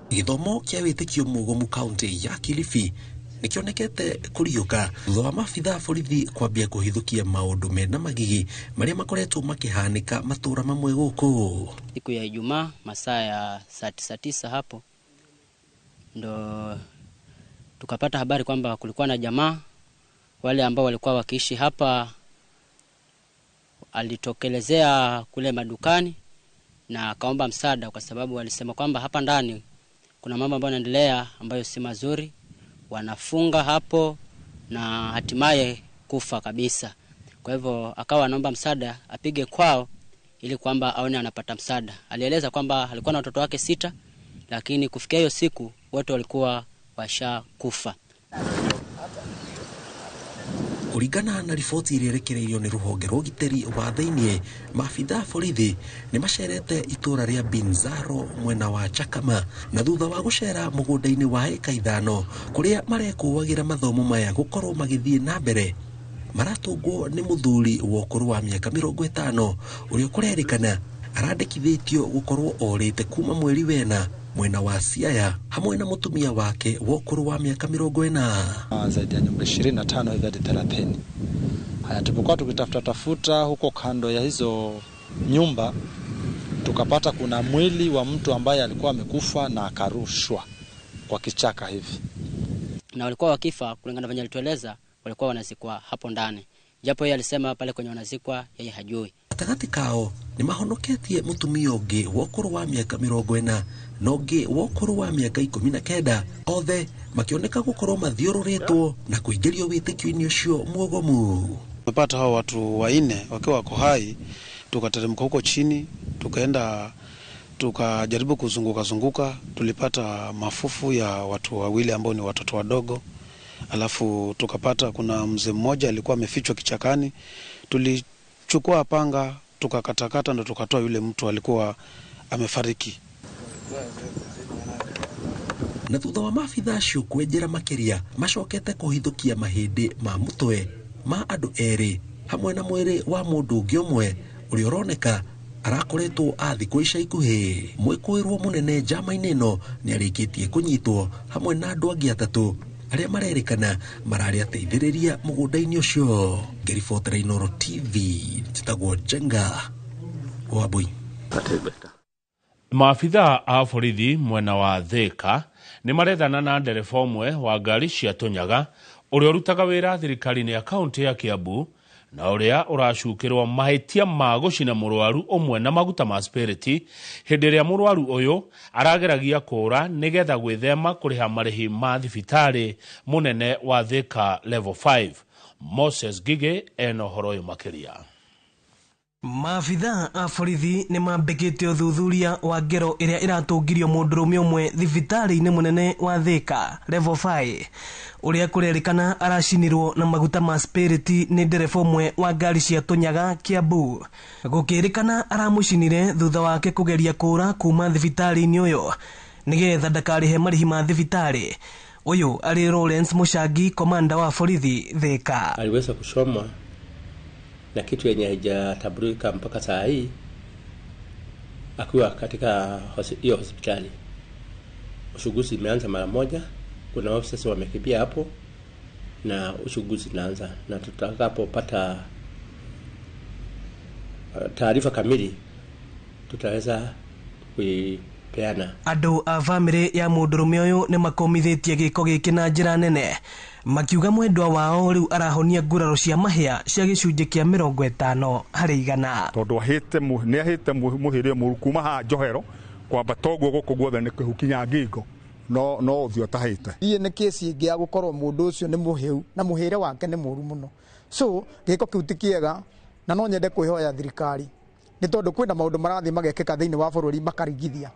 Speaker 20: Githomo kia witikio mugomu kaunti ya Kilifi nikionekete kuriuka thutha wa maabitha borithi kwambia kuhithukia maundu mena magigi maria makoretwo makihanika matura mamwe guku.
Speaker 23: Siku ya Ijumaa masaa ya saa 9 hapo ndo tukapata habari kwamba kulikuwa na jamaa wale ambao walikuwa wakiishi hapa, alitokelezea kule madukani na akaomba msaada kwa sababu walisema kwamba hapa ndani kuna mambo ambayo yanaendelea ambayo si mazuri, wanafunga hapo na hatimaye kufa kabisa. Kwa hivyo akawa anaomba msaada apige kwao ili kwamba aone anapata msaada. Alieleza kwamba alikuwa na watoto wake 6 lakini kufikia hiyo siku wote walikuwa washakufa.
Speaker 20: Kuringana na riboti iria irekereirio ni ruhonge rwa ugiteri wa thiini, maabitha borithi ni macerete itura ria Binzaro mwena wa Chakama na thutha wa gucera mugunda-ini wa eka 5 kuria marekuagira mathomo maya gukorwo magithie na mbere maratungwo nĩ mũthuri wa ũkũrũ wa mĩaka 50 ũrĩa kũrerĩkana arandĩkithĩtio gũkorwo orĩte kuma mweri wena mwena wa Siaya hamwe na mũtumia wake wa ũkũrũ wa mĩaka 40.
Speaker 7: Zaidi ya nyumba 25 hivi hadi 30. Haya, tulipokuwa tukitafuta huko kando ya hizo nyumba tukapata kuna mwili wa mtu ambaye alikuwa amekufa na akarushwa kwa kichaka hivi.
Speaker 23: Na walikuwa wakifa kulingana venye alitueleza, walikuwa wanazikwa hapo ndani. Japo yeye alisema pale kwenye wanazikwa yeye hajui.
Speaker 20: Gatagatĩ kao nĩ mahonoketie mũtumia ũngĩ wa ũkũrũ wa mĩaka 40 na ũngĩ wa ũkũrũ wa mĩaka 19, othe makioneka gũkorwo mathiũrũrĩtwo na kũingĩrio wĩtĩkio-inĩ ũcio mwogomu.
Speaker 8: Tumepata hao watu wanne wakiwa wako hai, tukateremka huko chini, tukaenda tukajaribu kuzunguka, tulipata mafufu ya watu wawili ambao ni watoto wadogo. Alafu tukapata kuna mzee mmoja alikuwa amefichwa kichakani. Tulichukua panga, tukakatakata na tukatoa yule mtu alikuwa amefariki.
Speaker 20: Na thutha wa maabitha acio kwenjera makĩria macokete kũhithũkia mahĩndĩ ma mũtwe ma andũ erĩ hamwe na mwĩrĩ wa mũndũ ũngĩ ũmwe ũrĩa ũroneka arakoretwo athikwo ica ikuhĩ. Mwĩkũĩrwo mũnene njama-inĩ ĩno nĩarĩkĩtie kũnyitwo hamwe na andũ angĩ atatũ arĩa marerĩkana mararĩ ateithĩrĩria mũgũnda-inĩ ũcio. Ngĩribotera Inooro TV, njĩtagwo Jenga Wambui.
Speaker 18: Maabitha a borithi mwena wa Thika nĩ marethana na ndereba ũmwe wa ngari cia Tũnyaga ũrĩa ũrutaga wĩra thirikari-inĩ ya kaunti ya Kiambu na ũrĩa ũracukĩrwo mahĩtia ma gũcina mũrwaru ũmwe na maguta ma spiriti hĩndĩ ĩrĩa mũrwaru ũyũ arageragia kũũra nĩgetha gwĩthema kũrĩha marĩhi ma thibitarĩ mũnene wa Thika level 5. Moses Gige ena ũhoro ũyũ makĩria.
Speaker 9: Maabitha a borithi nĩ mambĩkĩte ũthuthuria wa ngero ĩrĩa ĩratũngirio mũndũrũme ũmwe thibitarĩ-inĩ mũnene wa Thika level 5 ũrĩa kũrerĩkana aracinirwo na maguta ma spiriti nĩ ndereba ũmwe wa ngari cia Tũnyaga Kiambu. Gũkĩrĩkana aramũcinire thutha wake kũgeria kũũra kuma thibitarĩ-inĩ ũyũ nĩgetha ndakarĩhe marĩhi ma thibitarĩ. Ũyũ arĩ Lawrence Mũcangi, komanda wa borithi Thika.
Speaker 14: Aliweza kushoma na kitu yenye haijatambulika mpaka saa hii akiwa katika hiyo hospitali. Uchunguzi imeanza mara moja, kuna ofisa wamekimbia hapo na uchunguzi unaanza, na tutakapopata taarifa kamili tutaweza kuipeana.
Speaker 9: Andũ a bamĩrĩ ya mũndũrũme ũyũ nĩ makomithĩtie gĩko gĩkĩ na njĩra nene, makiuga mwendwa wao rĩu arahonia nguraro cia mahĩa cia gĩcunjĩ kĩa 50 harĩ 100.
Speaker 21: Tondũ nĩahĩte mũhĩrĩe mũru kuma haha Njohero kwamba toguo gũkũ guothe nĩ kĩhukinya ngingo no ũthiũ tahĩte.
Speaker 17: Iye nĩ kesi ĩngĩ ya gũkorwo mũndũ ũcio nĩ mũhĩu na mũhĩre wake nĩ mũru mũno. So gĩko kĩu ti kĩega na no nyende kwĩhoya thirikari nĩ tondũ kwĩna maũndũ marathiĩ magekĩka thĩinĩ wa bũrũri makarigithia.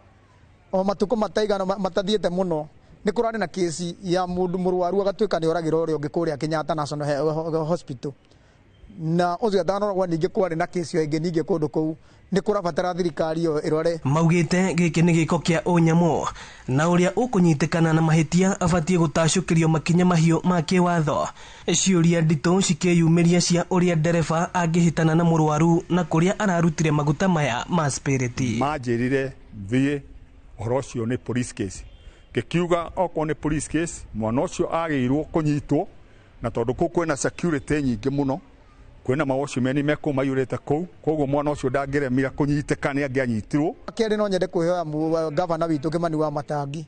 Speaker 17: O matukũ mataigana matathiĩte mũno nĩ kũrarĩ na kesi ya mũndũ mũrwaru agatuĩka nĩ oragĩra ũrĩa ũngĩ kũrĩa Kenyatta National Hospital. Na ũcio atanarogwa ningĩ kwarĩ na kesi o ĩngĩ ningĩ kũndũ kũu nĩ kũrabatara thirikari ĩyo ĩrore. Maugĩte gĩkĩ nĩ gĩko kĩa ũnyamũ na ũrĩa ũkũnyitĩkana na mahĩtia abatiĩ gũtacũkĩrio makinya mahiũ ma kĩwatho. Ciũria nditũ cikĩyumĩria cia ũrĩa ndereba angĩhĩtana na mũrwaru na kũrĩa ararutire maguta maya ma spiriti.
Speaker 21: Manjĩrire thiĩ ũhoro ũcio nĩ police case. Gĩkiuga okorwo nĩ police case mwana ũcio agĩrĩirwo kũnyitwo na tondũ kũu kwĩna security nyingĩ mũno, kwĩna mawacimeni mekũu maiyũrĩte kũu, koguo mwana ũcio ndangĩremire kũnyitĩka nĩ angĩanyitirwo. Kĩrĩ no nyende kwĩhoya gavana witũ Kĩmani wa Matangi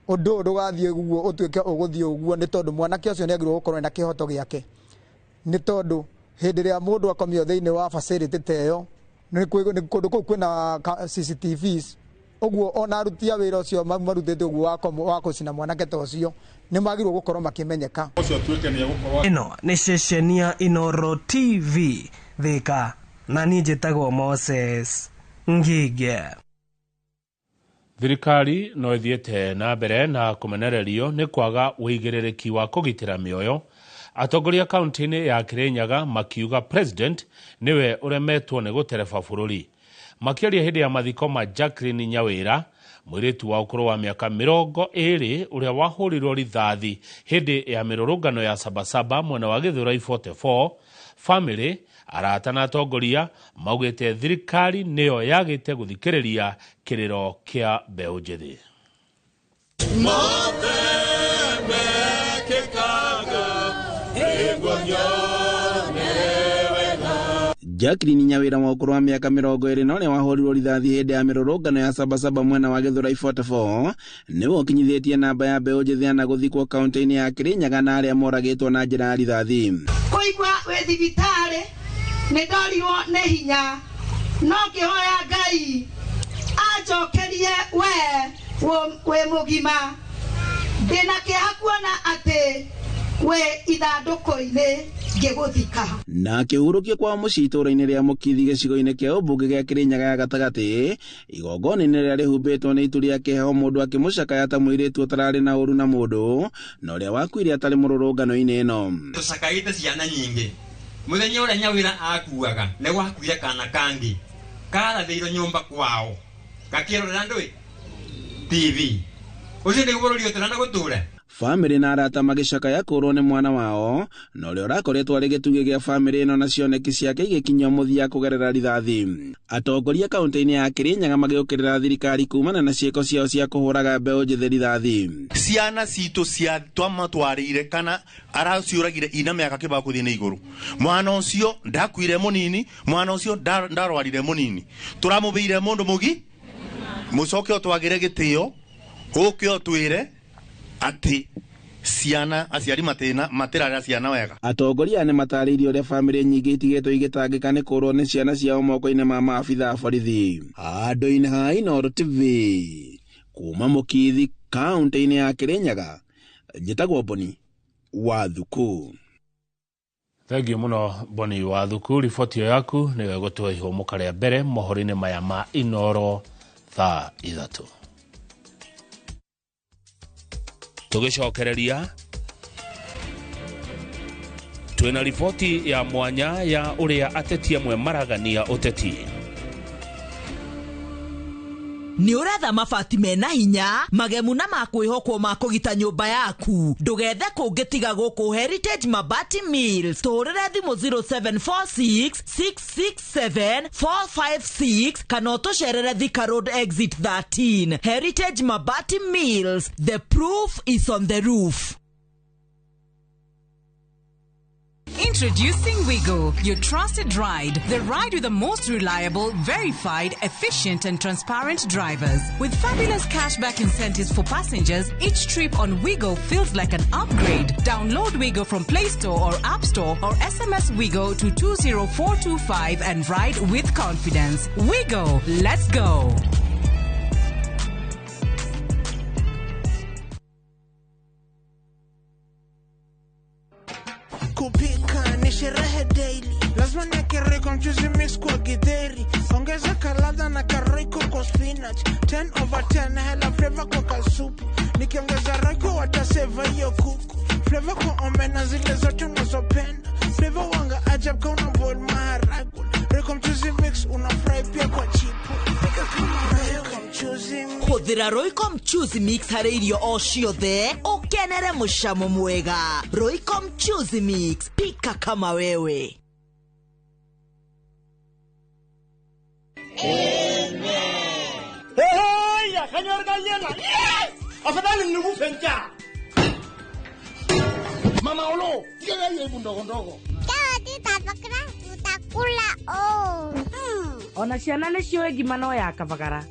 Speaker 21: ũndũ ndũgathiĩ ũguo ũtuĩke ũgũthiĩ ũguo, nĩ tondũ mwanake ũcio nĩagĩrĩirwo gũkorwo na kĩhoto gĩake, nĩ tondũ hĩndĩ ĩrĩa mũndũ akomio thĩinĩ wa facility ta ĩyo nĩ kũndũ kũu kwĩna CCTVs, ũguo ona aruti a wĩra ũcio marutĩte ũguo wa kũcina mwanake ta ũcio nĩ magĩrĩirwo gũkorwo makĩmenyeka. Ĩno nĩ ceceni ya Inooro TV Thika na niĩ njĩtagwo Moses Ngige.
Speaker 18: Thirikari no ithiĩte na mbere na kũmenererio nĩ kwaga wĩigĩrĩrĩki wa kũgitĩra mĩoyo. Atongoria kaunti-inĩ ya Kirinyaga makiuga president niwe ũremetwo nĩ gũtereba bũrũri. Makĩaria hĩndĩ ya mathiko ma Jacqueline Nyawĩra, mũirĩtu wa ũkũrũ wa mĩaka 20 ũrĩa wahũrirwo rithathi hĩndĩ ya mĩrũrũngano ya Sabasaba mwena wa Gĩthũrai 44, Family arata na atongoria maugite thirikari niyo yagite guthikiriria kiriro kia mbeu njithi.
Speaker 6: Jacqueline Nyawira wa ukuru wa miaka 20 na uria wahorirwo rithathi hindi ya mirurungano ya Sabasaba mwena wa Githurai 44 niwe ukinyithitie namba ya mbeu njithi na guthikwo kaunti-ini ya Kirinyaga na aria moragitwo na njira ya rithathi.
Speaker 11: Kuigwa we thibitari ni ndorirwo ni hinya no kihoya Ngai acokerie we mugima ndina kiha kuona ati we ithanduku-ini ngiguthika.
Speaker 6: Na kihurukia kwa mucitũra-inĩ ria Mukithi gĩcigo-inĩ kia ũmbunge gĩa Kirinyaga ya gatagati igongona-inĩ rĩrĩa rĩhumbĩtwo nĩ itu rĩa kĩheho mũndũ akĩmũcakaya ta mũirĩtu ũtararĩ na ũru na mũndũ na ũrĩa wakuire atarĩ mũrũrũngano-inĩ ĩno.
Speaker 22: Tũcakaĩte ciana nyingĩ mũthenya ũrĩa Nyawira akuaga nĩ gwakuire kana kangi karathĩirwo nyũmba kwao gakĩrorera ndũĩ TV ũcio nĩ bũrũri ũtarana gũtũra.
Speaker 6: Family na arata magĩcakaya kũrwo nĩ mwana wao na ũrĩa ũrakoretwo arĩ gĩtugĩ gĩa family ĩno na cioneki ciake igĩkinyia mũthia kũgerera rithathi. Atongoria kaunti-inĩ ya Kirinyaga magĩũkĩrĩra thirikari kumana na ciĩko ciao cia kũhũraga mbeũ njĩthĩ rithathi.
Speaker 24: Ciana citũ cia twamatwarĩire kana araciũragire ina mĩaka kĩbao gũthiĩ na igũrũ. Mwana ũcio ndakuire mũnini, mwana ũcio ndarwarire mũnini. Tũramũbĩire mũndũ mũgi mũcoke ũtwagĩre gĩtĩo ũke ũtwĩre ati ciana aciari matirarĩa ciana wega.
Speaker 6: Atongoria nĩ matarĩirie ũrĩa family nyingĩ itigĩtwo igĩtangĩka nĩ kũrwo nĩ ciana ciao moko-inĩ ma maabitha a borithi. Handũ-inĩ ha Inooro TV kuma Mukithi kaunti-inĩ ya Kirinyaga njĩtagwo Boni Wathuku.
Speaker 18: Thank you muno Boni Wathuku, riboti yaku nĩ gũtũhe ihomoka rĩa mbere mohoro-inĩ maya ma Inooro thaa 3. Tugicokereria twina riboti ya mwanya ya uria ateti amwe maragania uteti.
Speaker 13: Ni uratha mabati mena hinya magemu na makwihokwo ma kugita nyumba yaku ndugethe kungitiga guku Heritage Mabati Mills turire thimu 0746 667 456 kana utucerere Thika Road exit 13. Heritage Mabati Mills, the proof is on the roof.
Speaker 25: Introducing Wigo, your trusted ride. The ride with the most reliable, verified, efficient and transparent drivers. With fabulous cashback incentives for passengers, each trip on Wigo feels like an upgrade. Download Wigo from Play Store or App Store or SMS Wigo to 20425 and ride with confidence. Wigo, let's go.
Speaker 26: Kupika ni sherehe daily, lazima niweke kwa mchuzi mix kwa githeri, ongeza kalada na karoiko kwa spinach, 10/10 hela flavor kwa kasupu, nikiongeza roiko wataseva hiyo kuku, flavor kwa omena zile zote unazopenda, flavor wanga ajab kwa unavoid maharagwe, roiko mchuzi mix unafry pia kwa chipu, pika kama roiko mchuzi mix.
Speaker 13: Huthira Royco Mchuzi Mix harĩ irio o ciothe ũkenere mũcamo mwega. Royco Mchuzi Mix, pika kama wewe.
Speaker 26: Amen. Hey, ya kanyorga yena. Yes! Afadhali nikufe njaa. Mama Olo, yeye hebu ndogo ndogo.
Speaker 27: Tutakula oh.
Speaker 28: Ona ciana nĩ ciũĩ ngima no ya kabagara.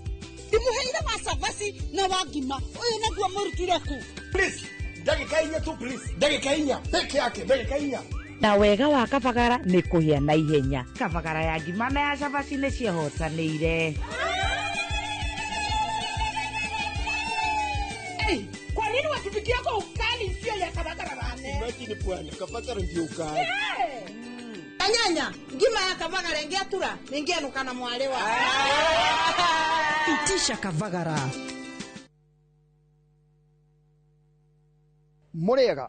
Speaker 27: Ndimuheire macabasi na wagima uyu naguo murutire ku.
Speaker 26: Please, ndagĩka 4 tu please. Ndagĩka 4 peke yake, ndagĩka 4.
Speaker 28: Na wega wa kabagara nĩ kũhĩa na ihenya. Kabagara ya ngima na ya cabaci nĩ ciehotanĩire.
Speaker 27: Hey, kwa nini watupikia kwa ukali sio ya kabagara bane?
Speaker 26: Imagine bwana, kabagara ndio ukali.
Speaker 27: Nyanya, ngima ya kabagara ingiatura, ningianuka na mwalewa.
Speaker 28: Itisha kabagara.
Speaker 17: Murega,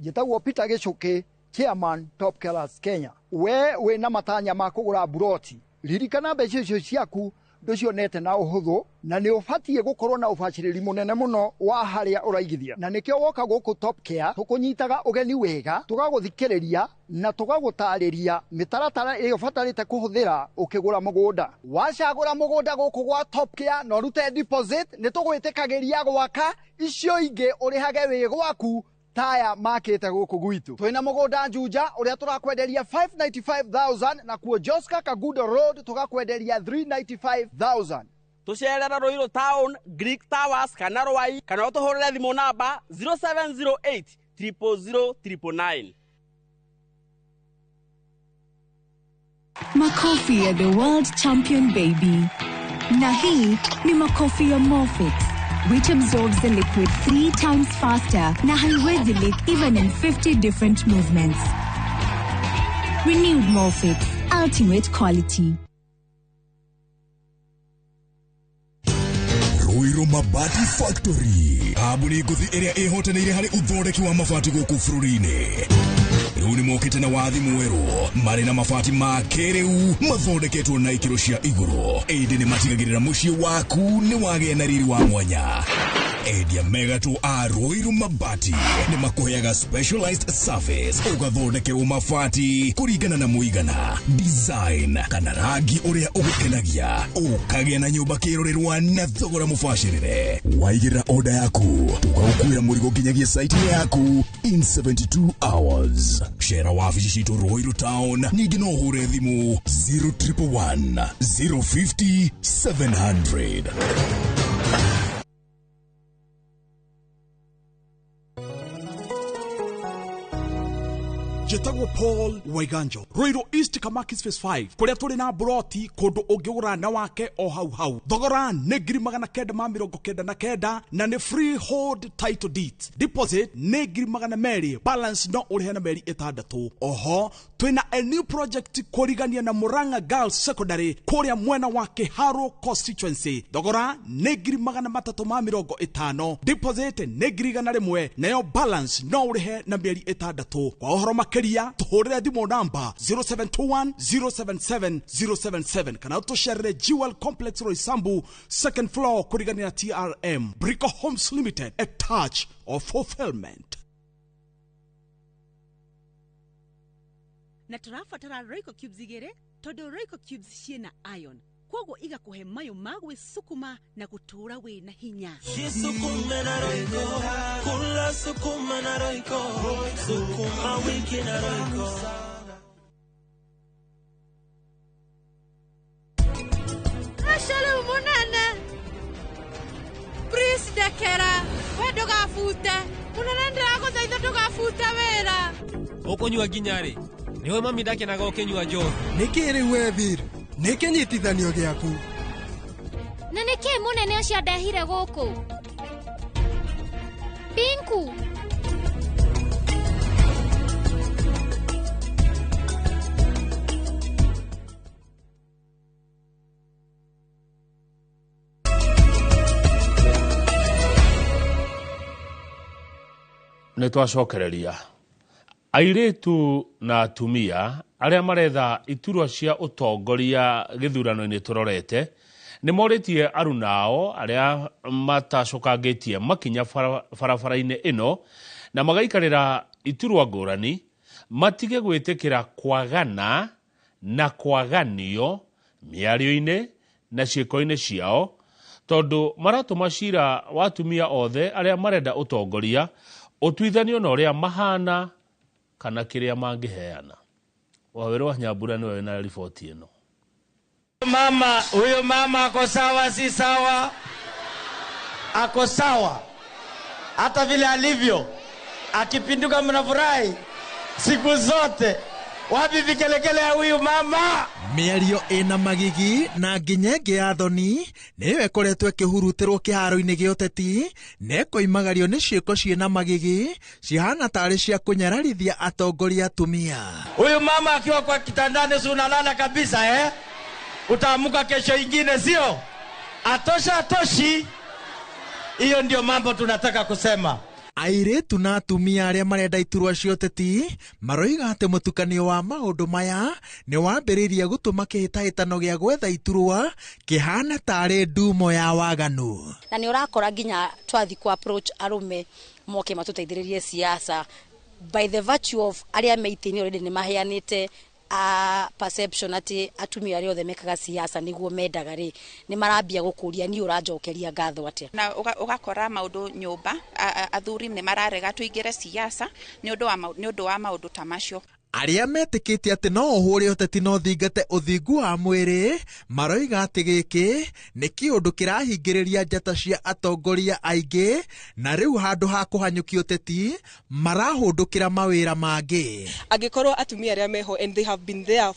Speaker 17: njĩtagwo Peter Gichuki, Chairman Top Killers Kenya. We na matanya ma kũgũra buroti. Ririkana mbeca icio ciaku
Speaker 2: nducionete na uhuthu na ni ubatie gukorwo na ubaciriri munene muno wa haria uraigithia na nikio woka guku Top Care tukunyitaga ugeni wega tugaguthikiriria na tugagutariria mitaratara iyo batarite kuhuthira ukigura mugunda wacagura mugunda guku gwa Top Care no rute deposit ni tugwitikagiria gwaka icio ingi urihage wi gwaku taya makete guku gwitu twina mugunda Juja uria turakwenderia 595,000 na kuo Joska Kagudo Road tugakwenderia 395,000
Speaker 3: tucerera Ruiru Town Greek Towers kana Rwai kana utuhurire thimu namba 0708 000 999.
Speaker 5: Makofi ya the world champion baby. Na hii ni makofi ya Morphix, which absorbs the liquid 3 times faster na haiwezi leak even in 50 different movements. Renewed Morphix, ultimate quality.
Speaker 10: Ruiru Mabati Factory, kambuni nguthi iria ihotanire hari uthondeki wa mabati guku bururi-ini. Riu ni mokite na wathi mweru mari na mabati ma kiriu mathondeketwo na ikiro cia iguru. Indi ni matigagirira mucii waku ni wagia na riri wa mwanya. Endia megatu a Ruiru Mabati ni makuheaga specialized service ugathondekerwo mabati kuringana na muigana, design kana rangi uria ugukenagia, ukagia na nyumba kirorerwa na thogora mubashirire. Waigirira order yaku tugagukwira murigo nginyagia site yaku in 72 hours. Shera wabici citu Ruiru Town ningi no hure thimu 0111 050 700.
Speaker 12: Jetagwo Paul Waiganjo, Ruiru East Kamakis Phase 5 kuria turi na broti kundu ungigura na wake o hau thogora ni 999 na ni freehold title deed. Deposit ni 200,000, balance no urihe na meri 6. Oho twina a new project kurigania na Murang'a Girls Secondary kuria mwena wa Kiharo constituency. Thogora ni 350, deposit ni 100,000 nayo balance no urihe na meri 6. Kwa ohoro tuhurire thimu namba 0721 077 077 kana tusharire Jewel Complex Roysambu second floor kurigania TRM. Brico Homes Limited, a touch of fulfillment.
Speaker 15: Na turafatara Royco Cubes igere todo Royco Cubes ciena iron kwogo iga kuhe mayo magwe sukuma na kutura we na hinya.
Speaker 16: Sukuma na Royco, kula sukuma na Royco, sukuma wiki na Royco.
Speaker 15: Ashale umonana Prince Dekera wedo gafute munanendera ko zaida to gafute wera
Speaker 19: okonywa ginyare niwe mami dake naga okenywa jo
Speaker 29: nikiri webir nikinyitithanio giaku
Speaker 30: na niki munene ucio ndehire guku Pinku
Speaker 18: nä twacokereria airitu na atumia aria maretha iturwa cia utongoria githurano-inĩ tũrorete nĩ morĩtie arunao aria matacokangitie makinya barabara-inĩ ĩno na magaikarĩra iturwa ngũrani matige gwĩtĩkĩra kwagana na kwaganio mĩario-inĩ na ciĩko-inĩ ciao tondũ maratũma cira wa atumia othe aria marenda ũtongoria utuithanio na uria mahana kana kiria mangiheana. Waweru wa Nyambura niwe na ripoti ino.
Speaker 16: Huyo mama ako sawa si sawa? Ako sawa. Hata vile alivyo akipinduka mnafurahi siku zote. Wapi vikelekele ya huyu mama?
Speaker 29: Mĩario ĩna magigi na nginyenge ya thoni nĩwe koretwo ĩkĩhurutirwo kĩharo-inĩ gĩa ũteti na ĩkoimagario nĩ ciĩko ciĩna magigi cihana tarĩ cia kũnyararithia atongoria atumia.
Speaker 16: Huyu mama akiwa kwa kitandani si unalala kabisa Utaamuka kesho ingine sio? Atosha atoshi. Hiyo ndio mambo tunataka kusema.
Speaker 29: Airĩtu na atumia arĩa marenda iturwa cia ũteti maroiga atĩ mũtukanio wa maũndũ maya nĩ wambĩrĩirie gũtũma kĩhĩtahĩtano gĩa gwetha iturwa kĩhane tarĩ ndumo ya waganu.
Speaker 1: Na nĩ ũrakora nginya twathi ku approach arume moke matũteithĩrĩrie siasa by the virtue of arĩa meitĩni already nĩ maheanĩte perception ati atumia arĩa othe mekaga siasa nĩguo mendaga rĩ nĩ marambia gũkũria ni ũranjokeria ngatho atia
Speaker 4: na ugakora maundu nyumba athuri nĩ mararega tũingĩre siasa nĩ ũndũ wa maundu ta macio.
Speaker 29: Arĩa metĩkĩtie atĩ no ũhũre ũteti no thingate ũthingu wa mwĩrĩ maroiga atĩ gĩkĩ nĩ kĩũndũ kĩrahingĩrĩria njata cia atongoria aingĩ na rĩu handũ ha kũhanyũkia ũteti marahũndũkĩra mawĩra mangĩ.
Speaker 7: Angĩkorwo atumia arĩa meho and they have been there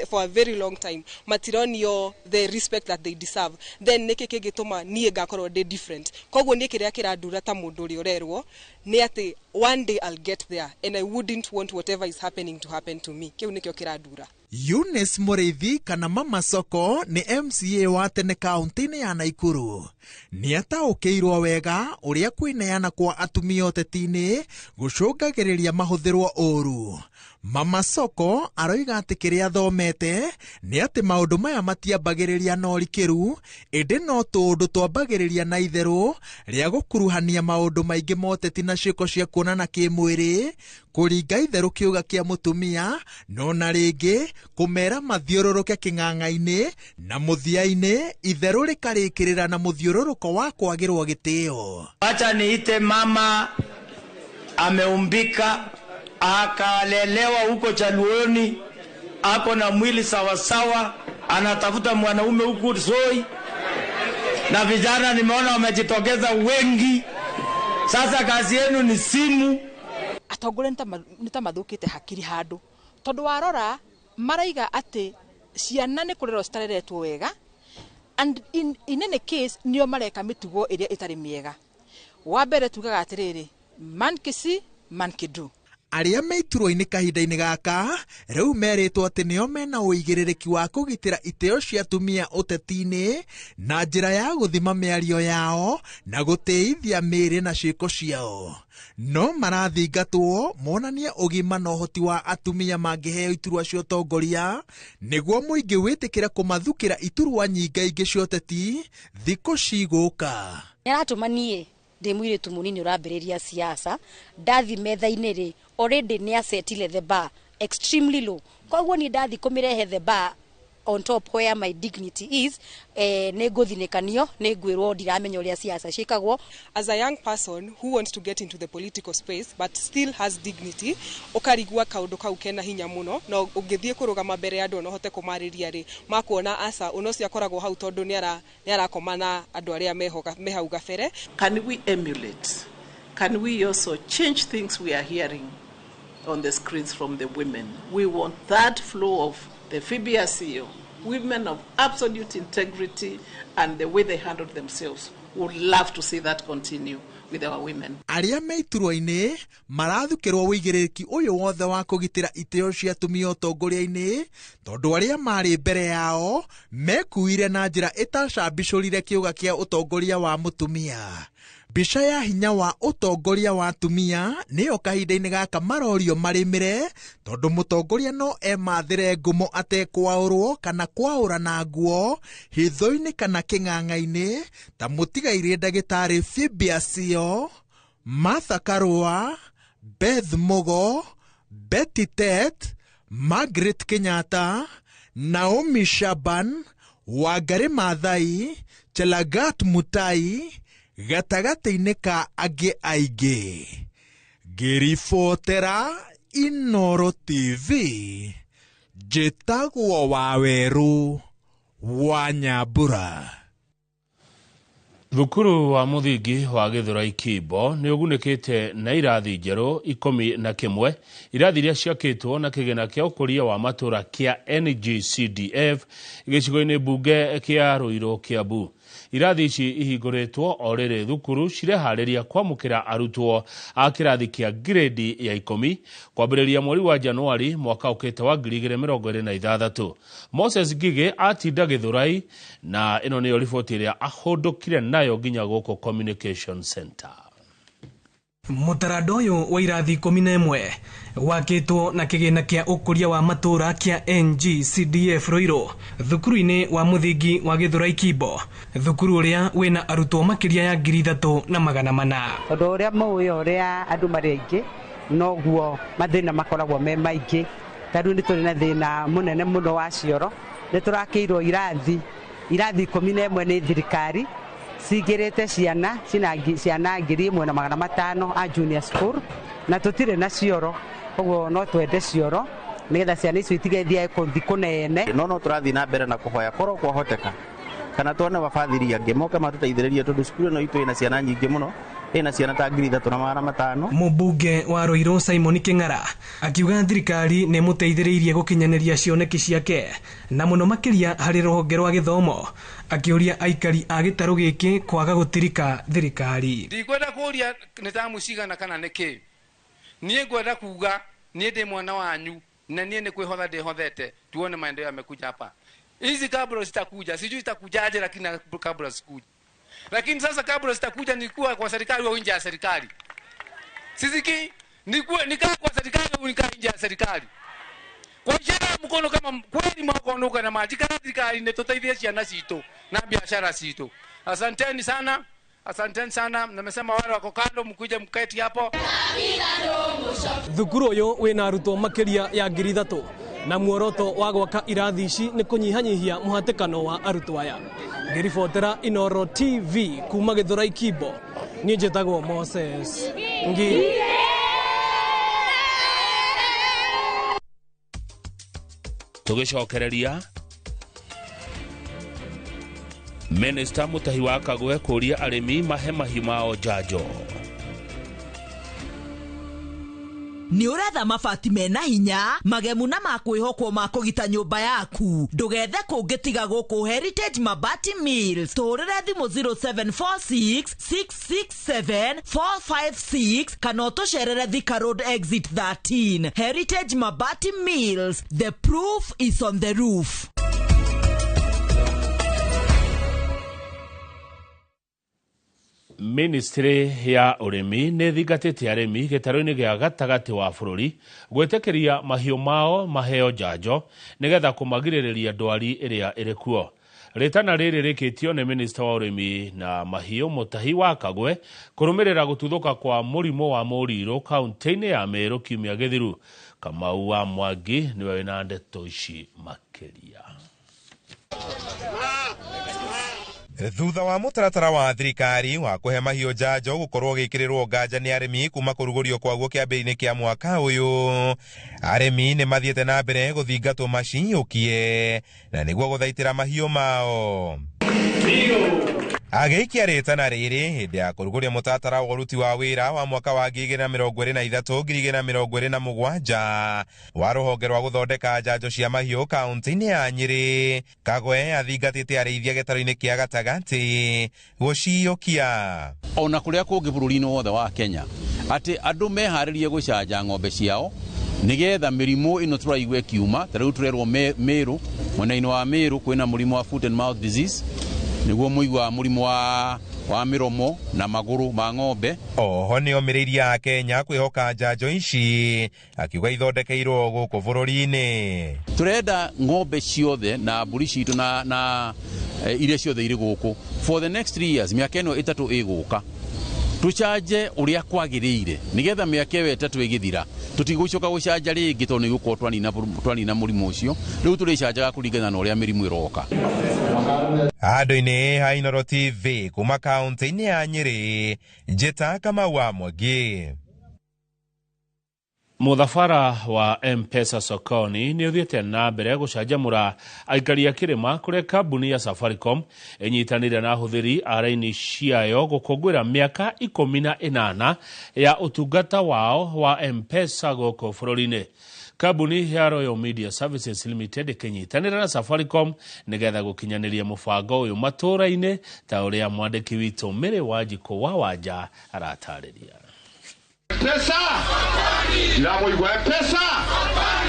Speaker 7: for a very long time matironio the respect that they deserve, then nĩkĩ kĩngĩtũma niĩ ngakorwo ndĩ different. Koguo niĩ kĩrĩa kĩrandura ta mũndũ ũrĩa ũrerwo nĩ atĩ one day I'll get there and I wouldn't want whatever is happening to happen to me. Kiu nikio kiradura.
Speaker 29: Eunice Mũrĩithi kana Mama Soko nĩ MCA wa tene kaunti-inĩ ya Naikuru. Nĩ ataũkĩirwo wega ũrĩa kwĩneana kwa atumia ũteti-inĩ gũcũngagĩrĩria mahũthĩrwo ũru. Mama Soko aroiga atĩ kĩrĩa thomete nĩ atĩ maũndũ maya matiambagĩrĩria na ũrikĩru ĩndĩ no tũũndũ twambagĩrĩria na itherũ rĩa gũkuruhania maũndũ maingĩ ma ũteti na ciĩko cia kuonana kĩmwĩrĩ kũringa itherũ kĩuga kĩa mũtumia no na rĩngĩ kũmera mathiũrũrũke kĩng'ang'a-inĩ na mũthia-inĩ itherũ rĩkarĩkĩrĩra na mũthiũrũrũko wa kwagĩrwo gĩtĩo.
Speaker 16: Acha niite mama ameumbika akalelewa huko Chaluoni, ako na mwili sawasawa, anatafuta mwanaume huku Soi, na vijana nimeona wamejitokeza wengi. Sasa kazi yenu ni simu.
Speaker 7: Atongore nĩtamathũkĩte hakiri handũ tondũ warora maraiga atĩ ciana nĩ kũrerwo citareretwo wega and in any case nĩo mareka mĩtugo ĩrĩa ĩtarĩ mĩega. Wa mbere tugaga atĩrĩrĩ man kisi man kidu.
Speaker 29: Arĩa me iturwa-inĩ kahinda-inĩ gaka rĩu merĩtwo atĩ nĩo mena ũigĩrĩrĩki wa kũgitĩra itĩo cia atumia ũteti-inĩ na njĩra ya gũthima mĩario yao na gũtĩithia mĩĩrĩ na ciĩko ciao. No marathingatwo monanie ũgima na ũhoti wa atumia mangĩheo iturwa cia ũtongoria nĩguo mũingĩ wĩtĩkĩre kũmathukĩra iturwa nyingaingĩ cia ũteti thikũ cigũka.
Speaker 1: Nĩaratũma niĩ ndĩ mũirĩtu mũnini ũrambĩrĩria siasa ndathi metha-inĩ rĩ already nĩ asetile the bar extremely low. Koguo ni ndathi kũmĩrehe the bar on top where my dignity is nĩ ngũthinĩkanio nĩ ngwĩrwo ndiramenya ũrĩa siasa ciĩkagwo.
Speaker 7: As a young person who wants to get into the political space but still has dignity ũkarigua kaũndũ kau kena hinya mũno na ũngĩthiĩ kũrũgama mbere ya andũ no hote kũmarĩria rĩ makuona asa unocio akoragwo hau tondũ nĩarakoma na andũ arĩa me hau gabere.
Speaker 8: Can we emulate? Can we also change things we are hearing on the screens from the women? We want that flow of the Phoebe Asio, women of absolute integrity and the way they handled themselves. Would love to see that continue with our women.
Speaker 29: Arĩa me iturwa-inĩ marathukĩrwo ũigĩrĩrĩki ũyũ wothe wa kũgitĩra itĩo cia atumia ũtongoria-inĩ tondũ arĩa marĩ mbere yao mekuire na njĩra ĩtacambicũrire kĩuga kĩa ũtongoria wa mũtumia. Mbica ya hinya wa ũtongoria wa atumia nĩyo kahinda-inĩ gaka marorio marĩmĩre tondũ mũtongoria no emathĩre ngumo atekwaũrwo kana kwaũra na nguo hitho-inĩ kana kĩng'ang'a-inĩ ta mũtigairĩ ndagĩtarĩ Phoebe Asio, Martha Karua, Beth Mugo, Betty Tet, Margaret Kenyatta, Naomi Shaban, Wangari Maathai, Chelagat Mutai gatagatĩ-inĩ ka angĩ aingĩ. Ngĩribotera Inooro TV njĩtagwo Wawerũ wa Nyambura.
Speaker 18: Thukuru wa mũthingi wa Gĩthũrai Kimbo nĩ ũgunĩkĩte na irathi njerũ 11 irathi iria ciakĩtwo na kĩgĩna kĩa ũkũria wa matũra kĩa NGCDF gĩcigo-inĩ mbunge kĩa Ruiru Kiambu. Irathi ici ihingũrĩtwo o rĩrĩ thukuru cireharĩria kwamũkĩra arutwo a kĩrathi kĩa grade ya 10 kwambĩrĩria mweri wa Januari mwaka ũkĩte wa 2026. Moses Gige atinda Gĩthũrai na ĩno nĩyo riboti ĩrĩa ahũndũkire nayo nginya gũkũ Communication Center.
Speaker 19: Mutarado uyu wa irathi 11 wakitwo na kigina kia ukuria wa matura kia NGCDF Roiro thukuru-ini wa muthingi wa Githurai Kimbo, thukuru uria wina arutwo makiria ya 3,400.
Speaker 28: Tondu uria muyo uria andu mari aingi noguo mathina makoragwo me maingi. Tariu ni turi na thina munene muno wa cioro, ni turakirwo irathi 11 ni thirikari cingirite ciana 1,500 a junior school na tutire na cioro, koguo no twende cioro nigetha ciana icio itigethia kuthi kunene.
Speaker 3: No turathi na mbere na kuhoya korwo kwahoteka kana tuone wafadhili angi moke matuteithĩrĩrie tondu cukuru no itu ina ciana nyingi muno, ina ciana ta 3,500.
Speaker 19: Mubunge wa Roiro Simon King'ara akiuga thirikari ni muteithĩrĩirie gukinyaniria cioneki ciake na muno makiria hari ruhonge rwa githomo, akiuria aikari a gitaru giki kwaga gutirika thirikari.
Speaker 6: Ndikwenda kuria ni tamu cigana kana niki, nie ngwenda kuga nie ndi mwana wanyu na nie ni kwihotha ndihothete, tuone maendeleo yamekuja hapa. Hizi kabla zitakuja, sijui zitakujaje, lakini kabla zikuja. Lakini sasa kabla zitakuja nikuwa kwa serikali au nje ya serikali. Siziki nikaa kwa serikali au nikaa nje ya serikali. Kwa jana mkono kama kweli mwakonoka na maji kana serikali ne tutaithia ciana cito na biashara cito. Asanteni sana. Asanteni sana. Nimesema wale wako kando mkuje mketi hapo.
Speaker 19: Thukuru uyu wina arutwo makiria ya 3,000 na muoroto wa gwaka irathi ici ni kunyihanyihia muhatikano wa arutwo aya. Ngiribotera Inoro TV kuma Githurai Kimbo, ni njitagwo Moses Ngi.
Speaker 18: Tugicokereria Minister Mutahi wa Kagwe kuria arimi mahe mahiũ mao njanjo.
Speaker 13: Ni uretha mabati mena hinya magemu na makwihokwo ma kugita nyumba yaku, ndugethe kungitiga guku Heritage Mabati Mills. Turire thimu 0746 667 456 kana utucerere Thika Road exit 13. Heritage Mabati Mills, the proof is on the roof.
Speaker 18: Ministry ya urimi ne thigatite arimi gitaro-ini gia gatagati wa bururi gwetekeria mahiũ mao maheo njanjo nigetha kumagirĩrĩria ndwari iria iri kuo. Ritana riri rikitio ni Minister wa urimi na mahiũ Mutahi wa Kagwe kurumirira gututhuka kwa murimu wa mũrirũ kaunti-ini ya Meru kiumia githiru. Kamau wa Mwangi niwe wina ndeto ici makiria.
Speaker 9: Thutha wa mutaratara wa thirikari wa kuhe mahiũ njanjo gukorwo gikirirwo nganja ni arimi kuma kurugurio kwaguo kiambiriini kia mwaka uyu, arimi ni mathiete na mbere guthingatwo maciyukie na niguo guthaitira mahiũ mao. Ageikia ritana riri hindi ya kuruguria mutaratara wa uruti wa wira wa mwaka wa 2023-2027 wa ruhonge rwa guthondeka njanjo cia mahiũ kaunti-ini ya Nyeri, Kagwe athingatite arĩithia gĩtaro-inĩ kia gatagati guciyukia
Speaker 11: ona kuria kungi bururi-ini wothe wa Kenya ati andu meharirie gucanja ng'ombe ciao nigetha mirimu ino turaigwe kiuma. Tariu turerwo Meru, mwena-ini wa Meru kwina murimu wa foot and mouth disease, niguo muigwa murimu wa miromo na maguru ma ng'ombe.
Speaker 9: Oho ni omiriria a Kenya kwihoka njanjo ici, akiuga ithondekeirwo guku bururi-ini.
Speaker 11: Turenda ng'ombe ciothe na mburi citu na iria ciothe iri guku for the next 3 years, miaka ino 3 iguka tucanje uria kwagiriire nigetha miaka ĩyo 3 igithira tutigũcoka gucanja ringi tondu nigukorwo twanina murimu ucio. Riu turicanjaga kuringana na uria mirimu iroka.
Speaker 9: Handũ-inĩ ha Inoro TV kuma kaunti-inĩ ya Nyeri, njĩta Kamau wa Mwangi.
Speaker 18: Muthafara wa M-Pesa sokoni ni uthiete na mbere gucanjamura aikari a kirima kuria kambuni ya Safaricom inyitanire na huthiri a raini ciayo gukungwira miaka 18 ya utungata wao wa M-Pesa goko bururi-ini. Kambuni ya Royal Media Services Limited ikinyitanira na Safaricom nigetha gukinyaniria mubango uyu matura-ini ta uria mwandiki witu Mary Wanjiku wa Wanja aratariria.
Speaker 14: Pesa iramuigwa pesa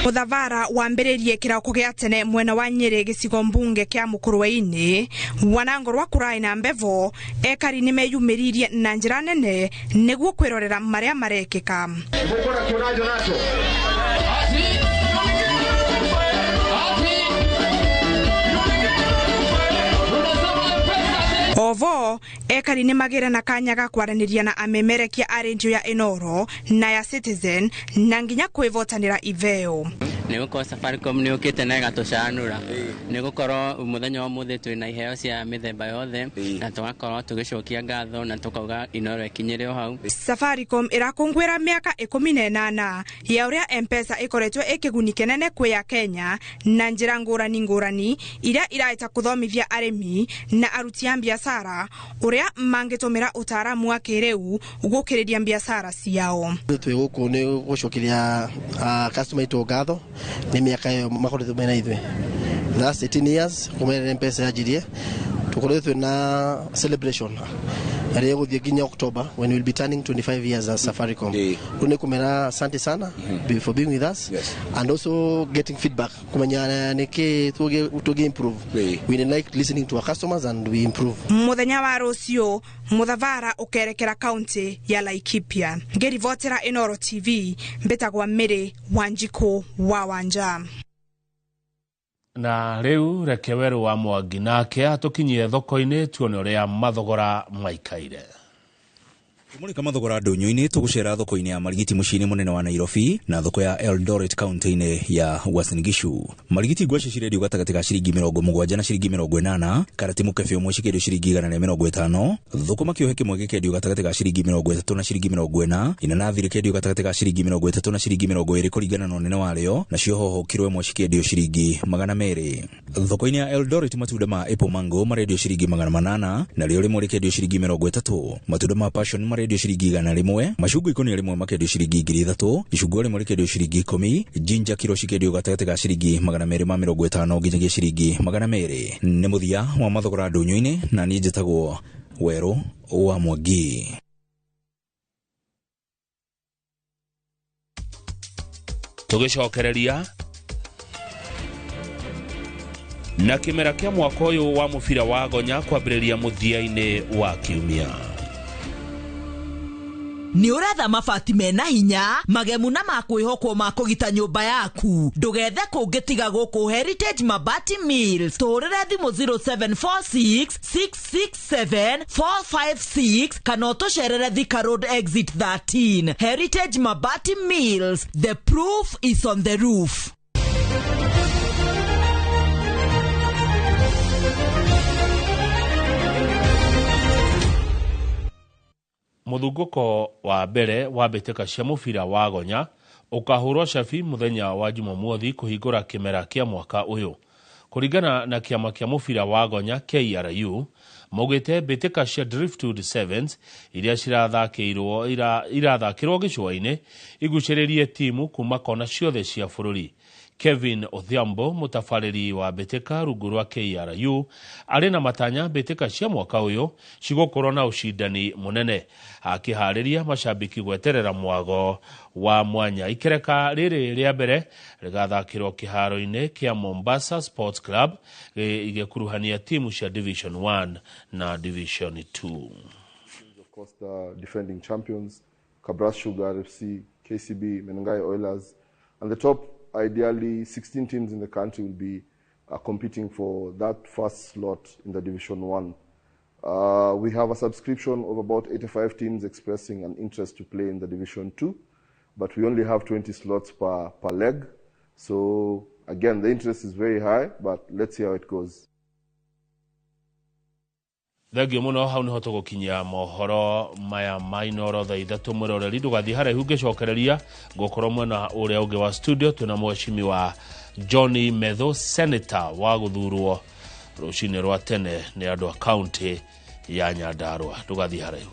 Speaker 17: Muthavara wambiririe kirauko gia tene mwena wa Nyeri gicigo mbunge kia Mukurweini Wanangorwa Kurai na Mbevo ekari ni meyumiririe na njira nene niguo kwirorera maria marekika. Ovo ekari ni magire na kanya ga kwaraniria na amemerekia a radio ya Inoro na ya Citizen na nginya kwivotanira iveo.
Speaker 20: Nigukorwo Safaricom ni ukite na gatucanura nigukorwo muthenya wa muthi twina iheo cia mithemba yothe na tugakorwo tugicokia ngatho na tukauga Inoro ikinyire hau.
Speaker 17: Safaricom irakungwira miaka 18 ya uria M-Pesa ikoretwe ikiguni kenene kwi ya Kenya na njira ngurani iria iraita kuthomithia arimi na aruti a biashara uria mangitumira utaramu wa kireu gukiriria biashara ciao.
Speaker 21: Twiguku ni gucokiria customer ito ngatho ni miaka yo makoretwo mena ithwe last 18 years kumera M-Pesa yajirie tukoretwo na celebration area guthie ginya October when we will be turning 25 years as Safaricom. Tune kumera asante sana for being with us and also getting feedback kumenya niki tuge improve. We like listening to our customers and we improve.
Speaker 17: Muthenya wa rucio Muthavara ukerekera county ya Laikipia. Ngerivotera Inoro TV mbetagwa Mary Wanjiko wa Wanja.
Speaker 18: Na riu reke weru wa Mwangi nake atukinyie thoko-ini tuone uria mathogora maikaire.
Speaker 22: Tumulika mathogora ndunyu-ini tugucera thoko-ini ya marigiti muciini munene wa Nairobi na thoko ya Eldoret county-ini ya Uasin Gishu. Marigiti ngwaci cirendio gatagati ka ciringi 70 na ciringi 80, karati mukebe umwe cikendio ciringi 150, thukuma kiohe kimwe gikendio gatagati ka ciringi 30 na ciringi 40, inanathi rikendio gatagati ka ciringi 30 na ciringi 20 kuringana na unene wario, na cio hoho kiro imwe cikendio ciringi 200. Thoko-ini ya Eldoret matunda ma apple mango marendio ciringi 800 na rio rimwe rikendio ciringi 30, matunda ma passion marendio ciringi 100, macungwa ikoni rimwe makendio ciringi 3000, icungwa rimwe rikendio ciringi 10, ginger kiro cikendio gatagati ka ciringi 250 nginyagia ciringi 200. Ni muthia wa mathogora ndunyu-ini na ni njitagwo Weru wa Mwangi.
Speaker 18: Tugicokereria na kimera kia mwaka uyu wa mubira wa gonya kwambiriria muthia-ini wa kiumia.
Speaker 13: Ni uretha mabati mena hinya magemu na makwihokwo ma kugita nyumba yaku ndugethe kungitiga guku Heritage Mabati Mills turire thimu 0746 667 456 kana utucerere Thika Road exit 13. Heritage Mabati Mills, the proof is on the roof.
Speaker 18: Muthunguko wa mbere wa mbĩtĩka cia mũbira wa gonya ukahurwo cabi muthenya wa Jumamothi kuhingura kimera kia mwaka uyu. Kuringana na kiama kia mũbira wa gonya KRU, maugite mbĩtĩka cia Driftwood Sevens iria irathakirwo gĩcũa-inĩ igucĩrĩrie timu kuma kona ciothe cia bũrũri. Kevin Odhiambo, mutafariri wa mbĩtĩka rungu rwa KRU, arĩ na matanya mbĩtĩka cia mwaka uyu cigukorwo na ucindani munene, akĩharĩria macambiki gweterera mwago wa mwanya. Ikereka rĩrĩ rĩa mbere rĩgathakĩrwo kĩharo-inĩ kia Mombasa Sports Club igĩkuruhania timu cia Division 1 na Division 2.
Speaker 23: Of course, the defending champions, Kabras Sugar FC, KCB, Menengai Oilers, and the top ideally 16 teams in the country will be competing for that first slot in the Division 1. We have a subscription of about 85 teams expressing an interest to play in the Division 2, but we only have 20 slots per leg. So again, the interest is very high, but let's see how it goes.
Speaker 18: Thengio muno hau niho tugukinyia mohoro maya mainoro thaa 3 mwiroreri ndugathi haraihu ngicokereria ngukorwo mwena uria ungi wa studio tuna mweshimi wa Johnny Medho, senator wa guthurwo rucini rwa tene ni andu a county ya Nyandarua. Ndugathi haraihu.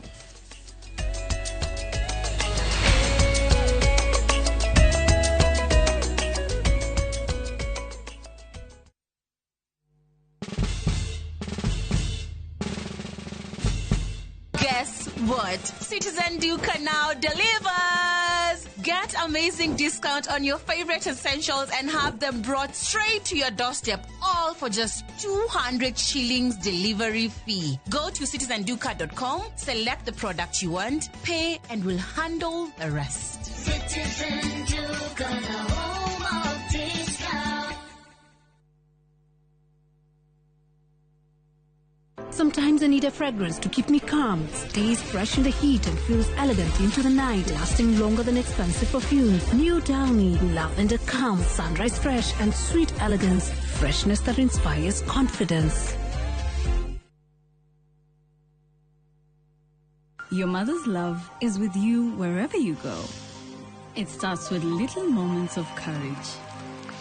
Speaker 2: what? Citizen Duca now delivers! Get amazing discount on your favorite essentials and have them brought straight to your doorstep, all for just 200 shillings delivery fee. Go to citizenduca.com, select the product you want, pay, and we'll handle the rest.
Speaker 5: Citizen Duca, the home of discount.
Speaker 10: Sometimes I need a fragrance to keep me calm. It stays fresh in the heat and feels elegant into the night, lasting longer than expensive perfumes. New Downy, lavender calm, sunrise fresh, and sweet elegance. Freshness that inspires confidence.
Speaker 12: Your mother's love is with you wherever you go. It starts with little moments of courage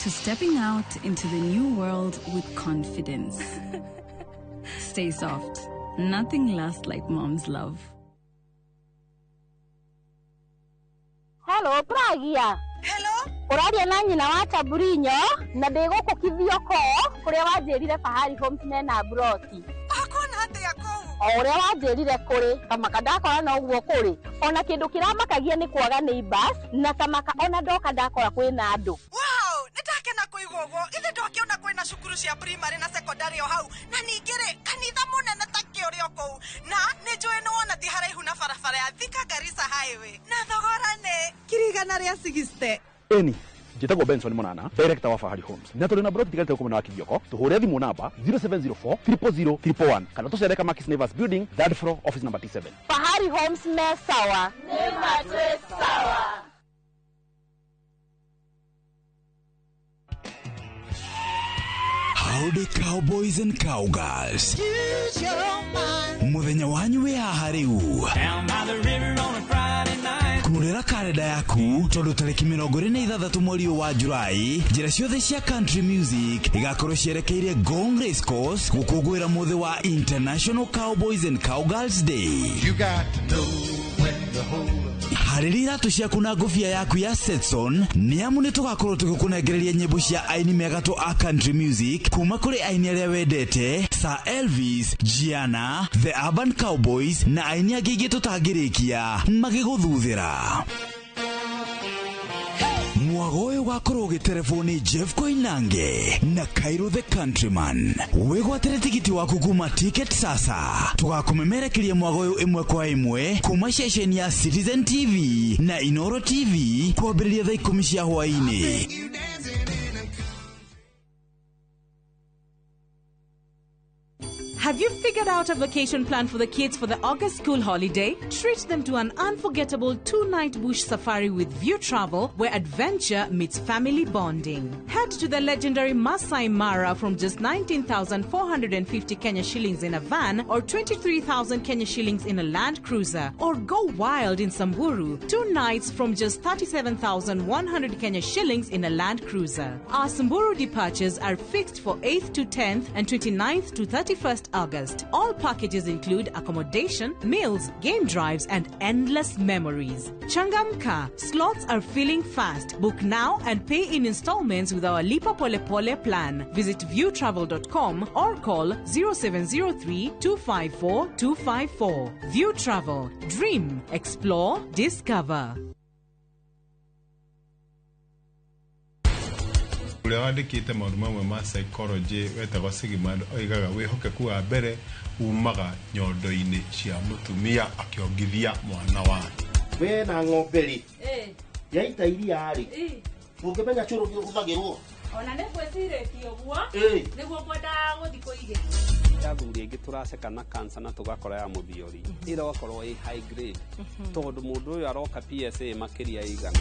Speaker 12: to stepping out into the new world with confidence. Stay soft. Nothing lasts like mom's love.
Speaker 15: Hello, Pragia. Hello. Uraria na nyina wa Taburinyo na ndiguku kithioko kuria wanjirire Fahari Homes mena broti. Akona atia kou. Uria wanjirire kuri kamaka ndakora na uguo kuri. Ona kindu kiramakagia ni kwaga neighbors na kamaka ona ndoka ndakora kwina andu.
Speaker 24: Wow, nitakena kuigwa uguo. Ithe ndokiona kwina cukuru cia primary na secondary o hau. Na ningire kanitha munene ta kiurio kou. Na nijue no wona thi haraihu na barabara ya Thika Garissa Highway. Na thogora ne kirigana ria 60.
Speaker 25: Eni njitagwo Benson Munana, director wa Fahari Homes. Na tuli na broti tigalite kumena wa Kivyoko. Tuhure thimu namba 0704 000 111. Kana tucereka Markis Nevers Building, 3rd floor, office number T7.
Speaker 15: Fahari Homes me sawa. Nema twe sawa.
Speaker 22: Howdy cowboys and cowgirls.
Speaker 5: Use your mind.
Speaker 22: Muthenya wanyu we haha riu.
Speaker 5: Down by the river on a Friday night.
Speaker 22: Kurira kalenda yaku tondu tariki 26 mweri wa Julai, njira ciothe cia country music igakorwo cierekeire Gong Race Course gukungwira muthi wa International Cowboys and Cowgirls Day.
Speaker 5: You got to know when to hold.
Speaker 22: Harĩria iratu ciaku na ngũbia yaku ya Setson nĩamu nĩtũgakorwo tũgĩkũnengereria nyĩmbo cia aini megatũ a country music kuma kũrĩ aini arĩa wendete Sir Elvis, Gianna, The Urban Cowboys na aini angĩ ingĩ tũtangĩrĩkia magĩgũthuthĩra. Mwago ũyũ ũgakorwo ũgĩterefoni Jeff Koinange na Cairo the Countryman. Wĩgwatĩre tigiti waku kuma Ticket Sasa. Tũgakũmemerekeria mwago ũyũ ĩmwe kwa ĩmwe kuma ceceni ya Citizen TV na Inoro TV kwambĩrĩria thaa 10 cia hwaĩ-inĩ.
Speaker 26: Have you figured out a vacation plan for the kids for the August school holiday? Treat them to an unforgettable 2-night bush safari with View Travel, where adventure meets family bonding. Head to the legendary Masai Mara from just 19,450 Kenya shillings in a van or 23,000 Kenya shillings in a Land Cruiser. Or go wild in Samburu, 2 nights from just 37,100 Kenya shillings in a Land Cruiser. Our Samburu departures are fixed for 8th to 10th and 29th to 31st August. All packages include accommodation, meals, game drives, and endless memories. Changamka, slots are filling fast. Book now and pay in installments with our Lipa Pole Pole plan. Visit viewtravel.com or call 0703 254 254. View Travel. Dream, explore, discover.
Speaker 27: Uria wandikite maundu mamwe ma psychology wetagwo Sigmund oigaga wihokeku wa mbere umaga nyondo-ini cia mutumia akiongithia mwana wa
Speaker 30: we na ng'ombe yaita iria ri ungimenya curu githagirwo
Speaker 31: ona ne kweciretie guo niguo kwenda guthi kuige
Speaker 32: athuri aingi turaceka na cancer na tugakora ya muthiori ira wakorwo i high grade tondu mundu uyu aroka PSA makiria igana.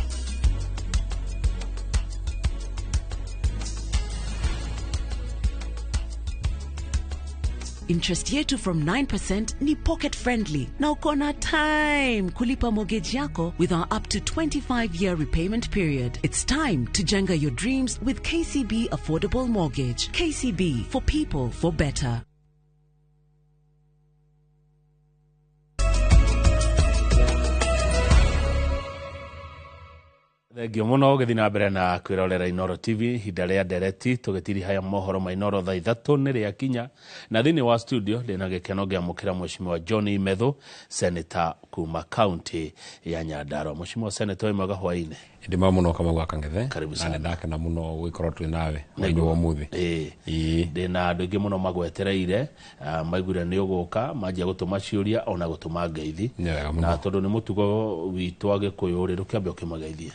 Speaker 33: Interest yetu from 9% ni pocket friendly. Na uko na time kulipa mortgage yako with our up to 25-year repayment period. It's time to jenga your dreams with KCB Affordable Mortgage. KCB, for people, for better.
Speaker 18: Thengio muno githii na mbere na kwirorera Inoro TV hinda ria ndereti tugitiri haya mohoro ma Inoro thaa 3 ni ria kinya na thini wa studio ndina gikeno gia mukira Mheshimiwa John Methu senator kuma county ya Nyandarua. Mheshimiwa senator we mwega hwaine.
Speaker 1: Ndima muno kama gwaka ngethe
Speaker 18: karibu sana
Speaker 1: ndakena muno gwikorwo twi nawe mwenye wa muthi
Speaker 18: ndina andu ingi muno magwetereire maigure ni uguka manjia gutuma ciuria ona gutuma ngeithi na tondu ni mutugo witu agikuyu ri rukiambe ukimageithie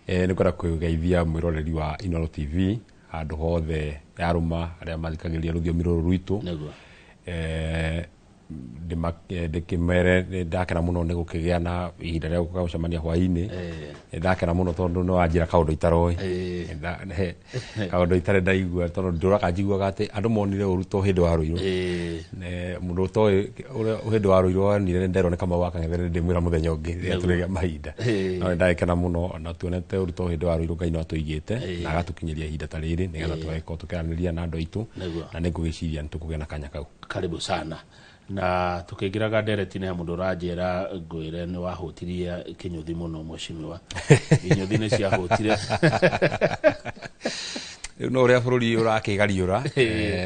Speaker 1: ni kwenda kugeithia mwiroreri wa Inoro TV andu hothe yaruma aria mathikagiria ruthiomi ruru rwitu ndikimere ndakena muno ni gukigia na ihinda ria gucemania hwaini ndakena muno tondu no anjira kaundu itaroi kaundu itare ndaigua tondu nduraka njiguaga ati andu monire uruto hindi wa ruiro mundu to hindi wa ruiro ni ndero ne kama waka ngere ndimwira muthenya ungi ria turiga mahinda no ndakena muno na tuonete uruto hindi wa ruiro Ngai no atuigite na agatukinyiria ihinda ta riri nigetha tweko tukiranĩria na andu aitu na ningugiciria nitukugia na kanya kau.
Speaker 18: Karibu sana na tukigiraga nderetine ya mundu ranjera ngwire ni wahutirie kinyuthi muno Mheshimiwa kinyuthi ni cia hutire
Speaker 1: no ria bururi urakigariura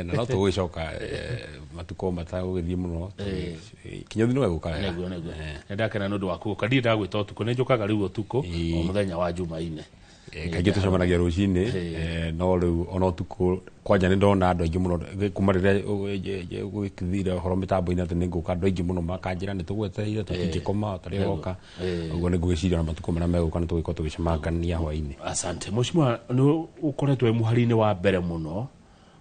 Speaker 1: na no tugicoka matuko matagugithie muno kinyuthi no eguka
Speaker 18: nego ndakena nundu waku kadi ndagwita utuko ni njukaga riu utuko o muthenya wa Jumaine
Speaker 1: kaingĩ tucemanagia rũcinĩ no rĩu ona ũtukũ kwanja nĩ ndona andũ aingĩ mũno kuma rĩrĩa gwĩkithire ũhoro mĩtambo-inĩ atĩ nĩ ngũka andũ aingĩ mũno makanjĩra nĩ tũgwetereire tũtingĩkoma tarĩ oka ũguo nĩ ngũgĩciria na matukũ marĩa megũka nĩ tũgĩkorwo tũgĩcemangania hwainĩ.
Speaker 18: Asante Mheshimiwa, nĩ ũkoretwo mũhari-inĩ wa mbere mũno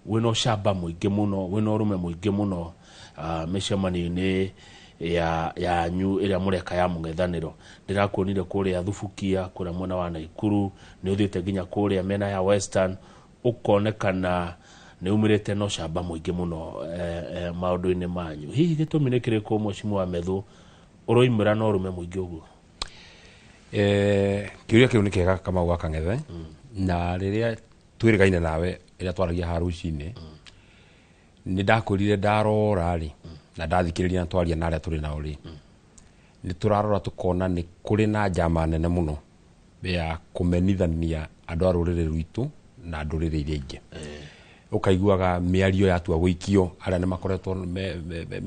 Speaker 18: wĩna ũcamba mũingĩ mũno wĩna ũrũme mũingĩ mũno mĩcemanio-inĩ ya nyu ĩrĩa mũreka ya mũng'ethanĩro. Ndĩrakuonire kũrĩa Thubukia kũrĩa mwena wa Naikuru nĩ ũthiĩte nginya kũrĩa mena ya Western ũkonekana nĩ umĩrĩte no camba mũingĩ mũno maũndũ-inĩ manyu. Hihi gĩtũmi nĩ kĩrĩkũ Mheshimiwa Methu ũroimĩra na ũrũme mũingĩ ũguo?
Speaker 1: Kĩũria kĩu nĩ kĩega kama gwaka ng'ethe na rĩrĩa twĩrĩgaine nawe rĩrĩa twaragia haha rũcinĩ nĩ ndakwĩrire ndarora rĩ na ndathikĩrĩria na twaria na arĩa tũrĩ nao rĩ nĩ tũrarora tukona nĩ kũrĩ na njama nene mũno ya kũmenithania andũ a rũrĩrĩ rwitũ na ndũrĩrĩ iria ingĩ. Ũkaiguaga mĩario yatua gũikio arĩa nĩ makoretwo me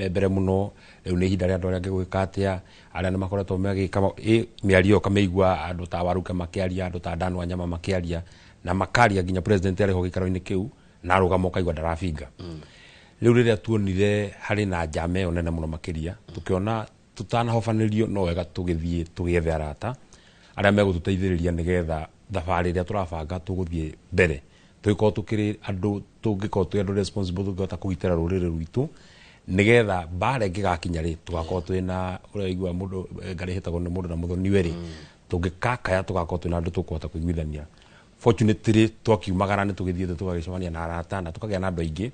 Speaker 1: mbere mũno rĩu nĩ ihinda rĩa andũ arĩa angĩgwĩka atĩa arĩa nĩ makoretwo magĩka mĩario ũkamĩigua andũ ta Waruke makĩaria andũ ta Dan Wanyama makĩaria na makaria nginya president arĩho gĩikaro-inĩ kĩu na arũgama ũkaigua ndarabinga. Rĩu rĩrĩa tuonire harĩ na njama ĩyo nene mũno makĩria tukiona tutanahobanĩrio no wega tũgĩthiĩ tũgĩethe arata arĩa megũtũteithĩrĩria nĩgetha thabarĩ ĩrĩa tũrabanga tũgũthiĩ mbere tũgĩkorwo tũkĩrĩ andũ tũngĩkorwo twĩ andũ responsible tũngĩhota kũgitĩra rũrĩrĩ rwitũ nĩgetha mbara ĩngĩgakinya rĩ tũgakorwo twĩ na ũrĩa igua mũndũ ngarĩ hĩtagwo nĩ mũndũ na mũthoniwe rĩ tũngĩkakaya tũgakorwo twĩ na andũ tũkũhota kũiguithania. Fortunately twakiumagara nĩ tũgĩthiĩte tũgagĩcemania na arata na tũkagĩa na andũ aingĩ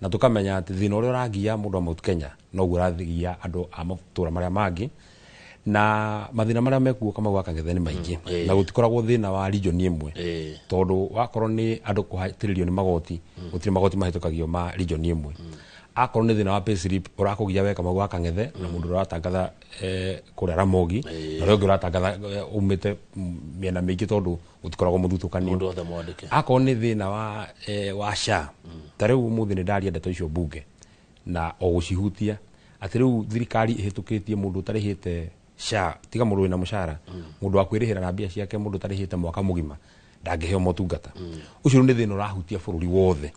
Speaker 1: na tukamenya atĩ thĩna ũrĩa ũragia mũndũ wa Mount Kenya noguo ũrathigia andũ a matũũra marĩa mangĩ na mathĩna marĩa mekuo kama gwaka ng'ethe nĩ maingĩ na gũtikoragwo thĩna wa region ĩmwe tondũ wakorwo nĩ andũ kũhatĩrĩrio nĩ magoti gũtirĩ magoti mahĩtũkagio ma region ĩmwe. Akorwo nĩ thĩna wa payslip ũrakũgia we kama gwaka ng'ethe na mũndũ ũratangatha kũrĩa Ramogi na ũrĩa ũngĩ ũratangatha umĩte mĩena mĩingĩ tondũ gũtikoragwo mũthutũkanio. Akorwo nĩ thĩna wa SHA ta rĩu ũmũthĩ nĩ ndaria ndeto icio mbunge na o gũcihutia atĩ rĩu thirikari ĩhĩtũkĩtie mũndũ ũtarĩhĩte SHA tiga mũndũ wĩna mũcara mũndũ wa kwĩrĩhĩra na mbia ciake mũndũ ũtarĩhĩte mwaka mũgima ndangĩheo motungata. Ũcio nĩ thĩna ũrahutia bũrũri wothe.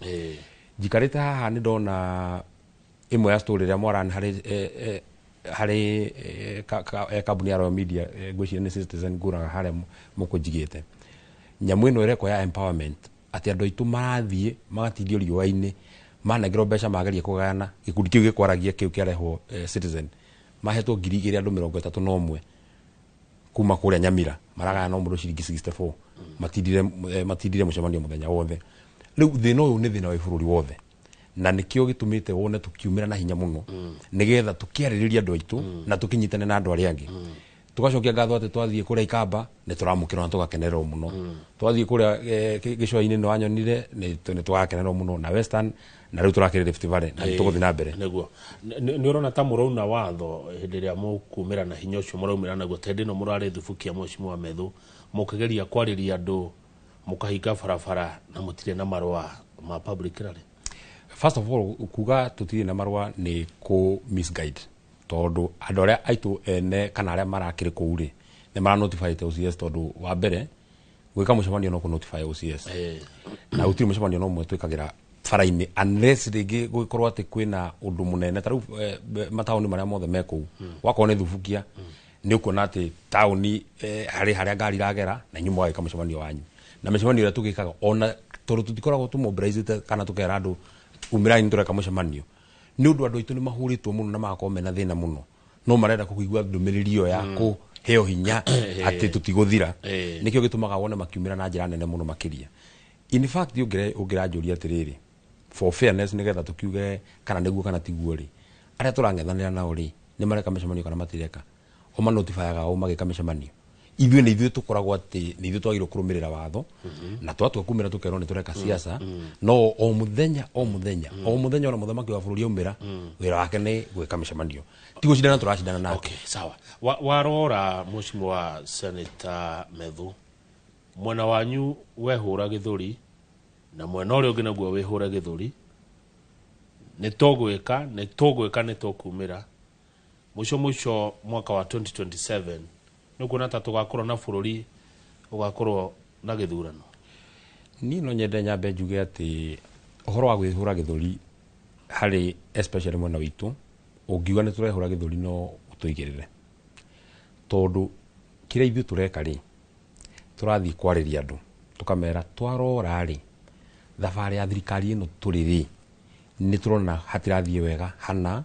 Speaker 1: Njikarĩte haha nĩ ndona ĩmwe ya story ĩrĩa mwarani harĩ kambuni ya Royal Media ngwĩciria nĩ Citizen ngũraga harĩa mũkũnjigĩte nyamũ ĩno ĩreko ya empowerment atĩ andũ aitũ marathiĩ magatindio riũa-inĩ manengerwo mbeca mageria kũgayana gĩkundi kĩu gĩkwaragia kĩu kĩarehwo Citizen mahetwo 2,000 andũ 31 kuma kũrĩa Nyamira maragayana mũndũ ciringi 64 matindire mũcemanio mũthenya wothe. Rĩu thĩna ũyũ nĩ thĩna wa bũrũri wothe na nĩkĩo gĩtũmĩte wone tũkiumĩra na hinya mũno nĩgetha tũkĩarĩrĩria andũ aitũ na tũkĩnyitane na andũ arĩa angĩ tugacokia ngatho atĩ twathiĩ kũrĩa Ikamba nĩ tũramũkĩrwo na tũgakenererwo mũno twathiĩ kũrĩa gĩcũa-inĩ nĩ wanyonire nĩ tũgakenererwo mũno na Western na rĩu tũrakĩrĩ Rift Valley na tũgũthiĩ na mbere.
Speaker 18: Nĩguo nĩ ũrona ta mũrauna watho hĩndĩ ĩrĩa mũkumĩra na hinya ũcio mũraumĩra naguo tondũ ĩno mũrarĩ Thubukia Mheshimiwa Methu mukigeria kwariria andu mukahinga barabara na mutire na marua ma public rally?
Speaker 1: First of all, kuga tutire na marua ni ku misguide tondu andu aria aitu ene kana aria marakire kuu ri ni mara notify te OCS tondu wa mbere gwika mucemanio no ku notify OCS na utire mucemanio no mwe twikagira faraini unless rigi gukorwo ati kwina undu munene taru mataoni maria mothe meko wako ne thufukia ni ukona ati taoni haria ngari ragera na nyumo wika mucemanio wanyu na mucemanio ria tugikaga ona tondu tutikoragwo tu mobilize kana tukera andu umira ni tureka mucemanio ni undu andu aitu ni mahuritwo muno na makao mena thina muno no marenda kuigua ndumiriri yo yako heo hinya ati tutiguthira nikio gitumaga wone makiumira na njira nene muno makiria. In fact ugira njuria atiriri for fairness nigetha tukiuge kana niguo kana tiguo ri aria turangethanira nao ri ni mareka micemanio kana matireka o ma notifyaga o magika micemanio ithuĩ nĩ ithuĩ tukoragwo ati nĩ ithuĩ twagĩrĩirwo kũrũmĩrĩra watho na twatua kumĩra tukerwo nĩ tureka siasa no o muthenya ona muthamaki wa bũrũri aumĩra wĩra wake nĩ gwĩka mĩcemanio ti gũcindana tũracindana nake.
Speaker 18: Okay, sawa. Warora Mheshimiwa wa Senator Methu, mwena wanyu wehũra gĩthũri na mwena ũrĩa ũngĩ naguo wĩhũra gĩthũri, nĩ tũkumĩra mũico mwaka wa 2027 nukuona ta tugakorwo na bũrũri ugakorwo na gĩthurano.
Speaker 1: Ni no nyende nyambe njuge ati uhoro wa gwĩhũra gĩthũri harĩ especially mwena witũ ũngiuga nĩ turehũra gĩthũri no ũtũigĩrĩre tondu kĩrĩa ithuĩ tureka ri turathiĩ kwarĩria andu tukamera twarora ri thabarĩ ya thirikari ĩno tũrĩ ri nĩ turona hatirathiĩ wega hana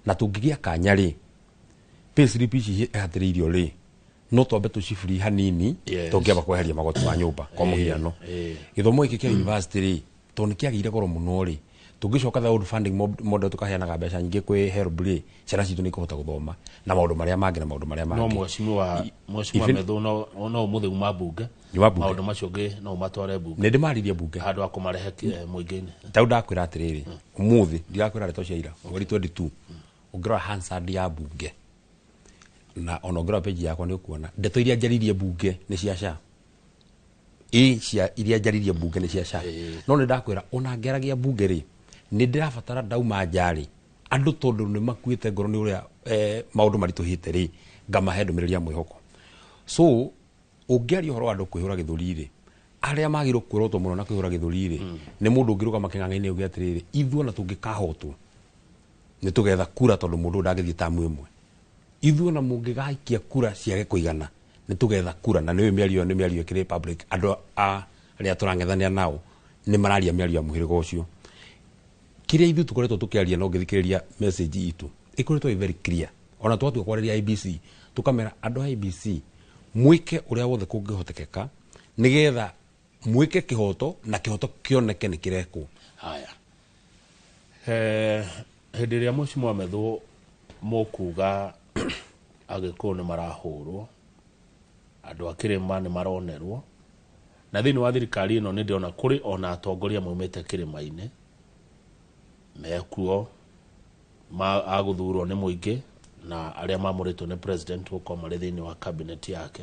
Speaker 1: na tũngĩgĩa kanya ri payslip ici ehatĩrĩirio rĩ no twambe tũciburi hanini tũngĩamba kweheria magoti ma nyũmba kwa mũhiano gĩthomo gĩkĩ kĩa university rĩ tondũ kĩagĩire goro mũno rĩ tũngĩcoka the old funding model tukaheanaga mbeca nyingĩ kwĩ HELB rĩ ciana citũ nĩ ikũhota gũthoma na maũndũ marĩa mangĩ
Speaker 18: no Mheshimiwa Methu no mũthĩ uma mbunge maũndũ macio ũngĩ no matware mbunge
Speaker 1: nĩ ndĩmaririe mbunge
Speaker 18: handũ wa kũmarehe mũingĩ-inĩ
Speaker 1: tau ndakwĩra atĩrĩrĩ ũmũthĩ ndirakwĩra ndeto cia ira mweri 22 ũngĩrora Hansard ya mbunge na onongera page yakwa ni ukuona ndeto iria njaririe bunge ni cia SHA cia iria njaririe bunge ni cia SHA no ni ndakwira ona ngeragia bunge ri ni ndirabatara ndauma njari andu tondu ni makuite ngoro ni uria maundu marituhite ri ngamahe ndumireria mwihoko so ungiari horo andu kwihura githuri ri aria magiro kwirotwo muno na kwihura githuri ri ni mundu ungiruka making'ang'a-ini ugi atiriri ithuo na tungikahotwo ni tugetha kura tondu mundu ndangithie tamu imwe ithuo na mungigaikia kura ciage kuigana ni tugetha kura na niwe miario ni miario kire public andu aria turang'ethania nao ni mararia miario ya muhirigo ucio kiria ithu tukoretwo tukiaria no ngithikiriria message itu ikoretwo very clear ona twatu kwareria IBC tukamera andu IBC mwike uria wothe kungihotekeka nigetha mwike kihoto na kihoto kioneke ni kireko
Speaker 18: haya hindi ria Mheshimiwa Methu mukuga agĩkũyũ nĩ marahũrwo andũ a kĩrĩma nĩ maronerwo na thĩinĩ wa thirikari ĩno nĩ ndĩrona kũrĩ ona atongoria maumĩte kĩrĩma-inĩ mekuo agũthurwo nĩ mũingĩ na arĩa mamũrĩtwo nĩ president gũkorwo marĩ thĩinĩ wa cabinet yake.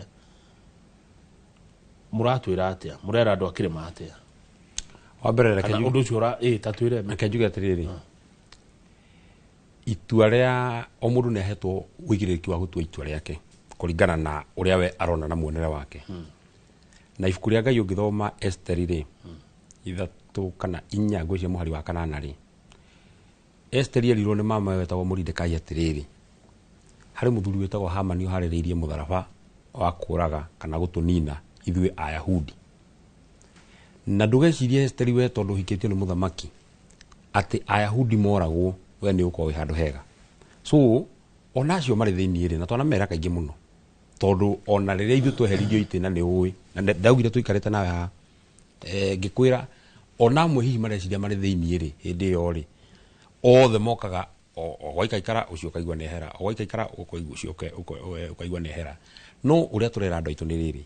Speaker 18: Mũratwĩra atĩa mũrera andũ a kĩrĩma atĩa
Speaker 1: wa mbere reke
Speaker 18: ũndũ ũcio tatwĩre
Speaker 1: reke njuge atĩrĩrĩ itua ria o mundu ni ahetwo wigiriki wa gutua itua riake kuringana na uria we arona na muonere wake na ibuku ria Ngai ungithoma Esther ri ithatu kana inya ngwĩciria muhari wa kanana ri Esther erirwo ni mama wetagwo Mordecai atiriri hari muthuri wetagwo Hamani uharĩrĩirie mutharaba wa kuraga kana gutunina ithuĩ Ayahudi na ndugecirie Esther we tondu hikĩtio ni muthamaki ati Ayahudi moragwo we ni uko wi handu hega so ona acio mari thiini ri na twana mera kaingĩ muno tondu ona riria ithu tweheririo itina ni uwi na ndaugire tuikarite nawe ha ngikwira ona amwe hihi mareciria mari thiini ri hindi yo ri othe mokaga o gwaikaikara ucio kaigua ni hera o gwaikaikara ukoigua ucio ukaigua ni hera no uria turera andu aitu ni riri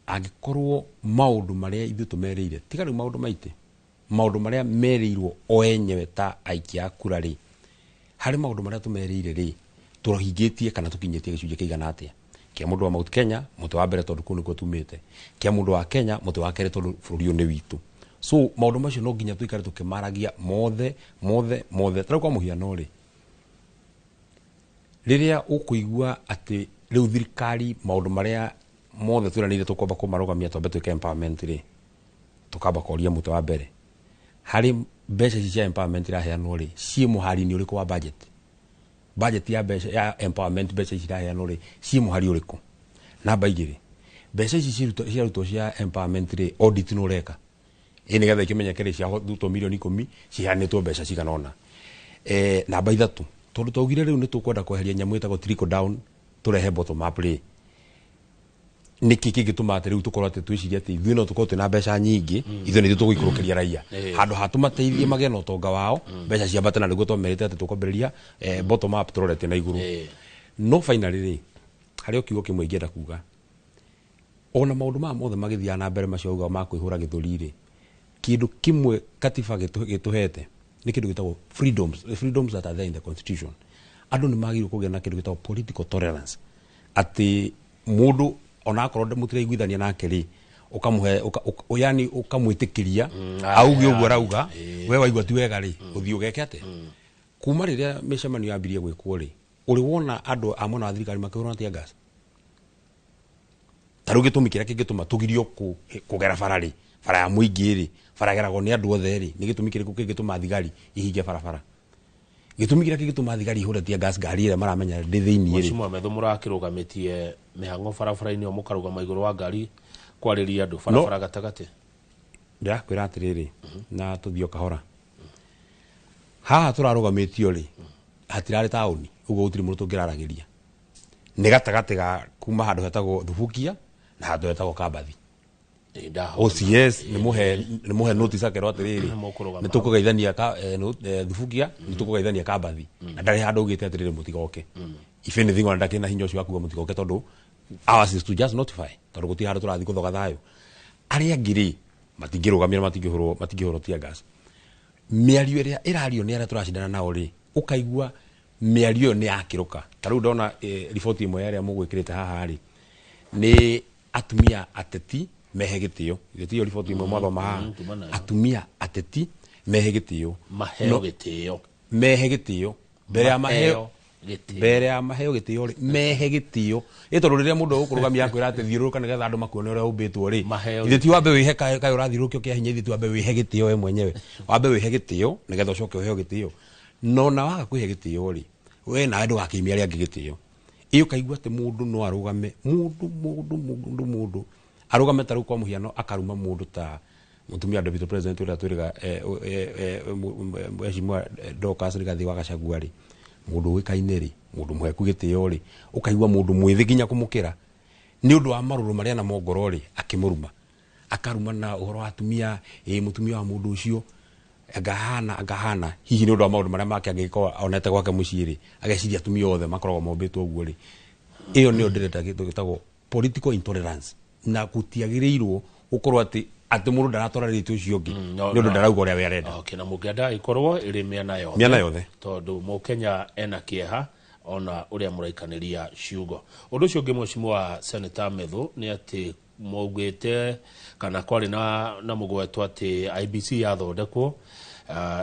Speaker 1: angikorwo maundu maria ithu tumerĩire tiga rĩu maundu maite maundu maria merĩirwo o enyewe ta aikia kura ri hari maundu maria tumerĩire ri turahingĩtie kana tukinyĩtie gĩcunjĩ kĩigana atĩa kia mundu wa Mount Kenya mutu wa mbere tondu kuu nikuo tumite, kia mundu wa Kenya mutu wa kere tondu bururi ni witu. So maundu macio no nginya tuikare tukimaragia mothe tara kwa muhiano ri riria ukuigua ati riu thirikari maundu maria mothe turanire tukomba kumarugamia twambe twike empowerment ri tukamba koria mutu wa mbere hari mbeca cia empowerment iraheanwo ri cie muhari-ini uriku wa budget ya mbeca ya empowerment mbeca iraheanwo ri cie muhari uriku. Namba igiri mbeca ici ciarutwo cia empowerment ri audit no reka ini getha ikimenyekere cia rutwo milioni 10 cihanitwo mbeca cigana ona. Namba ithatu tondu twaugire riu ni tukwenda kweheria nyamu itagwo trickle down turehe bottom up ri niki kingituma ati riu tukorwo ati twiciria ati ithuĩ no tukorwo twina mbeca nyingi ithuĩ nĩ tũgũikũrũkĩria raia handũ ha tũmateithie magĩe na ũtonga wao mbeca ciambate na nĩguo twamerĩte atĩ tũkwambĩrĩria bottom up tũrorete na igũrũ. No finally ri harĩ kiugo kĩmwe ingĩenda kuga ona maũndũ maya mothe magĩthiaga na mbere macio auga ma kwĩhũra gĩthũri ri kĩndũ kĩmwe katiba gĩtũhete nĩ kĩndũ gĩtagwo freedoms that are there in the constitution. Andũ nĩ magĩrĩirwo kũgĩa na kĩndũ gĩtagwo political tolerance atĩ mũndũ ona akorwo mũtiraiguithania nake ri ukamuhe yani ukamwitikiria auge uguo rauga we waigua ti wega ri uthii ugeke ate kuma riria mĩcemanio yambirie gwĩkwo ri uri wona andu a mwena wa thirikari makĩhũrana tia gas taru gĩtũmi kĩrĩa kĩngĩtũma tugirio kũgera bara ri bara ya mũingĩ ri bara geragwo nĩ andũ othe ri nĩ gĩtũmi kĩrĩkũ kĩngĩtũma thigari ihinge barabara gĩtũmi kĩrĩa kĩngĩtũma thigari ihũre tia gas ngari ĩrĩa maramenya ndĩ thĩinĩ ri
Speaker 18: Mheshimiwa Methu mũrakĩrũgamĩtie mĩhang'o barabara-inĩ mũkarũgama igũrũ wa ngari kwarĩria andũ barabara gatagatĩ. Ndĩrakwĩra atĩrĩrĩ na tũthiĩ kahora haha tũrarũgamĩtio ri hatirarĩ taũni ũguo gũtirĩ mũndũ tũngĩraragĩria nĩ gatagatĩ ga kuma handũ hetagwo Thubukia na handũ hetagwo Kambathi. OCS nĩ muhe notice akerwo atĩrĩrĩ nĩ tũkũgeithania Thubukia nĩ tũkũgeithania Kambathi na ndarĩ handũ ugĩte atĩrĩrĩ mũtigoke if anything ona ndakĩna hinya ũcio wakuga mũtigoke tondu ours is to just notify tondu gũtirĩ handũ tũrathiĩ gũthoga thayũ. Arĩa angĩ rĩ matingĩrũgamia na matingĩhũrwo tia gas. Mĩario ĩrĩa ĩrario nĩ arĩa tũracindana nao rĩ ũkaigua mĩario nĩ yakĩrũka. Ta rĩu ndona riboti ĩmwe yarĩa mũgwĩkĩrĩte haha rĩ nĩ atumia ateti mehe gĩtĩo gĩtĩo riboti ĩmwe mwathoma haha atumia ateti mehe gĩtĩo mehe gĩtĩo mbere ya maheo gĩtĩo rĩ mehe gĩtĩo ĩtondũ rĩrĩa mũndũ ũkũrũgamia akwĩra atĩ thiũrũrũka nĩgetha andũ makuone ũrĩa ũmbĩtwo rĩ ithe ti wambe wĩhe kaĩ ũrathiũrũkio kĩa hinya ithe ti wambe wĩhe gĩtĩo we mwenyewe wambe wĩhe gĩtĩo nĩgetha ũcoke ũheo gĩtĩo no na waga kwĩhe gĩtĩo rĩ we nawe ndũgakĩimia arĩa angĩ gĩtĩo iyo kaigua atĩ mũndũ no arũgame mũndũ arũgame ta rĩu kwa mũhiano akaruma mũndũ ta mutumia Deputy President ũrĩa twĩrĩga Mheshimiwa Dorcas Rigathĩ wa Gachagua rĩ mũndũ wĩkaine rĩ mũndũ mweku gĩtĩo rĩ ũkaigua mũndũ mwĩthĩ nginya kũmũkĩra nĩ ũndũ wa marũrũ marĩa na mongoro rĩ akĩmũruma akaruma na ũhoro wa atumia mũtumia wa mũndũ ũcio angahana hihi nĩ ũndũ wa maũndũ marĩa make angĩkorwo onete gwake mũciĩ rĩ ageciria atumia othe makoragwo mombĩtwo ũguo rĩ ĩyo nĩyo ndĩrenda gĩtagwo political intolerance na gũtiagĩrĩirwo gũkorwo atĩ mũndũ ndaratwarĩrĩte ũcio ũngĩ nĩ ũndũ ndarauga ũrĩa we arenda. Na mũngĩenda ĩkorwo ĩrĩ mĩena yothe tondũ Mũkenya ena kĩeha ona ũrĩa mũraikanĩria ciugo. Ũndũ ũcio ũngĩ Mheshimiwa Senator Methu nĩ atĩ maugĩte kana kwarĩ na mũgwetwo atĩ IBC yathondekwo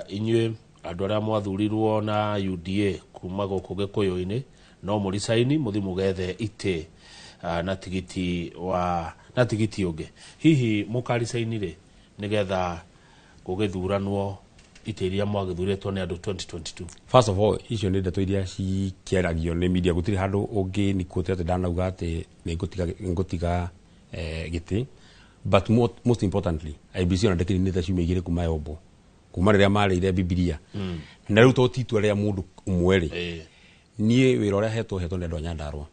Speaker 18: inyuĩ andũ arĩa mwathurirwo na UDA kuma gũkũ Gĩkũyũ-inĩ no mũricaini mũthi mũgethe itĩ na tigiti ũngĩ hihi mũkaricaini rĩ nĩgetha gũgĩthuranwo itĩ iria mwagĩthurĩtwo nĩ andũ 2022.
Speaker 1: First of all icio nĩ ndeto iria cikĩaragio nĩ media gũtirĩ handũ ũngĩ nĩ kuote atĩ ndanauga atĩ nĩ ngũtiga gĩtĩ but most importantly IBC ona ndĩkĩrinĩte ciumia igĩrĩ kuma yombo kuma rĩrĩa marĩire Bibilia na rĩu to titua rĩa mũndũ ũmwe rĩ niĩ wĩra ũrĩa hetwo nĩ andũ a Nyandarua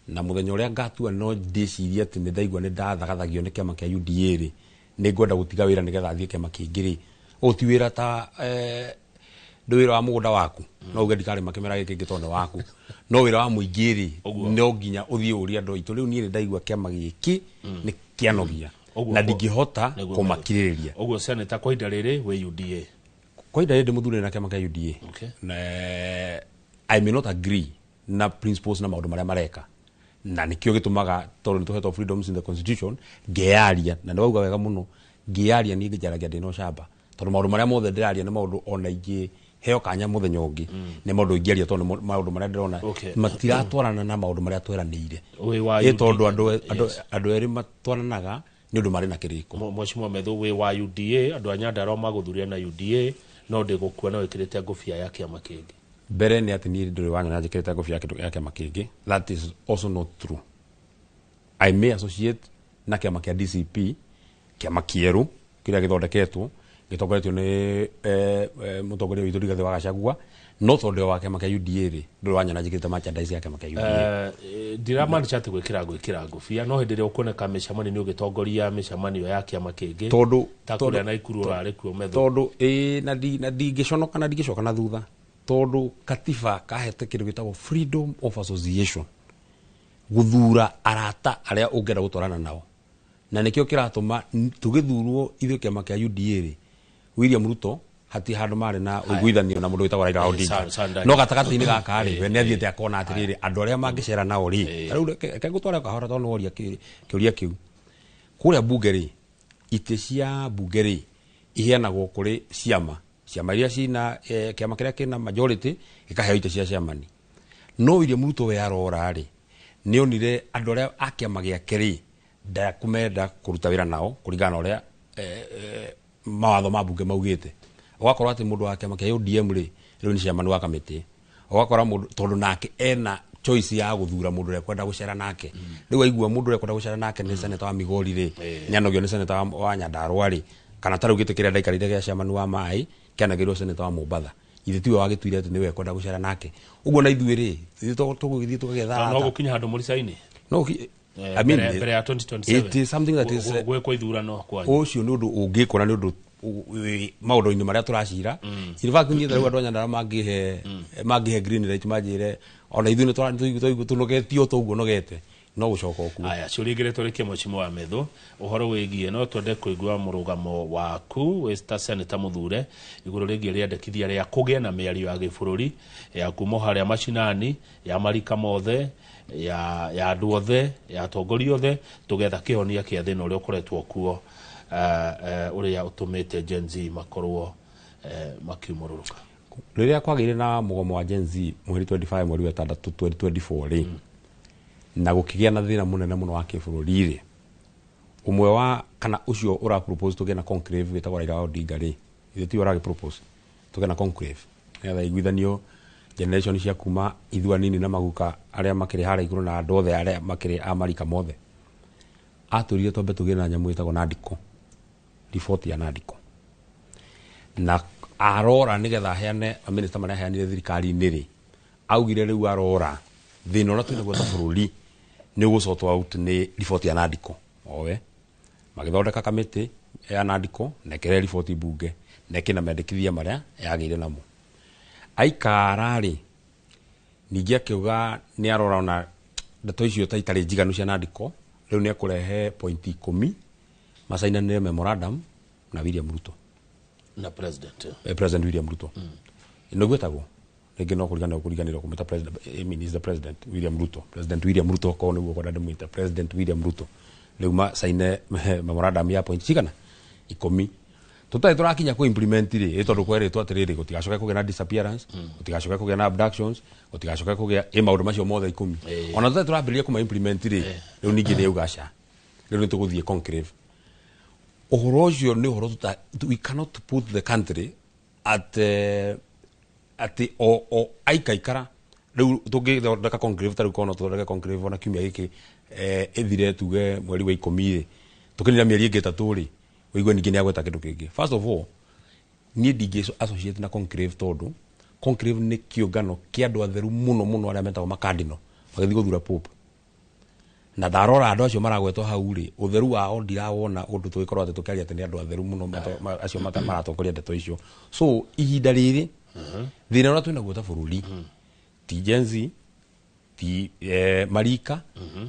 Speaker 1: na mũthenya ũrĩa ngatua no ndĩciria atĩ nĩ ndaigua nĩ ndathagathagio nĩ kĩama kĩa UDA rĩ nĩ ngwenda gũtiga wĩra nĩgetha thiĩ kĩama kĩngĩ rĩ ti wĩra ta ndĩ wĩra wa mũgũnda waku no uge ndikarĩma kĩmera gĩkĩ tondũ waku no wĩra wa mũingĩ rĩ no nginya ũthiĩ ũrĩa andũ aitũ rĩu niĩ nĩ ndaigua kĩama gĩkĩ nĩ kĩanogia na ndingĩhota kũmakirĩrĩria.
Speaker 18: Ũguo Senator kwa ihinda rĩrĩ wĩ UDA
Speaker 1: kwa ihinda rĩrĩ ndĩmũthurĩre na kĩama kĩa UDA na I may not agree na principles na maũndũ marĩa mareka na nikio gitumaga tondu tuhetwo freedoms in the constitution ngearia na ndauga wega muno ngearia ni ngijaragia ndino shamba tondu maundu maria mothe ndiraria ni maundu ona ingi heo kanya muthenya ungi ni maundu ingiaria tondu maundu maria ndirona matiratwarana na maundu maria tweranire tondu andu eri matwaranaga ni undu mari na kiriko
Speaker 18: Mheshimiwa Medhu we wa UDA andu anyandaro maguthuria na UDA no ndigukuona wikirite ngofia ya kiama kingi
Speaker 1: mbere ni ati ni nduri wanya njikirite ngofia ya kiama kingi. That is also not true. I may associate na kiama kia DCP kiama kieru kiria githondeketwo gitongoretio ni mutongoria witu Rigathi wa Gachagua no tondu wa kiama kia UDA ri nduri wanya njikirite merchandise ya kiama kia UDA
Speaker 18: dirama chati gwikira ngofia no hindire ukoneka micamani ni ugitongoria micamani ya kiama kingi
Speaker 1: tondu
Speaker 18: takuria na ikuru rari kuo Medhu
Speaker 1: tondu na ndigiconoka na ndigicoka na thutha tondu katiba kahete kindu gitagwo freedom of association guthura arata aria ungera gutwarana nao na nikio kiratuma tugithurwo ithuĩ kiama kia UDA ri William Ruto hati handu mari na uiguithanio na mundu witagwo Raila Odinga no gatagati-ini gaka ri we ni athiĩte akona atiriri andu aria mangicera nao ri riu ke gutwara kahora tondu woria kiuria kiu kuria bunge ri ite cia bunge ri iheanagwo kuri ciama iria cina kiama kiria kina majority ikaheo ite cia ciamani no William Ruto we arora ri ni onire andu aria akiama giake ri ndakumenda kuruta wira nao kuringana uria mawatho ma bunge maugite ugakorwo ati mundu wa kiama kia ODM ri riu ni ciamani wa kamiti ugakora mundu tondu nake ena choice ya guthura mundu uria kwenda gucera nake riu aigua mundu uria kwenda gucera nake ni senator wa Migori ri ni anogio ni senator wa Nyandarua ri kana tarugite kiria ndaikarite gia ciamani wa Mai kianagirwo senator wa Mombatha ithe tiwe wagituire ati niwe kwenda gucera nake uguo na ithuĩ ri tugugithie tugagetha
Speaker 18: no gukinya handu muricaini
Speaker 1: no I mean
Speaker 18: bere ya 2027
Speaker 1: it is something that is
Speaker 18: gwekwa ithurano kwanyu
Speaker 1: ucio ni undu ungikora ni undu maundu-ini maria turacira in fact ni andu anyandara mangihe green light majire ona ithuĩ tunogetio toguo nogete no gucoka okuo
Speaker 18: aya ciuringire turikie Mheshimiwa Medhu uhoro wigie no twende kuigua murugamo waku West Senator Muthure iguru rigie riandekithia ria kugia na miario ya gibũrũri ya kuma haria macinani ya marika mothe ya andu othe ya atongoria othe tugetha kihonia kia thina uria ukoretwo kuo uria utumite Gen Z makorwo makiumururuka
Speaker 1: riria kwagire na mugomo wa Gen Z mweri 25 mweri wa 3 2024 ri na gukigia na thina munene muno wa kibũrũri ri umwe wa kana ucio ura propose tuge na conclave witagwo Raila Odinga ri ithe ti ura propose tuge na conclave ngetha iguithanio generation cia kuma ithua nini na maguka aria makiri hara iguru na andu othe aria makiri amarika mothe aturire tombe tuge na nyamu itagwo Nadiko report ya Nadiko na arora nigetha heane minister maria heanire thirikari-ini ri augire riu arora thina uria twina gweta bũrũri ni gucotwo out ni report ya Nadiko owe magithondeka kamiti ya Nadiko nekere report bunge nekina mendekithia maria yagire namo aikara ri ningi akiuga ni arora ona ndeto icio taitari njiganu cia Nadiko riu ni akurehe point 10 masainanire memorandum na William Ruto
Speaker 18: na
Speaker 1: president William Ruto no gwetagwo rege no kuriganira kumeta president is the president William Ruto ko ni guko ndade mwita president William Ruto riu ma saine memorandum ya point cigana 10 tutai turakinya ku implement ri tondu kweretwo atiriri gutigacoka kugia na disappearance gutigacoka kugia na abductions gutigacoka kugia maundu macio mothe 10 ona tutai turambiriria kuma implement ri riu ningi ni ugaca riu nituguthie conclave uhoro ucio ni uhoro we cannot put the country at o aikaikara riu tungithondeka conclave tariu kono tuthondeka conclave ona kiumia giki ethire tuge mweri wa 10 ri tukinira mieri ingi 3 ri wiigwe ningi ni agweta kindu kingi first of all ni ndingi associate na conclave tondu conclave ni kiungano kia andu atheru muno aria metagwo makandino magathi guthura pope na darora andu acio maragwetwo hau ri utheru wao ndirawona undu tugikorwo ati tukiaria ati ni andu atheru muno acio maratongoria ndeto icio so ihinda riri thina uria twina gweta bũrũri ti Gen Z ti marika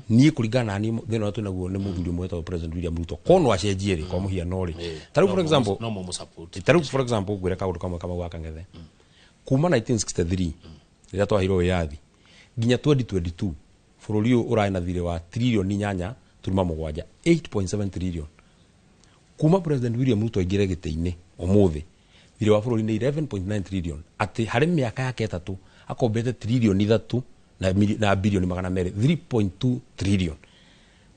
Speaker 1: nie kuringana ni thina uria twina guo ni muthuri mwetagwo president William Ruto kono acenjie ri kwa muhiano ri taru for example
Speaker 18: no mo support
Speaker 1: taru for example gwira kaundu kamwe kama gwaka ngethe kuma 1963 rira twahirwo wiyathi nginya 2022 bururi urai na thire wa trillion 8.7 8.7 trillion kuma President William Ruto aingire gite-ini umuthi thire wa bururi ni 11.9 trillion ati hari miaka yake 3 akombete trillion 3 na billion 3.2 trillion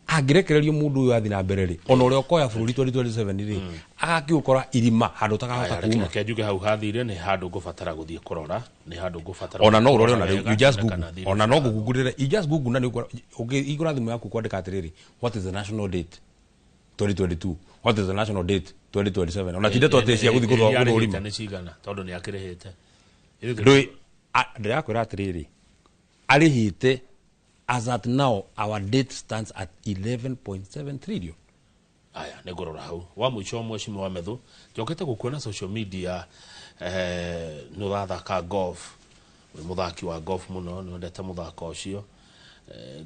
Speaker 1: agirekererio mundu uyu athi na mbere ri ona uri okoya bururi 2027 ri agakiukora irima handu takahota kuma
Speaker 18: kenjuge hau hathire ni handu ngubatara guthie kurora ni handu ngubatara
Speaker 1: ona no urore ona you just google ona no google you just google na ni igura thimu yaku kwandika atiriri what is the national date 2022 what is the national date 2027 ona tinde tote cia guthi guthoma urima
Speaker 18: ni cigana tondu ni akirehete
Speaker 1: ndui ndirakwira atiriri arihite. As at now, our debt stands at 11.7 trillion.
Speaker 18: Aya, negorora hau. Wa mwicho mweshimi wa medhu. Jokete kukuona social media nuthaka golf. Muthaki wa golf muno, nuendete muthaka ucio.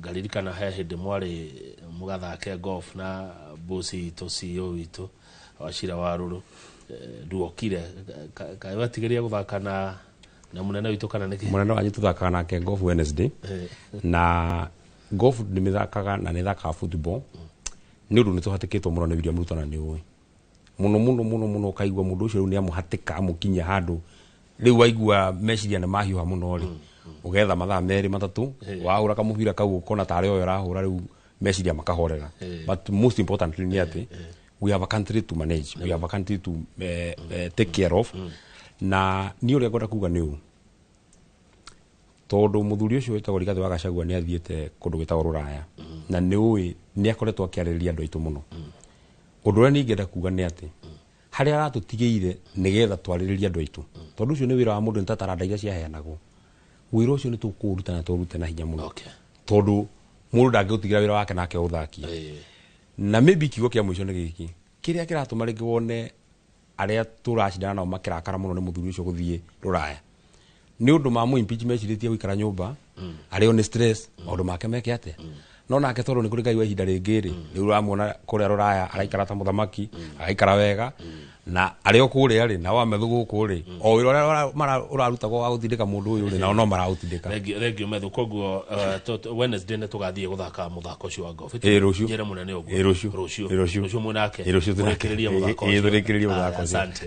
Speaker 18: Galirikana he hindi mwari mugathake golf na bosi itu CEO itu Wachira Waruru. Duokire kaiwatigeria guthaka na munene witu kana niki
Speaker 1: munene wanyu tuthakaga nake golf Wednesday na golf nimithakaga na nithakaga football ni undu nituhatikitwo muno ni William Ruto na ni uwi muno kaigwa mundu ucio ni amuhatika amukinya handu riu waigua meciria na mahiuha muno ri ugetha mathaa meri matatu waura kamubira kau kona tare oyo rahura riu meciria makahorera but most importantly ni ati we have a country to manage we have a country to take care of na ni uri ngoda kuga ni u tondu muthuri ucio wetagwo Rigathi wa Gachagua ni athiete kundu gwetagwo Ruraya na ni ui ni akoretwo akiaririria andu aitu muno undu ria ni ngenda kuga ni ati hari aratutigire nigetha twaririria andu aitu tondu ucio ni wira wa mundu ntataranda iria ciaheanagwo wira ucio ni tukuruta na turute na hinya muno tondu mundu ndangigutigira wira wake nake uthakia na maybe kiugo kia mwisho ni giki kiria kiratuma ringi wone aria turacindana nao makirakara muno ni muthuri ucio guthie Ruraya ni undu mamu impeachment ciritie gwikara nyumba ario ni stress maundu make meke ate no nake tondu ni kuri Ngai wa ihinda ringi ri ni uramwona kuria Ruraya araikara ta muthamaki araikara wega na ario kuria ri na wa methu guku ri o wira urarutagwo wa guthindika mundu uyu ri na no marautindika
Speaker 18: regio methu koguo Wednesday ne tugathie guthaka muthako ucio wa golf
Speaker 1: njira
Speaker 18: munene uguo rucio munake
Speaker 1: turekereria muthako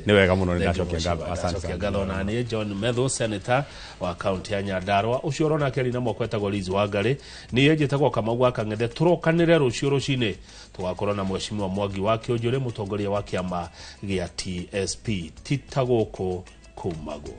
Speaker 1: ni wega muno ni ndacokia ngatho
Speaker 18: asante ngatho na ni John Methu senator wa county ya Nyandarua ucio rona keri na moko etagwo Liz Wangari ni yejetagwo Kamau wa Kang'ethe turokanire rucio rucine tugakorwo na mheshimiwa Mwangi wa Kĩũnjũrĩ mutongoria wa kiama gia TSP titagoko kumago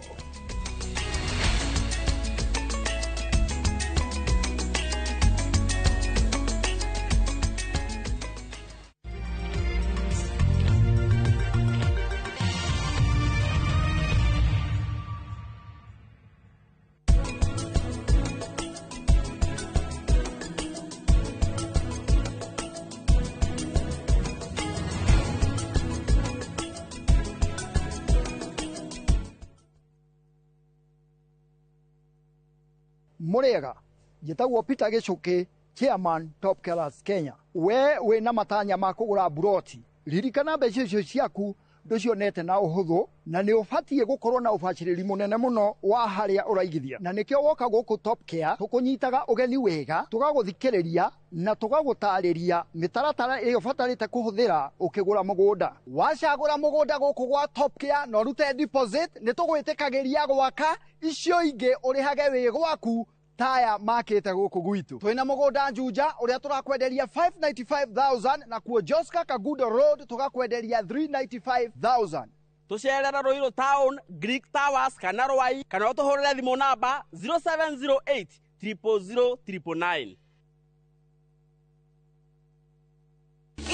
Speaker 3: Murega gitagwo Peter Gichuki chairman Top Killers Kenya we na matanya ma kugura buroti ririkana mbeca icio ciaku nducionete na uhuthu na ni ubatie gukorwo na ubaciriri munene muno wa haria uraigithia na nikio woka guku Top Care tukunyitaga ugeni wega tugaguthikiriria na tugagutariria mitaratara iyo batarite kuhuthira ukigura mugunda wacagura mugunda guku gwa Top Care no rute deposit ni tugwitikagiria gwaka icio ingi urihage wi gwaku taya makete guku gwitu twina mugunda Njuja uria turakwenderia 595,000 na kuo Joska Kagudo Road tugakwenderia 395,000
Speaker 4: tucerera Ruiru Town Greek Towers kana Rwai kana utuhurire thimu namba 0708 000 999.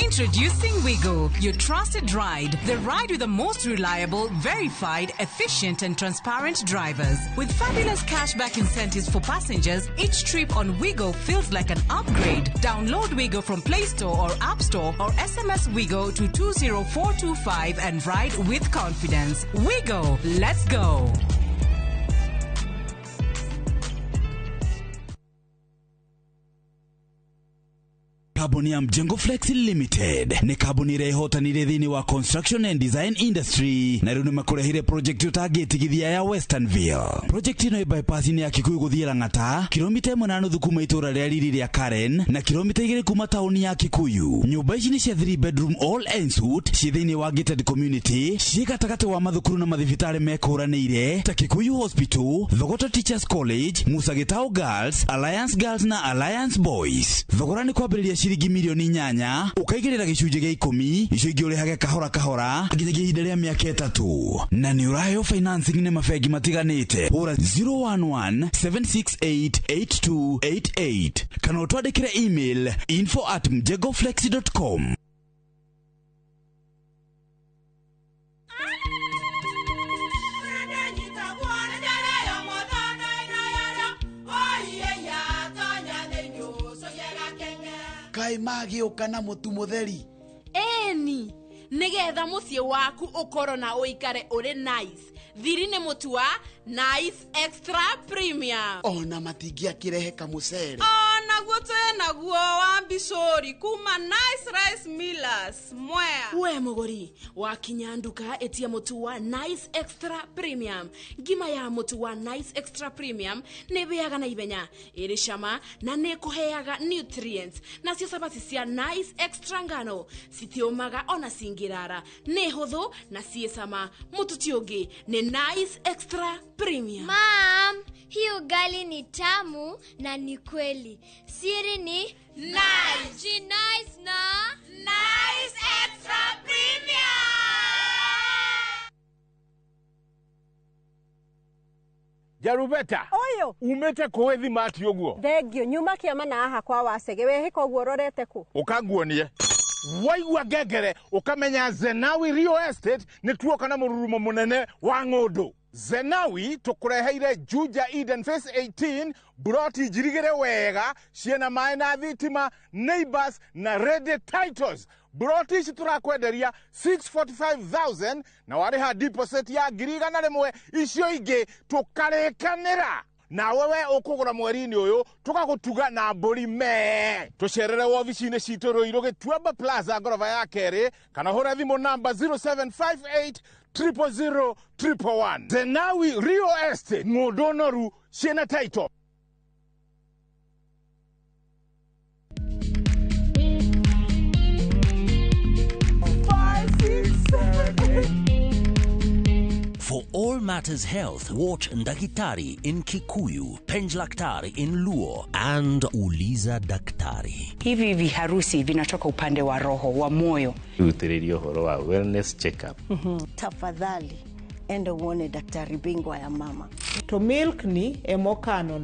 Speaker 26: Introducing Wigo, your trusted ride. The ride with the most reliable, verified, efficient and transparent drivers. With fabulous cashback incentives for passengers, each trip on Wigo feels like an upgrade. Download Wigo from Play Store or App Store or SMS Wigo to 20425 and ride with confidence. Wigo, let's go.
Speaker 22: Kambuni ya Mjengo Flex Limited ni kambuni ĩrĩa ĩhotanire thĩinĩ wa construction and design industry na rĩu nĩ makũrehire project ũtangĩtigithia ya Westernville. Project ĩno bypass-inĩ ya Kikuyu gũthiĩ Lang'ata, kilomita 1.5 kuma itũra rĩa Riri rĩa Karen na kilomita 2 kuma taũni ya Kikuyu. Nyũmba ici nĩ cia 3 bedroom all ensuite ciĩ thĩinĩ wa gated community, ciĩ gatagatĩ wa mathukuru na mathibitarĩ mekũranĩire ta Kikuyu Hospital, Thogota Teachers College, Musa Gitau Girls, Alliance Girls na Alliance Boys. Thogora nĩ kwambĩrĩria ciringi milioni 8, ũkaigĩrĩra gĩcunjĩ gĩa 10, icio ingĩ ũrĩhage kahora kahora nginyagia ihinda rĩa mĩaka 3. Na nĩ ũraheo financing nĩ mabengi matiganĩte. Hũra 011-768-8288 kana ũtwandĩkĩre email info@mjengoflex.com.
Speaker 6: Kai magĩũka na mũtu mũtheri.
Speaker 7: Eni, nigetha mũciĩ waku ũkorwo na ũikare ũrĩ nice. Thiri nĩ mũtu wa Nice Extra Premium.
Speaker 6: Ona matingĩakĩrehe kamũcere.
Speaker 7: Naguo naguo wa Mbicori kuma Nice Rice Millers Mwea. We mũgũri wakinya nduka etia mũtu wa Nice Extra Premium. Ngima ya mũtu wa Nice Extra Premium nĩ bĩaga na ibenya, ĩrĩ cama na nĩ kũheaga nutrients. Na cio sabati cia Nice Extra ngano citiũmaga ona cingĩrara, nĩ hũthũ na ciĩ cama. Mũtu ti ũngĩ nĩ Nice Extra Premium.
Speaker 8: Mom, hii ugali ni tamu na ni kweli. Siri ni nice. Ji nice na Nice Extra Premium.
Speaker 9: Jarubeta.
Speaker 11: Oyo.
Speaker 9: Umete kuwethi mati yoguo.
Speaker 11: Thegio nyuma kiama na aha kwa wasege we hiko guo rorete ku.
Speaker 9: Ukaguonie. Waigua ngengere ukamenya Zenawi Real Estate ni tuoka na mururumo munene wa ng'ũndũ. Zenawi tukureheire Juja Eden Phase 18 broti jirigere wega ciena maĩ na thitima, neighbors na ready titles. Broti ici turakwenderia 645,000 na warĩha deposit ya 100,000 icio ingĩ tukarĩkanĩra. Na wewe ukugura mweri-inĩ ũyũ tugagutuga na mbũri me. Tucerere wobici-inĩ citũ Ruiru Gĩtuamba Plaza ngorofa ya kerĩ kana hũra thimũ namba 0758000111. Zenawi Real Estate, ng'ũndũ noru ciena title.
Speaker 14: For all matters health, watch Ndagitari in Kikuyu, Penj Daktari in Luo, and Uliza Daktari.
Speaker 16: Hivi viharusi vinatoka upande wa roho, wa moyo.
Speaker 17: Utiriri uhoro wa wellness check-up.
Speaker 19: Tafadhali, enda uone daktari bingwa ya mama.
Speaker 20: To milk ni emokano